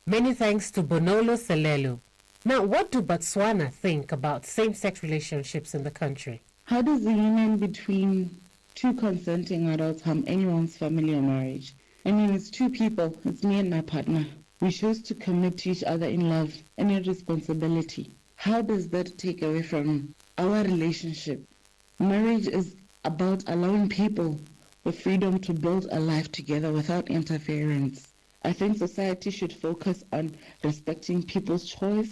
Many thanks to Bonolo Selelu. Now, what do Botswana think about same-sex relationships in the country? How does the union between two consenting adults harm anyone's family or marriage? I mean, it's two people. It's me and my partner. We choose to commit to each other in love and in responsibility. How does that take away from our relationship? Marriage is about allowing people the freedom to build a life together without interference. I think society should focus on respecting people's choice,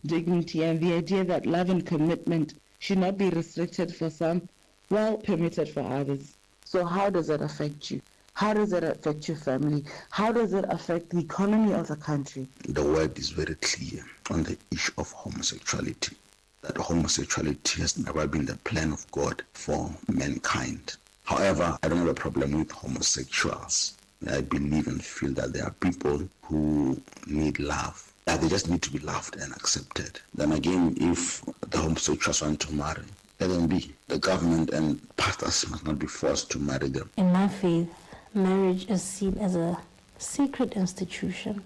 dignity, and the idea that love and commitment should not be restricted for some while permitted for others. So how does that affect you? How does it affect your family? How does it affect the economy of the country? The word is very clear on the issue of homosexuality, that homosexuality has never been the plan of God for mankind. However, I don't have a problem with homosexuals. I believe and feel that there are people who need love. That they just need to be loved and accepted. Then again, if the homosexuals want to marry, let them be. The government and pastors must not be forced to marry them. In my faith, marriage is seen as a sacred institution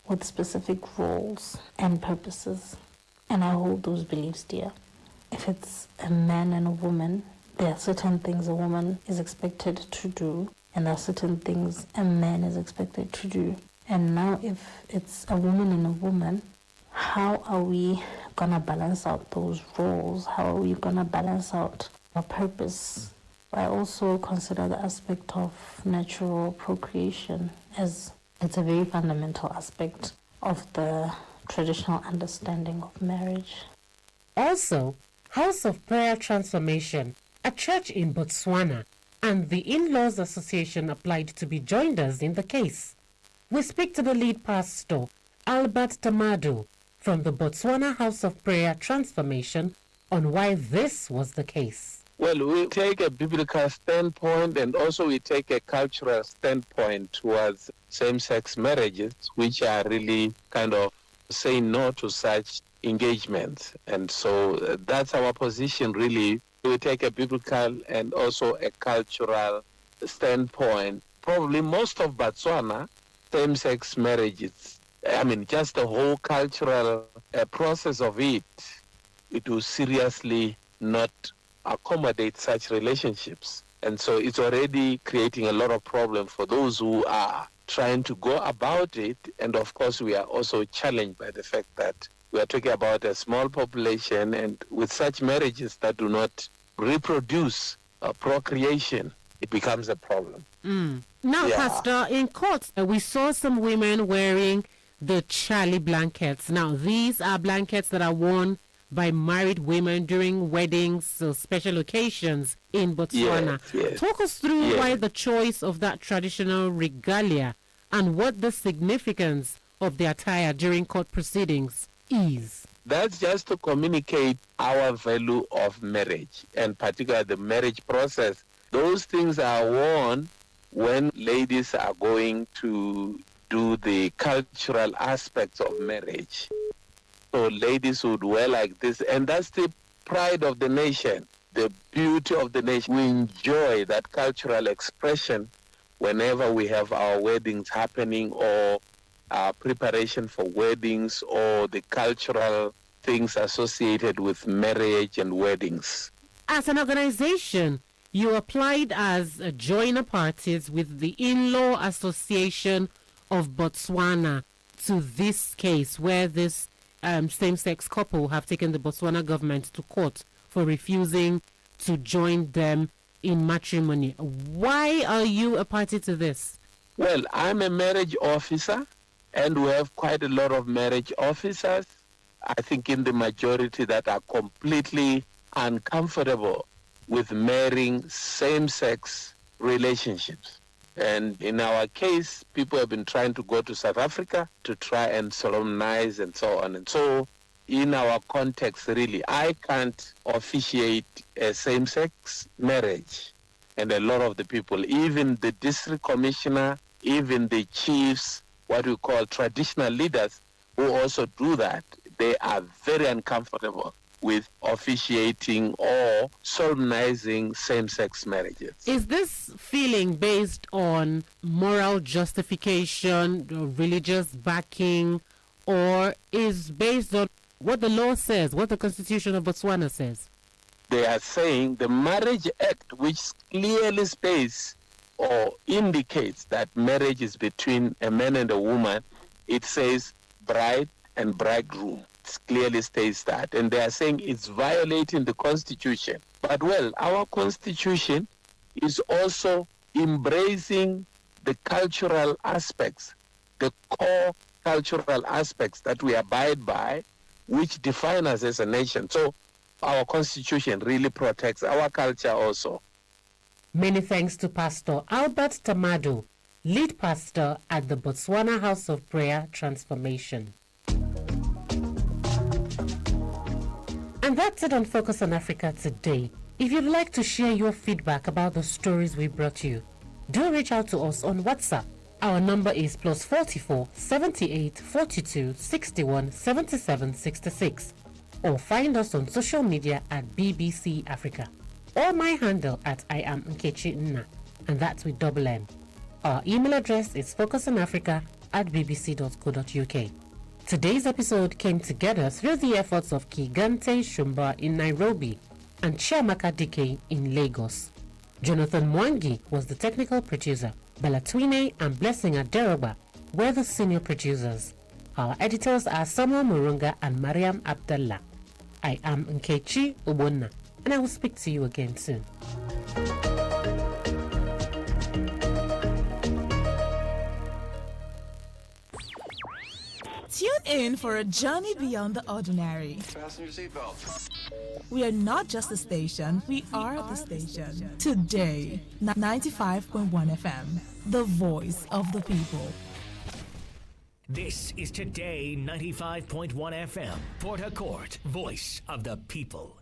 with specific roles and purposes, and I hold those beliefs dear. If it's a man and a woman, there are certain things a woman is expected to do, and there are certain things a man is expected to do. And now if it's a woman and a woman, how are we gonna balance out those roles? How are we gonna balance out our purpose? I also consider the aspect of natural procreation as it's a very fundamental aspect of the traditional understanding of marriage. Also, House of Prayer Transformation, a church in Botswana, and the In-Laws Association applied to be joiners in the case. We speak to the lead pastor, Albert Tamado, from the Botswana House of Prayer Transformation on why this was the case. Well, we take a biblical standpoint and also we take a cultural standpoint towards same-sex marriages, which are really kind of saying no to such engagements. And so that's our position really. We take a biblical and also a cultural standpoint. Probably most of Botswana, same-sex marriages, just the whole cultural process of it will seriously not accommodate such relationships. And so it's already creating a lot of problems for those who are trying to go about it. And of course, we are also challenged by the fact that we are talking about a small population, and with such marriages that do not reproduce procreation, it becomes a problem. Now, Pastor, in court, we saw some women wearing the Charlie blankets. Now, these are blankets that are worn by married women during weddings or special occasions in Botswana. Yes. Talk us through why the choice of that traditional regalia and what the significance of the attire during court proceedings is. That's just to communicate our value of marriage, and particularly the marriage process. Those things are worn when ladies are going to do the cultural aspects of marriage. So ladies would wear like this, and that's the pride of the nation, the beauty of the nation. We enjoy that cultural expression whenever we have our weddings happening, or preparation for weddings, or the cultural things associated with marriage and weddings. As an organization, you applied as joiner parties with the In-Law Association of Botswana to this case where this same-sex couple have taken the Botswana government to court for refusing to join them in matrimony. Why are you a party to this? Well, I'm a marriage officer, and we have quite a lot of marriage officers, I think in the majority, that are completely uncomfortable with marrying same-sex relationships. And in our case, people have been trying to go to South Africa to try and solemnize and so on. And so in our context, really, I can't officiate a same-sex marriage. And a lot of the people, even the district commissioner, even the chiefs, what we call traditional leaders, who also do that, they are very uncomfortable with officiating or solemnizing same-sex marriages. Is this feeling based on moral justification, religious backing, or is based on what the law says, what the Constitution of Botswana says? They are saying the Marriage Act, which clearly states or indicates that marriage is between a man and a woman, it says bride and bridegroom. It clearly states that. And they are saying it's violating the Constitution. But well, our Constitution is also embracing the cultural aspects, the core cultural aspects that we abide by, which define us as a nation. So our Constitution really protects our culture also. Many thanks to Pastor Albert Tamado, lead pastor at the Botswana House of Prayer Transformation. And that's it on Focus on Africa today. If you'd like to share your feedback about the stories we brought you, do reach out to us on WhatsApp. Our number is +44 78 42 61 77 66. Or find us on social media at BBC Africa. Or my handle at I am Nkechi Nna, and that's with double N. Our email address is focusonafrica@bbc.co.uk. Today's episode came together through the efforts of Kigante Shumba in Nairobi and Chiamaka Dike in Lagos. Jonathan Mwangi was the technical producer. Bella Twine and Blessing Aderoba were the senior producers. Our editors are Samuel Murunga and Mariam Abdallah. I am Nkechi Ubonna, and I will speak to you again soon. Tune in for a journey beyond the ordinary. Fasten your seatbelts. We are not just a station, we are the station. Today, 95.1 FM, the voice of the people. This is Today 95.1 FM, Port Harcourt, voice of the people.